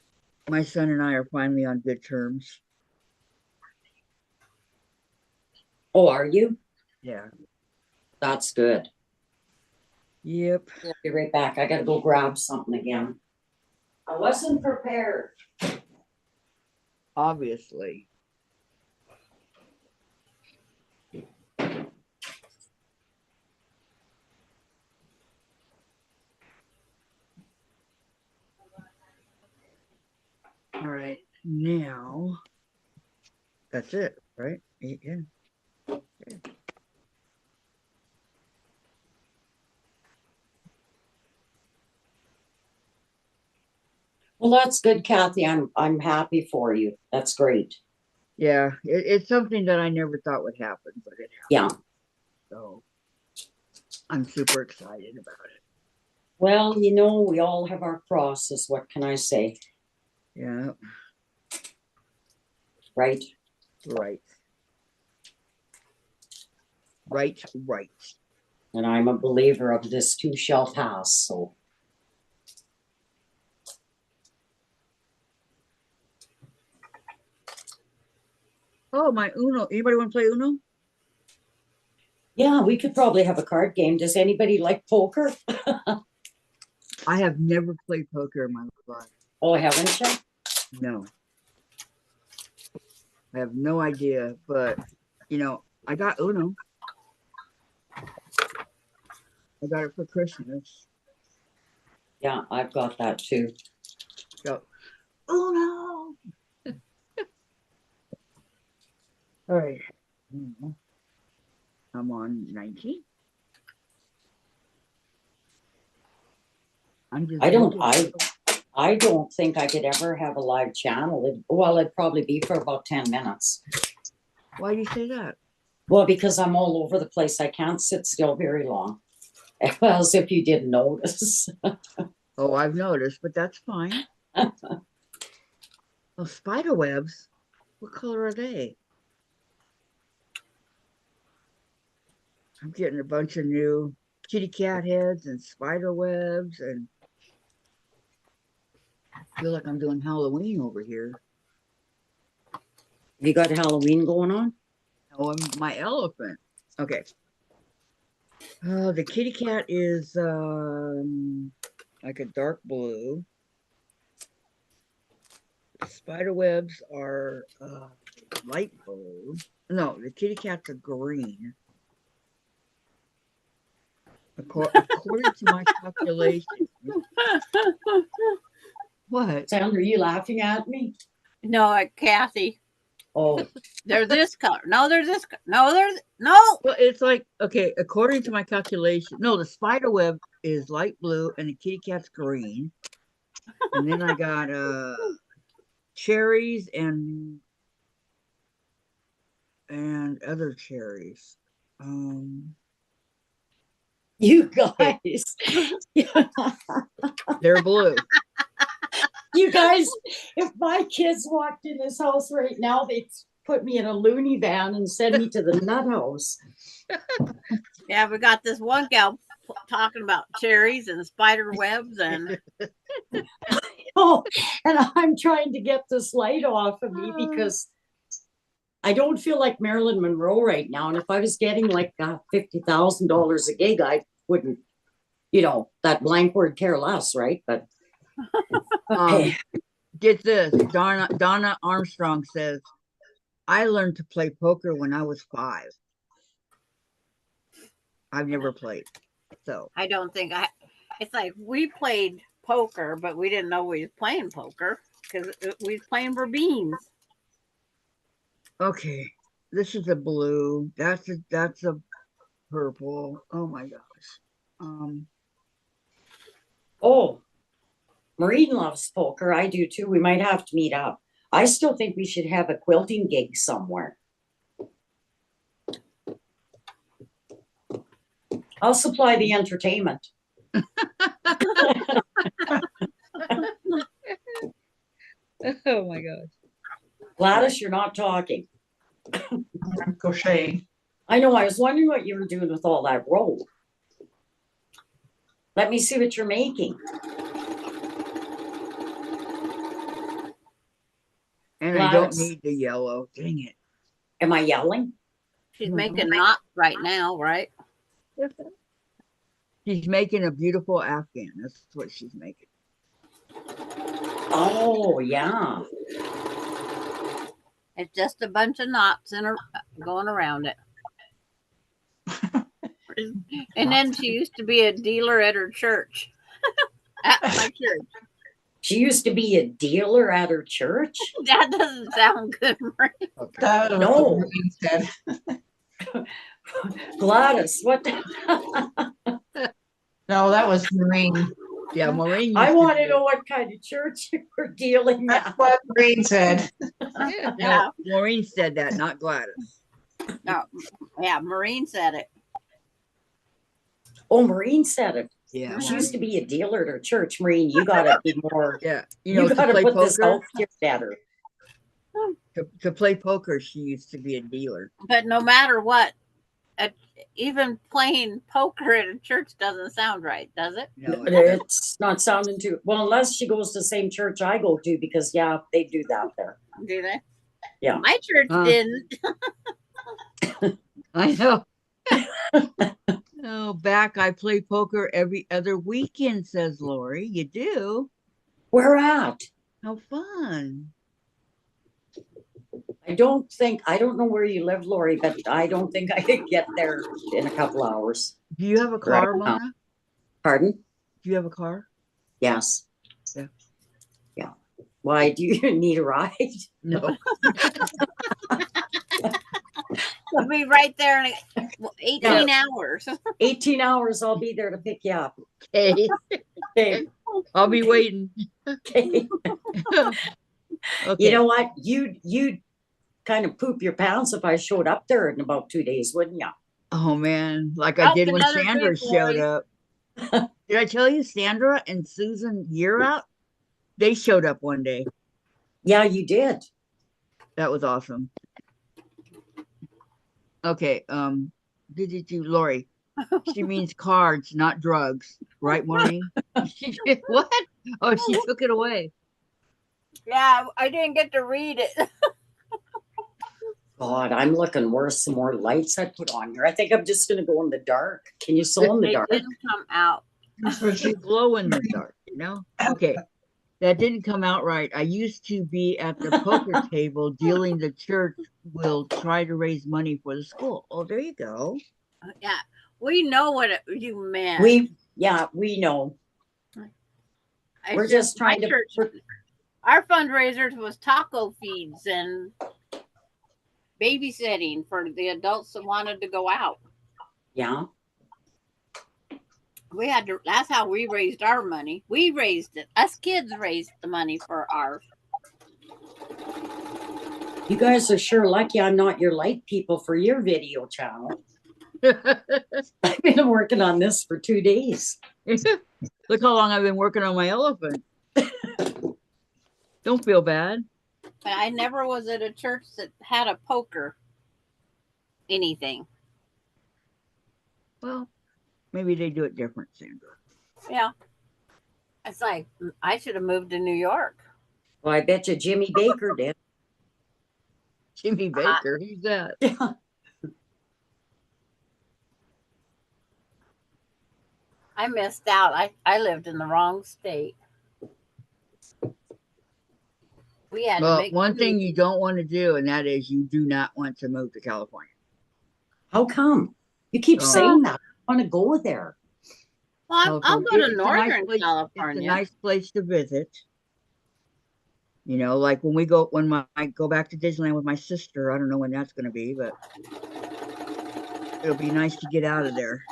My son and I are finally on good terms. Oh, are you? Yeah. That's good. Yep. I'll be right back. I gotta go grab something again. I wasn't prepared. Obviously. All right, now that's it, right? Yeah. Okay. Well, that's good, Kathy. I'm happy for you. That's great. Yeah, it's something that I never thought would happen, but it happened. Yeah. So I'm super excited about it. Well, you know, we all have our crosses. What can I say? Yeah. Right? Right. And I'm a believer of this too shall pass, so. Oh, my Uno. Anybody want to play Uno? Yeah, we could probably have a card game. Does anybody like poker? I have never played poker in my life. Oh, haven't you? No. I have no idea, but you know, I got Uno. I got it for Christmas. Yeah, I've got that too. So, Uno. All right. I'm on 19. I don't think I could ever have a live channel. It'd probably be for about 10 minutes. Why do you say that? Well, because I'm all over the place. I can't sit still very long. As if you didn't notice. Oh, I've noticed, but that's fine. Oh, spider webs. What color are they? I'm getting a bunch of new kitty cat heads and spider webs, and I feel like I'm doing Halloween over here. You got Halloween going on? Oh, my elephant. Okay. The kitty cat is like a dark blue. The spider webs are light blue. No, the kitty cats are green. According to my calculations. What? Sandra, are you laughing at me? No, Kathy. Oh. They're this color. No, they're this. No, no. Well, it's like, okay, according to my calculation, no, the spider web is light blue and the kitty cat's green. And then I got cherries and other cherries. You guys. They're blue. You guys, if my kids walked in this house right now, they'd put me in a loony van and send me to the nut house. Yeah, we got this one gal talking about cherries and spider webs and Oh, and I'm trying to get this light off of me because I don't feel like Marilyn Monroe right now. And if I was getting like $50,000 a gig, I wouldn't, that blank word care less, right? But okay. Get this. Donna Armstrong says, I learned to play poker when I was 5. I've never played. So I don't think it's like we played poker, but we didn't know we was playing poker because we was playing for beans. okay. This is a blue. That's a purple. Oh my gosh. Oh, Maureen loves poker. I do too. We might have to meet up. I still think we should have a quilting gig somewhere. I'll supply the entertainment. Oh my gosh. Gladys, you're not talking. I'm crocheting. I know. I was wondering what you were doing with all that rope. Let me see what you're making. And I don't Gladys. need the yellow. Dang it. Am I yelling? She's making knots right now, right? She's making a beautiful Afghan. That's what she's making. Oh, yeah. It's just a bunch of knots going around it. And then she used to be a dealer at her church. At my church. She used to be a dealer at her church? That doesn't sound good, Marie. Okay. That was No. what Maureen said. Gladys, what? No, that was Maureen. Yeah, Maureen. I used want to be- know what kind of church you were dealing That's at. what Maureen said. Yeah, Yeah. no, Maureen said that, not Gladys. No, yeah, Maureen said it. Oh, Maureen said it. Yeah. She used to be a dealer at her church. Maureen, you gotta be more. Yeah. You to gotta play put this poker. out here better. To play poker, she used to be a dealer. But no matter what, even playing poker at a church doesn't sound right, does it? No, It's not sounding too well unless she goes to the same church I go to because they do that there. Do they? Yeah. My church didn't. I know. Oh, back. I play poker every other weekend, says Lori. You do? Where at? How fun. I don't know where you live, Lori, but I don't think I could get there in a couple hours. Do you have a car, Right now. Mona? Pardon? Do you have a car? Yes. Yeah. Yeah. Why do you need a ride? No. I'll be right there in 18 hours. 18 hours, I'll be there to pick you up. Okay. Okay. I'll be waiting. Okay. Okay. You know what? You'd kind of poop your pants if I showed up there in about 2 days, wouldn't you? Oh man, like I Oh, did when another Sandra good showed boy. up. Did I tell you Sandra and Susan Year Out? They showed up one day. Yeah, you did. That was awesome. Okay, did you Lori? She means cards, not drugs, right, Maureen? What? Oh, she took it away. Yeah, I didn't get to read it. God, I'm looking worse. The more lights I put on here. I think I'm just going to go in the dark. Can you sew in the It dark? didn't come out. That's what she She glow in the dark, you know? Okay. That didn't come out right. I used to be at the poker table dealing the church will try to raise money for the school. Oh, there you go. Yeah, we know what you meant. We know. It's We're just my trying to. church, our fundraisers was taco feeds and babysitting for the adults that wanted to go out. Yeah. We had to. That's how we raised our money. We raised it. Us kids raised the money for ours. You guys are sure lucky I'm not your light people for your video channel. I've been working on this for 2 days. Look how long I've been working on my elephant. Don't feel bad. But I never was at a church that had a poker anything. Well, Maybe they do it different, Sandra. Yeah. It's like I should have moved to New York. Well, I bet you Jimmy Baker did. Jimmy Baker, who's that? Yeah. I missed out. I lived in the wrong state. We had to Well, make one two. thing you don't want to do, and that is you do not want to move to California. How come? You keep Oh. saying that. I want to go there. Well, I'll go to It's a nice Northern place- California. It's a nice place to visit. You know, like when I go back to Disneyland with my sister, I don't know when that's going to be, but it'll be nice to get out of there.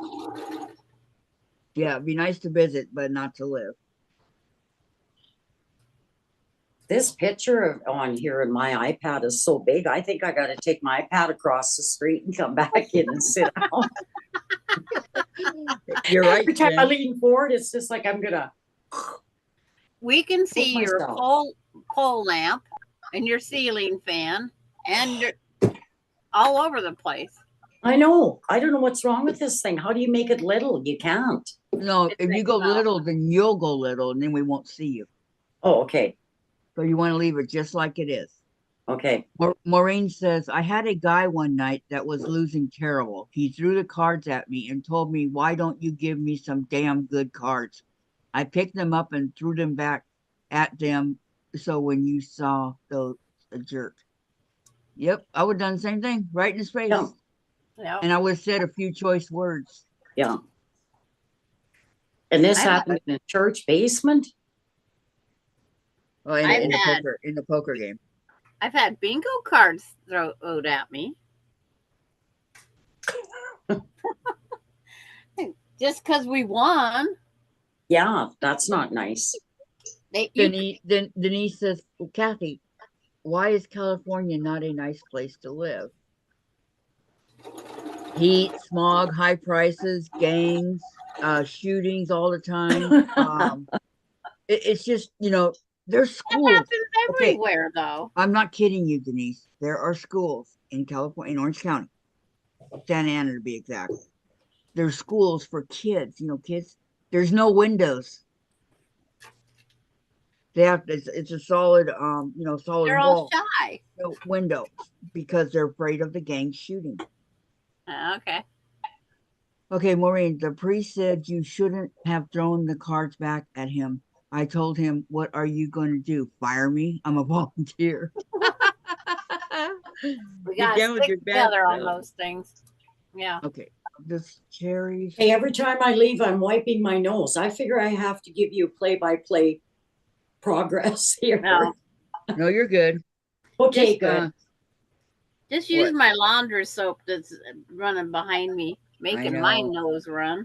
Yeah, it'd be nice to visit, but not to live. This picture on here in my iPad is so big. I think I got to take my iPad across the street and come back in and sit down. You're right, Every time I Jen. lean forward, it's just like I'm gonna. We can see your myself. pole lamp and your ceiling fan and your, all over the place. I know. I don't know what's wrong with this thing. How do you make it little? You can't. No, It's if you big go enough. little, then you'll go little, and then we won't see you. Oh, okay. So you want to leave it just like it is. Okay. Maureen says, I had a guy one night that was losing terrible. He threw the cards at me and told me, why don't you give me some damn good cards? I picked them up and threw them back at them. So when you saw a jerk. Yep, I would have done the same thing, right in his face. Yeah. Yeah. And I would have said a few choice words. Yeah. And this I- happened in a church basement? Well, in I've the had- poker game. I've had bingo cards thrown at me. Just because we won. Yeah, that's not nice. Denise says, well, Kathy, why is California not a nice place to live? Heat, smog, high prices, gangs, shootings all the time. It's just, you know, there's That schools. happens Okay. everywhere, though. I'm not kidding you, Denise. There are schools in California, in Orange County, Santa Ana to be exact. There's schools for kids, you know, kids. There's no windows. They have it's a solid, solid They're all wall, shy. no windows, because they're afraid of the gang shooting. Okay. Okay, Maureen, the priest said you shouldn't have thrown the cards back at him. I told him, what are you going to do? Fire me? I'm a volunteer. We Get got to down with your stick together on bad those things. Yeah. Okay, this cherries. Hey, every time I leave, I'm wiping my nose. I figure I have to give you play-by-play progress here. No. No, you're good. Okay, Just, good. Just use What? my laundry soap that's running behind me, making my know. nose run.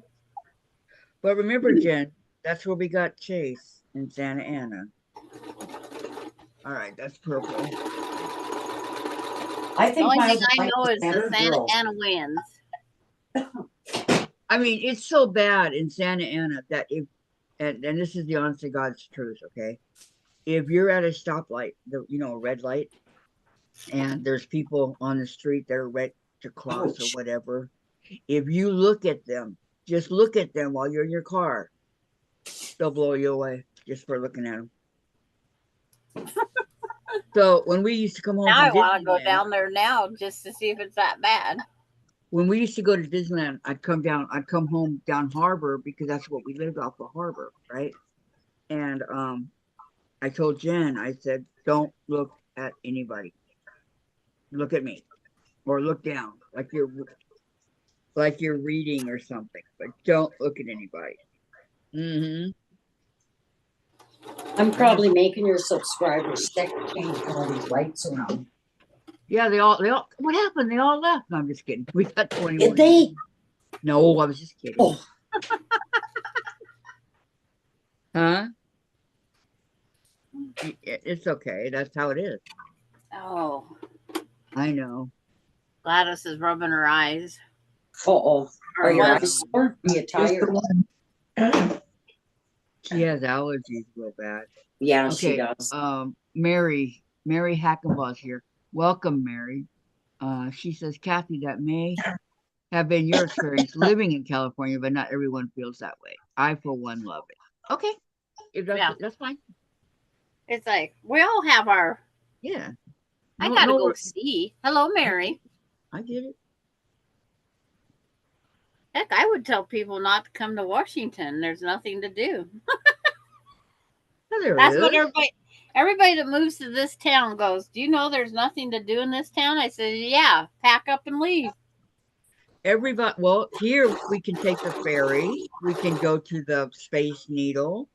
But remember, Jen, that's where we got Chase in Santa Ana. All right, that's purple. I The think only my thing I wife know is is the better Santa girl. Ana winds. I mean, it's so bad in Santa Ana that if, and this is the honest to God's truth, okay? If you're at a stoplight, a red light, and there's people on the street that are ready to cross or Ouch. whatever, if you look at them, just look at them while you're in your car, they'll blow you away just for looking at them. So when we used to come home Now I from want to go Disneyland, down there now just to see if it's that bad. when we used to go to Disneyland, I'd come home down Harbor because that's what we lived off the harbor, right? And I told Jen, I said, don't look at anybody. Look at me. Or look down like you're reading or something, but don't look at anybody. Mm-hmm. I'm probably making your subscribers sick to change all these lights around. Yeah, they all what happened? They all left. No, I'm just kidding. We got 21. Did they? No, I was just kidding. Oh. Huh? It's okay. That's how it is. Oh, I know. Gladys is rubbing her eyes. Uh-oh. Are Or your was- eyes sore? Are you Just the tired? one. She has allergies real bad. Yeah, she Okay. does. Mary Hackenbaugh's here. Welcome, Mary. She says, Kathy, that May have been your experience living in California, but not everyone feels that way. I, for one, love it. Okay. If Yeah. that's fine. It's like we all have our. Yeah. I No- gotta no go wor- see. Hello, Mary. I get it. Heck, I would tell people not to come to Washington. There's nothing to do. Yeah, there That's what is. everybody that moves to this town goes, do you know there's nothing to do in this town? I said, yeah, pack up and leave. Everybody, well, here we can take the ferry. We can go to the Space Needle.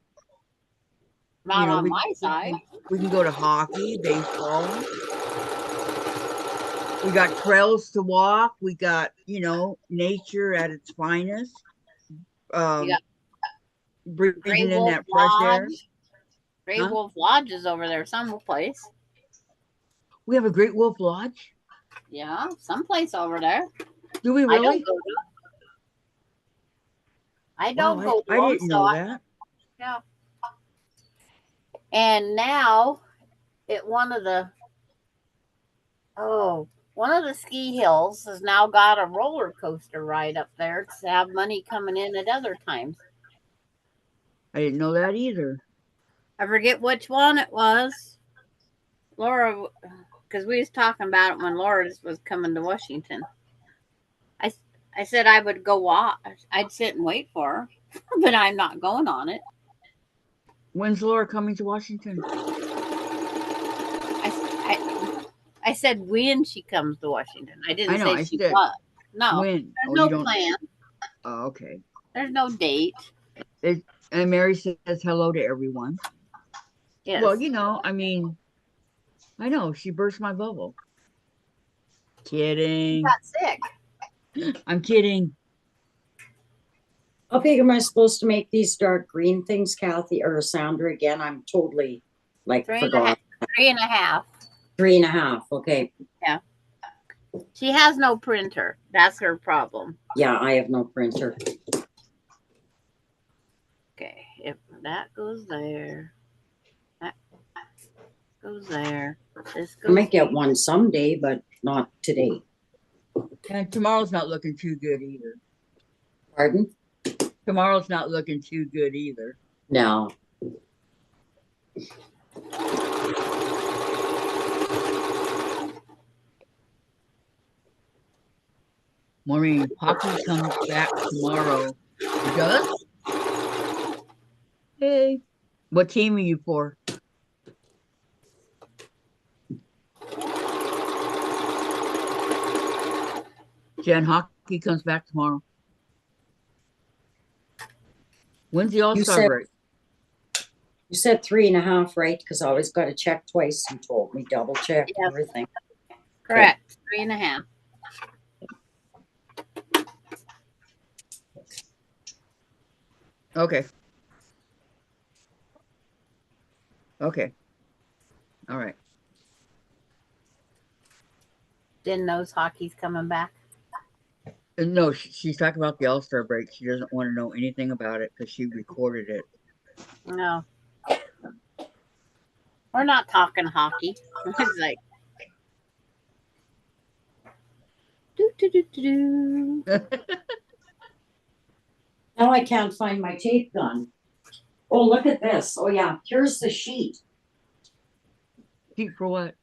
Not on we my side. we can go to hockey, baseball. We got trails to walk. We got, nature at its finest. You got Gray Breathing in Wolf that fresh air. Lodge. Gray Huh? Wolf Lodge is over there someplace. We have a Great Wolf Lodge. Yeah, someplace over there. Do we I really? don't go to. I don't Wow, go to I them, didn't so know that. yeah. And now, one of the ski hills has now got a roller coaster ride up there to have money coming in at other times. I didn't know that either. I forget which one it was. Laura, because we was talking about it when Laura was coming to Washington. I said I would go watch. I'd sit and wait for her, but I'm not going on it. When's Laura coming to Washington? I said when she comes to Washington. I didn't know, say I she said was. No, when? there's Oh, no plan. Oh, okay. There's no date. And Mary says hello to everyone. Yes. Well, I mean, I know she burst my bubble. Kidding. Got sick. I'm kidding. How big am I supposed to make these dark green things, Kathy or Sandra? Again, I'm totally forgot. 3.5. 3.5. Okay. Yeah. She has no printer. That's her problem. Yeah, I have no printer. Okay. If that goes there, that goes there. This goes. I might get one someday, but not today. And tomorrow's not looking too good either. Pardon? Tomorrow's not looking too good either. No. Maureen, hockey comes back tomorrow. It does? Hey. What team are you for? Jen, hockey comes back tomorrow. When's the All-Star break? You said 3.5, right? Because I always got to check twice. You told me double check everything. Correct. 3.5. Okay. Okay. All right. Jen knows hockey's coming back. No, she's talking about the All-Star break. She doesn't want to know anything about it because she recorded it. No. We're not talking hockey. It's like. Do. Now I can't find my tape gun. Oh, look at this. Oh, yeah. Here's the sheet. Sheet for what?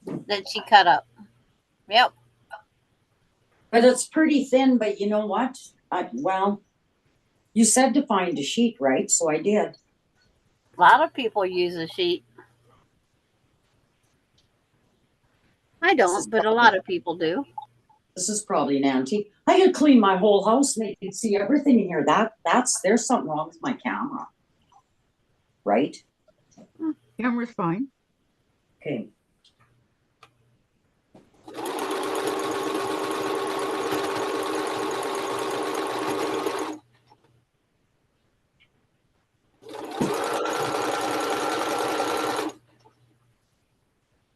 That she cut up. Yep. But it's pretty thin, but you know what? You said to find a sheet, right? So I did. A lot of people use a sheet. I don't, but a lot of people do. This is probably an antique. I could clean my whole house and they could see everything in here. There's something wrong with my camera. Right? Camera's fine. Okay.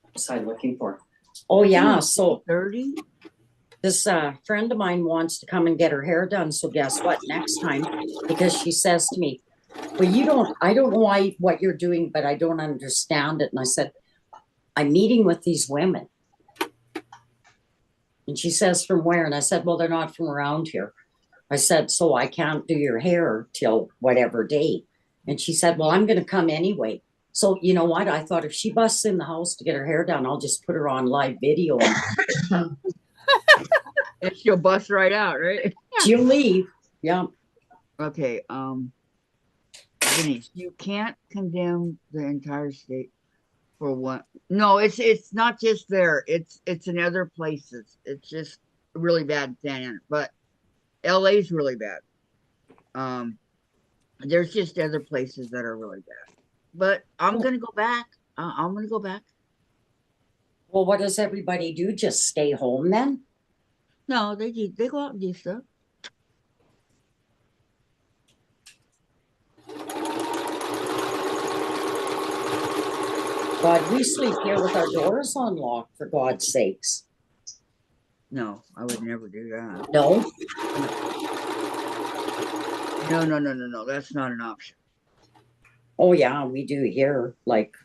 What was I looking for? Oh yeah, so 30. this friend of mine wants to come and get her hair done. So guess what? Next time, because she says to me, well, I don't know what you're doing, but I don't understand it. And I said, I'm meeting with these women. And she says, from where? And I said, well, they're not from around here. I said, so I can't do your hair till whatever date. And she said, well, I'm going to come anyway. So you know what? I thought if she busts in the house to get her hair done, I'll just put her on live video and And she'll bust right out, right? she'll leave. Yeah. Okay, Denise, you can't condemn the entire state for one. No, it's not just there. It's in other places. It's just really bad, Dan. But LA's really bad. There's just other places that are really bad. But I'm gonna go back. I'm gonna go back. Well, what does everybody do? Just stay home then? No, they go out and do stuff. God, we sleep here with our doors unlocked, for God's sakes. No, I would never do that. No? No. That's not an option. Oh, yeah, we do here. Like,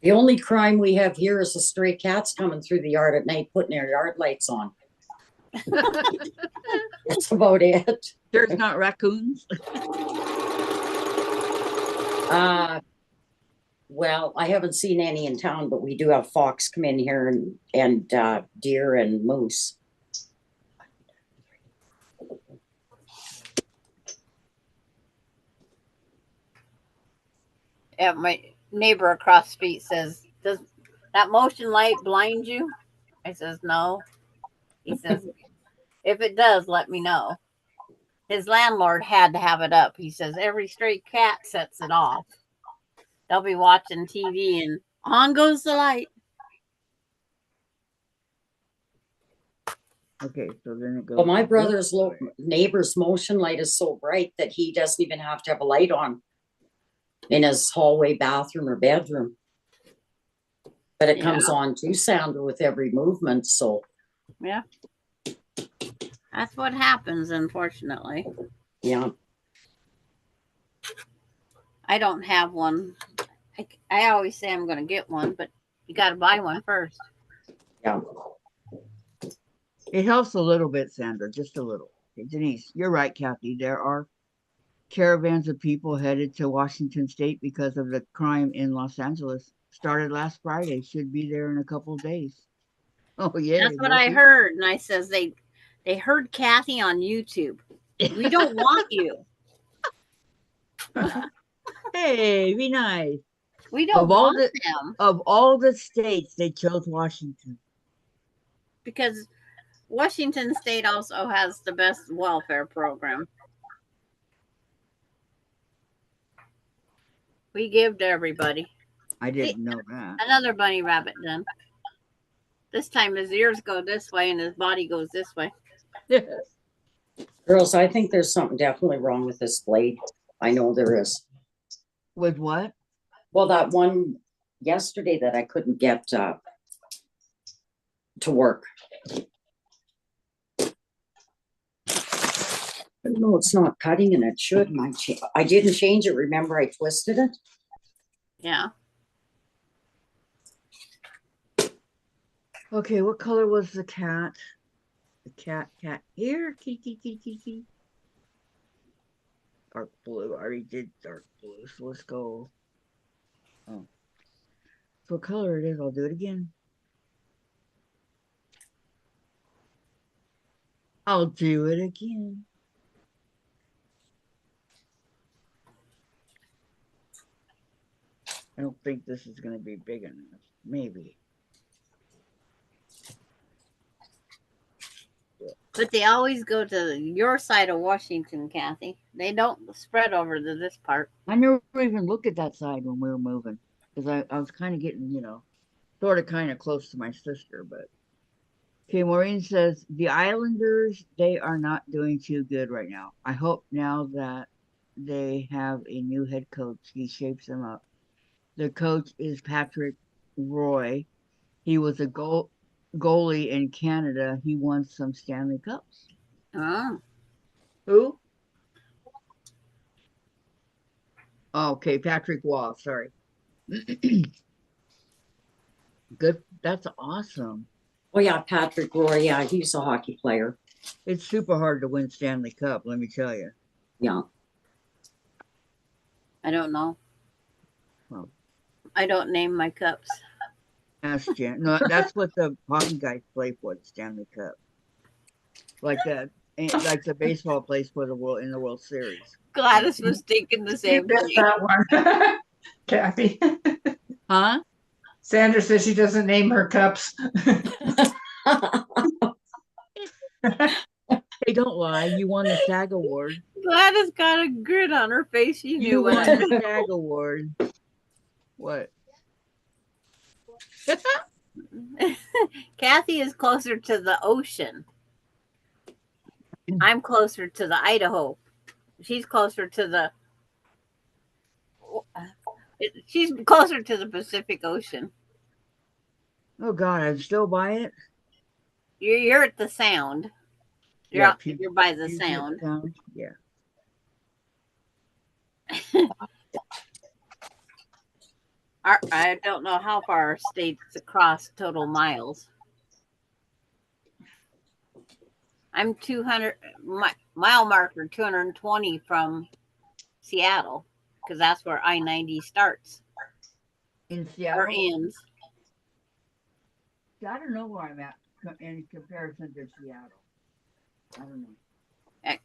the only crime we have here is the stray cats coming through the yard at night, putting their yard lights on. That's about it. There's not raccoons. Well, I haven't seen any in town, but we do have fox come in here and deer and moose. Yeah, my neighbor across the street says, "Does that motion light blind you?" I says, "No." He says, "If it does, let me know." His landlord had to have it up. He says every stray cat sets it off. They'll be watching TV and on goes the light. Okay, so then it goes. But my brother's neighbor's motion light is so bright that he doesn't even have to have a light on in his hallway, bathroom, or bedroom. But it comes on too, Sandra, with every movement. So yeah, that's what happens, unfortunately. Yeah. I don't have one. I always say I'm going to get one, but you got to buy one first. Yeah. It helps a little bit, Sandra, just a little. Okay, Denise, you're right, Kathy. There are caravans of people headed to Washington State because of the crime in Los Angeles. Started last Friday. Should be there in a couple of days. Oh, yeah. That's what I heard. And I says they heard Kathy on YouTube. We don't want you. Hey, be nice. We don't want them. Of all the states, they chose Washington. Because Washington State also has the best welfare program. We give to everybody. I didn't know that. Another bunny rabbit done. This time his ears go this way and his body goes this way. Girls, I think there's something definitely wrong with this blade. I know there is. With what? Well, that one yesterday that I couldn't get to work. No, it's not cutting and it should. I didn't change it. Remember, I twisted it? Yeah. Okay, what color was the cat? The cat here. Kitty. Dark blue. I already did dark blue, so let's go. Oh. So what color it is, I'll do it again. I'll do it again. I don't think this is going to be big enough. Maybe. But they always go to your side of Washington, Kathy. They don't spread over to this part. I never even looked at that side when we were moving. Because I was kind of getting, sort of kind of close to my sister. But okay, Maureen says, the Islanders, they are not doing too good right now. I hope now that they have a new head coach, he shapes them up. The coach is Patrick Roy. He was a goalie in Canada. He won some Stanley Cups. Oh. Who? Oh, okay, Patrick Wall, sorry. Good. That's awesome. Oh yeah, Patrick Roy. Yeah, he's a hockey player. It's super hard to win Stanley Cup, let me tell you. Yeah. I don't know. Well, I don't name my cups. ask Jan. No, that's what the hockey guys play for, the Stanley Cup. Like that, like the baseball plays for the world in the World Series. Gladys was thinking the You same missed thing. that one. Kathy. Huh? Sandra says she doesn't name her cups. Hey, don't lie. You won the SAG award. Gladys got a grin on her face. She You knew won what. the SAG award. What? Kathy is closer to the ocean. I'm closer to the Idaho. She's closer to the. She's closer to the Pacific Ocean. Oh God, I'd still buy it. You're at the Sound. You're Yeah, out, you're by the Puget Sound. Sound. Yeah. I don't know how far our state's across total miles. I'm 200 mile marker 220 from Seattle because that's where I-90 starts In or Seattle. ends. I don't know where I'm at in comparison to Seattle. I don't know.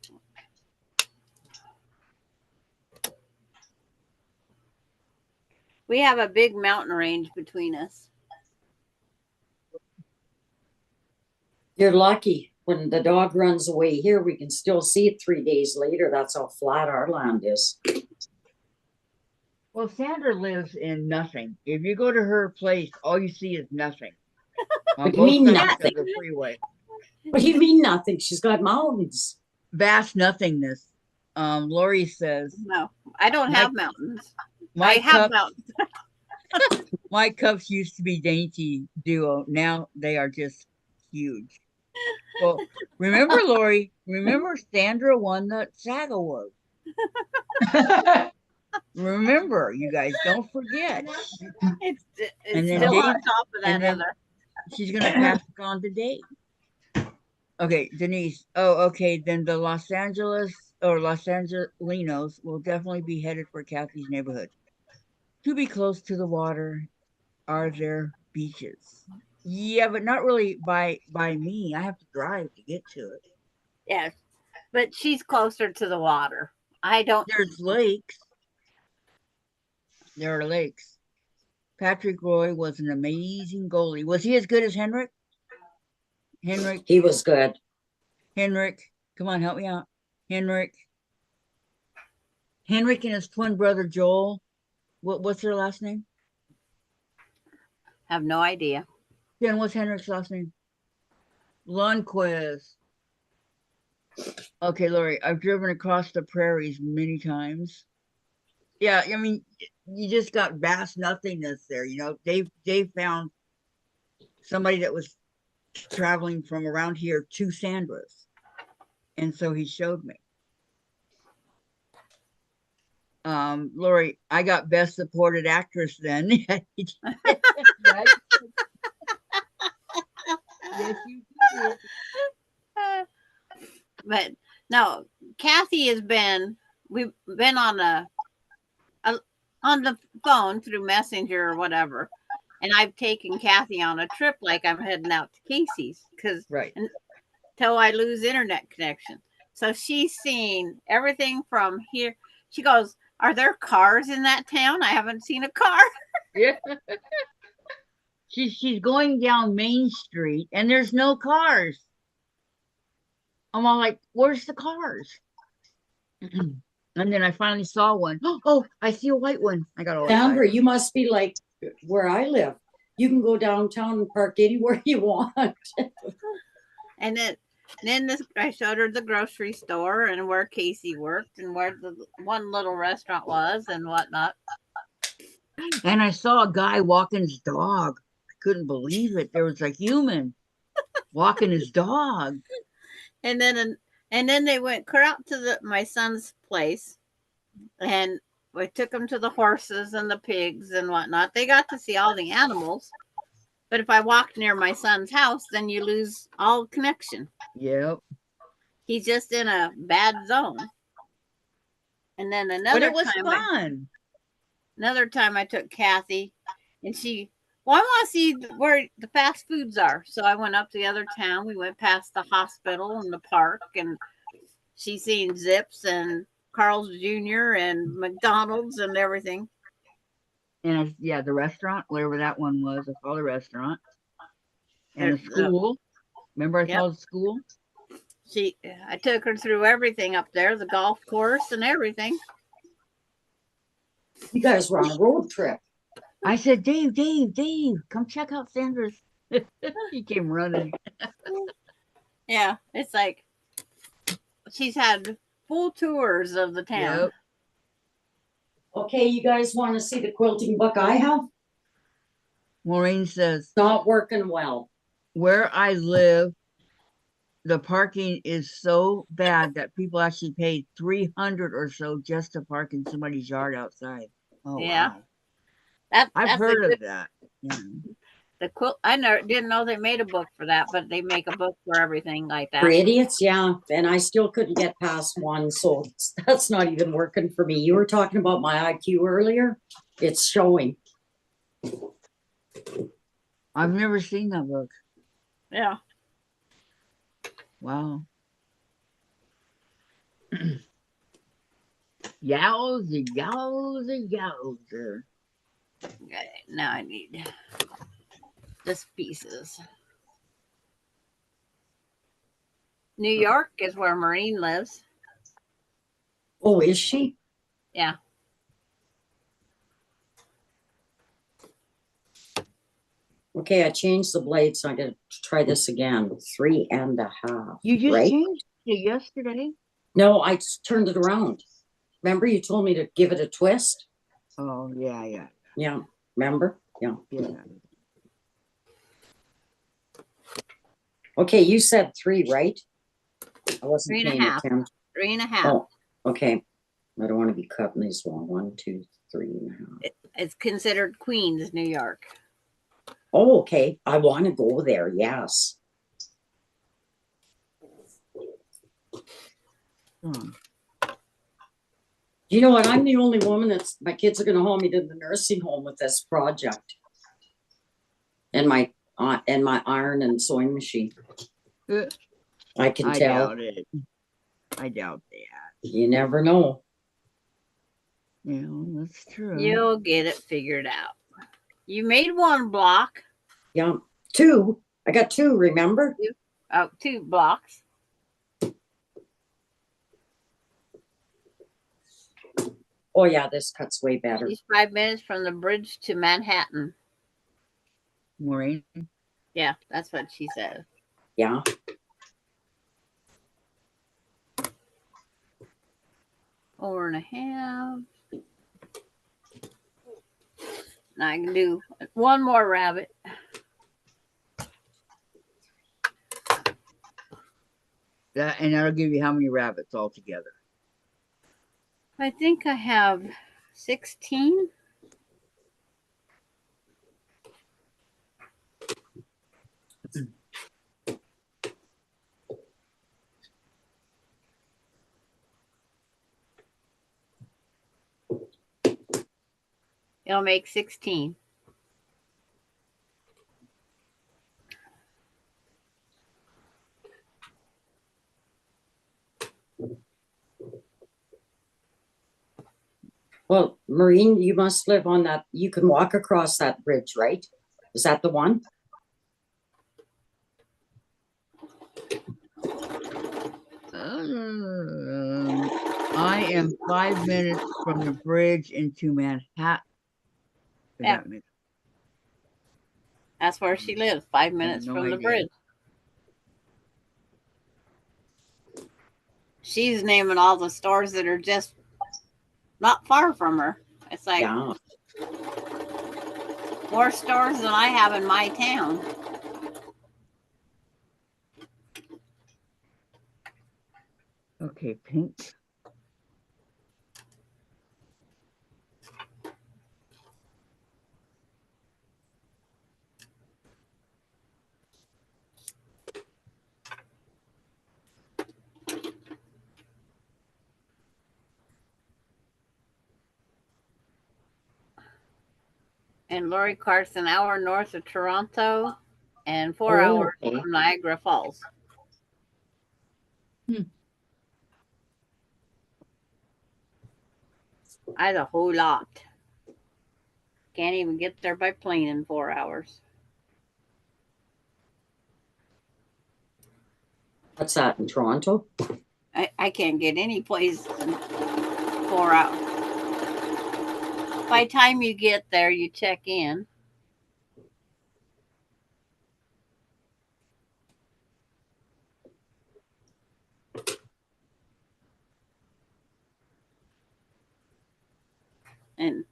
We have a big mountain range between us. You're lucky. When the dog runs away here, we can still see it 3 days later. That's how flat our land is. Well, Sandra lives in nothing. If you go to her place, all you see is nothing. On What do you both mean sides nothing? of the freeway. What do you mean nothing? She's got mountains. Vast nothingness. Lori says. No, I don't have mountains. My I have cups, mountains. my cups used to be dainty duo. Now they are just huge. Well, remember, Lori, remember Sandra won the SAG award. Remember, you guys, don't forget. It's And then still Dave- on top of that and then- other. She's going to pass it on to Dave. Okay, Denise. Oh, okay. Then the Los Angeles or Los Angelinos will definitely be headed for Kathy's neighborhood. To be close to the water are there beaches. Yeah, but not really by me. I have to drive to get to it. Yes, but she's closer to the water. I don't. There's lakes. There are lakes. Patrick Roy was an amazing goalie. Was he as good as Henrik? He was good. Henrik, come on, help me out. Henrik and his twin brother Joel. What's their last name? Have no idea. Jen, what's Henrik's last name? Lundquist. Okay, Lori, I've driven across the prairies many times. Yeah, I mean, you just got vast nothingness there. You know, Dave found somebody that was traveling from around here to Sandra's. And so he showed me. Lori, I got best supported actress then. Right? Yes, you did. But no, Kathy has been. We've been on the phone through Messenger or whatever, and I've taken Kathy on a trip like I'm heading out to Casey's because Right. until I lose internet connection. So she's seen everything from here. She goes, "Are there cars in that town? I haven't seen a car." Yeah. She's going down Main Street and there's no cars. I'm all like, where's the cars? And then I finally saw one. Oh, I see a white one. I got all Sandra, excited. you must be like where I live. You can go downtown and park anywhere you want. And then I showed her the grocery store and where Casey worked and where the one little restaurant was and whatnot. And I saw a guy walking his dog. I couldn't believe it. There was a human walking his dog. And then they went clear out to my son's place, and we took them to the horses and the pigs and whatnot. They got to see all the animals. But if I walk near my son's house, then you lose all connection. Yep. He's just in a bad zone. And then But it was fun. Another time I took Kathy, and I want to see where the fast foods are. So I went up to the other town. We went past the hospital and the park, and she's seen Zips and Carl's Jr. and McDonald's and everything. And yeah, the restaurant, whatever that one was, I saw the restaurant. And the school. Remember I saw the school? I took her through everything up there, the golf course and everything. You guys were on a road trip. I said, Dave, come check out Sandra's. He came running. Yeah, it's like she's had full tours of the town. Yep. Okay, you guys want to see the quilting book I have? Maureen says, not working well. Where I live, the parking is so bad that people actually pay $300 or so just to park in somebody's yard outside. Oh, yeah. Wow. I've heard of that. Yeah. The quilt, didn't know they made a book for that, but they make a book for everything like that. For idiots, yeah. And I still couldn't get past one, so that's not even working for me. You were talking about my IQ earlier. It's showing. I've never seen that book. Yeah. Wow. Yowza. Okay, now I need this pieces. New York is where Maureen lives. Oh, is she? Yeah. Okay, I changed the blade, so I'm going to try this again. 3.5. You just right? changed it yesterday? No, I just turned it around. Remember you told me to give it a twist? Oh, yeah. Yeah, remember? Yeah. Okay, you said 3, right? I wasn't 3.5. paying attention. 3.5. Oh, okay. I don't want to be cutting these wrong. 1, 2, 3.5. It's considered Queens, New York. Oh, okay. I want to go there. Yes. You know what? I'm the only woman my kids are going to haul me to the nursing home with this project. And my iron and sewing machine. I can tell. Doubt it. I doubt that. You never know. Yeah, that's true. You'll get it figured out. You made 1 block. Yeah. 2. I got 2, remember? 2 blocks. Oh, yeah, this cuts way better. She's 5 minutes from the bridge to Manhattan. Maureen? Yeah, that's what she said. Yeah. Four and a half. Now I can do 1 more rabbit. And that'll give you how many rabbits altogether? I think I have 16. It'll make 16. Well, Maureen, you must live on that. You can walk across that bridge, right? Is that the one? I am 5 minutes from the bridge into Manhattan. Yeah. That's where she lives, 5 minutes from the bridge. She's naming all the stores that are just not far from her. It's like more stores than I have in my town. Okay, pink. And Lori Clark's an hour north of Toronto and 4 Oh, hours okay. from Niagara Falls. That's a whole lot. Can't even get there by plane in 4 hours. What's that in Toronto? I can't get any place in 4 hours. By the time you get there, you check in. And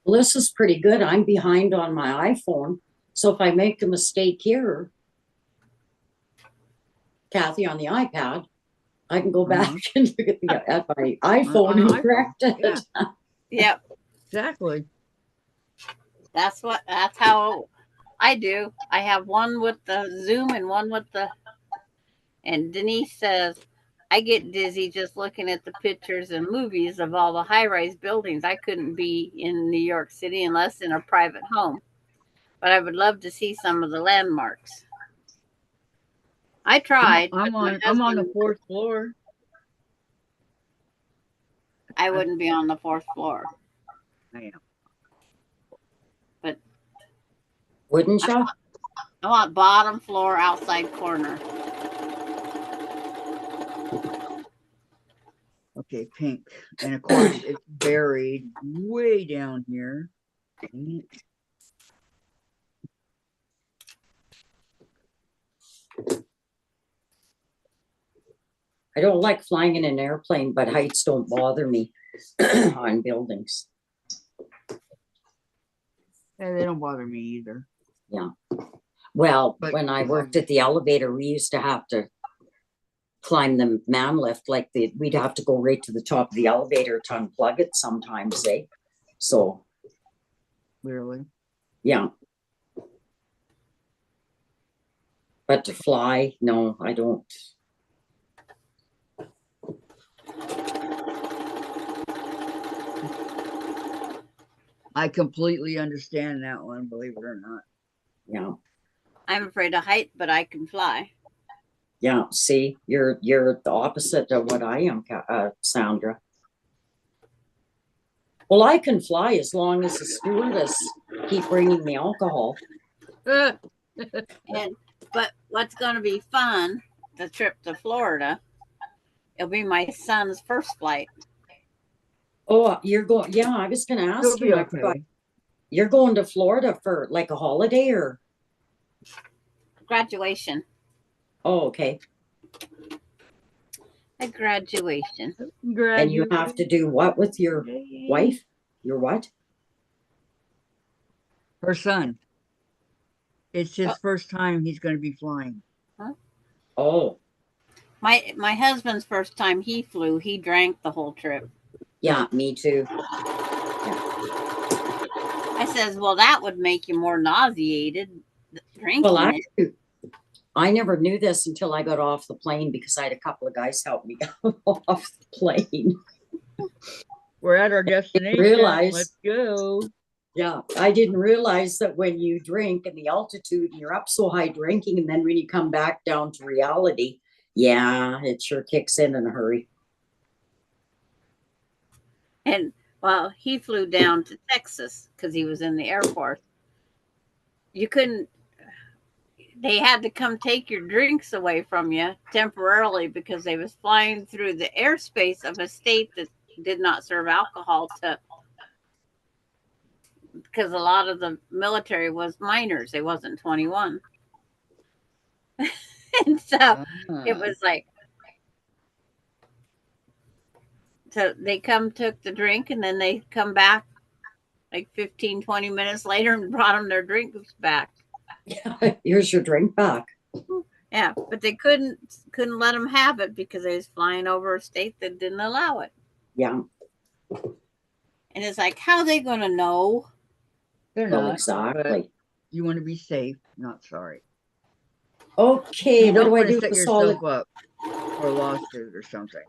Well, this is pretty good. I'm behind on my iPhone. So if I make a mistake here, Kathy, on the iPad, I can go back and look at my iPhone and correct it. Yeah. yep, Exactly. that's how I do. I have one with the Zoom and one with the. And Denise says, I get dizzy just looking at the pictures and movies of all the high-rise buildings. I couldn't be in New York City unless in a private home, but I would love to see some of the landmarks. I tried. I'm on the 4th floor. I wouldn't be on the 4th floor. I am. But wouldn't you? I want bottom floor, outside corner. Okay, pink. And of course, it's buried way down here. I don't like flying in an airplane, but heights don't bother me on buildings. Yeah, they don't bother me either. Yeah. Well, But when I worked at the elevator, we used to have to climb the man lift, we'd have to go right to the top of the elevator to unplug it sometimes, eh? So, Really? yeah. But to fly, no, I don't. I completely understand that one, believe it or not. Yeah. I'm afraid of height, but I can fly. Yeah, see, you're the opposite of what I am, Sandra. Well, I can fly as long as the stewardess keep bringing me alcohol. But what's going to be fun, the trip to Florida, it'll be my son's first flight. Oh, you're going, yeah, I was going to ask It'll you, be okay. You're going to Florida for like a holiday or? Graduation. Oh, okay. A graduation. And you have to do what with your wife? Your what? Her son. It's his first time he's going to be flying. Huh? Oh. My husband's first time he flew, he drank the whole trip. Yeah, me too. I says, well, that would make you more nauseated drinking Well, it. I never knew this until I got off the plane because I had a couple of guys help me off the plane. We're at our destination. Let's go. Yeah, I didn't realize that when you drink in the altitude and you're up so high drinking, and then when you come back down to reality, yeah, it sure kicks in a hurry. And well, he flew down to Texas because he was in the Air Force. You couldn't, they had to come take your drinks away from you temporarily because they was flying through the airspace of a state that did not serve alcohol because a lot of the military was minors. They wasn't 21. And so it was like, so they took the drink, and then they come back like 15, 20 minutes later and brought them their drinks back. Yeah, here's your drink back. Yeah, but they couldn't let them have it because they was flying over a state that didn't allow it. Yeah. And it's like, how are they going to know? They're well, not. exactly. You want to be safe, not sorry. Okay, you what don't do I want to do set for yourself solid? up for a lawsuit or something.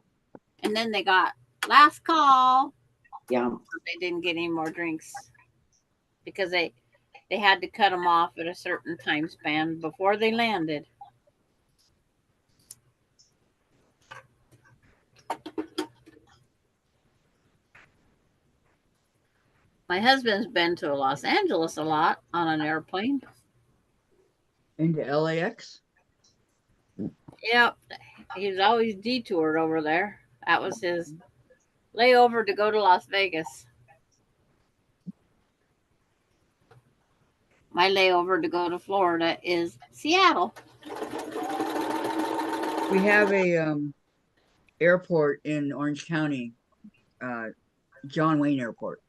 And then they got last call. Yeah. They didn't get any more drinks because they had to cut them off at a certain time span before they landed. My husband's been to Los Angeles a lot on an airplane. Into LAX? Yep. He's always detoured over there. That was his layover to go to Las Vegas. My layover to go to Florida is Seattle. We have a airport in Orange County, John Wayne Airport.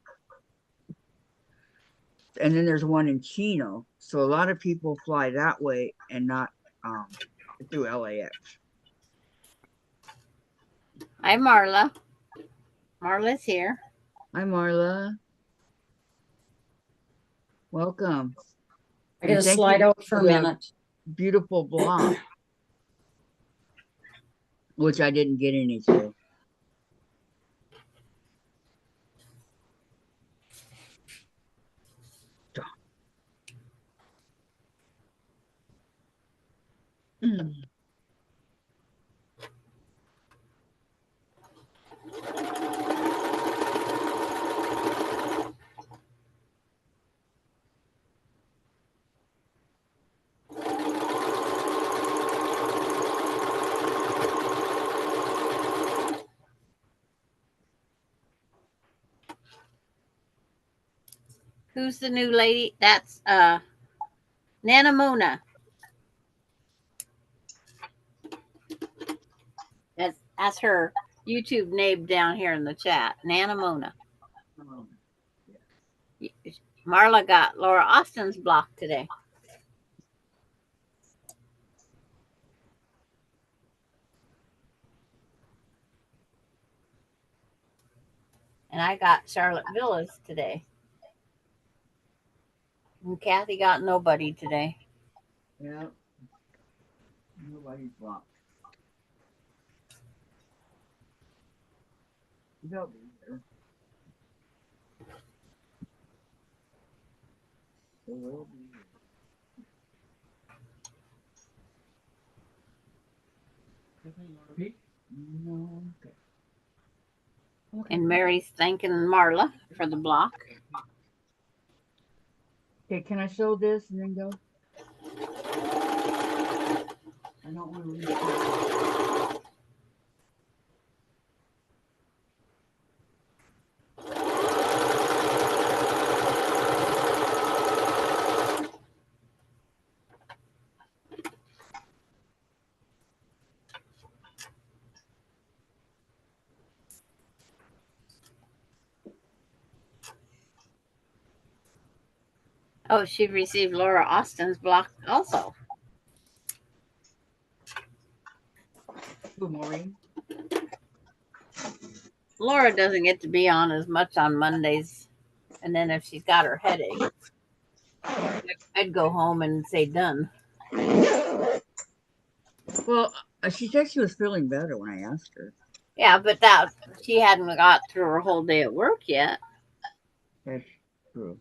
And then there's one in Chino. So a lot of people fly that way and not through LAX. Hi, Marla. Marla's here. Hi, Marla. Welcome. I gotta And thank slide you out for a for the minute. beautiful block, which I didn't get any today. Who's the new lady? That's Nana Mona. That's her YouTube name down here in the chat. Nana Mona. Marla got Laura Austin's block today. And I got Charlotte Villas today. And Kathy got nobody today. Yeah. Nobody's blocked. They'll be here. They will be here. Anything you want to repeat? No, okay. And Mary's thanking Marla for the block. Okay, can I show this and then go? I don't want to read. Oh, she received Laura Austin's block also. Good morning. Laura doesn't get to be on as much on Mondays. And then if she's got her headache, I'd go home and say done. Well, she said she was feeling better when I asked her. Yeah, but that she hadn't got through her whole day at work yet. That's true.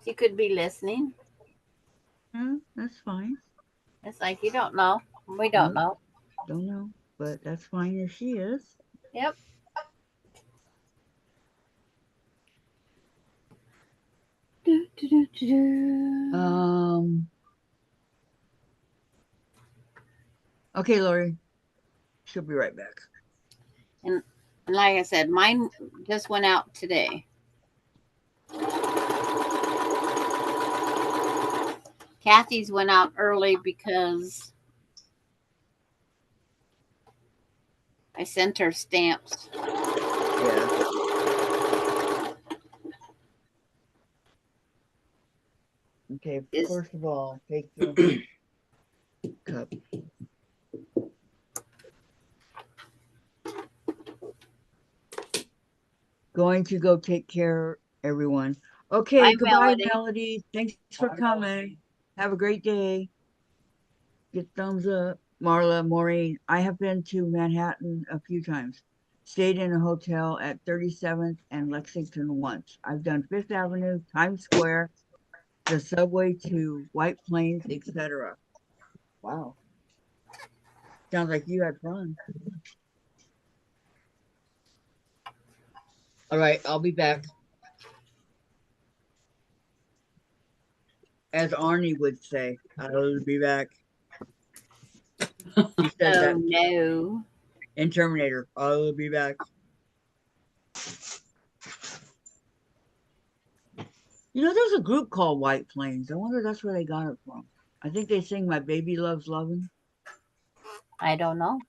She could be listening. That's fine. It's like you don't know. We don't know. Don't know, but that's fine if she is. Yep. Okay, Lori. She'll be right back. And like I said, mine just went out today. Kathy's went out early because I sent her stamps. Yeah. Okay, first of all, take the cup. Going to go take care, everyone. Okay, Bye, goodbye, Melody. Melody. Thanks for coming. Have a great day. Get thumbs up. Marla, Maureen, I have been to Manhattan a few times. Stayed in a hotel at 37th and Lexington once. I've done Fifth Avenue, Times Square, the subway to White Plains, etc. Wow. Sounds like you had fun. All right, I'll be back. As Arnie would say, I'll be back. He says Oh that no. in Terminator. I'll be back. You know, there's a group called White Plains. I wonder if that's where they got it from. I think they sing My Baby Loves Lovin'. I don't know.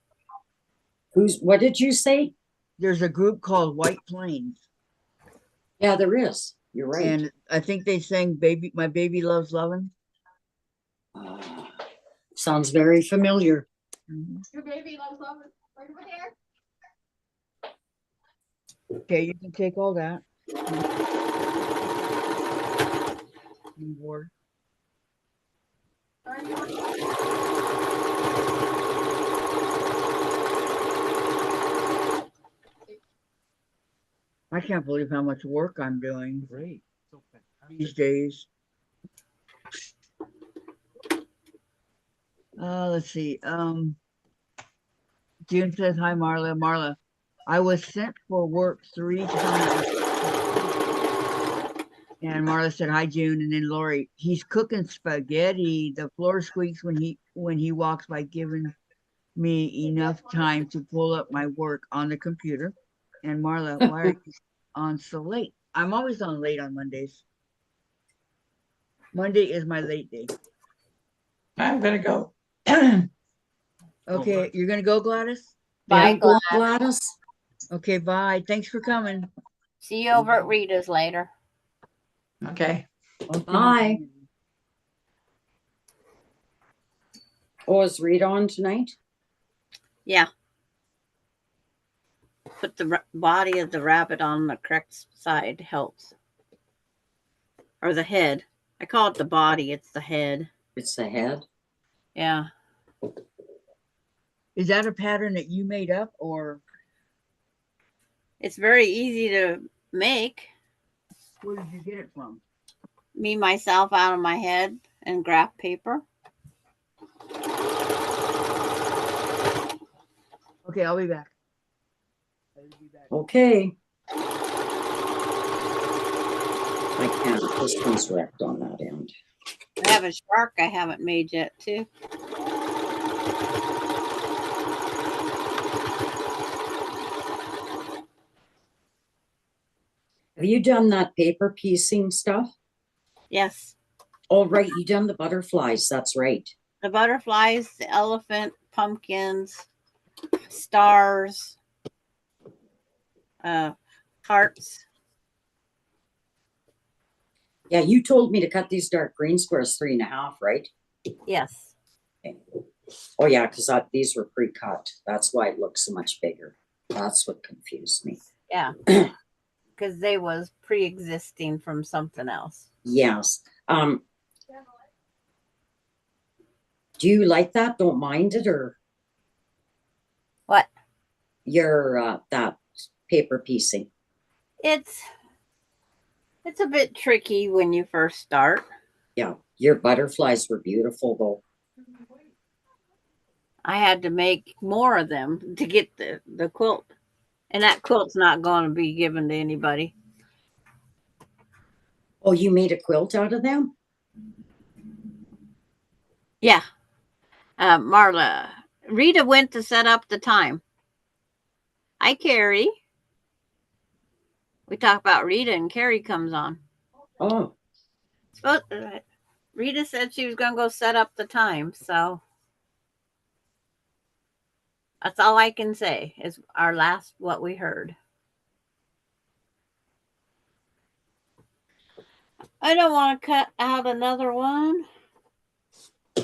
What did you say? There's a group called White Plains. Yeah, there is. You're right. And I think they sang My Baby Loves Lovin'. Sounds very familiar. Mm-hmm. Your baby loves love. Right over there. Okay, you can take all that. Board. I can't believe how much work I'm doing. Great. So fantastic. These days. Let's see. June says, hi, Marla. Marla, I was sent for work 3 times. And Marla said, hi, June. And then Lori, he's cooking spaghetti. The floor squeaks when he walks by, giving me enough time to pull up my work on the computer. And Marla, why are you on so late? I'm always on late on Mondays. Monday is my late day. I'm gonna go. Okay, you're gonna go, Gladys? Bye, Yeah, go, Gladys. Gladys. Okay, bye. Thanks for coming. See you over at Rita's later. Okay. Bye. Oh, is Rita on tonight? Yeah. Put the body of the rabbit on the correct side helps. Or the head. I call it the body. It's the head. It's the head. Yeah. Is that a pattern that you made up, or It's very easy to make. where did you get it from? Me, myself, out of my head and graph paper. Okay, I'll be back. Okay. I can't. This one's wrecked on that end. I have a shark I haven't made yet, too. Have you done that paper piecing stuff? Yes. Oh, right. You done the butterflies. That's right. The butterflies, the elephant, pumpkins, stars, hearts. Yeah, you told me to cut these dark green squares 3.5, right? Yes. Okay. Oh, yeah, because these were pre-cut. That's why it looks so much bigger. That's what confused me. Yeah. Because they was pre-existing from something else. Yes. Do you like that? Don't mind it, or What? your that paper piecing? It's a bit tricky when you first start. Yeah, your butterflies were beautiful though. I had to make more of them to get the quilt. And that quilt's not going to be given to anybody. Oh, you made a quilt out of them? Yeah. Marla, Rita went to set up the time. Hi, Carrie. We talk about Rita and Carrie comes on. Oh. Rita said she was going to go set up the time, so that's all I can say is our last what we heard. I don't want to cut out another one.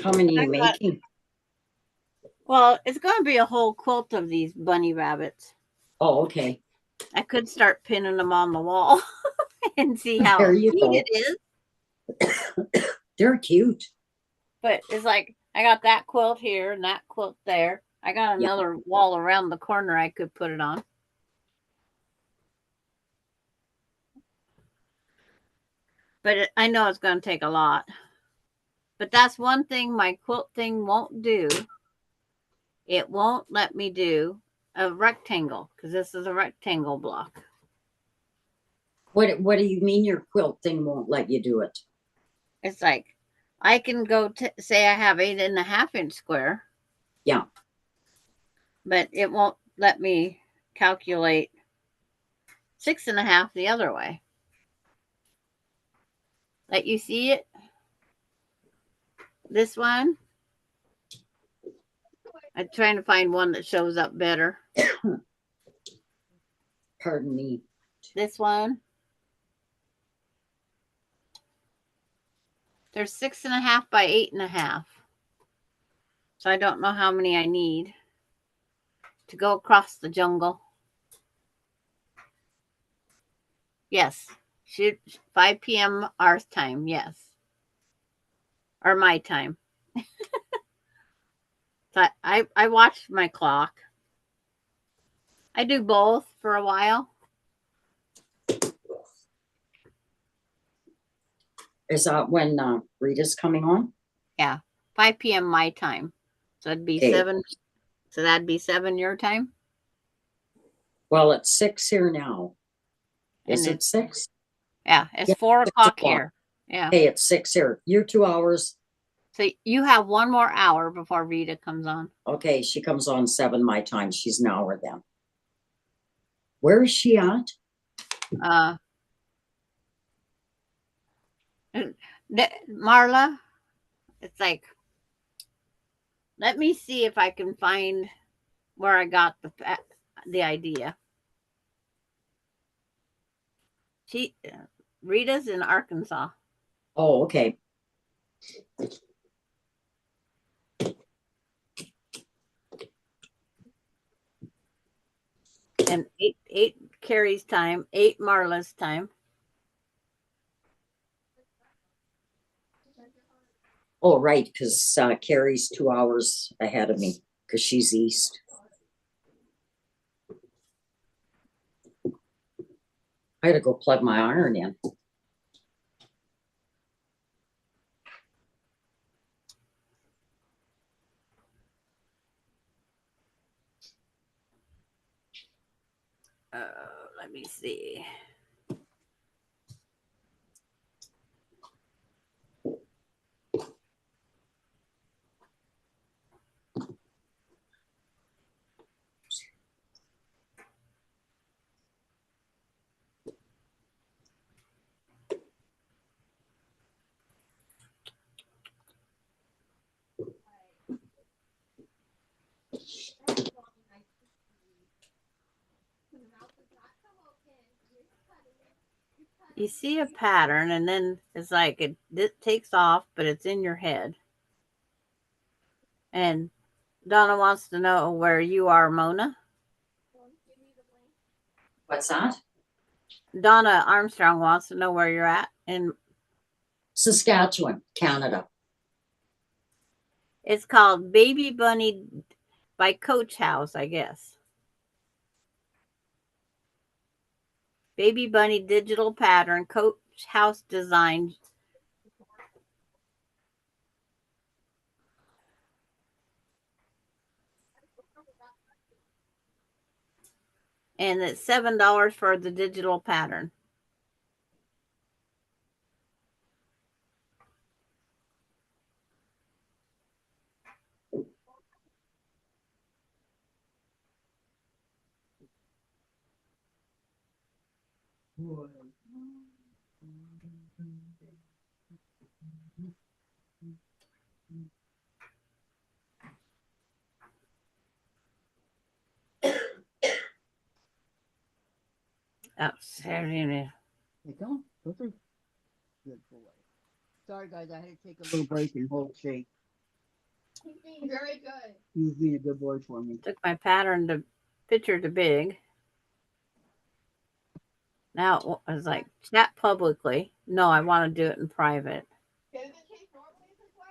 How many are you making? Well, it's going to be a whole quilt of these bunny rabbits. Oh, okay. I could start pinning them on the wall and see how There you neat go. it is. They're cute. But it's like I got that quilt here and that quilt there. I got Yeah. another wall around the corner I could put it on. But I know it's going to take a lot. But that's one thing my quilt thing won't do. It won't let me do a rectangle because this is a rectangle block. What do you mean your quilt thing won't let you do it? It's like I can go say I have 8.5-inch square. Yeah. But it won't let me calculate 6.5 the other way. Let you see it? This one? I'm trying to find one that shows up better. Pardon me. This one. There's 6.5 by 8.5. So I don't know how many I need to go across the jungle. Yes. Shoot, 5 p.m. our time. Yes. Or my time. So I watched my clock. I do both for a while. Is that when Rita's coming on? Yeah. 5 p.m. my time. So it'd be Okay. 7. So that'd be 7 your time. Well, it's 6 here now. Is And it 6? Yeah, it's Yeah, 4 6 o'clock o'clock. here. Yeah. Hey, it's 6 here. You're 2 hours. So you have 1 more hour before Rita comes on. Okay, she comes on 7 my time. She's an hour then. Where is she at? Marla, it's like, let me see if I can find where I got the idea. Rita's in Arkansas. Oh, okay. And 8 Carrie's time, 8 Marla's time. Oh, right, because Carrie's 2 hours ahead of me because she's east. I had to go plug my iron in. Let me see. You see a pattern and then it's like it takes off, but it's in your head. And Donna wants to know where you are, Mona. What's that? Donna Armstrong wants to know where you're at in Saskatchewan, Canada. It's called Baby Bunny by Coach House, I guess. Baby Bunny digital pattern, Coach House design. And it's $7 for the digital pattern. Oh, Saturday. Hey, go through. Good boy. Sorry, guys, I had to take a little break and hold shake. He's being very good. He was being a good boy for me. Took my pattern picture to big. Now I was like, chat publicly. No, I want to do it in private. Does it take normally this way?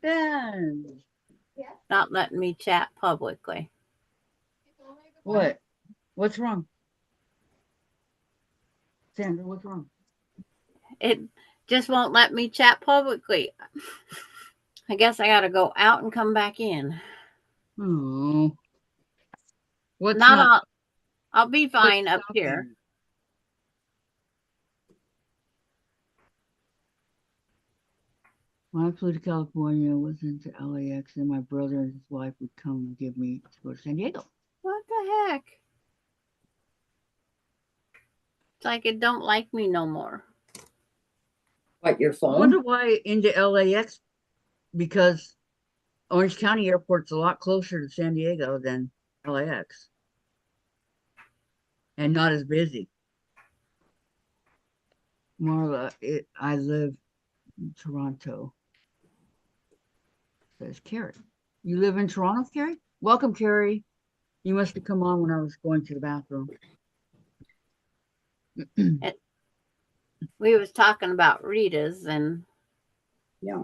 Ben, Not letting me chat publicly. what? What's wrong? Sandra, what's wrong? It just won't let me chat publicly. I guess I gotta go out and come back in. Oh. What's Not not? all, I'll be what's fine up stopping here. you? When I flew to California, I was into LAX, and my brother and his wife would come and give me to go to San Diego. What the heck? It's like it don't like me no more. What, your I phone? wonder why into LAX, because Orange County Airport's a lot closer to San Diego than LAX, and not as busy. Marla, I live in Toronto. Says Carrie. You live in Toronto, Carrie? Welcome, Carrie. You must have come on when I was going to the bathroom. We was talking about Rita's and Yeah.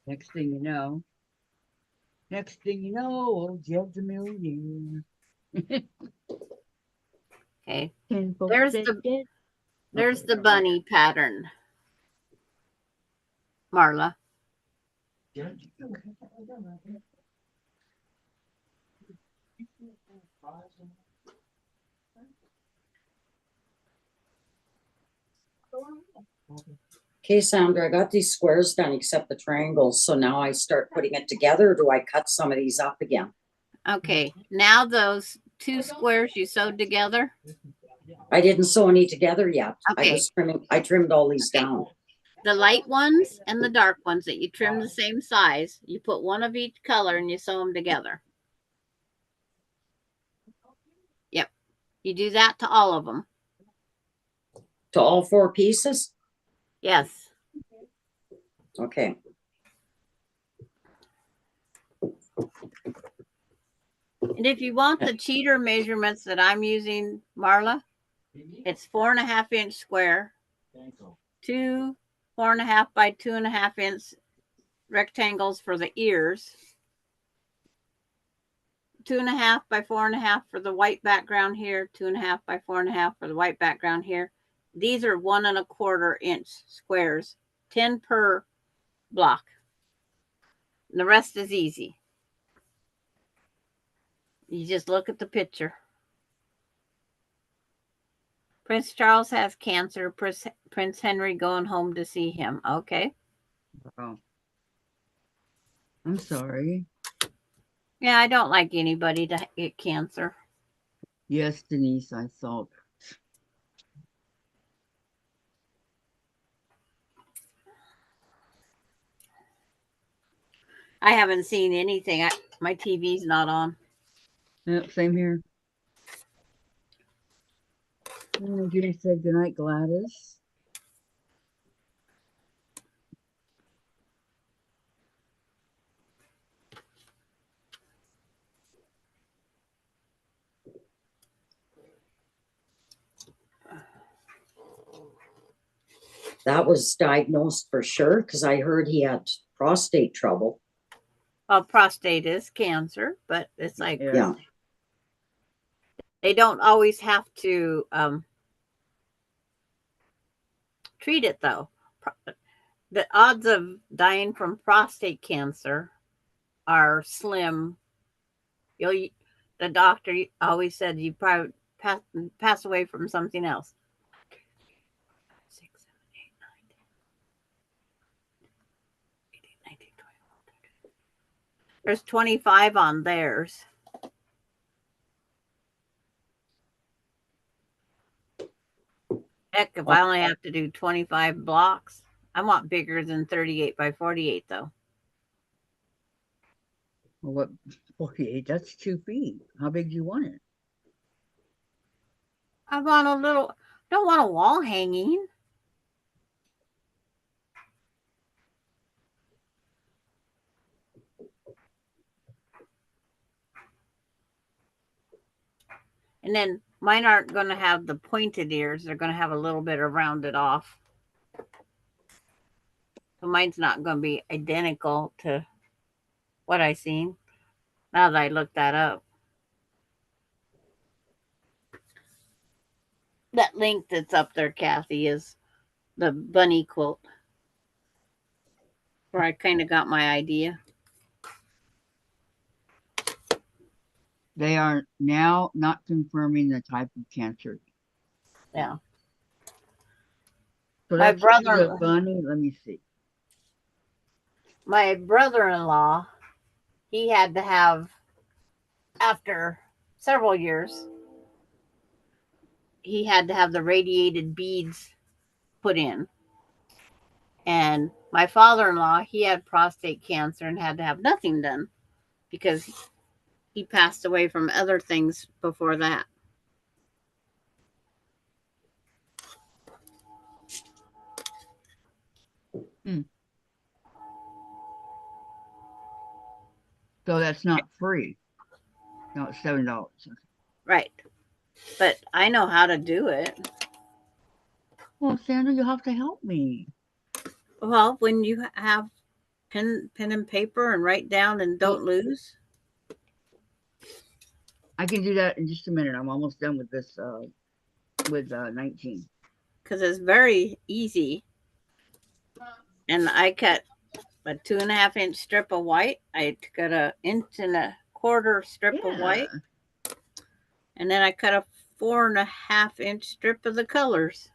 Next thing you know, old Jed's a millionaire. okay. Tenfold There's said the Jed. There's Okay. the bunny pattern. Marla. Okay, Sandra, I got these squares done except the triangles. So now I start putting it together, or do I cut some of these up again? Okay. Now those two squares you sewed together. I didn't sew any together yet. Okay. I trimmed all these Okay. down. The light ones and the dark ones that you trim the same size, you put one of each color and you sew them together. Yep. You do that to all of them. To all 4 pieces? Yes. Okay. And if you want the cheater measurements that I'm using, Marla, it's 4.5-inch square, 2 4.5 by 2.5 inch rectangles for the ears, 2.5 by 4.5 for the white background here, 2.5 by 4.5 for the white background here. These are 1.25 inch squares, 10 per block. And the rest is easy. You just look at the picture. Prince Charles has cancer. Prince Henry going home to see him. Okay. Oh. I'm sorry. Yeah, I don't like anybody to get cancer. Yes, Denise, I thought. I haven't seen anything. My TV's not on. Yep, same here. Judy said goodnight, Gladys. That was diagnosed for sure because I heard he had prostate trouble. Well, prostate is cancer, but it's like Yeah. they don't always have to treat it though. The odds of dying from prostate cancer are slim. The doctor always said you probably pass away from something else. 6, 7, 8, 9, 10, 18, 19, 20. There's 25 on theirs. Heck, if I only have to do 25 blocks, I want bigger than 38 by 48 though. Well, what 48? That's 2 feet. How big do you want it? I want a little, don't want a wall hanging. And then mine aren't going to have the pointed ears. They're going to have a little bit of rounded off. So mine's not going to be identical to what I seen. Now that I looked that up. That link that's up there, Kathy, is the bunny quilt. Where I kind of got my idea. They are now not confirming the type of cancer. Yeah. So My that's brother- the bunny. Let me see. My brother-in-law, he had to have, after several years, he had to have the radiated beads put in. And my father-in-law, he had prostate cancer and had to have nothing done because he passed away from other things before that. So that's not free. No, it's $7. Right. But I know how to do it. Well, Sandra, you have to help me. Well, when you have pen and paper and write down and don't lose. I can do that in just a minute. I'm almost done with this, with 19. Because it's very easy. And I cut a 2.5 inch strip of white. I cut an 1.25 inch strip of white. And then I cut a 4.5 inch strip of the colors.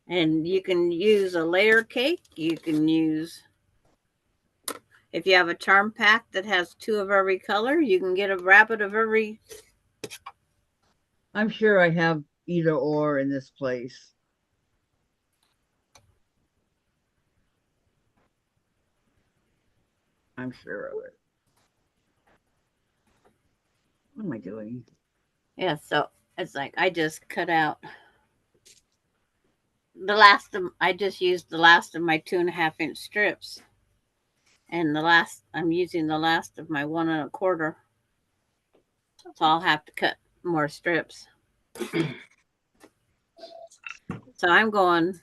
And you can use a layer cake. You can use, if you have a charm pack that has 2 of every color, you can get a rabbit of every. I'm sure I have either or in this place. I'm sure of it. What am I doing? Yeah, so it's like I just cut out the last of, I just used the last of my 2.5 inch strips. And I'm using the last of my 1.25. So I'll have to cut more strips. So I'm going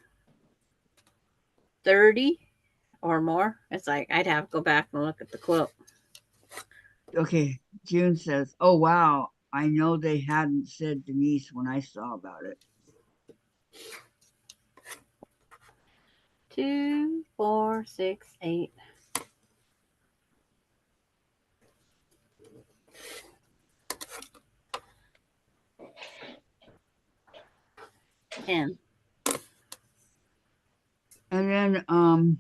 30 or more. It's like I'd have to go back and look at the quilt. Okay, June says, oh, wow. I know they hadn't said Denise when I saw about it. 2, 4, 6, 8. And then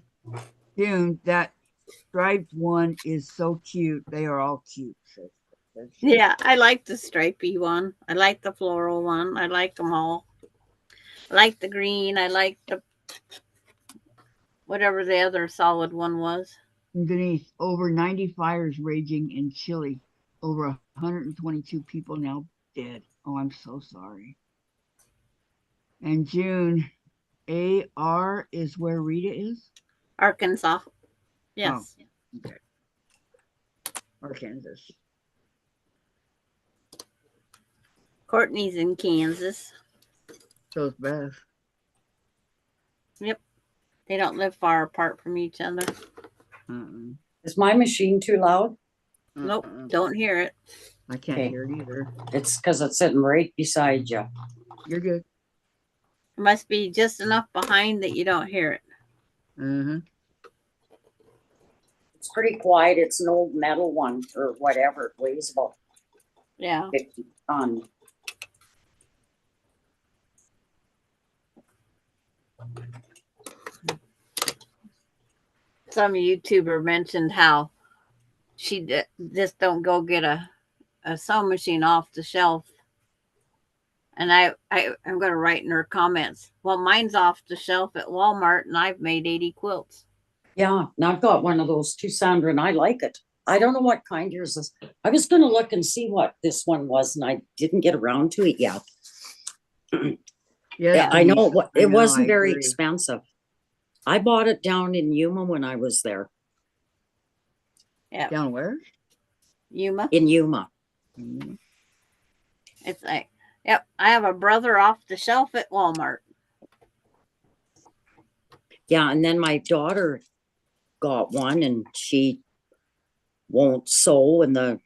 June, that striped one is so cute. They are all cute. yeah, I like the stripy one. I like the floral one. I like them all. I like the green. I like the whatever the other solid one was. Denise, over 90 fires raging in Chile. Over 122 people now dead. Oh, I'm so sorry. And June, AR is where Rita is? Arkansas. Yes. Oh, okay. Arkansas. Courtney's in Kansas. So is Beth. Yep. They don't live far apart from each other. Is my machine too loud? Nope. Don't hear it. I can't Okay. hear it either. It's because it's sitting right beside you. You're good. It must be just enough behind that you don't hear it. It's pretty quiet. It's an old metal one or whatever. It weighs about Yeah. 50 tons. Some YouTuber mentioned how she just don't go get a sewing machine off the shelf. And I'm going to write in her comments, well, mine's off the shelf at Walmart and I've made 80 quilts. Yeah, and I've got one of those too, Sandra, and I like it. I don't know what kind yours is. I was going to look and see what this one was, and I didn't get around to it yet. Yeah, I know it wasn't I very agree. expensive. I bought it down in Yuma when I was there. Yeah. Down where? Yuma. In Yuma. It's like, yep, I have a brother off the shelf at Walmart. Yeah, and then my daughter got one and she won't sew, and the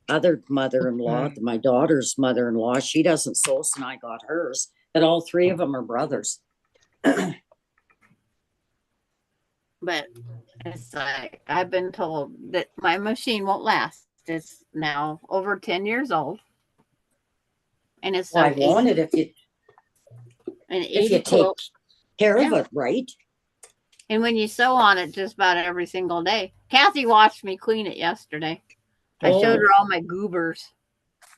other mother-in-law, my daughter's mother-in-law, she doesn't sew, so I got hers. But all three of them are brothers. But it's like I've been told that my machine won't last. It's now over 10 years old. And it's Well, I an want 80, it an if 80 you take quilt. care of Yeah. it, right? And when you sew on it just about every single day. Kathy watched me clean it yesterday. I showed her all my goobers.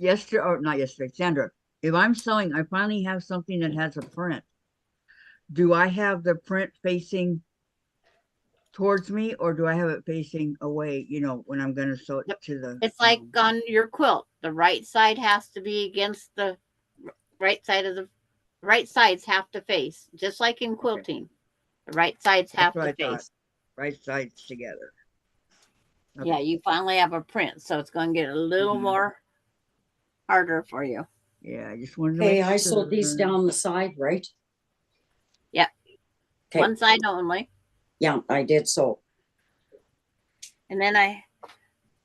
Yesterday, or not yesterday, Sandra, if I'm sewing, I finally have something that has a print. Do I have the print facing towards me, or do I have it facing away, you know, when I'm going to sew it to the... It's like on your quilt. The right side has to be against the right side of the right sides have to face, just like in quilting. The right sides have That's what to I thought. face. Right sides together. Okay. Yeah, you finally have a print, so it's going to get a little more harder for you. Yeah, I just wanted to Okay, make I sewed these sure. down the side, right? Yep. Okay. One side only. Yeah, I did so. And then I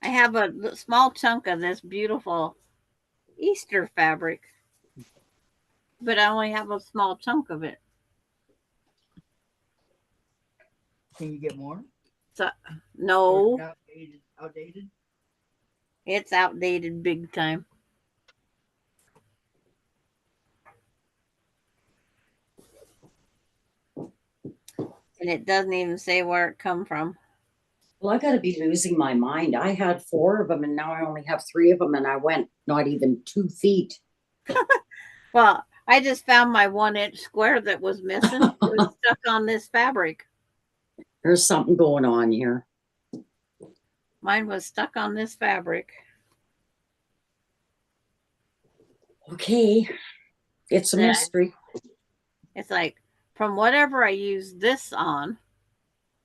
have a small chunk of this beautiful Easter fabric, but I only have a small chunk of it. Can you get more? So Or no, is it outdated? it's outdated big time. And it doesn't even say where it come from. Well, I got to be losing my mind. I had 4 of them and now I only have 3 of them and I went not even 2 feet. Well, I just found my 1-inch square that was missing. It was stuck on this fabric. There's something going on here. Mine was stuck on this fabric. Okay. It's a Yeah. mystery. It's like from whatever I use this on,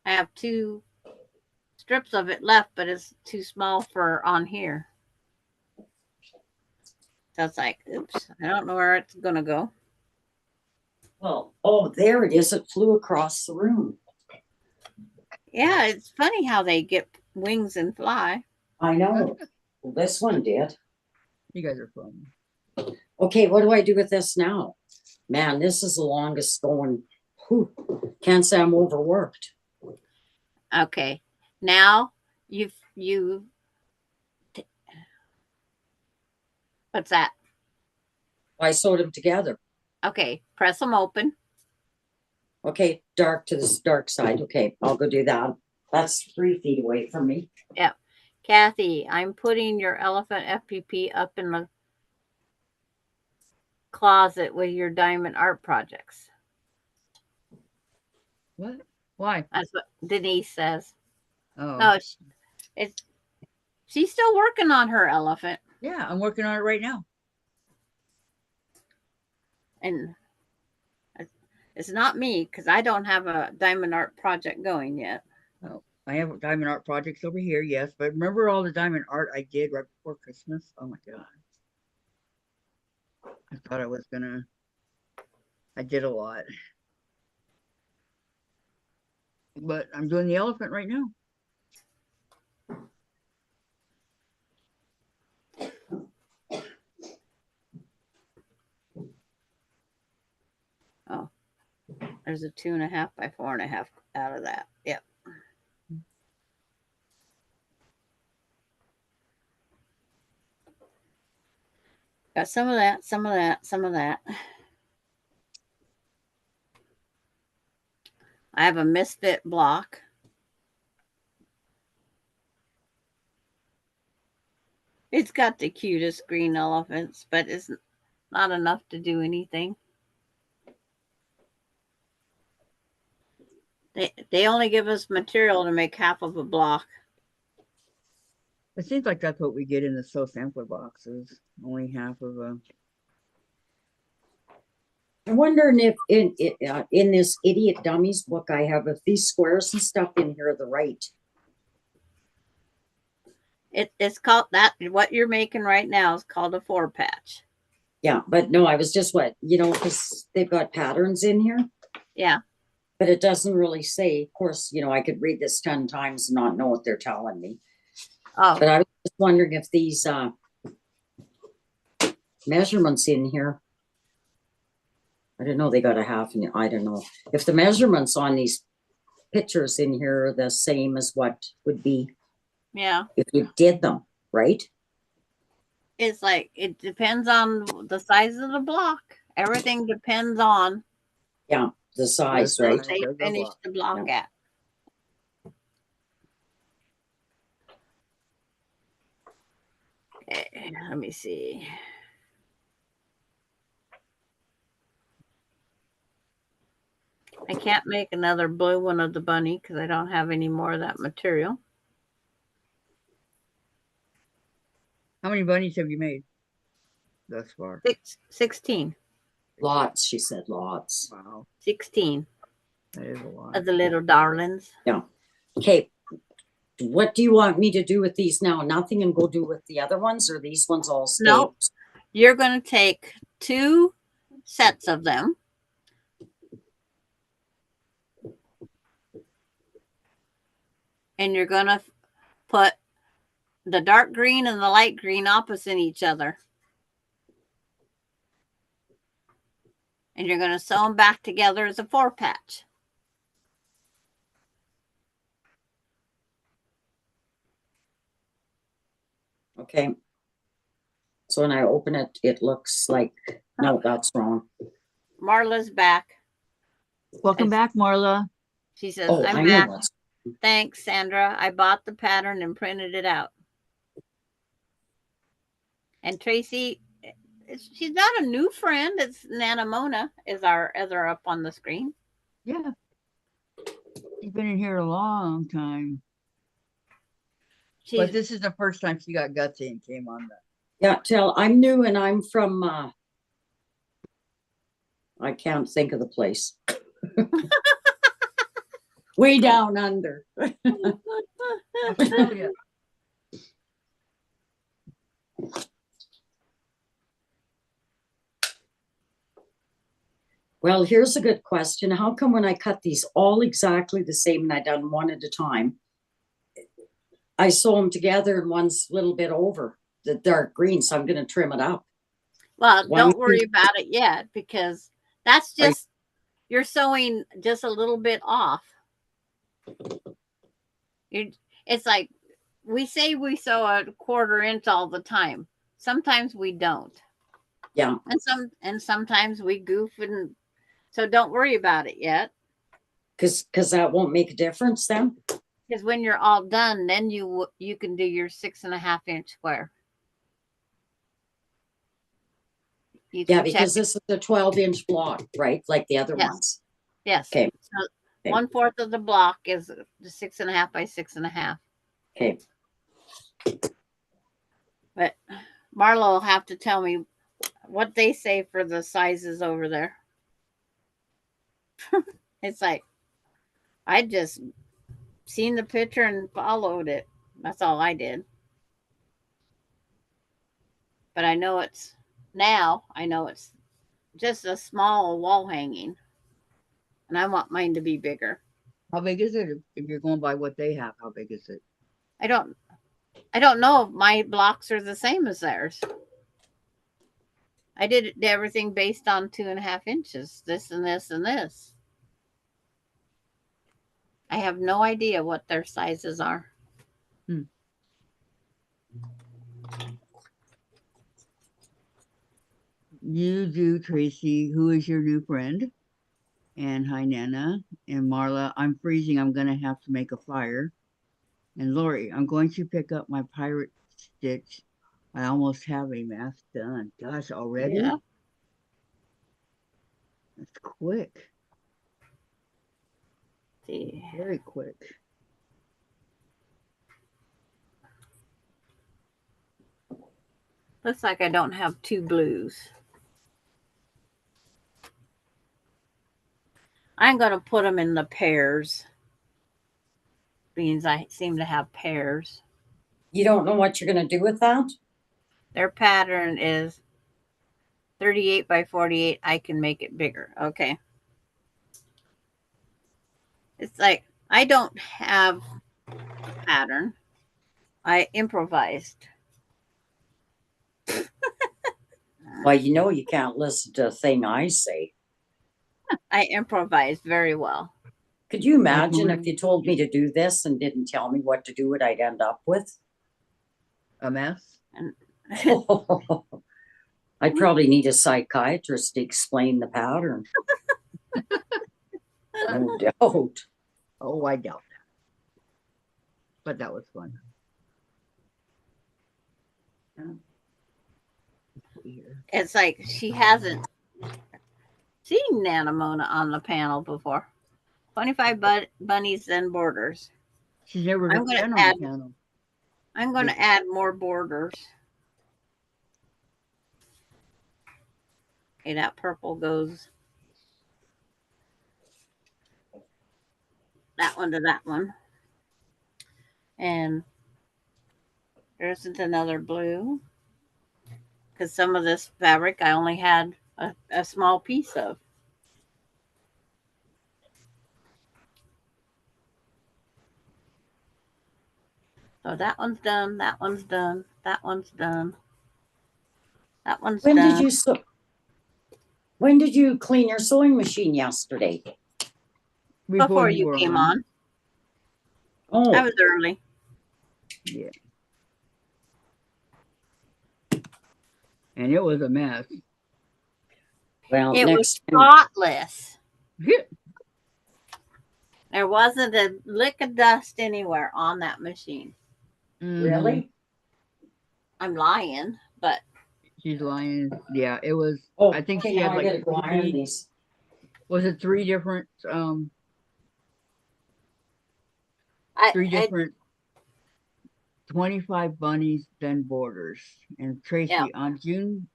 I have 2 strips of it left, but it's too small for on here. So it's like, oops, I don't know where it's gonna go. Well, oh, there it is. It flew across the room. Yeah, it's funny how they get wings and fly. I know. Well, this one did. You guys are fun. Okay, what do I do with this now? Man, this is the longest going. Whew. Can't say I'm overworked. Okay, now what's that? I sewed them together. Okay, press them open. Okay, dark to this dark side. Okay, I'll go do that. That's 3 feet away from me. Yep. Kathy, I'm putting your elephant FPP up in the closet with your diamond art projects. What? Why? That's what Denise says. Oh. No, she's still working on her elephant. Yeah, I'm working on it right now. And it's not me because I don't have a diamond art project going yet. Oh, I have diamond art projects over here, yes. But remember all the diamond art I did right before Christmas? Oh my God. I thought I was gonna. I did a lot. But I'm doing the elephant right now. Oh, there's a 2.5 by 4.5 out of that. Yep. Got some of that, some of that, some of that. I have a misfit block. It's got the cutest green elephants, but it's not enough to do anything. They only give us material to make half of a block. It seems like that's what we get in the sew sampler boxes. Only half of a. I'm wondering if in this Idiot Dummies book I have, if these squares and stuff in here are the right. It's called that. What you're making right now is called a 4-patch. Yeah, but no, I was just because they've got patterns in here. Yeah. but it doesn't really say. Of course, I could read this 10 times and not know what they're telling me. Oh, But I was just wondering if these measurements in here, I didn't know they got a half, and I don't know if the measurements on these pictures in here are the same as what would be yeah. if you did them, right? It's like it depends on the size of the block. Everything depends on Yeah, the size, Yes, right? what they There's a finish block. the block at. Okay, let me see. I can't make another blue one of the bunny because I don't have any more of that material. How many bunnies have you made thus far? 16. Lots, she said, lots. Wow, 16 that is a lot. of the little darlings. Okay, what do you want me to do with these now? Nothing, and go do with the other ones, or these ones all stay? Nope. You're going to take 2 sets of them. And you're going to put the dark green and the light green opposite each other. And you're going to sew them back together as a 4-patch. Okay. So when I open it, it looks like, no, that's wrong. Marla's back. Welcome It's- back, Marla. She says, Oh, I'm I back. know what's, Thanks, Sandra. I bought the pattern and printed it out. And Tracy, she's not a new friend. It's Nana Mona is our up on the screen. Yeah. She's been in here a long time. She's But this is the first time she got gutsy and came on that. yeah, I'm new and I'm from, I can't think of the place. Way down under. Australia. Well, here's a good question. How come when I cut these all exactly the same and I done one at a time, I sew them together and one's a little bit over the dark green, so I'm going to trim it up. well, Why don't would worry you- about it yet because that's Are you- just you're sewing just a little bit off. It's like we say we sew a 1/4 inch all the time. Sometimes we don't. Yeah. And sometimes we goof, and so don't worry about it yet. Because that won't make a difference then. Because when you're all done, then you can do your 6.5 inch square. You Yeah, can because check. this is a 12-inch block, right? Like the other Yes. ones. Yes. Okay. So Okay. 1/4 of the block is the 6.5 by 6.5. Okay. But Marlo will have to tell me what they say for the sizes over there. It's like I just seen the picture and followed it. That's all I did. But I know it's just a small wall hanging. And I want mine to be bigger. How big is it? If you're going by what they have, how big is it? I don't know if my blocks are the same as theirs. I did everything based on 2.5 inches, this and this and this. I have no idea what their sizes are. You do, Tracy. Who is your new friend? And hi, Nana. And Marla, I'm freezing. I'm going to have to make a fire. And Lori, I'm going to pick up my pirate stitch. I almost have a mask done. Gosh, already? Yeah. That's quick. See. Very quick. Looks like I don't have 2 blues. I'm going to put them in the pairs. Beans, I seem to have pairs. You don't know what you're going to do with that? Their pattern is 38 by 48. I can make it bigger. Okay. It's like I don't have pattern. I improvised. Well, you know, you can't listen to a thing I say. I improvised very well. Could you imagine if you told me to do this and didn't tell me what to do, what I'd end up with? A mess. I'd probably need a psychiatrist to explain the pattern. No doubt. Oh, I doubt that. But that was fun. It's like she hasn't seen Nana Mona on the panel before. 25 bunnies and borders. She's never I'm been gonna on add- the panel. I'm going to add more borders. Okay, that purple goes that one to that one. And there isn't another blue because some of this fabric I only had a small piece of. So that one's done, that one's done, that one's done. That one's When done. did you clean your sewing machine yesterday? Before you were came on. Oh, I was early. Yeah. And it was a mess. well, It was next time. spotless. There wasn't a lick of dust anywhere on that machine. Really? I'm lying, but She's lying. Yeah, it was. Oh, I think okay, she had now I like gotta go iron three, these. was it three different I 25 bunnies then borders. And Tracy, Yeah. on June,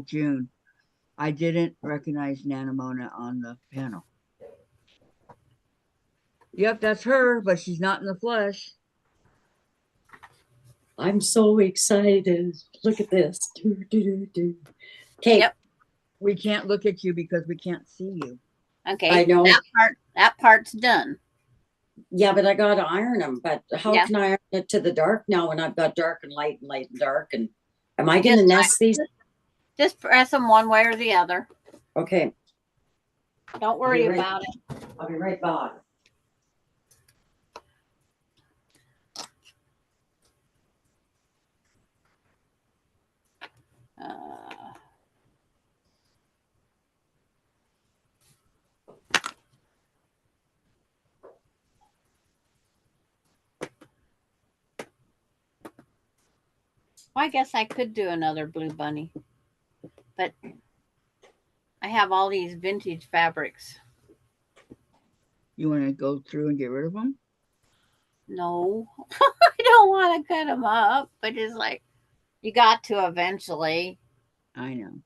June, I didn't recognize Nana Mona on the panel. Yep, that's her, but she's not in the flesh. I'm so excited. Look at this. Okay. Yep. We can't look at you because we can't see you. Okay. I know. That part's done. Yeah, but I gotta iron them. But how Yeah. can I iron it to the dark now when I've got dark and light and light and dark? And am I gonna Just nest these? Just press them one way or the other. Okay, Don't worry You're right. about it. I'll be right back. Well, I guess I could do another blue bunny, but I have all these vintage fabrics. You want to go through and get rid of them? No, I don't want to cut them up, but it's like you got to eventually. I know.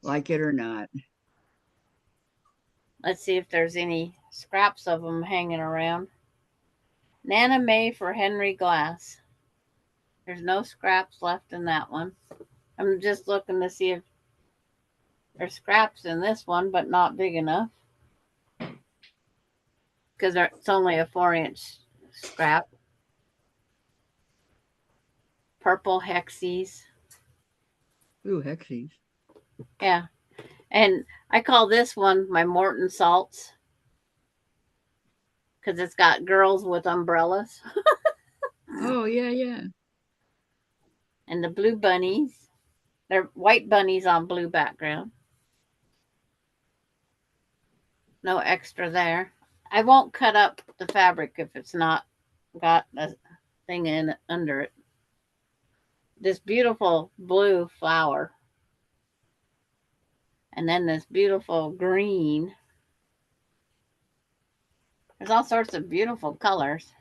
Like it or not. Let's see if there's any scraps of them hanging around. Nana May for Henry Glass. There's no scraps left in that one. I'm just looking to see if there's scraps in this one, but not big enough. Because it's only a 4-inch scrap. Purple Hexies. Ooh, Hexies. Yeah. And I call this one my Morton Salts. Because it's got girls with umbrellas. Oh, yeah, yeah. And the blue bunnies. They're white bunnies on blue background. No extra there. I won't cut up the fabric if it's not got a thing in under it. This beautiful blue flower. And then this beautiful green. There's all sorts of beautiful colors.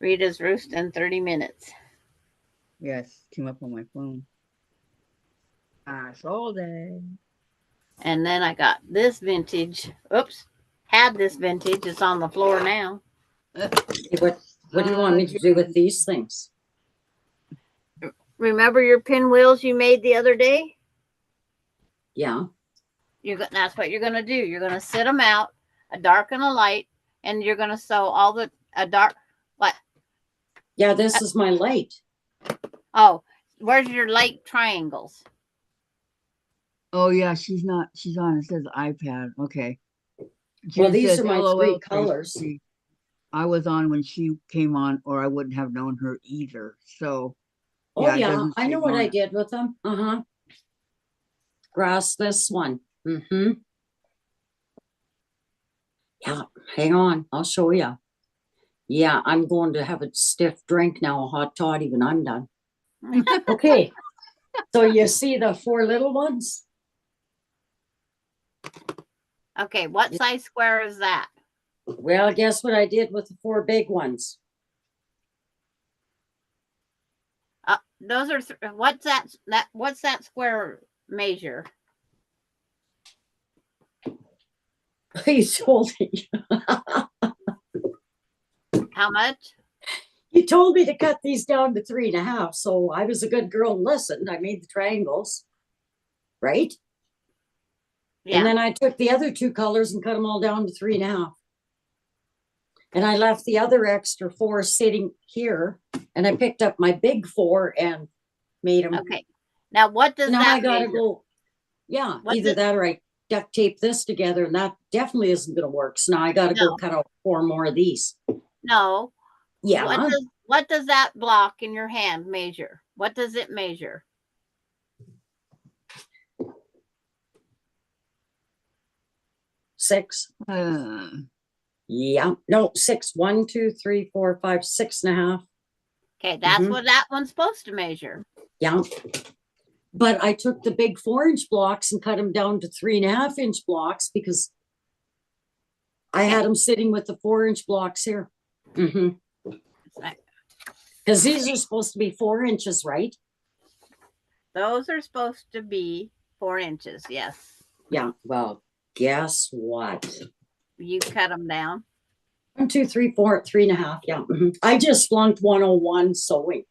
Rita's Roost in 30 minutes. Yes, came up on my phone. I saw that. And then I got this vintage. Oops. Had this vintage. It's on the floor now. What do you want me to do with these things? remember your pinwheels you made the other day? Yeah. That's what you're going to do. You're going to sit them out, a dark and a light, and you're going to sew all a dark, what? Yeah, this is my light. Oh, where's your light triangles? Oh yeah, she's not. She's on. It says iPad. Okay. Well, June these says, are my LOL, three colors. Tracy. I was on when she came on, or I wouldn't have known her either. So, Oh yeah, it yeah, doesn't I say know what I Mona. did with them. Grass this one. Yeah, hang on, I'll show you. Yeah, I'm going to have a stiff drink now, a hot toddy when I'm done. Okay, so you see the 4 little ones? Okay, what size square is that? Well, guess what I did with the 4 big ones? Those are what's that square measure? You told me. How much? You told me to cut these down to 3.5, so I was a good girl and listened. I made the triangles, right? Yeah. And then I took the other 2 colors and cut them all down to 3.5. And I left the other extra 4 sitting here, and I picked up my big 4 and made them. Okay. Now what does Now that I gotta measure? go. Yeah, What either does- that or I duct tape this together, and that definitely isn't gonna work. So now I gotta go No. cut out 4 more of these. No. Yeah, What does that block in your hand measure? What does it measure? six. Yeah, no, 6. 1, 2, 3, 4, 5, 6.5. Okay, that's Mhm. what that one's supposed to measure. Yeah. But I took the big 4-inch blocks and cut them down to 3.5-inch blocks because I had them sitting with the 4-inch blocks here. Because these are supposed to be 4 inches, right? Those are supposed to be 4 inches. Yes. Yeah. Well, guess what? You cut them down. 1, 2, 3, 4, 3.5. Yeah. I just flunked 101 sewing.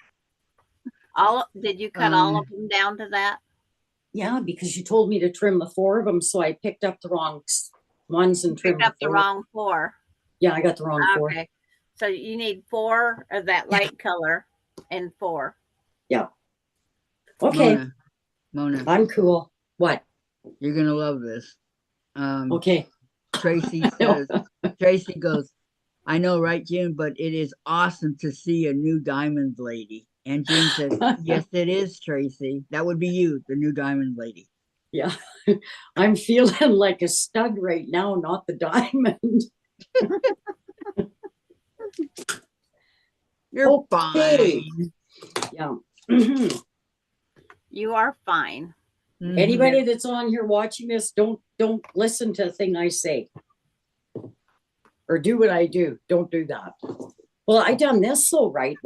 Did you cut all of them down to that? Yeah, because you told me to trim the 4 of them, so I picked up the wrong ones and trimmed Picked up the 4. wrong 4. Yeah, I got the wrong 4. Okay. So you need 4 of that light color and 4. Yeah. Okay. Mona, I'm cool. What? you're gonna love this. Okay. Tracy says, Tracy goes, I know, right, Jim, but it is awesome to see a new diamond lady. And Jim says, yes, it is, Tracy. That would be you, the new diamond lady. Yeah. I'm feeling like a stud right now, not the diamond. You're Okay. fine. Yeah. You are fine. Anybody that's on here watching this, don't listen to a thing I say. Or do what I do. Don't do that. Well, I done this so right?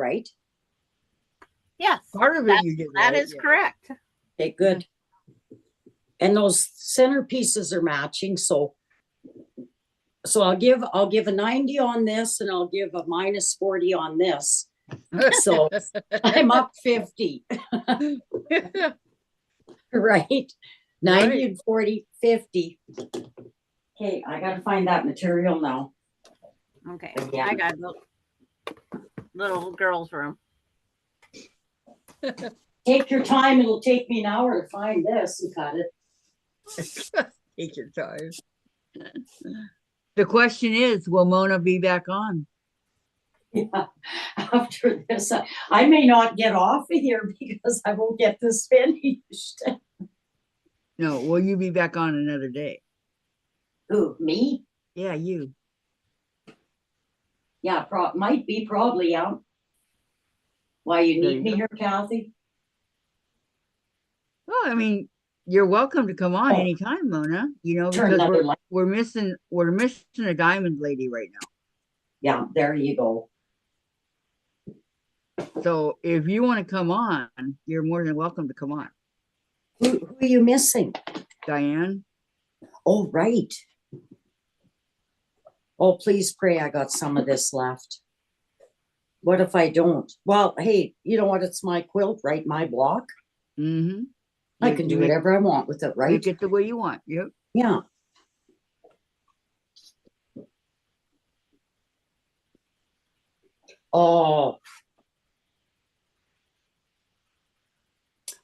Yes. Part of it you did That right, is yeah. correct. Okay, good. And those center pieces are matching, so I'll give a 90 on this and I'll give a -40 on this. So I'm up 50. Right? 90 and 40, 50. Okay, I gotta find that material now. Okay. Yeah. I got a little girl's room. Take your time, it'll take me an hour to find this and cut it. Take your time. The question is, will Mona be back on? Yeah, after this, I may not get off of here because I won't get this finished. No, will you be back on another day? Who, me? Yeah, you. Yeah, might be, probably, yeah. Why, you There need you me go. here, Kathy? Well, I mean, you're welcome to come on Oh. anytime, Mona. You know, Turn because another light. we're missing a diamond lady right now. Yeah, there you go. So if you want to come on, you're more than welcome to come on. Who are you missing? Diane? Oh, right. Oh, please pray I got some of this left. What if I don't? Well, hey, you know what? It's my quilt, right? My block. Mm-hmm. I can do whatever I want with it, right? Make it the way you want. Yep. Yeah. Oh,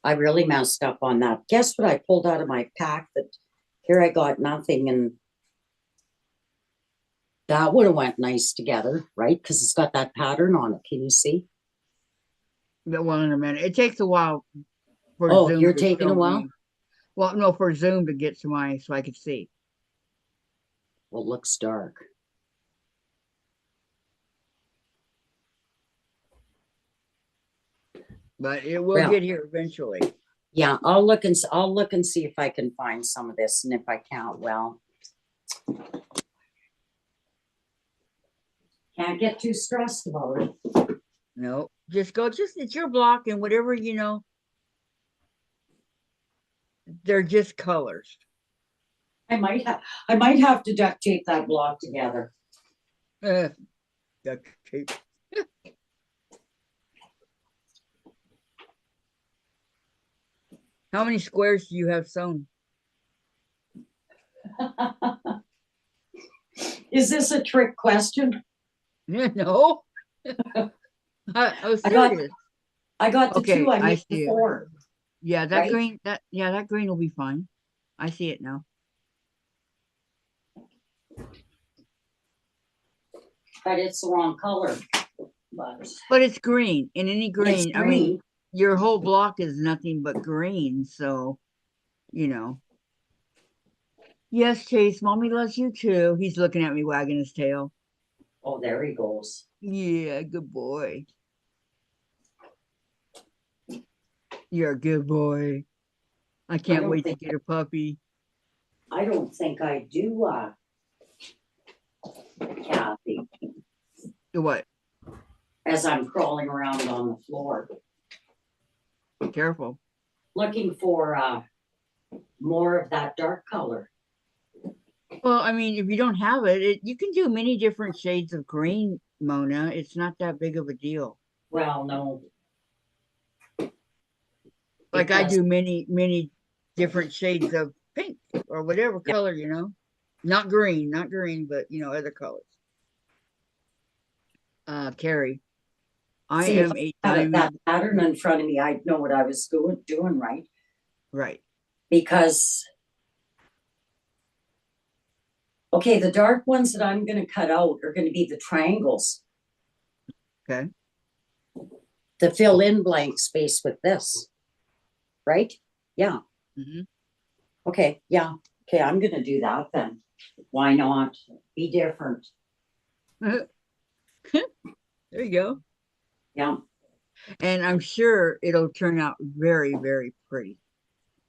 I really messed up on that. Guess what I pulled out of my pack that here I got nothing, and that would have went nice together, right? Because it's got that pattern on it. Can you see? Well, in a minute. It takes a while for Oh, Zoom you're to taking a show while? me. Well, no, for Zoom to get to my so I could see. Well, it looks dark. But it will Well, get here eventually. yeah, I'll look and see if I can find some of this, and if I can't, well, can't get too stressed about it. No, just go. It's your block, and whatever they're just colors. I might have to duct tape that block together. Duct tape. How many squares do you have sewn? Is this a trick question? No. I was I got serious. the Okay, two I I made see it. before. Yeah, that right? green. That green will be fine. I see it now. But it's the wrong color. But it's green. In any green, It's I mean, green. your whole block is nothing but green. So, Yes, Chase, mommy loves you too. He's looking at me wagging his tail. Oh, there he goes. Yeah, good boy. You're a good boy. I can't wait to get a puppy. I don't think I do, Kathy, What? as I'm crawling around on the floor, Careful. looking for more of that dark color. Well, I mean, if you don't have it, you can do many different shades of green, Mona. It's not that big of a deal. Well, no. Like I Because- do many different shades of pink or whatever color, Not green, but other colors. Carrie, I See, if am a I had diamond. that pattern in front of me, I'd know what I was doing right. Right. Because, okay, the dark ones that I'm going to cut out are going to be the triangles. Okay. To fill in blank space with this. Right? Yeah. Mm-hmm. Okay. Yeah. Okay. I'm going to do that then. Why not? Be different. There you go. Yeah. And I'm sure it'll turn out very, very pretty.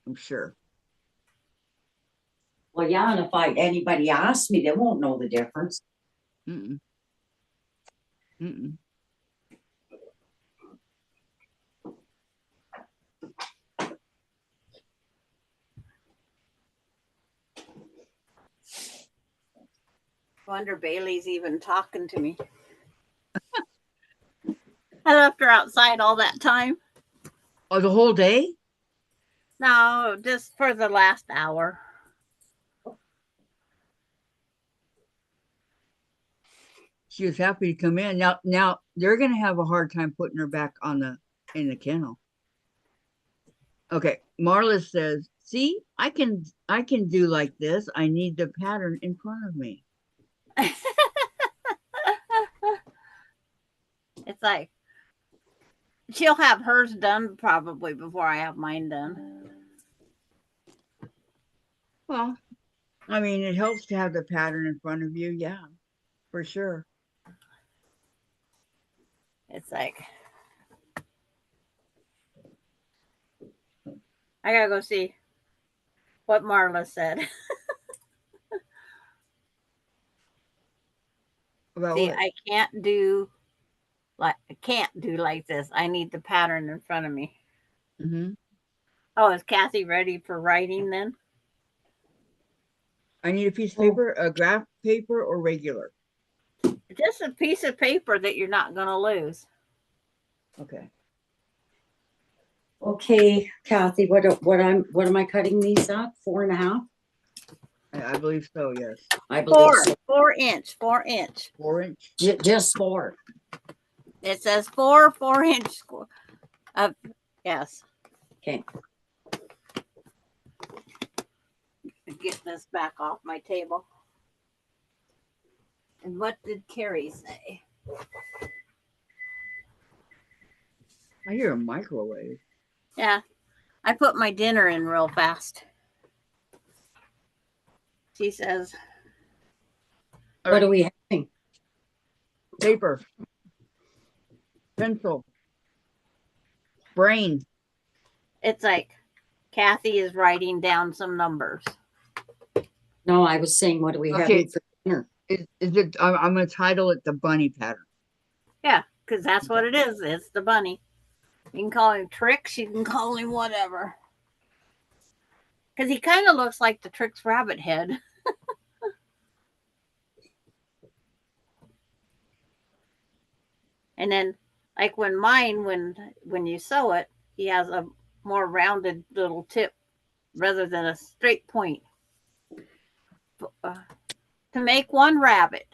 I'm sure. Well, yeah. And if anybody asks me, they won't know the difference. Mm-mm. Mm-mm. Wonder Bailey's even talking to me. I left her outside all that time. Oh, the whole day? No, just for the last hour. She was happy to come in. Now they're gonna have a hard time putting her back in the kennel. Okay, Marla says, "See, I can do like this. I need the pattern in front of me." It's like she'll have hers done probably before I have mine done. Well, I mean, it helps to have the pattern in front of you. Yeah, for sure. It's like I gotta go see what Marla said. About See, what? I can't do like this. I need the pattern in front of me. Mm-hmm. Oh, is Kathy ready for writing then? I need a piece of paper, a graph paper or regular. Just a piece of paper that you're not going to lose. Okay. Okay, Kathy, what am I cutting these up? 4.5? I believe so, yes. I believe so. 4 inch, 4 inch. 4-inch? Just 4. It says 4 inch square. Yes. Okay. Get this back off my table. And what did Carrie say? I hear a microwave. Yeah, I put my dinner in real fast. She says, What are we having? Paper. Pencil. Brain. it's like Kathy is writing down some numbers. No, I was saying, what are we Okay. having for dinner? Is it? I'm gonna title it the bunny pattern. Yeah, because that's what it is. It's the bunny. You can call him Tricks. You can call him whatever. Because he kind of looks like the Tricks rabbit head. And then, like when you sew it, he has a more rounded little tip rather than a straight point. To make one rabbit,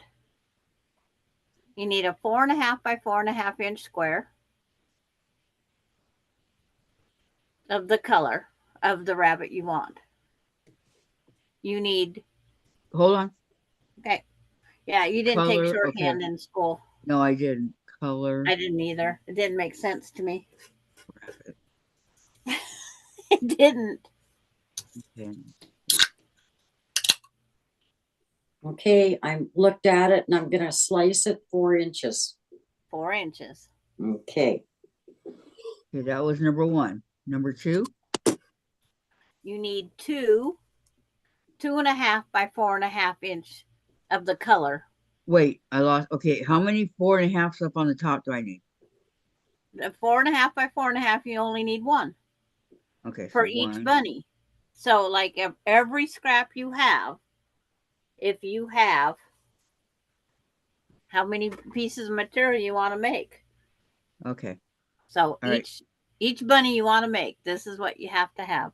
you need a 4.5 by 4.5 inch square of the color of the rabbit you want. You need. Hold on. Okay. Yeah, you didn't take Color, shorthand okay. in school. No, I didn't. Color. I didn't either. It didn't make sense to me. Rabbit. It didn't. Okay. Okay, I looked at it and I'm gonna slice it 4 inches. 4 inches. Okay. Okay, that was number 1. Number 2. You need 2.5 by 4.5 inch of the color. Wait, I lost. Okay, how many 4.5s up on the top do I need? The 4.5 by 4.5, you only need 1. Okay, For so each 1. bunny. So, like every scrap you have, if you have how many pieces of material you want to make. Okay. So All right. each bunny you want to make, this is what you have to have.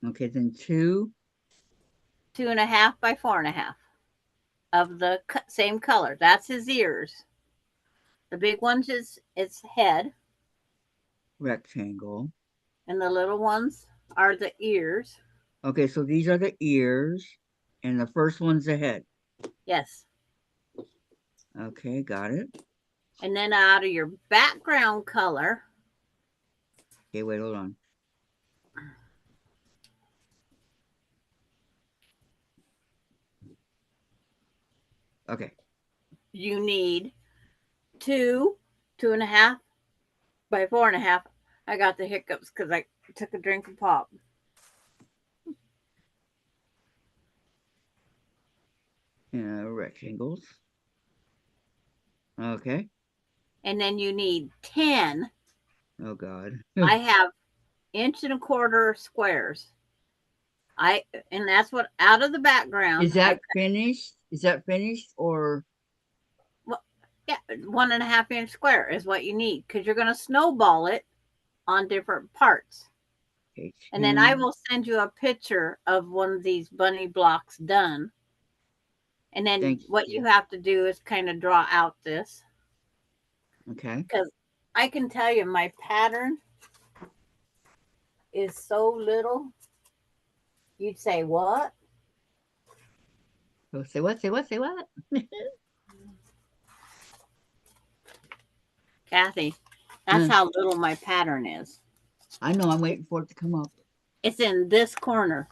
Okay, then 2. 2.5 by 4.5 of the same color. That's his ears. The big ones is its head, Rectangle. and the little ones are the ears. Okay, so these are the ears, and the first one's the head. Yes. Okay, got it. And then out of your background color. Okay, wait, hold on. Okay. You need 2.5 by 4.5. I got the hiccups because I took a drink of pop. Rectangles. Okay. And then you need 10. Oh God. I have 1.25 inch squares. And that's what out of the background. Is that finished? Is that finished or? Well, yeah, 1.5 inch square is what you need because you're going to snowball it on different parts. Okay, and then I will send you a picture of one of these bunny blocks done. And then what you have to do is kind of draw out this. Okay. Because I can tell you my pattern is so little. You'd say, what? So say what? Say what? Say what? Kathy, that's how little my pattern is. I know. I'm waiting for it to come up. It's in this corner.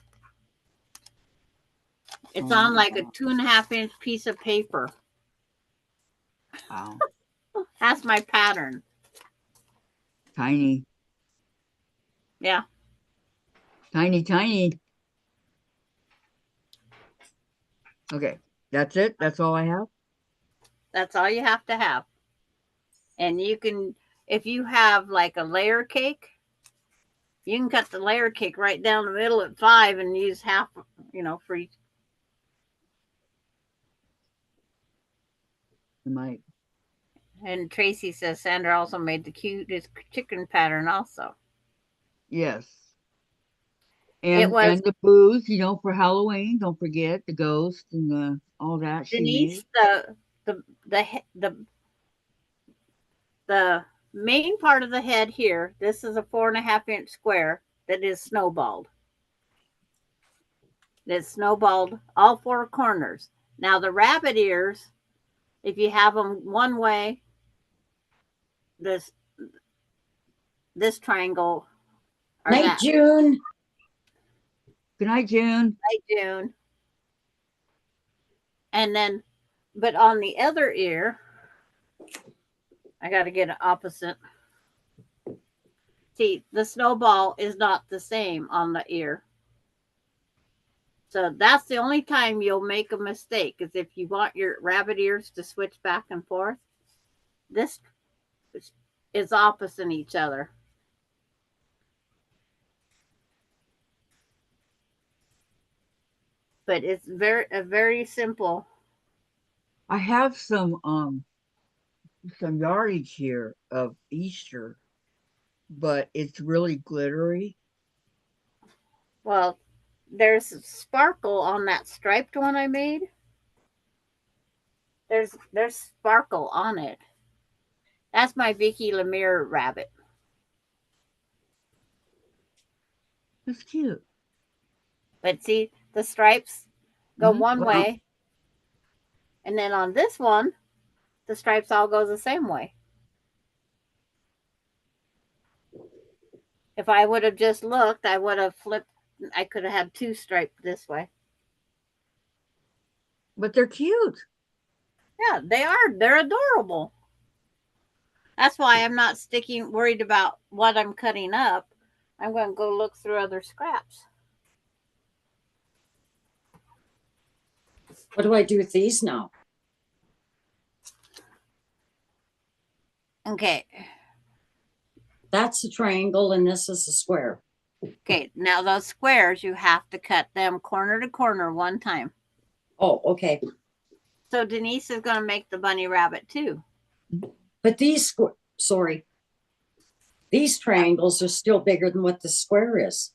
It's on like a 2.5 inch piece of paper. Wow. That's my pattern. Tiny. Yeah. Tiny, tiny. Okay. That's it? That's all I have? That's all you have to have. And you can, if you have like a layer cake, you can cut the layer cake right down the middle at 5 and use half, for each. It might. And Tracy says Sandra also made the cutest chicken pattern also. Yes. It was And the booze, you know, for Halloween. Don't forget the ghost and the all that she made. Denise, the main part of the head here, this is a 4.5-inch square that is snowballed. That's snowballed all four corners. Now the rabbit ears, if you have them one way, this triangle or Night, that June. Good night, June. light June. And then, but on the other ear, I got to get it opposite. See, the snowball is not the same on the ear. So that's the only time you'll make a mistake, is if you want your rabbit ears to switch back and forth. This is opposite each other. But it's very simple. I have some yardage here of Easter, but it's really glittery. Well, there's sparkle on that striped one I made. There's sparkle on it. That's my Vicky Lemire rabbit. That's cute. But see, the stripes go one Wow. way. And then on this one, the stripes all go the same way. If I would have just looked, I would have flipped. I could have had two striped this way. But they're cute. Yeah, they are. They're adorable. That's why I'm not worried about what I'm cutting up. I'm going to go look through other scraps. What do I do with these now? Okay. That's a triangle and this is a square. Okay. Now those squares, you have to cut them corner to corner one time. Oh, okay. So Denise is going to make the bunny rabbit too. But these, these triangles are still bigger than what the square is.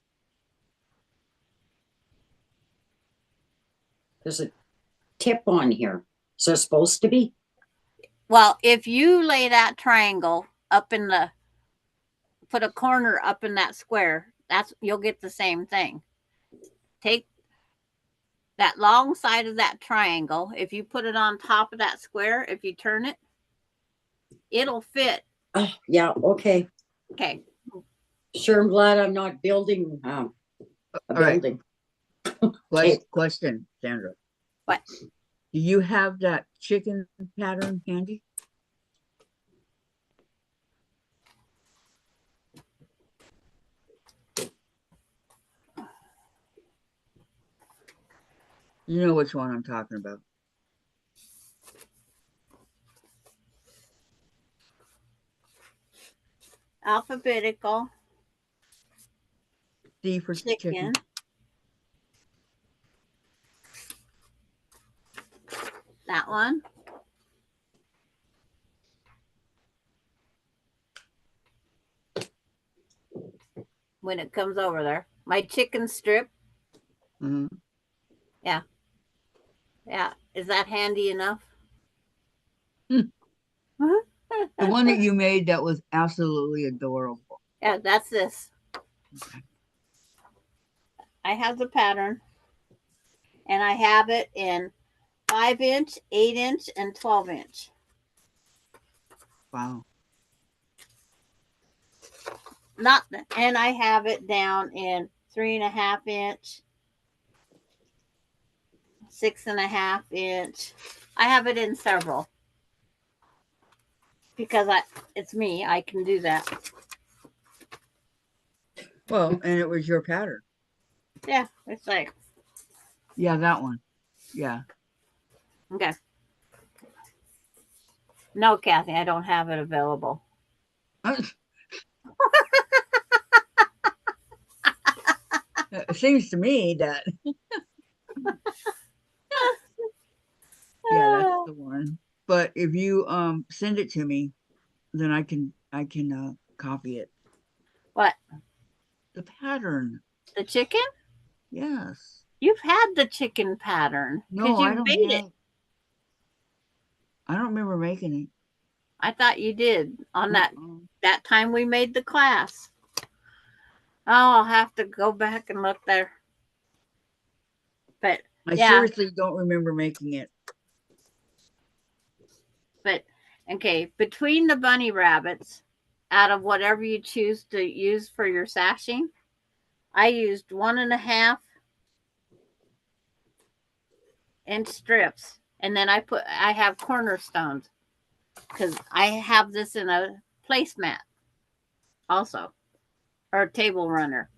There's a tip on here. Is there supposed to be? Well, if you lay that triangle up put a corner up in that square, you'll get the same thing. Take that long side of that triangle. If you put it on top of that square, if you turn it, it'll fit. Oh, yeah. Okay. Okay. Sure. I'm glad I'm not building a building. Right. Question, Sandra. What? Do you have that chicken pattern handy? You know which one I'm talking about. Alphabetical. C for chicken. That one. When it comes over there. My chicken strip. Mm-hmm. Yeah. Yeah. Is that handy enough? The one that you made that was absolutely adorable. Yeah, that's this. Okay. I have the pattern. And I have it in 5-inch, 8-inch, and 12-inch. Wow. And I have it down in 3.5-inch, 6.5-inch. I have it in several because it's me. I can do that. Well, and it was your pattern. Yeah, it's like. Yeah, that one. Yeah. Okay. No, Kathy, I don't have it available. It seems to me that. Yeah, that's the one. but if you send it to me, then I can copy it. What? The pattern. The chicken? Yes. You've had the chicken pattern because No, I you don't made have. it. I don't remember making it. I thought you did on that time we made the class. Oh, I'll have to go back and look there. But I yeah, seriously don't remember making it. but okay, between the bunny rabbits, out of whatever you choose to use for your sashing, I used 1.5 inch strips, and then I have cornerstones because I have this in a placemat also, or table runner.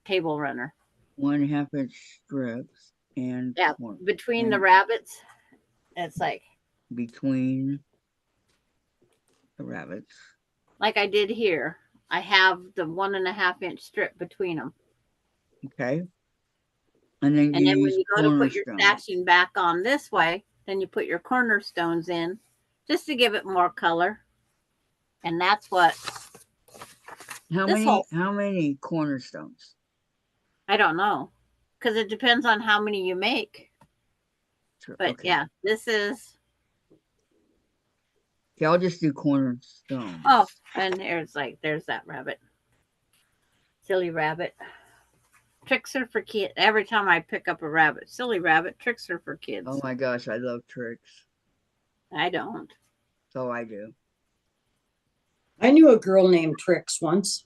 1/2 inch strips and Yeah, between the rabbits, it's like between the rabbits. like I did here. I have the 1.5 inch strip between them. Okay. And then And you then when use you go to put your cornerstone. stashing back on this way, then you put your cornerstones in just to give it more color. And that's what How this many cornerstones? I don't know. Because it depends on how many you make. Sure. But Okay. yeah, this is Okay, I'll just do cornerstones. oh, and there's that rabbit. Silly rabbit. Tricks are for kids. Every time I pick up a rabbit, silly rabbit, tricks are for kids. Oh my gosh, I love tricks. I don't. So I do. I knew a girl named Trix once.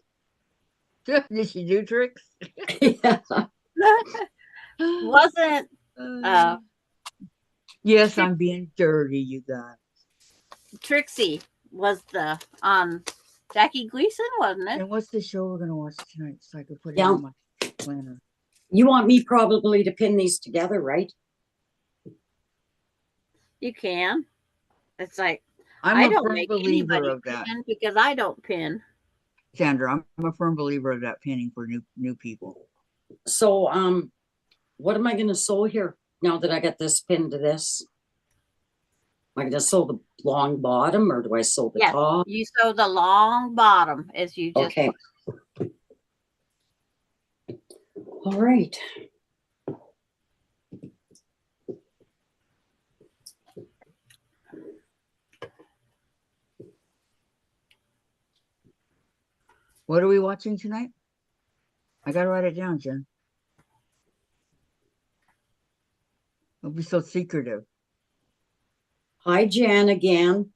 Did she do tricks? Yeah. Wasn't yes, I'm being dirty, you guys. Trixie was the Jackie Gleason, wasn't it? And what's the show we're gonna watch tonight? So I could put it Yeah. on my planner. You want me probably to pin these together, right? You can. It's like I'm I a don't firm make believer anybody of that. pin because I don't pin. Sandra, I'm a firm believer of that pinning for new people. So, what am I going to sew here now that I got this pinned to this? Am I going to sew the long bottom or do I sew the Yes, top? you sew the long bottom as you just Okay. All right. What are we watching tonight? I gotta write it down, Jen. Don't be so secretive. Hi, Jan again.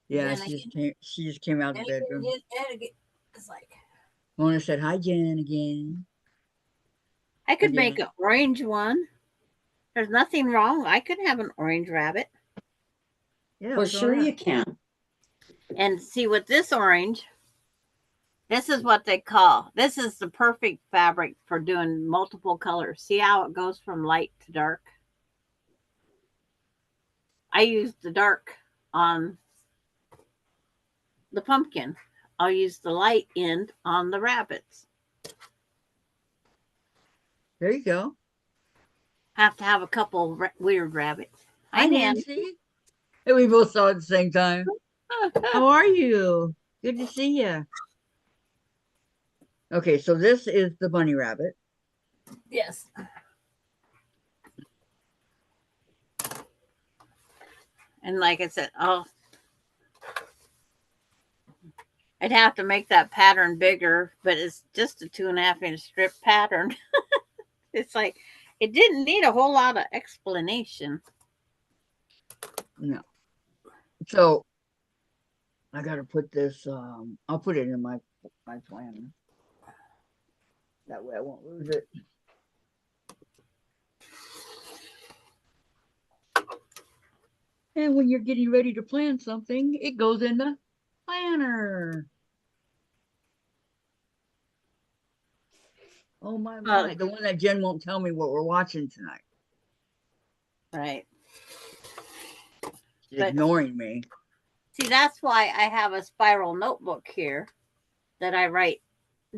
Yeah, Jen she just came out of the bedroom. It's like Mona said, "Hi, Jen," again. I could make an orange one. There's nothing wrong. I could have an orange rabbit. Yeah, Well, sure you can. And see with this orange, this is what they call, this is the perfect fabric for doing multiple colors. See how it goes from light to dark? I use the dark on the pumpkin. I'll use the light end on the rabbits. There you go. Have to have a couple weird rabbits. Hi, Nancy. Hey, we both saw it at the same time. How are you? Good to see you. Okay, so this is the bunny rabbit. Yes. And like I said, I'd have to make that pattern bigger, but it's just a 2.5 inch strip pattern. It's like, it didn't need a whole lot of explanation. No. So I got to put this, I'll put it in my planner. That way I won't lose it. And when you're getting ready to plan something, it goes in the planner. Oh my, the one that Jen won't tell me what we're watching tonight. Right. She's ignoring me. See, that's why I have a spiral notebook here that I write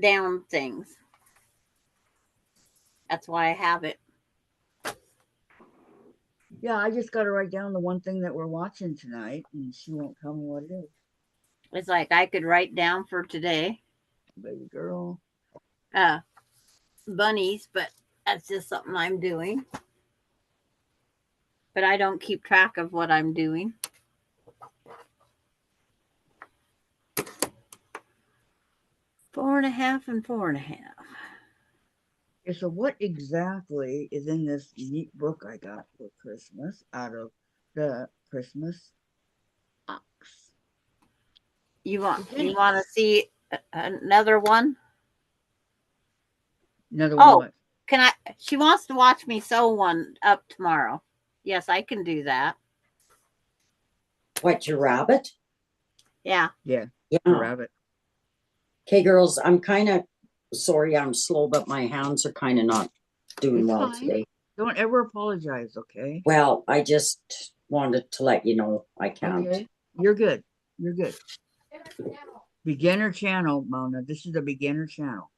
down things. That's why I have it. Yeah, I just got to write down the one thing that we're watching tonight, and she won't tell me what it is. It's like I could write down for today, Baby girl. bunnies, but that's just something I'm doing. But I don't keep track of what I'm doing. Four and a half and 4.5. Okay, so what exactly is in this neat book I got for Christmas out of the Christmas box? You want to see another one? Another one. Oh, What? can I? She wants to watch me sew one up tomorrow. Yes, I can do that. What, your rabbit? Yeah. Yeah, Yeah. rabbit. Okay, girls, I'm kind of sorry I'm slow, but my hands are kind of not doing It's well fine. today. Don't ever apologize, okay? Well, I just wanted to let you know I can't. Okay, you're good. You're good. Beginner channel, Mona. This is a beginner channel.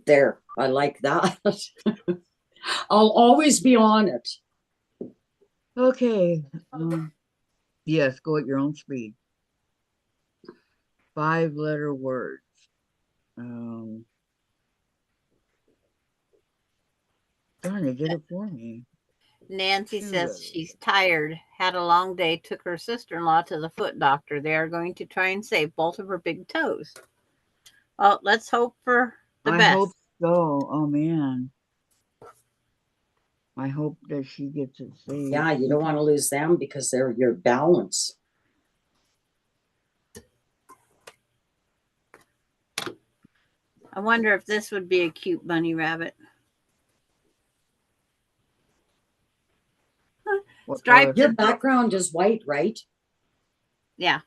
There, I like that. I'll always be on it. Okay. Yes, go at your own speed. 5-letter words. Darn, they did it for me. Nancy 2 says letters. she's tired, had a long day, took her sister-in-law to the foot doctor. They are going to try and save both of her big toes. Well, let's hope for the I best. hope so. Oh man. I hope that she gets it saved. Yeah, you don't want to lose them because they're your balance. I wonder if this would be a cute bunny rabbit. What Striped. color? Your background is white, right? Yeah.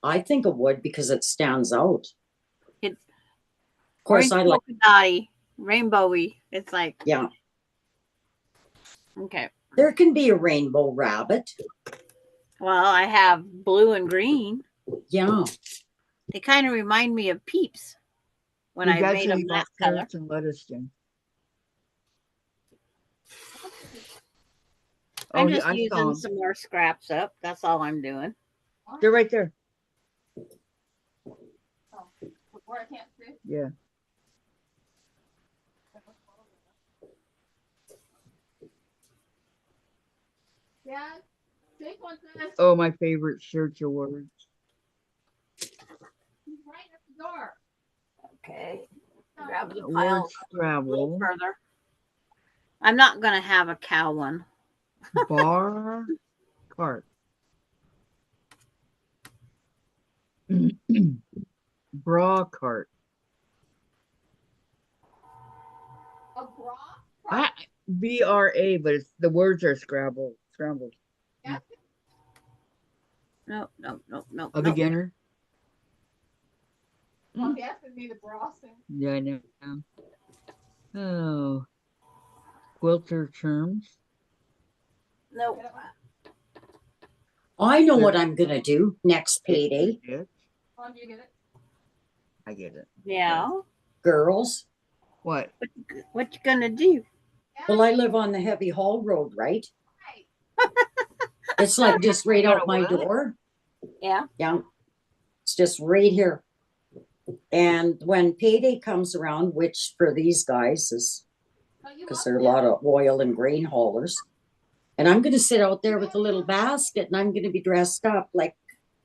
I think it would because it stands out. It's Of course, I like. polka dotty, rainbowy. It's like, Yeah, okay. there can be a rainbow rabbit. Well, I have blue and green. Yeah. They kind of remind me of Peeps when I made them that color. Carrots and lettuce, Jim. I'm Oh, just I saw using 'em. some more scraps up. That's all I'm doing. They're right there. Where I can't see. Yeah. Yeah. Take one says Oh, my favorite search of words. he's right at the door. Okay. Grab the Word pile a little Scrabble. further. I'm not going to have a cow one. Bar cart. Bra cart. A bra? BRA, but it's the words are scrambled. Yeah. No. A beginner. Well, he has to be the bra thing. Yeah, I know. Oh, quilter terms. Nope. I know what I'm going to do next payday. Oh, do you get it? I get it. Yeah. Girls. What? What you gonna do? Well, I live on the heavy haul road, right? It's like just right out my door. Yeah. Yeah. It's just right here. And when payday comes around, which for these guys is because there are a lot of oil and grain haulers. And I'm going to sit out there with a little basket and I'm going to be dressed up like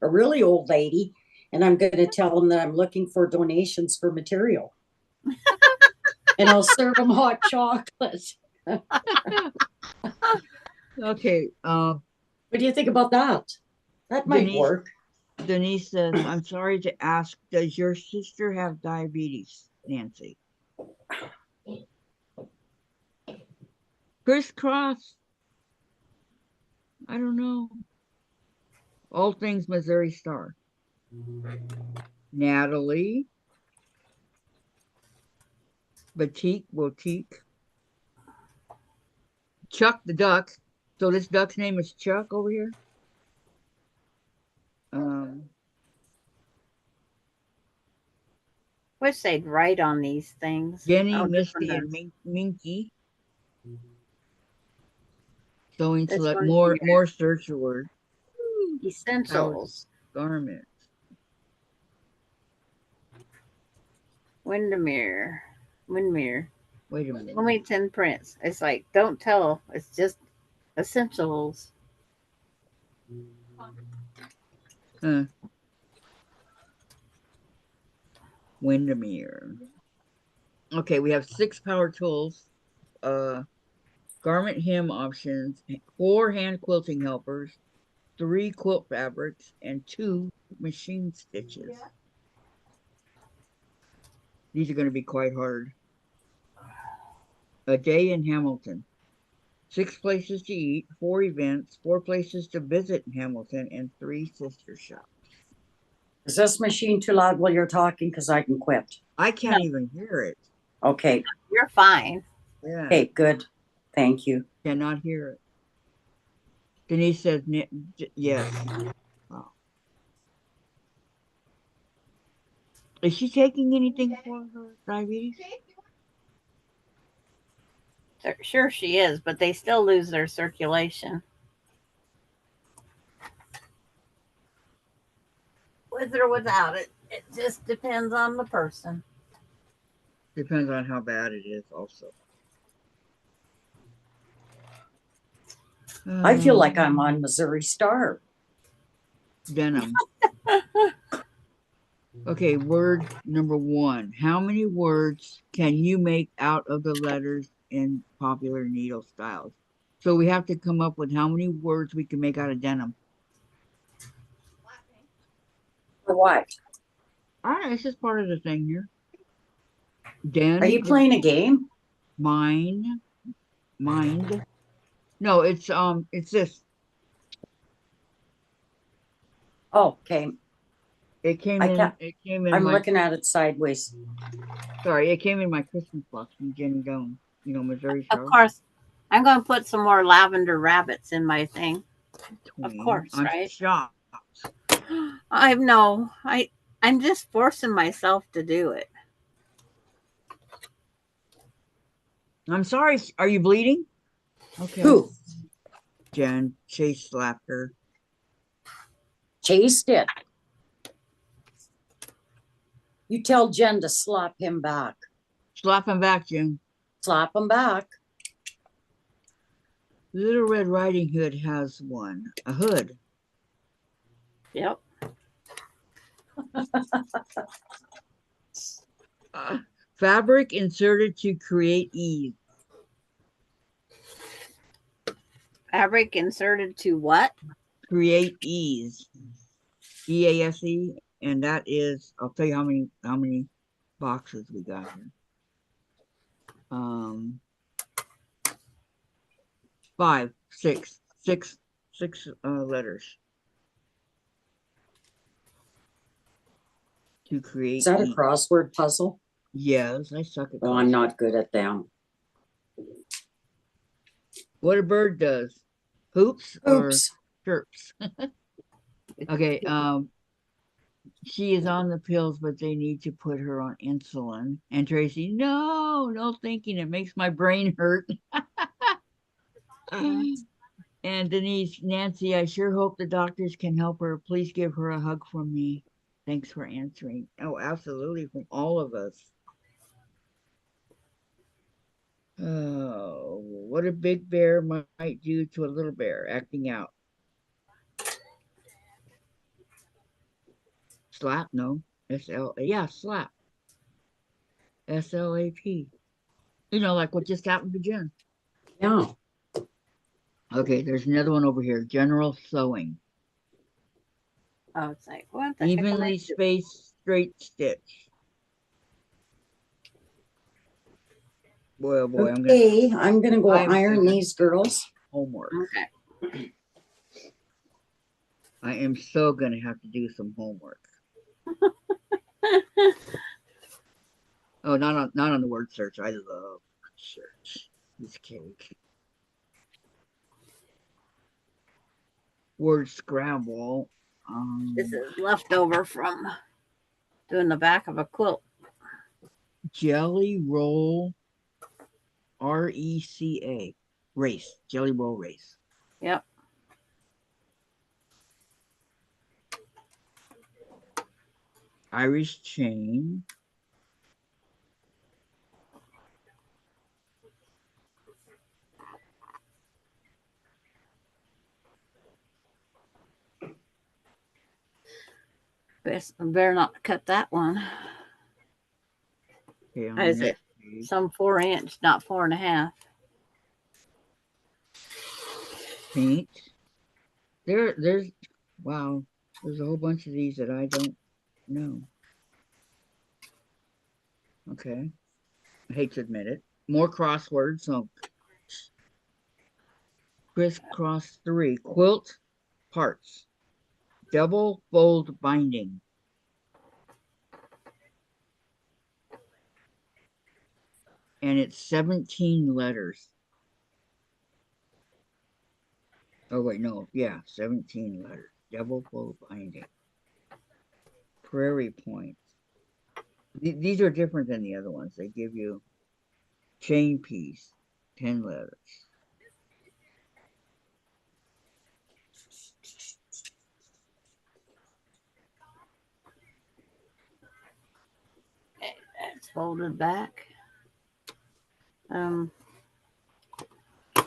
a really old lady. And I'm going to tell them that I'm looking for donations for material. And I'll serve them hot chocolate. Okay. What do you think about that? That might work. Denise says, I'm sorry to ask, does your sister have diabetes, Nancy? Crisscross? I don't know. All things Missouri Star. Natalie. Boutique. Chuck the duck. So this duck's name is Chuck over here? Wish they'd write on these things. Jenny, Misty, and Minky. Sewing This select one's more here. more search word. Essentials. Garment. Windermere. Windmere. Wait a minute. Wilmington Prince. It's like, don't tell. It's just essentials. Huh. Windermere. Okay, we have 6 power tools, garment hem options, 4 hand quilting helpers, 3 quilt fabrics, and 2 machine stitches. These are going to be quite hard. A day in Hamilton. 6 places to eat, 4 events, 4 places to visit in Hamilton, and 3 sister shops. Is this machine too loud while you're talking? Because I can quit. I can't even hear it. Okay. You're fine. Yeah. Okay, good. Thank you. Cannot hear it. Denise says yes. Wow. Is she taking anything for her diabetes? Sure she is, but they still lose their circulation. With or without it. It just depends on the person. Depends on how bad it is also. I feel like I'm on Missouri Star. Denim. Okay, word number 1. How many words can you make out of the letters in popular needle styles? So we have to come up with how many words we can make out of denim. For what? All right, it's just part of the thing here. Are you playing a game? Mind. No, it's this. Oh, okay. It came I in. can't- It came in. I'm looking at it sideways. Sorry, it came in my Christmas box from Jenny Doan. You know, Missouri. Of course. I'm going to put some more lavender rabbits in my thing. Of course, I'm right? shocked. I know. I'm just forcing myself to do it. I'm sorry. Are you bleeding? Okay. Who? Jen. Chase slapped her. Chase did. You tell Jen to slap him back. Slap him back, Jen. Slap him back. Little Red Riding Hood has one. A hood. Yep. Fabric inserted to create ease. Fabric inserted to what? Create ease. EASE. And that is, I'll tell you how many boxes we got here. 5, 6 letters. To create. Is that a crossword puzzle? Yes, I suck at Oh, I'm not good at them. What a bird does. Hoops or Oops. chirps. Okay, she is on the pills, but they need to put her on insulin. And Tracy, no thinking, it makes my brain hurt. And Denise, Nancy, I sure hope the doctors can help her. Please give her a hug from me. Thanks for answering. Oh, absolutely, from all of us. Oh, what a big bear might do to a little bear, acting out. Slap, no. Yeah, slap. SLAP. You know, like what just happened to Jen. Yeah. Okay, there's another one over here. General sewing. Oh, it's like, what the heck am I Evenly doing? spaced straight stitch. Boy, oh boy, I'm gonna go iron these girls. Homework. Okay. I am so gonna have to do some homework. Oh, not on the word search. I love search. This cake. Word scramble. This is leftover from doing the back of a quilt. Jelly roll. RECA. Race. Jelly roll race. Yep. Irish chain. Better not cut that one. Okay, on Is the it next page. some 4-inch, not 4.5? Paint. There's wow. There's a whole bunch of these that I don't know. Okay. I hate to admit it. More crosswords. So crisscross 3. Quilt parts. Double fold binding. And it's 17 letters. Oh, wait, no. Yeah, 17 letters. Double fold binding. Prairie Point. These are different than the other ones. They give you chain piece, 10 letters. It's folded back. I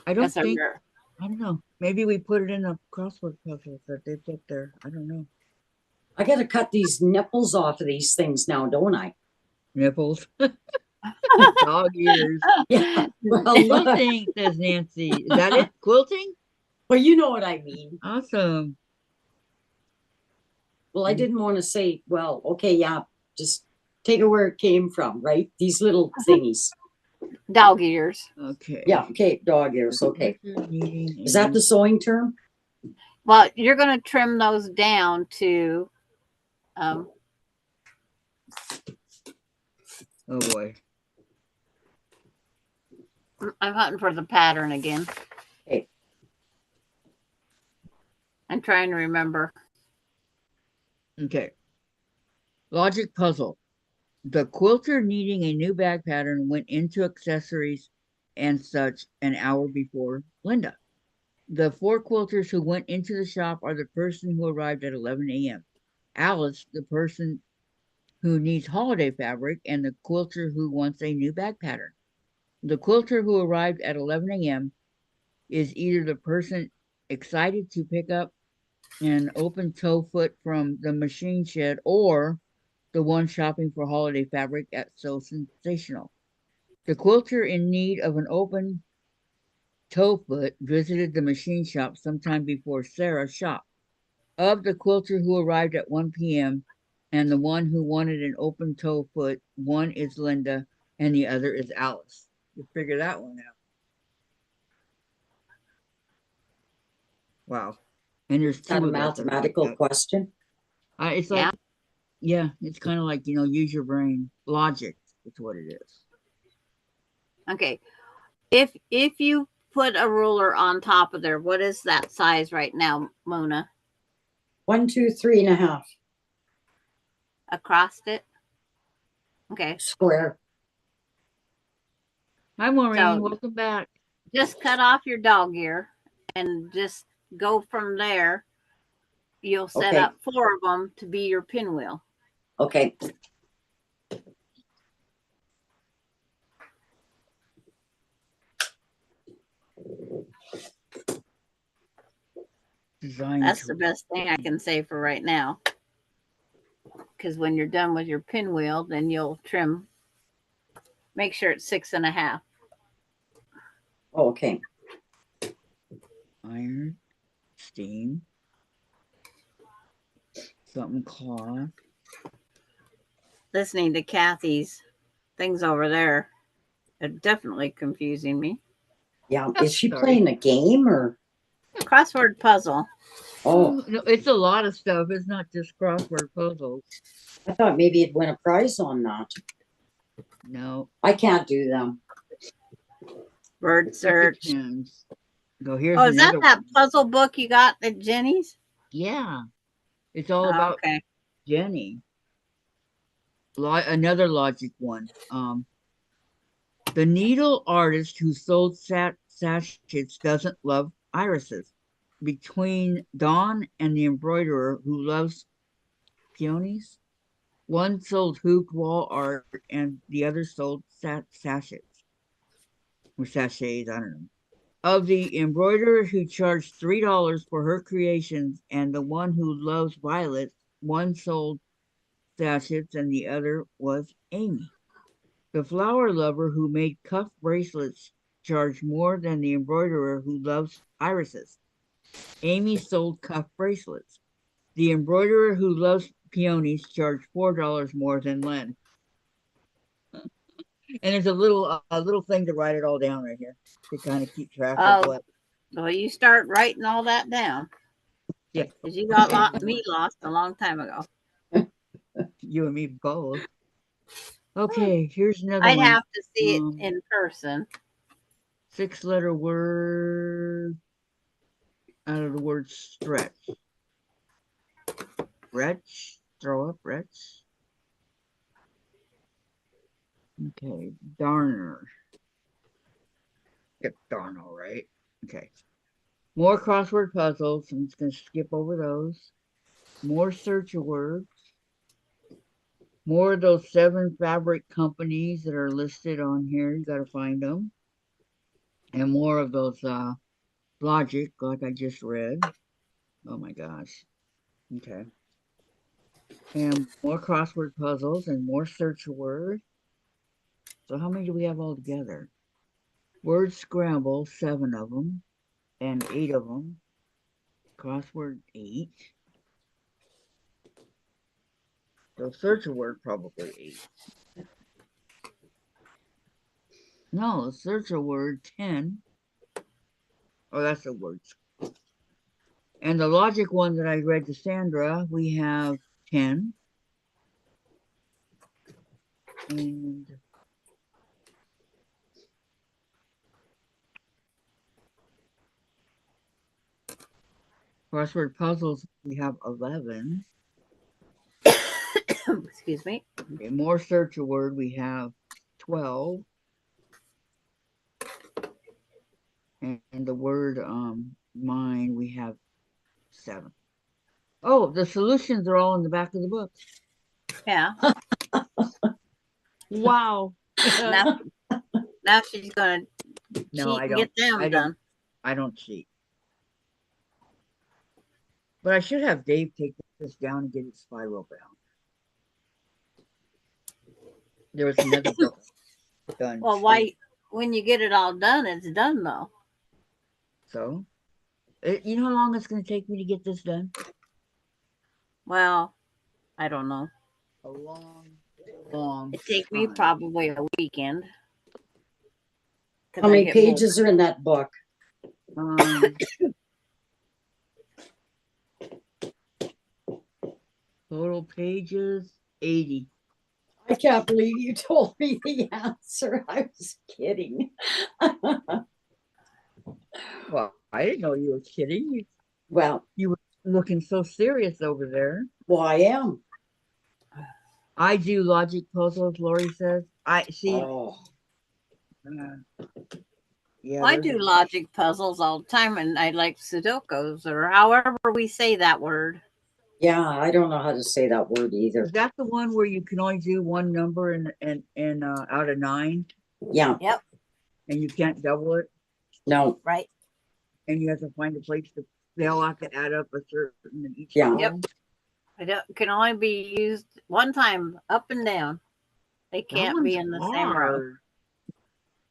don't Guess think, remember. I don't know. Maybe we put it in the crossword puzzles that they put there. I don't know. I gotta cut these nipples off of these things now, don't I? Nipples. Dog ears. Yeah. Well, Quilting, says Nancy. Is that it? Quilting? well, you know what I mean. Awesome. Well, I didn't want to say, well, okay, yeah, just take it where it came from, right? These little thingies. Dog ears. Okay. Yeah, okay, dog ears, okay. Needing Is that the sewing term? Well, you're going to trim those down to, Oh boy. I'm hunting for the pattern again. Okay. I'm trying to remember. Okay. Logic puzzle. The quilter needing a new bag pattern went into accessories and such an hour before Linda. The 4 quilters who went into the shop are the person who arrived at 11 a.m. Alice, the person who needs holiday fabric, and the quilter who wants a new bag pattern. The quilter who arrived at 11 a.m. is either the person excited to pick up an open toe foot from the machine shed or the one shopping for holiday fabric at So Sensational. The quilter in need of an open toe foot visited the machine shop sometime before Sarah's shop. Of the quilter who arrived at 1 p.m. and the one who wanted an open toe foot, one is Linda and the other is Alice. You figure that one out. Wow. And there's Is that two a of those. mathematical question? It's like, yeah, it's kind of like, use your brain. Logic is what it is. Okay. If you put a ruler on top of there, what is that size right now, Mona? 1, 2, 3.5. Across it? Okay. Square. Hi, Maureen. So- Welcome back. Just cut off your dog ear and just go from there. You'll set Okay. up 4 of them to be your pinwheel. Okay. Design That's the tool. best thing I can say for right now. Because when you're done with your pinwheel, then you'll trim. Make sure it's 6.5. Oh, okay. Iron, steam, something cloth. Listening to Kathy's things over there are definitely confusing me. Yeah. Is she Sorry. playing a game or? Crossword puzzle. Oh, No, it's a lot of stuff. It's not just crossword puzzles. I thought maybe it'd win a prize on that. No. I can't do them. Word It search. depends. Go here's Oh, is that another that one. puzzle book you got at Jenny's? Yeah. It's all about Okay. Jenny. Another logic one. The needle artist who sold sachets doesn't love irises. between Dawn and the embroiderer who loves peonies. One sold hooped wall art and the other sold sachets. Or sachets, I don't know. Of the embroiderer who charged $3 for her creations and the one who loves violets, one sold sachets and the other was Amy. The flower lover who made cuff bracelets charged more than the embroiderer who loves irises. Amy sold cuff bracelets. The embroiderer who loves peonies charged $4 more than Len. And there's a little thing to write it all down right here to kind of keep track of Oh, what. well, you start writing all that down. Yeah. Because you got me lost a long time ago. You and me both. Okay, here's another I'd one. have to see it in person. 6-letter word out of the word stretch. Stretch. Throw up, stretch. Okay, darner. Get darno, right? Okay. More crossword puzzles. I'm just going to skip over those. More search words. More of those 7 fabric companies that are listed on here. You got to find them. And more of those logic, like I just read. Oh my gosh. Okay. And more crossword puzzles and more search word. So how many do we have all together? Word scramble, 7 of them. And 8 of them. Crossword 8. So search a word probably 8. No, search a word 10. Oh, that's a word. And the logic one that I read to Sandra, we have 10. And crossword puzzles, we have 11. Excuse me. Okay, more search a word, we have 12. And the word mine, we have 7. Oh, the solutions are all in the back of the book. Yeah. Wow. Now she's going to No, cheat I and get them done. I don't cheat. But I should have Dave take this down and get his spiral bound. There was another book done. Well, why? When you get it all done, it's done though. So, you know how long it's going to take me to get this done? Well, I don't know. A long. It take me probably a weekend. How many pages are in that book? Total pages 80. I can't believe you told me the answer. I was kidding. Well, I didn't know you were kidding. Well, you were looking so serious over there. Well, I am. I do logic puzzles, Lori says. I see. Oh. Yeah, well, I do logic puzzles all the time, and I like Sudokus or however we say that word. Yeah, I don't know how to say that word either. Is that the one where you can only do one number and out of 9? Yeah. Yep. And you can't double it? No. Right. And you have to find a place to, they all have to add up a certain each. Yeah. Yep. It can only be used one time up and down. They can't be in the same row.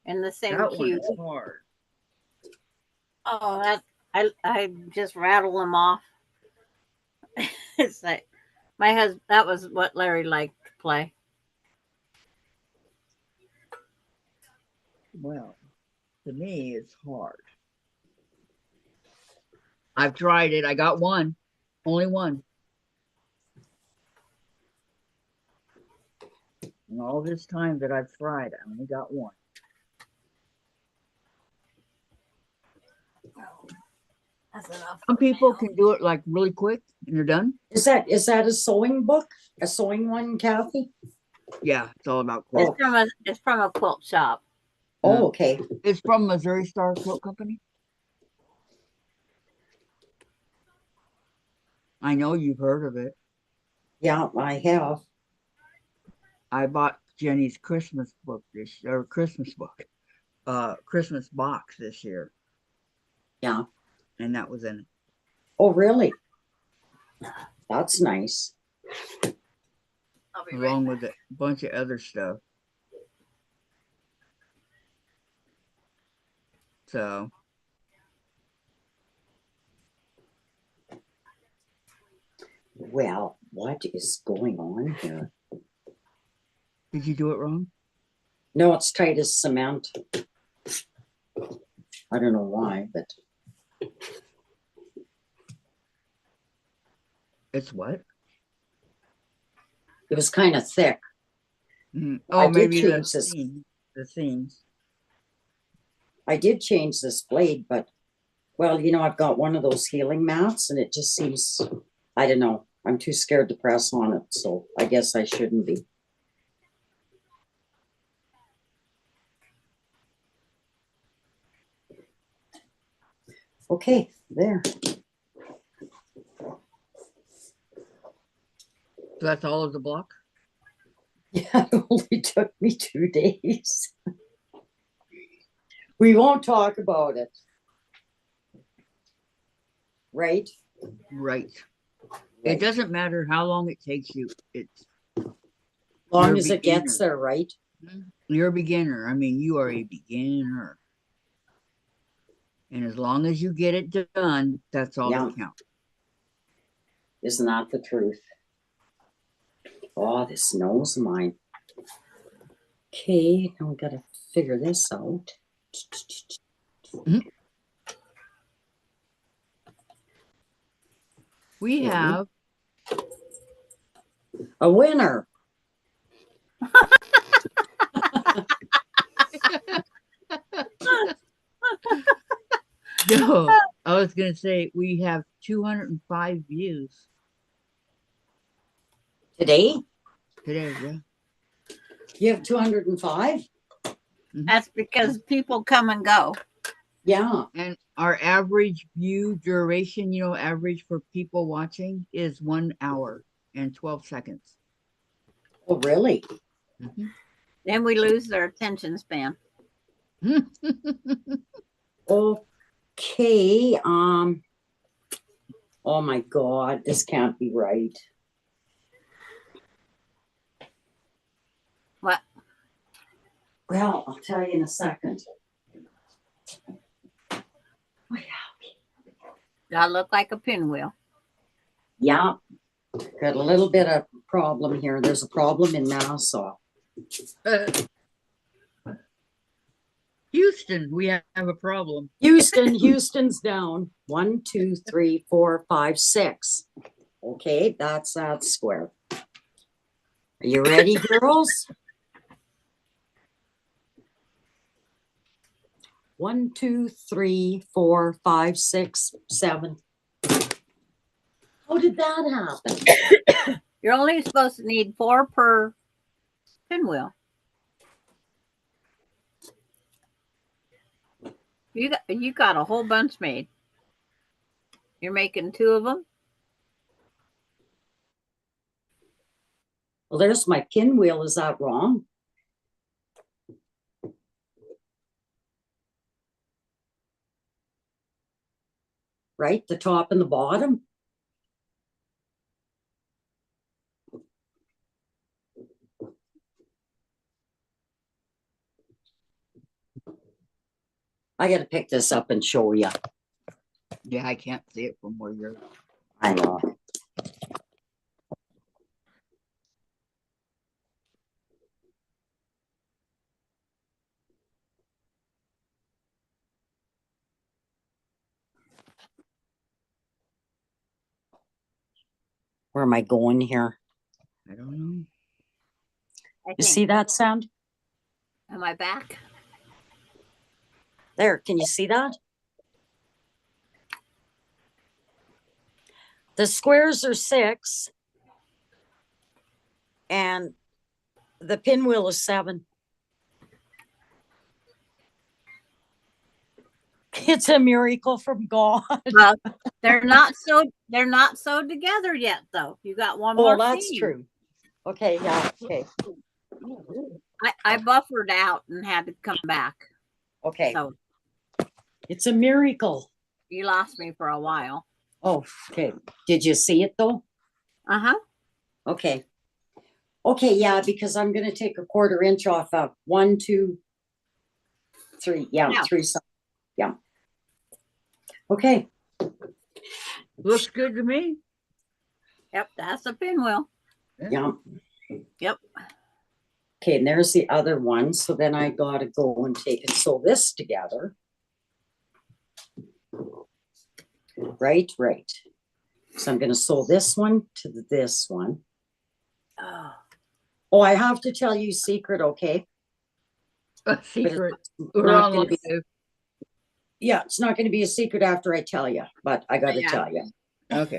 In the same queue. One is hard. Oh, that I just rattle them off. It's like my husband. That was what Larry liked to play. Well, to me, it's hard. I've tried it. I got one, only one. And all this time that I've tried, I only got one. That's enough. Some people can do it like really quick and they're done. Is that a sewing book? A sewing one, Kathy? Yeah, it's all about quilts. It's from a quilt shop. Oh, okay. It's from Missouri Star Quilt Company. I know you've heard of it. Yeah, I have. I bought Jenny's Christmas book Christmas box this year. Yeah. And that was in it. Oh, really? That's nice. I'll be Along right with a bunch of other stuff. So Well, what is going on here? did you do it wrong? No, it's tight as cement. I don't know why, but It's what? it was kind of thick. Mm. I Oh, did maybe the change this. seam. The seams. I did change this blade, but well, you know, I've got one of those healing mats and it just seems, I don't know. I'm too scared to press on it, so I guess I shouldn't be. Okay, there. So that's all of the block? Yeah, it only took me 2 days. We won't talk about it. Right? Right. It doesn't matter how long it takes you. It's Long You're a as it gets beginner. there, right? You're a beginner. I mean, you are a beginner. And as long as you get it done, that's all Yeah. that counts. Isn't that the truth? Oh, this nose of mine. Okay, now we gotta figure this out. We Okay. have A winner. no, I was gonna say we have 205 views Today? today, yeah. You have 205? That's because people come and go. Yeah. And our average view duration, average for people watching is 1 hour and 12 seconds. Oh, really? Then we lose their attention span. Okay. Oh my God, this can't be right. What? Well, I'll tell you in a second. Oh, I look like a pinwheel. yeah. Got a little bit of problem here. There's a problem in Nassau. Houston, we have a problem. Houston's down. 1, 2, 3, 4, 5, 6. Okay, that's that square. Are you ready, girls? 1, 2, 3, 4, 5, 6, 7. How did that happen? You're only supposed to need 4 per pinwheel. You got a whole bunch made. You're making 2 of them. Well, there's my pinwheel. Is that wrong? Right, the top and the bottom. I got to pick this up and show you. Yeah, I can't see it from where you're. I know. Where am I going here? I don't know. You see that sound? Am I back? There, can you see that? The squares are 6 and the pinwheel is 7. It's a miracle from God. Well, They're not sewed together yet though. You got one Oh, more that's seam. true. Okay, yeah, okay, I buffered out and had to come back. okay. So It's a miracle. you lost me for a while. Oh, okay. Did you see it though? Uh-huh. Okay. Okay, yeah, because I'm gonna take a 1/4 inch off of 1, 2, 3. Yeah, Yeah. 3 sides. Yeah. Okay. Looks good to me. Yep, that's a pinwheel. Yeah. Yep. Okay, and there's the other one. So then I gotta go and take and sew this together. Right. So I'm gonna sew this one to this one. Oh, Oh, I have to tell you a secret, okay? A But secret. it's We're not on gonna be, live. yeah, it's not gonna be a secret after I tell you, but I gotta Yeah. tell you. Okay.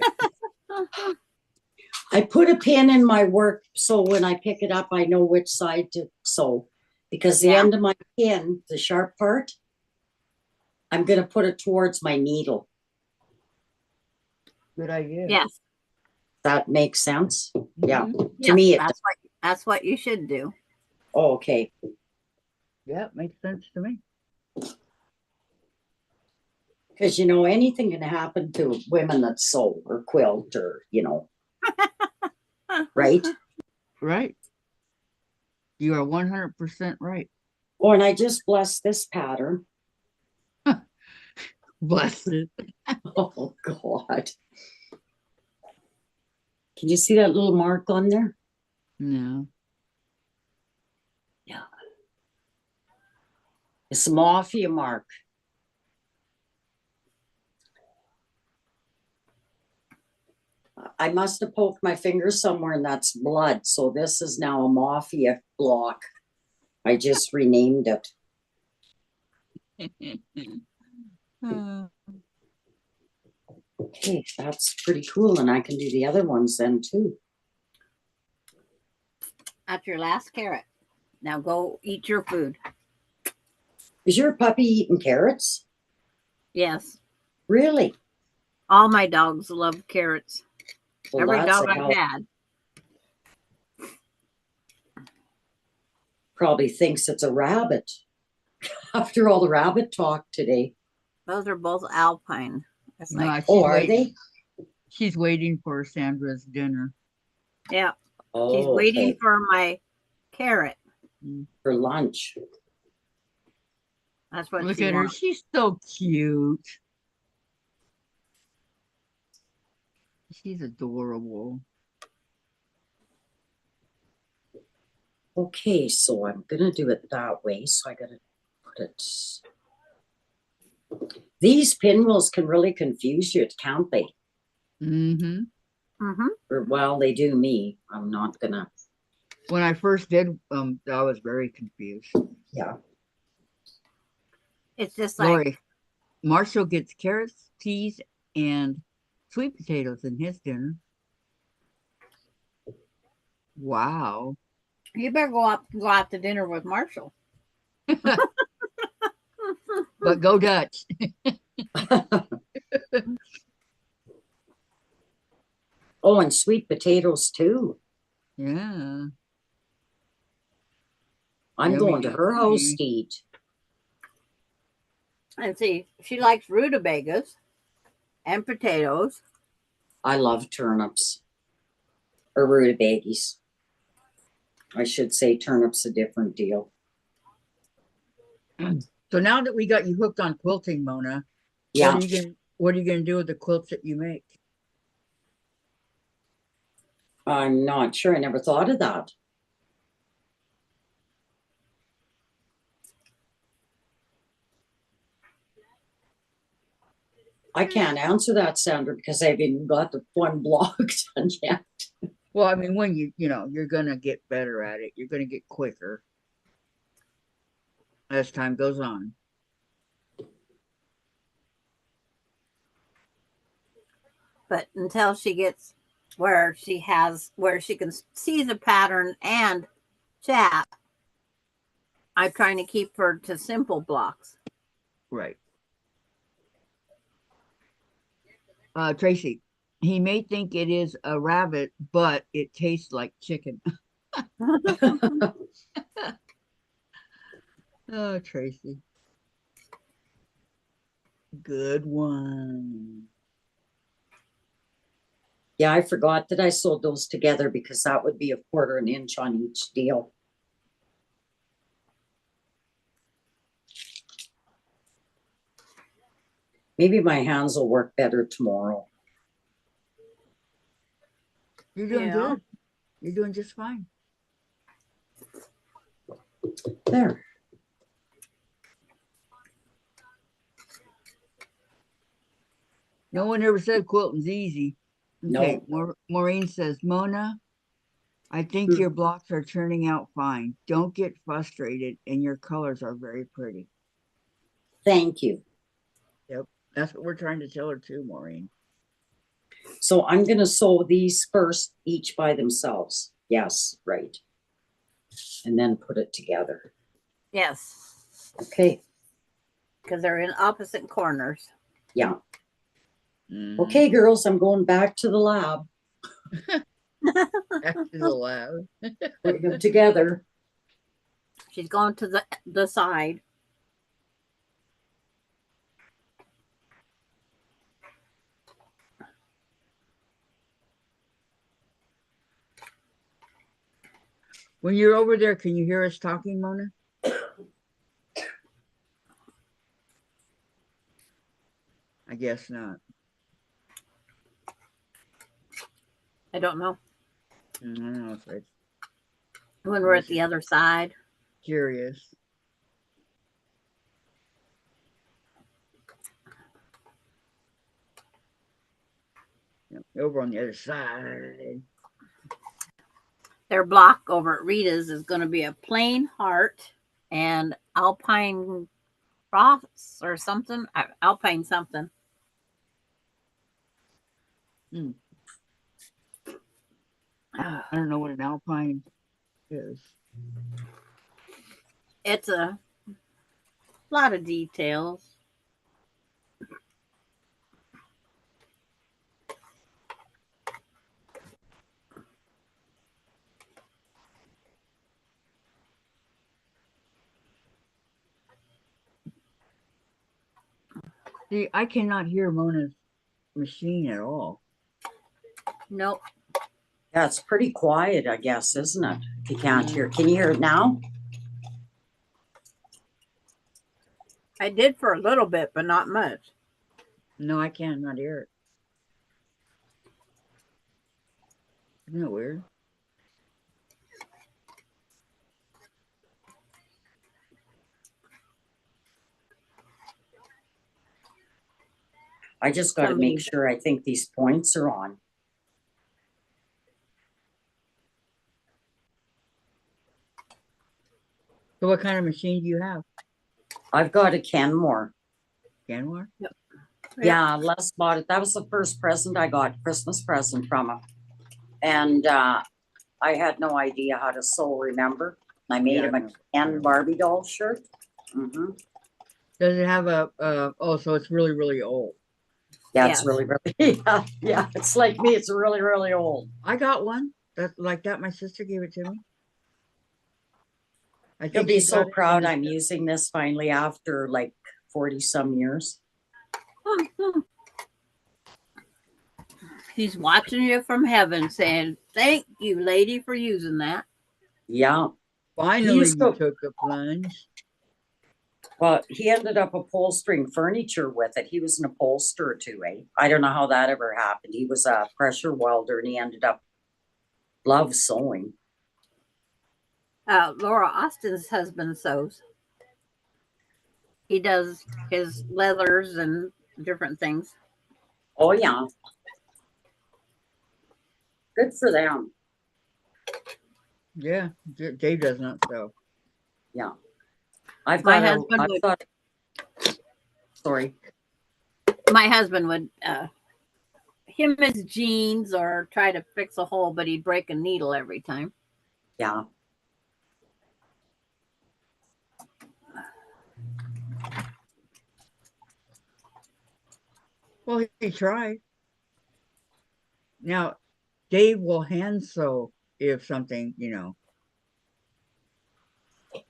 I put a pin in my work so when I pick it up, I know which side to sew. Because the Yeah. end of my pin, the sharp part, I'm gonna put it towards my needle. Good idea. yes. That makes sense? Yeah, Mhm. to Yes, me it does. that's what you should do. Oh, okay. Yeah, makes sense to me. Because you know, anything can happen to women that sew or quilt or, you know. Right? Right. You are 100% right. Oh, and I just blessed this pattern. Bless it. Oh, God. Can you see that little mark on there? No. Yeah. It's a mafia mark. I must have poked my finger somewhere and that's blood. So this is now a mafia block. I just renamed it. Okay, that's pretty cool. And I can do the other ones then too. That's your last carrot. Now go eat your food. Is your puppy eating carrots? Yes. Really? All my dogs love carrots. Well, Every that's dog a I've hell- had. probably thinks it's a rabbit. After all the rabbit talk today. Those are both alpine. It's No, like, she's Oh, are waiting. they? She's waiting for Sandra's dinner. yeah. Oh, She's waiting okay. for my carrot. For lunch. That's what Look she at her. wants. She's so cute. She's adorable. Okay, so I'm gonna do it that way. So I gotta put it. These pinwheels can really confuse you, can't they? Mm-hmm. Mm-hmm. Or well, they do me. I'm not gonna. When I first did, I was very confused. Yeah. It's just like, Lori, Marshall gets carrots, peas, and sweet potatoes in his dinner. Wow. you better go out to dinner with Marshall. But go Dutch. Oh, and sweet potatoes too. Yeah. I'm Yummy, going to her house yummy. to eat. And see, she likes rutabagas and potatoes. I love turnips. Or rutabagas. I should say turnips a different deal. So now that we got you hooked on quilting, Mona, Yeah. what are you gonna do with the quilts that you make? I'm not sure. I never thought of that. I can't answer that, Sandra, because I haven't got the one blocked done yet. Well, I mean, when you're gonna get better at it, you're gonna get quicker as time goes on. But until she gets where she can see the pattern and chat, I'm trying to keep her to simple blocks. Right. Tracy, he may think it is a rabbit, but it tastes like chicken. Oh, Tracy. Good one. Yeah, I forgot that I sold those together because that would be 1/4 an inch on each deal. Maybe my hands will work better tomorrow. You're doing Yeah. good. You're doing just fine. There. No one ever said quilting's easy. Okay, No. Maureen says, Mona, I think your blocks are turning out fine. Don't get frustrated, and your colors are very pretty. Thank you. Yep, that's what we're trying to tell her too, Maureen. So I'm going to sew these first, each by themselves. Yes, right. And then put it together. Yes, Okay. because they're in opposite corners. Yeah. Mhm. Okay, girls, I'm going back to the lab. Back to the lab. Putting them together. She's going to the side. When you're over there, can you hear us talking, Mona? I guess not. I don't know. I don't know if it's When we're at the other side. curious. Yep, over on the other side. Their block over at Rita's is going to be a plain heart and alpine Crafts or something. Alpine something. I don't know what an alpine is. It's a lot of details. See, I cannot hear Mona's machine at all. Nope. Yeah, it's pretty quiet, I guess, isn't it? If you can't hear. Can you hear it now? I did for a little bit, but not much. No, I cannot hear it. Isn't that weird? I just got to make sure I think these points are on. So what kind of machine do you have? I've got a Kenmore. Kenmore? Yep. Yeah, Les bought it. That was the first present I got, Christmas present from him. And I had no idea how to sew, remember? I made him a Ken Barbie doll shirt. Mm-hmm. Does it have a, oh, so it's really, really old. Yeah, Yes. it's really, really, yeah, it's like me. It's really, really old. I got one that's like that. My sister gave it to me. I You'll think be she so got it proud from I'm using this finally after like 40 some years. He's watching you from heaven saying, thank you, lady, for using that. Yeah. Finally, you took a plunge. Well, he ended up upholstering furniture with it. He was an upholsterer too, eh? I don't know how that ever happened. He was a pressure welder and he ended up love sewing. Laura Austin's husband sews. He does his leathers and different things. Oh, yeah. Good for them. Yeah, Dave does not sew. Yeah. I've My got husband would. Sorry. My husband would hem his jeans or try to fix a hole, but he'd break a needle every time. Yeah. Well, he tried. Now, Dave will hand sew if something,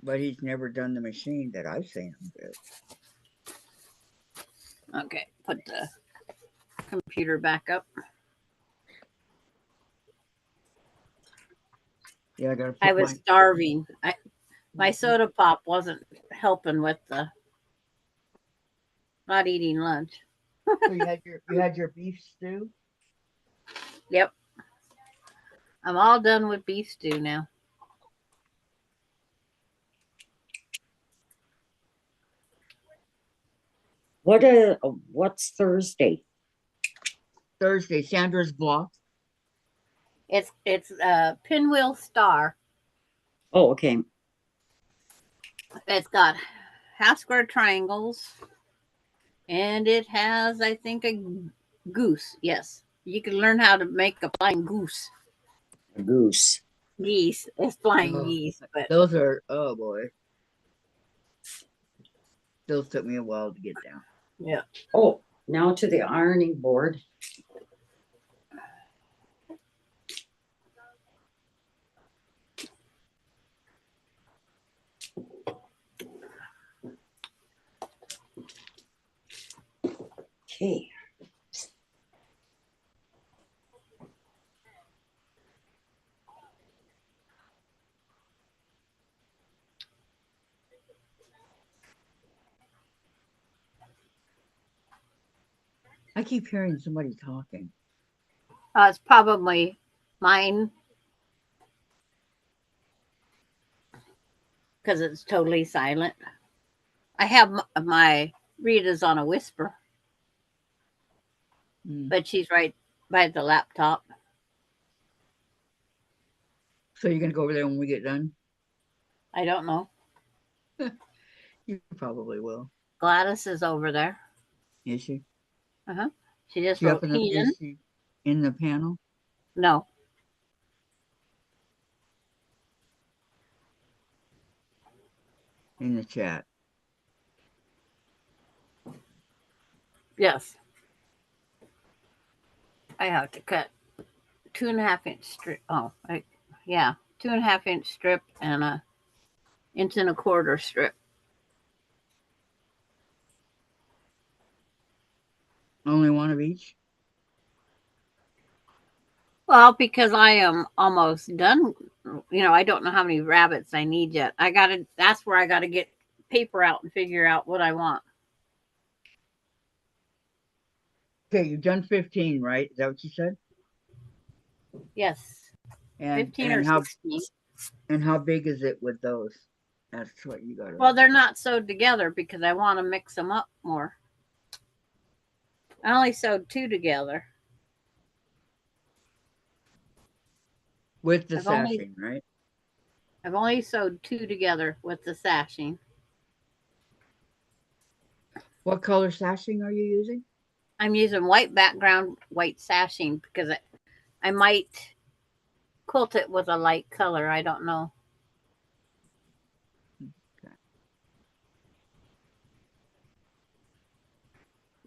but he's never done the machine that I've seen him do. Okay, put the computer back up. Yeah, I gotta put I was my starving. My soda pop wasn't helping with the not eating lunch. So you had your beef stew? Yep. I'm all done with beef stew now. What's Thursday? Thursday, Sandra's block. It's pinwheel star. Oh, okay. It's got half square triangles, and it has, I think, a goose. Yes, you can learn how to make a flying goose. A goose. Geese. It's flying Oh, geese, but Those are, oh boy. Those took me a while to get down. yeah. Oh, now to the ironing board. Okay. I keep hearing somebody talking. It's probably mine because it's totally silent. I have my Rita's on a whisper, but she's right by the laptop. So you're gonna go over there when we get done? I don't know. You probably will. Gladys is over there. Is she? She just She wrote up in the, Hen. is she in the panel? No. In the chat. Yes. I have to cut 2.5-inch strip. Oh, yeah, 2.5-inch strip and a 1.25-inch strip. Only one of each? Well, because I am almost done. I don't know how many rabbits I need yet. That's where I gotta get paper out and figure out what I want. Okay, you've done 15, right? Is that what you said? Yes. And 15 or how 16. and how big is it with those? That's what you got. Well, they're not sewed together because I want to mix them up more. I only sewed 2 together. With the sashing, right? I've only sewed 2 together with the sashing. What color sashing are you using? I'm using white background, white sashing because I might quilt it with a light color. I don't know. Okay.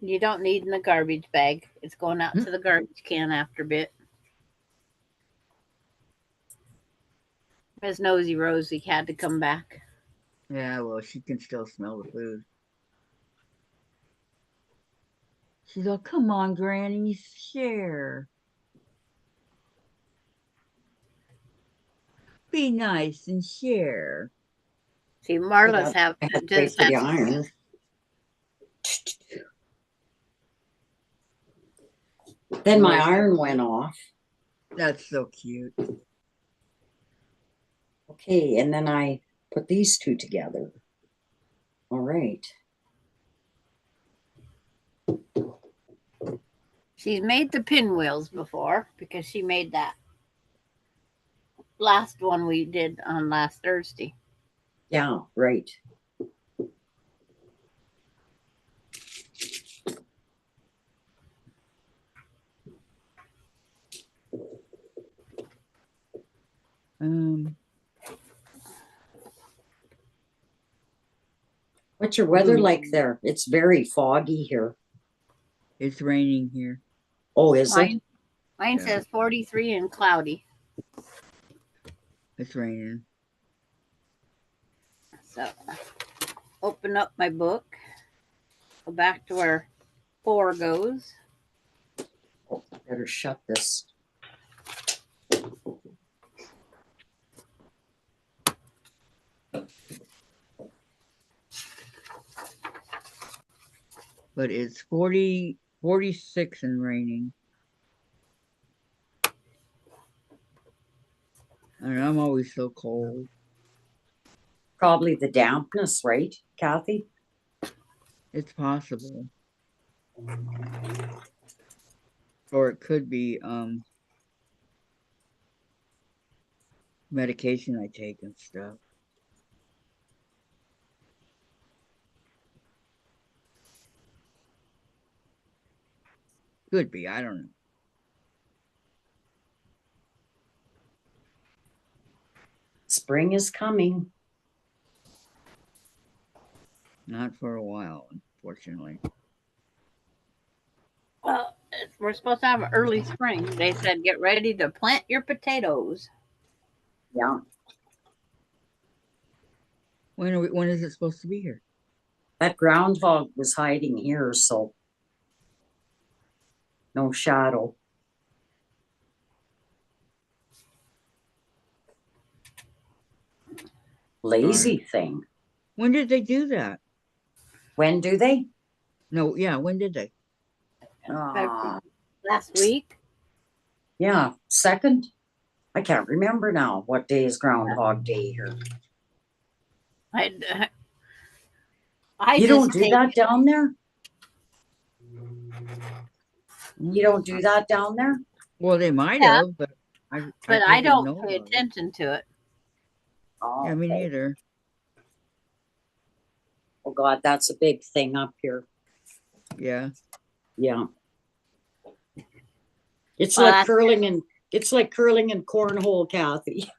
You don't need in the garbage bag. It's going out to the garbage can after a bit. Miss Nosy Rosie had to come back. Yeah, well, she can still smell the food. She's like, come on, Granny, share. Be nice and share. See, Marla's I have to wait for the iron. Then my iron went off. That's so cute. Okay, and then I put these 2 together. All right. She's made the pinwheels before because she made that last one we did on last Thursday. Yeah, right. What's your weather like there? It's very foggy here. It's raining here. Oh, is it? Mine Yeah. says 43 and cloudy. It's raining. So open up my book. Go back to where 4 goes. Oh, better shut this. But it's 46 and raining. And I'm always so cold. Probably the dampness, right, Kathy? It's possible. Or it could be medication I take and stuff. Could be, I don't know. Spring is coming. Not for a while, unfortunately. Well, we're supposed to have an early spring. They said get ready to plant your potatoes. Yeah. When is it supposed to be here? That groundhog was hiding here, so no shadow. Lazy thing. When did they do that? When do they? No, yeah, when did they? Last week. Yeah, second. I can't remember now. What day is Groundhog Day here? I You just don't do think that down there? You don't do that down there? Well, they might Yeah. have, but but I didn't don't know pay about it. attention to it. Oh, Yeah, me okay. neither. Oh God, that's a big thing up here. Yeah. Yeah. It's Well, like that's- curling and it's like curling and cornhole, Kathy.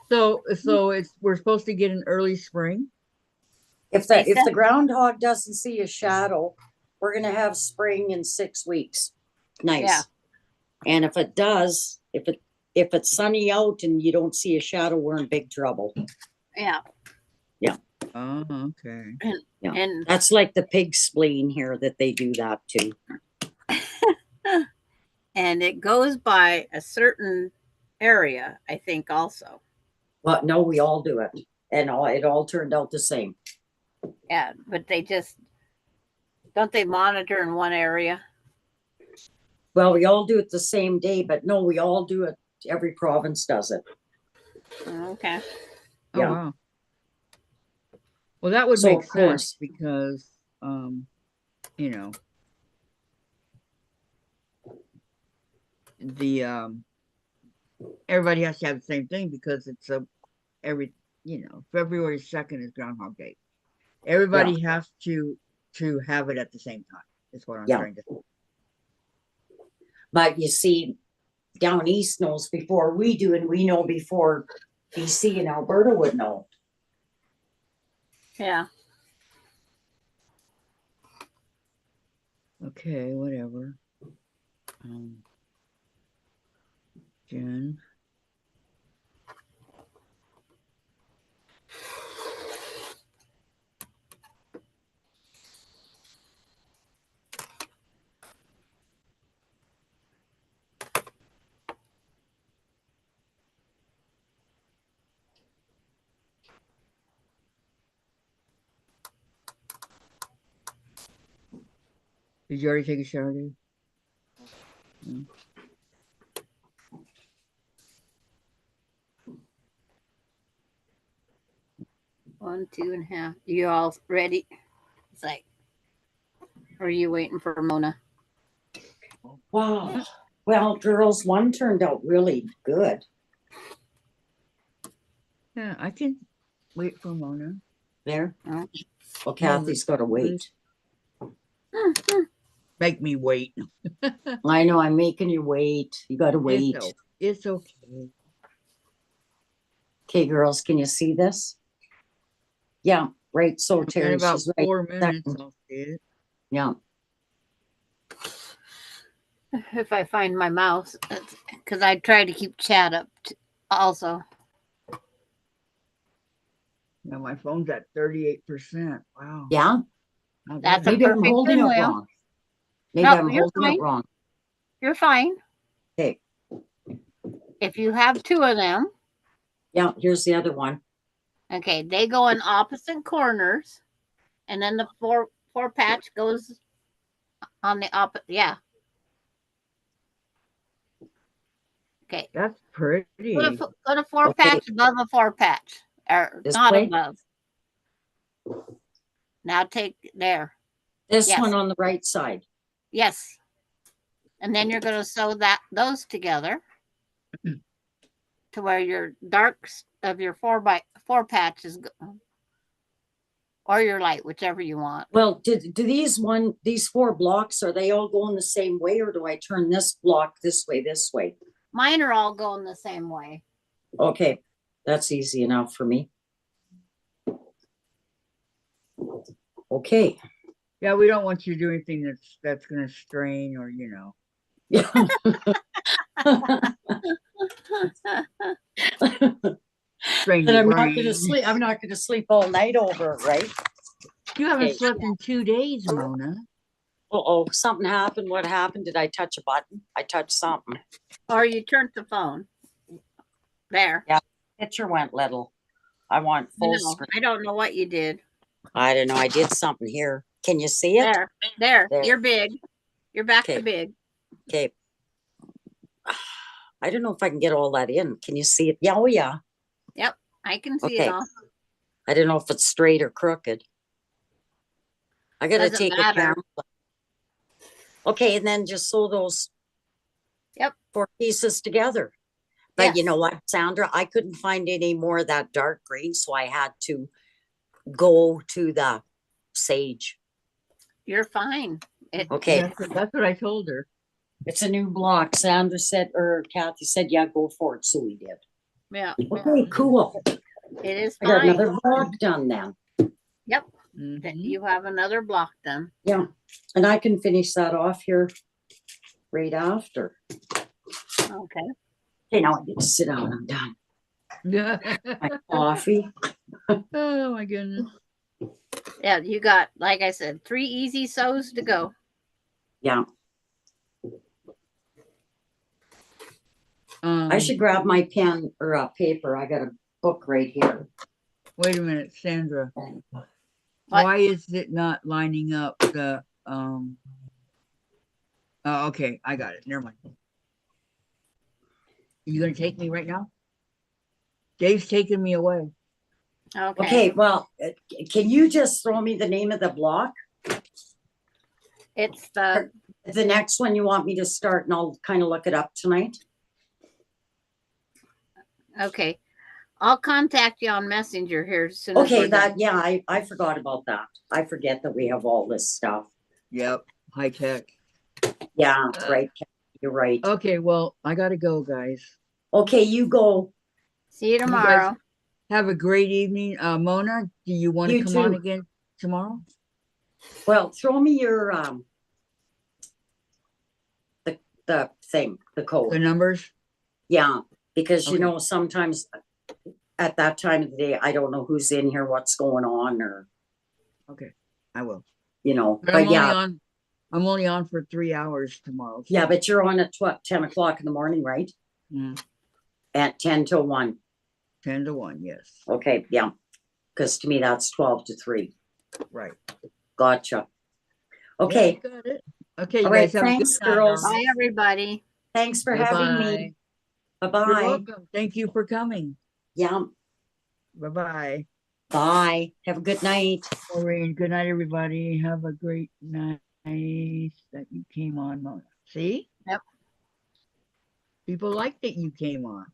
So we're supposed to get an early spring. If They the said- groundhog doesn't see a shadow, we're gonna have spring in 6 weeks. Nice. Yeah. And if it does, if it's sunny out and you don't see a shadow, we're in big trouble. Yeah. Oh, okay. Yeah. And That's like the pig spleen here that they do that to. and it goes by a certain area, I think also. But no, we all do it. And it all turned out the same. Yeah, but they just don't they monitor in one area? Well, we all do it the same day, but no, we all do it. Every province does it. Okay. Oh, Yeah. wow. Well, that would So, make of course- sense because, you know, the everybody has to have the same thing because it's February 2nd is Groundhog Day. Everybody has to have it at the same time. Is what I'm Yeah. trying to say. But you see, down east knows before we do, and we know before BC and Alberta would know. Yeah. Okay, whatever. Jen. Did you already take a shower, Dave? No. 1, 2.5. You all ready? It's like, or are you waiting for Mona? Wow. Well, girls, one turned out really good. Yeah, I can wait for Mona. There. Oh. Well, Kathy's got to wait. Make me wait. I know, I'm making you wait. You got to wait. It's okay. Okay, girls, can you see this? Yeah, right. So In Terry, about she's right. 4 minutes, Second. I'll see it. Yeah. If I find my mouse, because I try to keep chat up also. Now my phone's at 38%. Wow. Yeah, Not That's bad. a maybe I'm perfect holding it pinwheel. wrong. Maybe No, I'm you're holding it fine. wrong. You're fine. Okay, If you have two of them, yeah, here's the other one. okay, they go in opposite corners, and then the four patch goes on the opposite. Yeah. Okay. That's pretty. Put a four Okay. patch above a four patch, or This not way? above. Now take there. This Yes. one on the right side. Yes. And then you're going to sew those together to where your darks of your 4x4 patches or your light, whichever you want. Well, do these four blocks, are they all going the same way, or do I turn this block this way? Mine are all going the same way. Okay, that's easy enough for me. Okay. Yeah, we don't want you to do anything that's gonna strain or Yeah. strain And your I'm not brain. gonna sleep. I'm not gonna sleep all night over it, right? You haven't Okay. slept in 2 days, Mona. Oh, something happened. What happened? Did I touch a button? I touched something. Or you turned the phone. There. Yeah. Picture went little. I want full No, screen. I don't know what you did. I don't know. I did something here. Can you see it? There. There. You're big. You're back Okay. to big. Okay. I don't know if I can get all that in. Can you see it? Yeah. Oh, yeah. Yep. I can see Okay. it all. I don't know if it's straight or crooked. I gotta Doesn't take matter. a camera. Okay, and then just sew those. Yep. 4 pieces together. But you Yes. know what, Sandra? I couldn't find any more of that dark green, so I had to go to the sage. You're fine. Okay, That's what I told her. it's a new block. Sandra said, or Kathy said, yeah, go for it. So we did. Yeah. Okay, cool. It is I got fine. another block done then. Yep. Mhm. You have another block done. Yeah, and I can finish that off here right after. Okay. Okay, now I get to sit down. I'm done. My coffee. Oh my goodness. Yeah, you got, like I said, 3 easy sews to go. Yeah, I should grab my pen or paper. I got a book right here. Wait a minute, Sandra. What? Why is it not lining up the oh, okay, I got it. Never mind. You gonna take me right now? Dave's taking me away. Okay, well, can you just throw me the name of the block? It's the next one you want me to start, and I'll kind of look it up tonight. okay. I'll contact you on Messenger here as soon as Okay, we're done. yeah, I forgot about that. I forget that we have all this stuff. Yep, high tech. Yeah, right. You're right. Okay, well, I gotta go, guys. Okay, you go. See you tomorrow. Have a great evening. Mona, do you want to You come on too. again tomorrow? Well, throw me your the thing, the The code. numbers? Yeah, because you Okay. know, sometimes at that time of the day, I don't know who's in here, what's going on, or Okay, I will. you know. But But yeah, I'm only on for 3 hours tomorrow. so- yeah, but you're on at 10 o'clock in the morning, right? Mm, At 10 till 1. 10 to 1, yes. Okay, yeah. Because to me, that's 12 to 3. Right. Gotcha. Yeah, Okay. you got it. Okay, you All right, guys have a thanks, good night, girls. all right? Bye, everybody. Thanks for having me. You're Bye-bye. welcome. Thank you for coming. Yeah. Bye-bye. Bye. Have a good night. Maureen, good night, everybody. Have a great night that you came on, Mona. See? Yep. People like that you came on.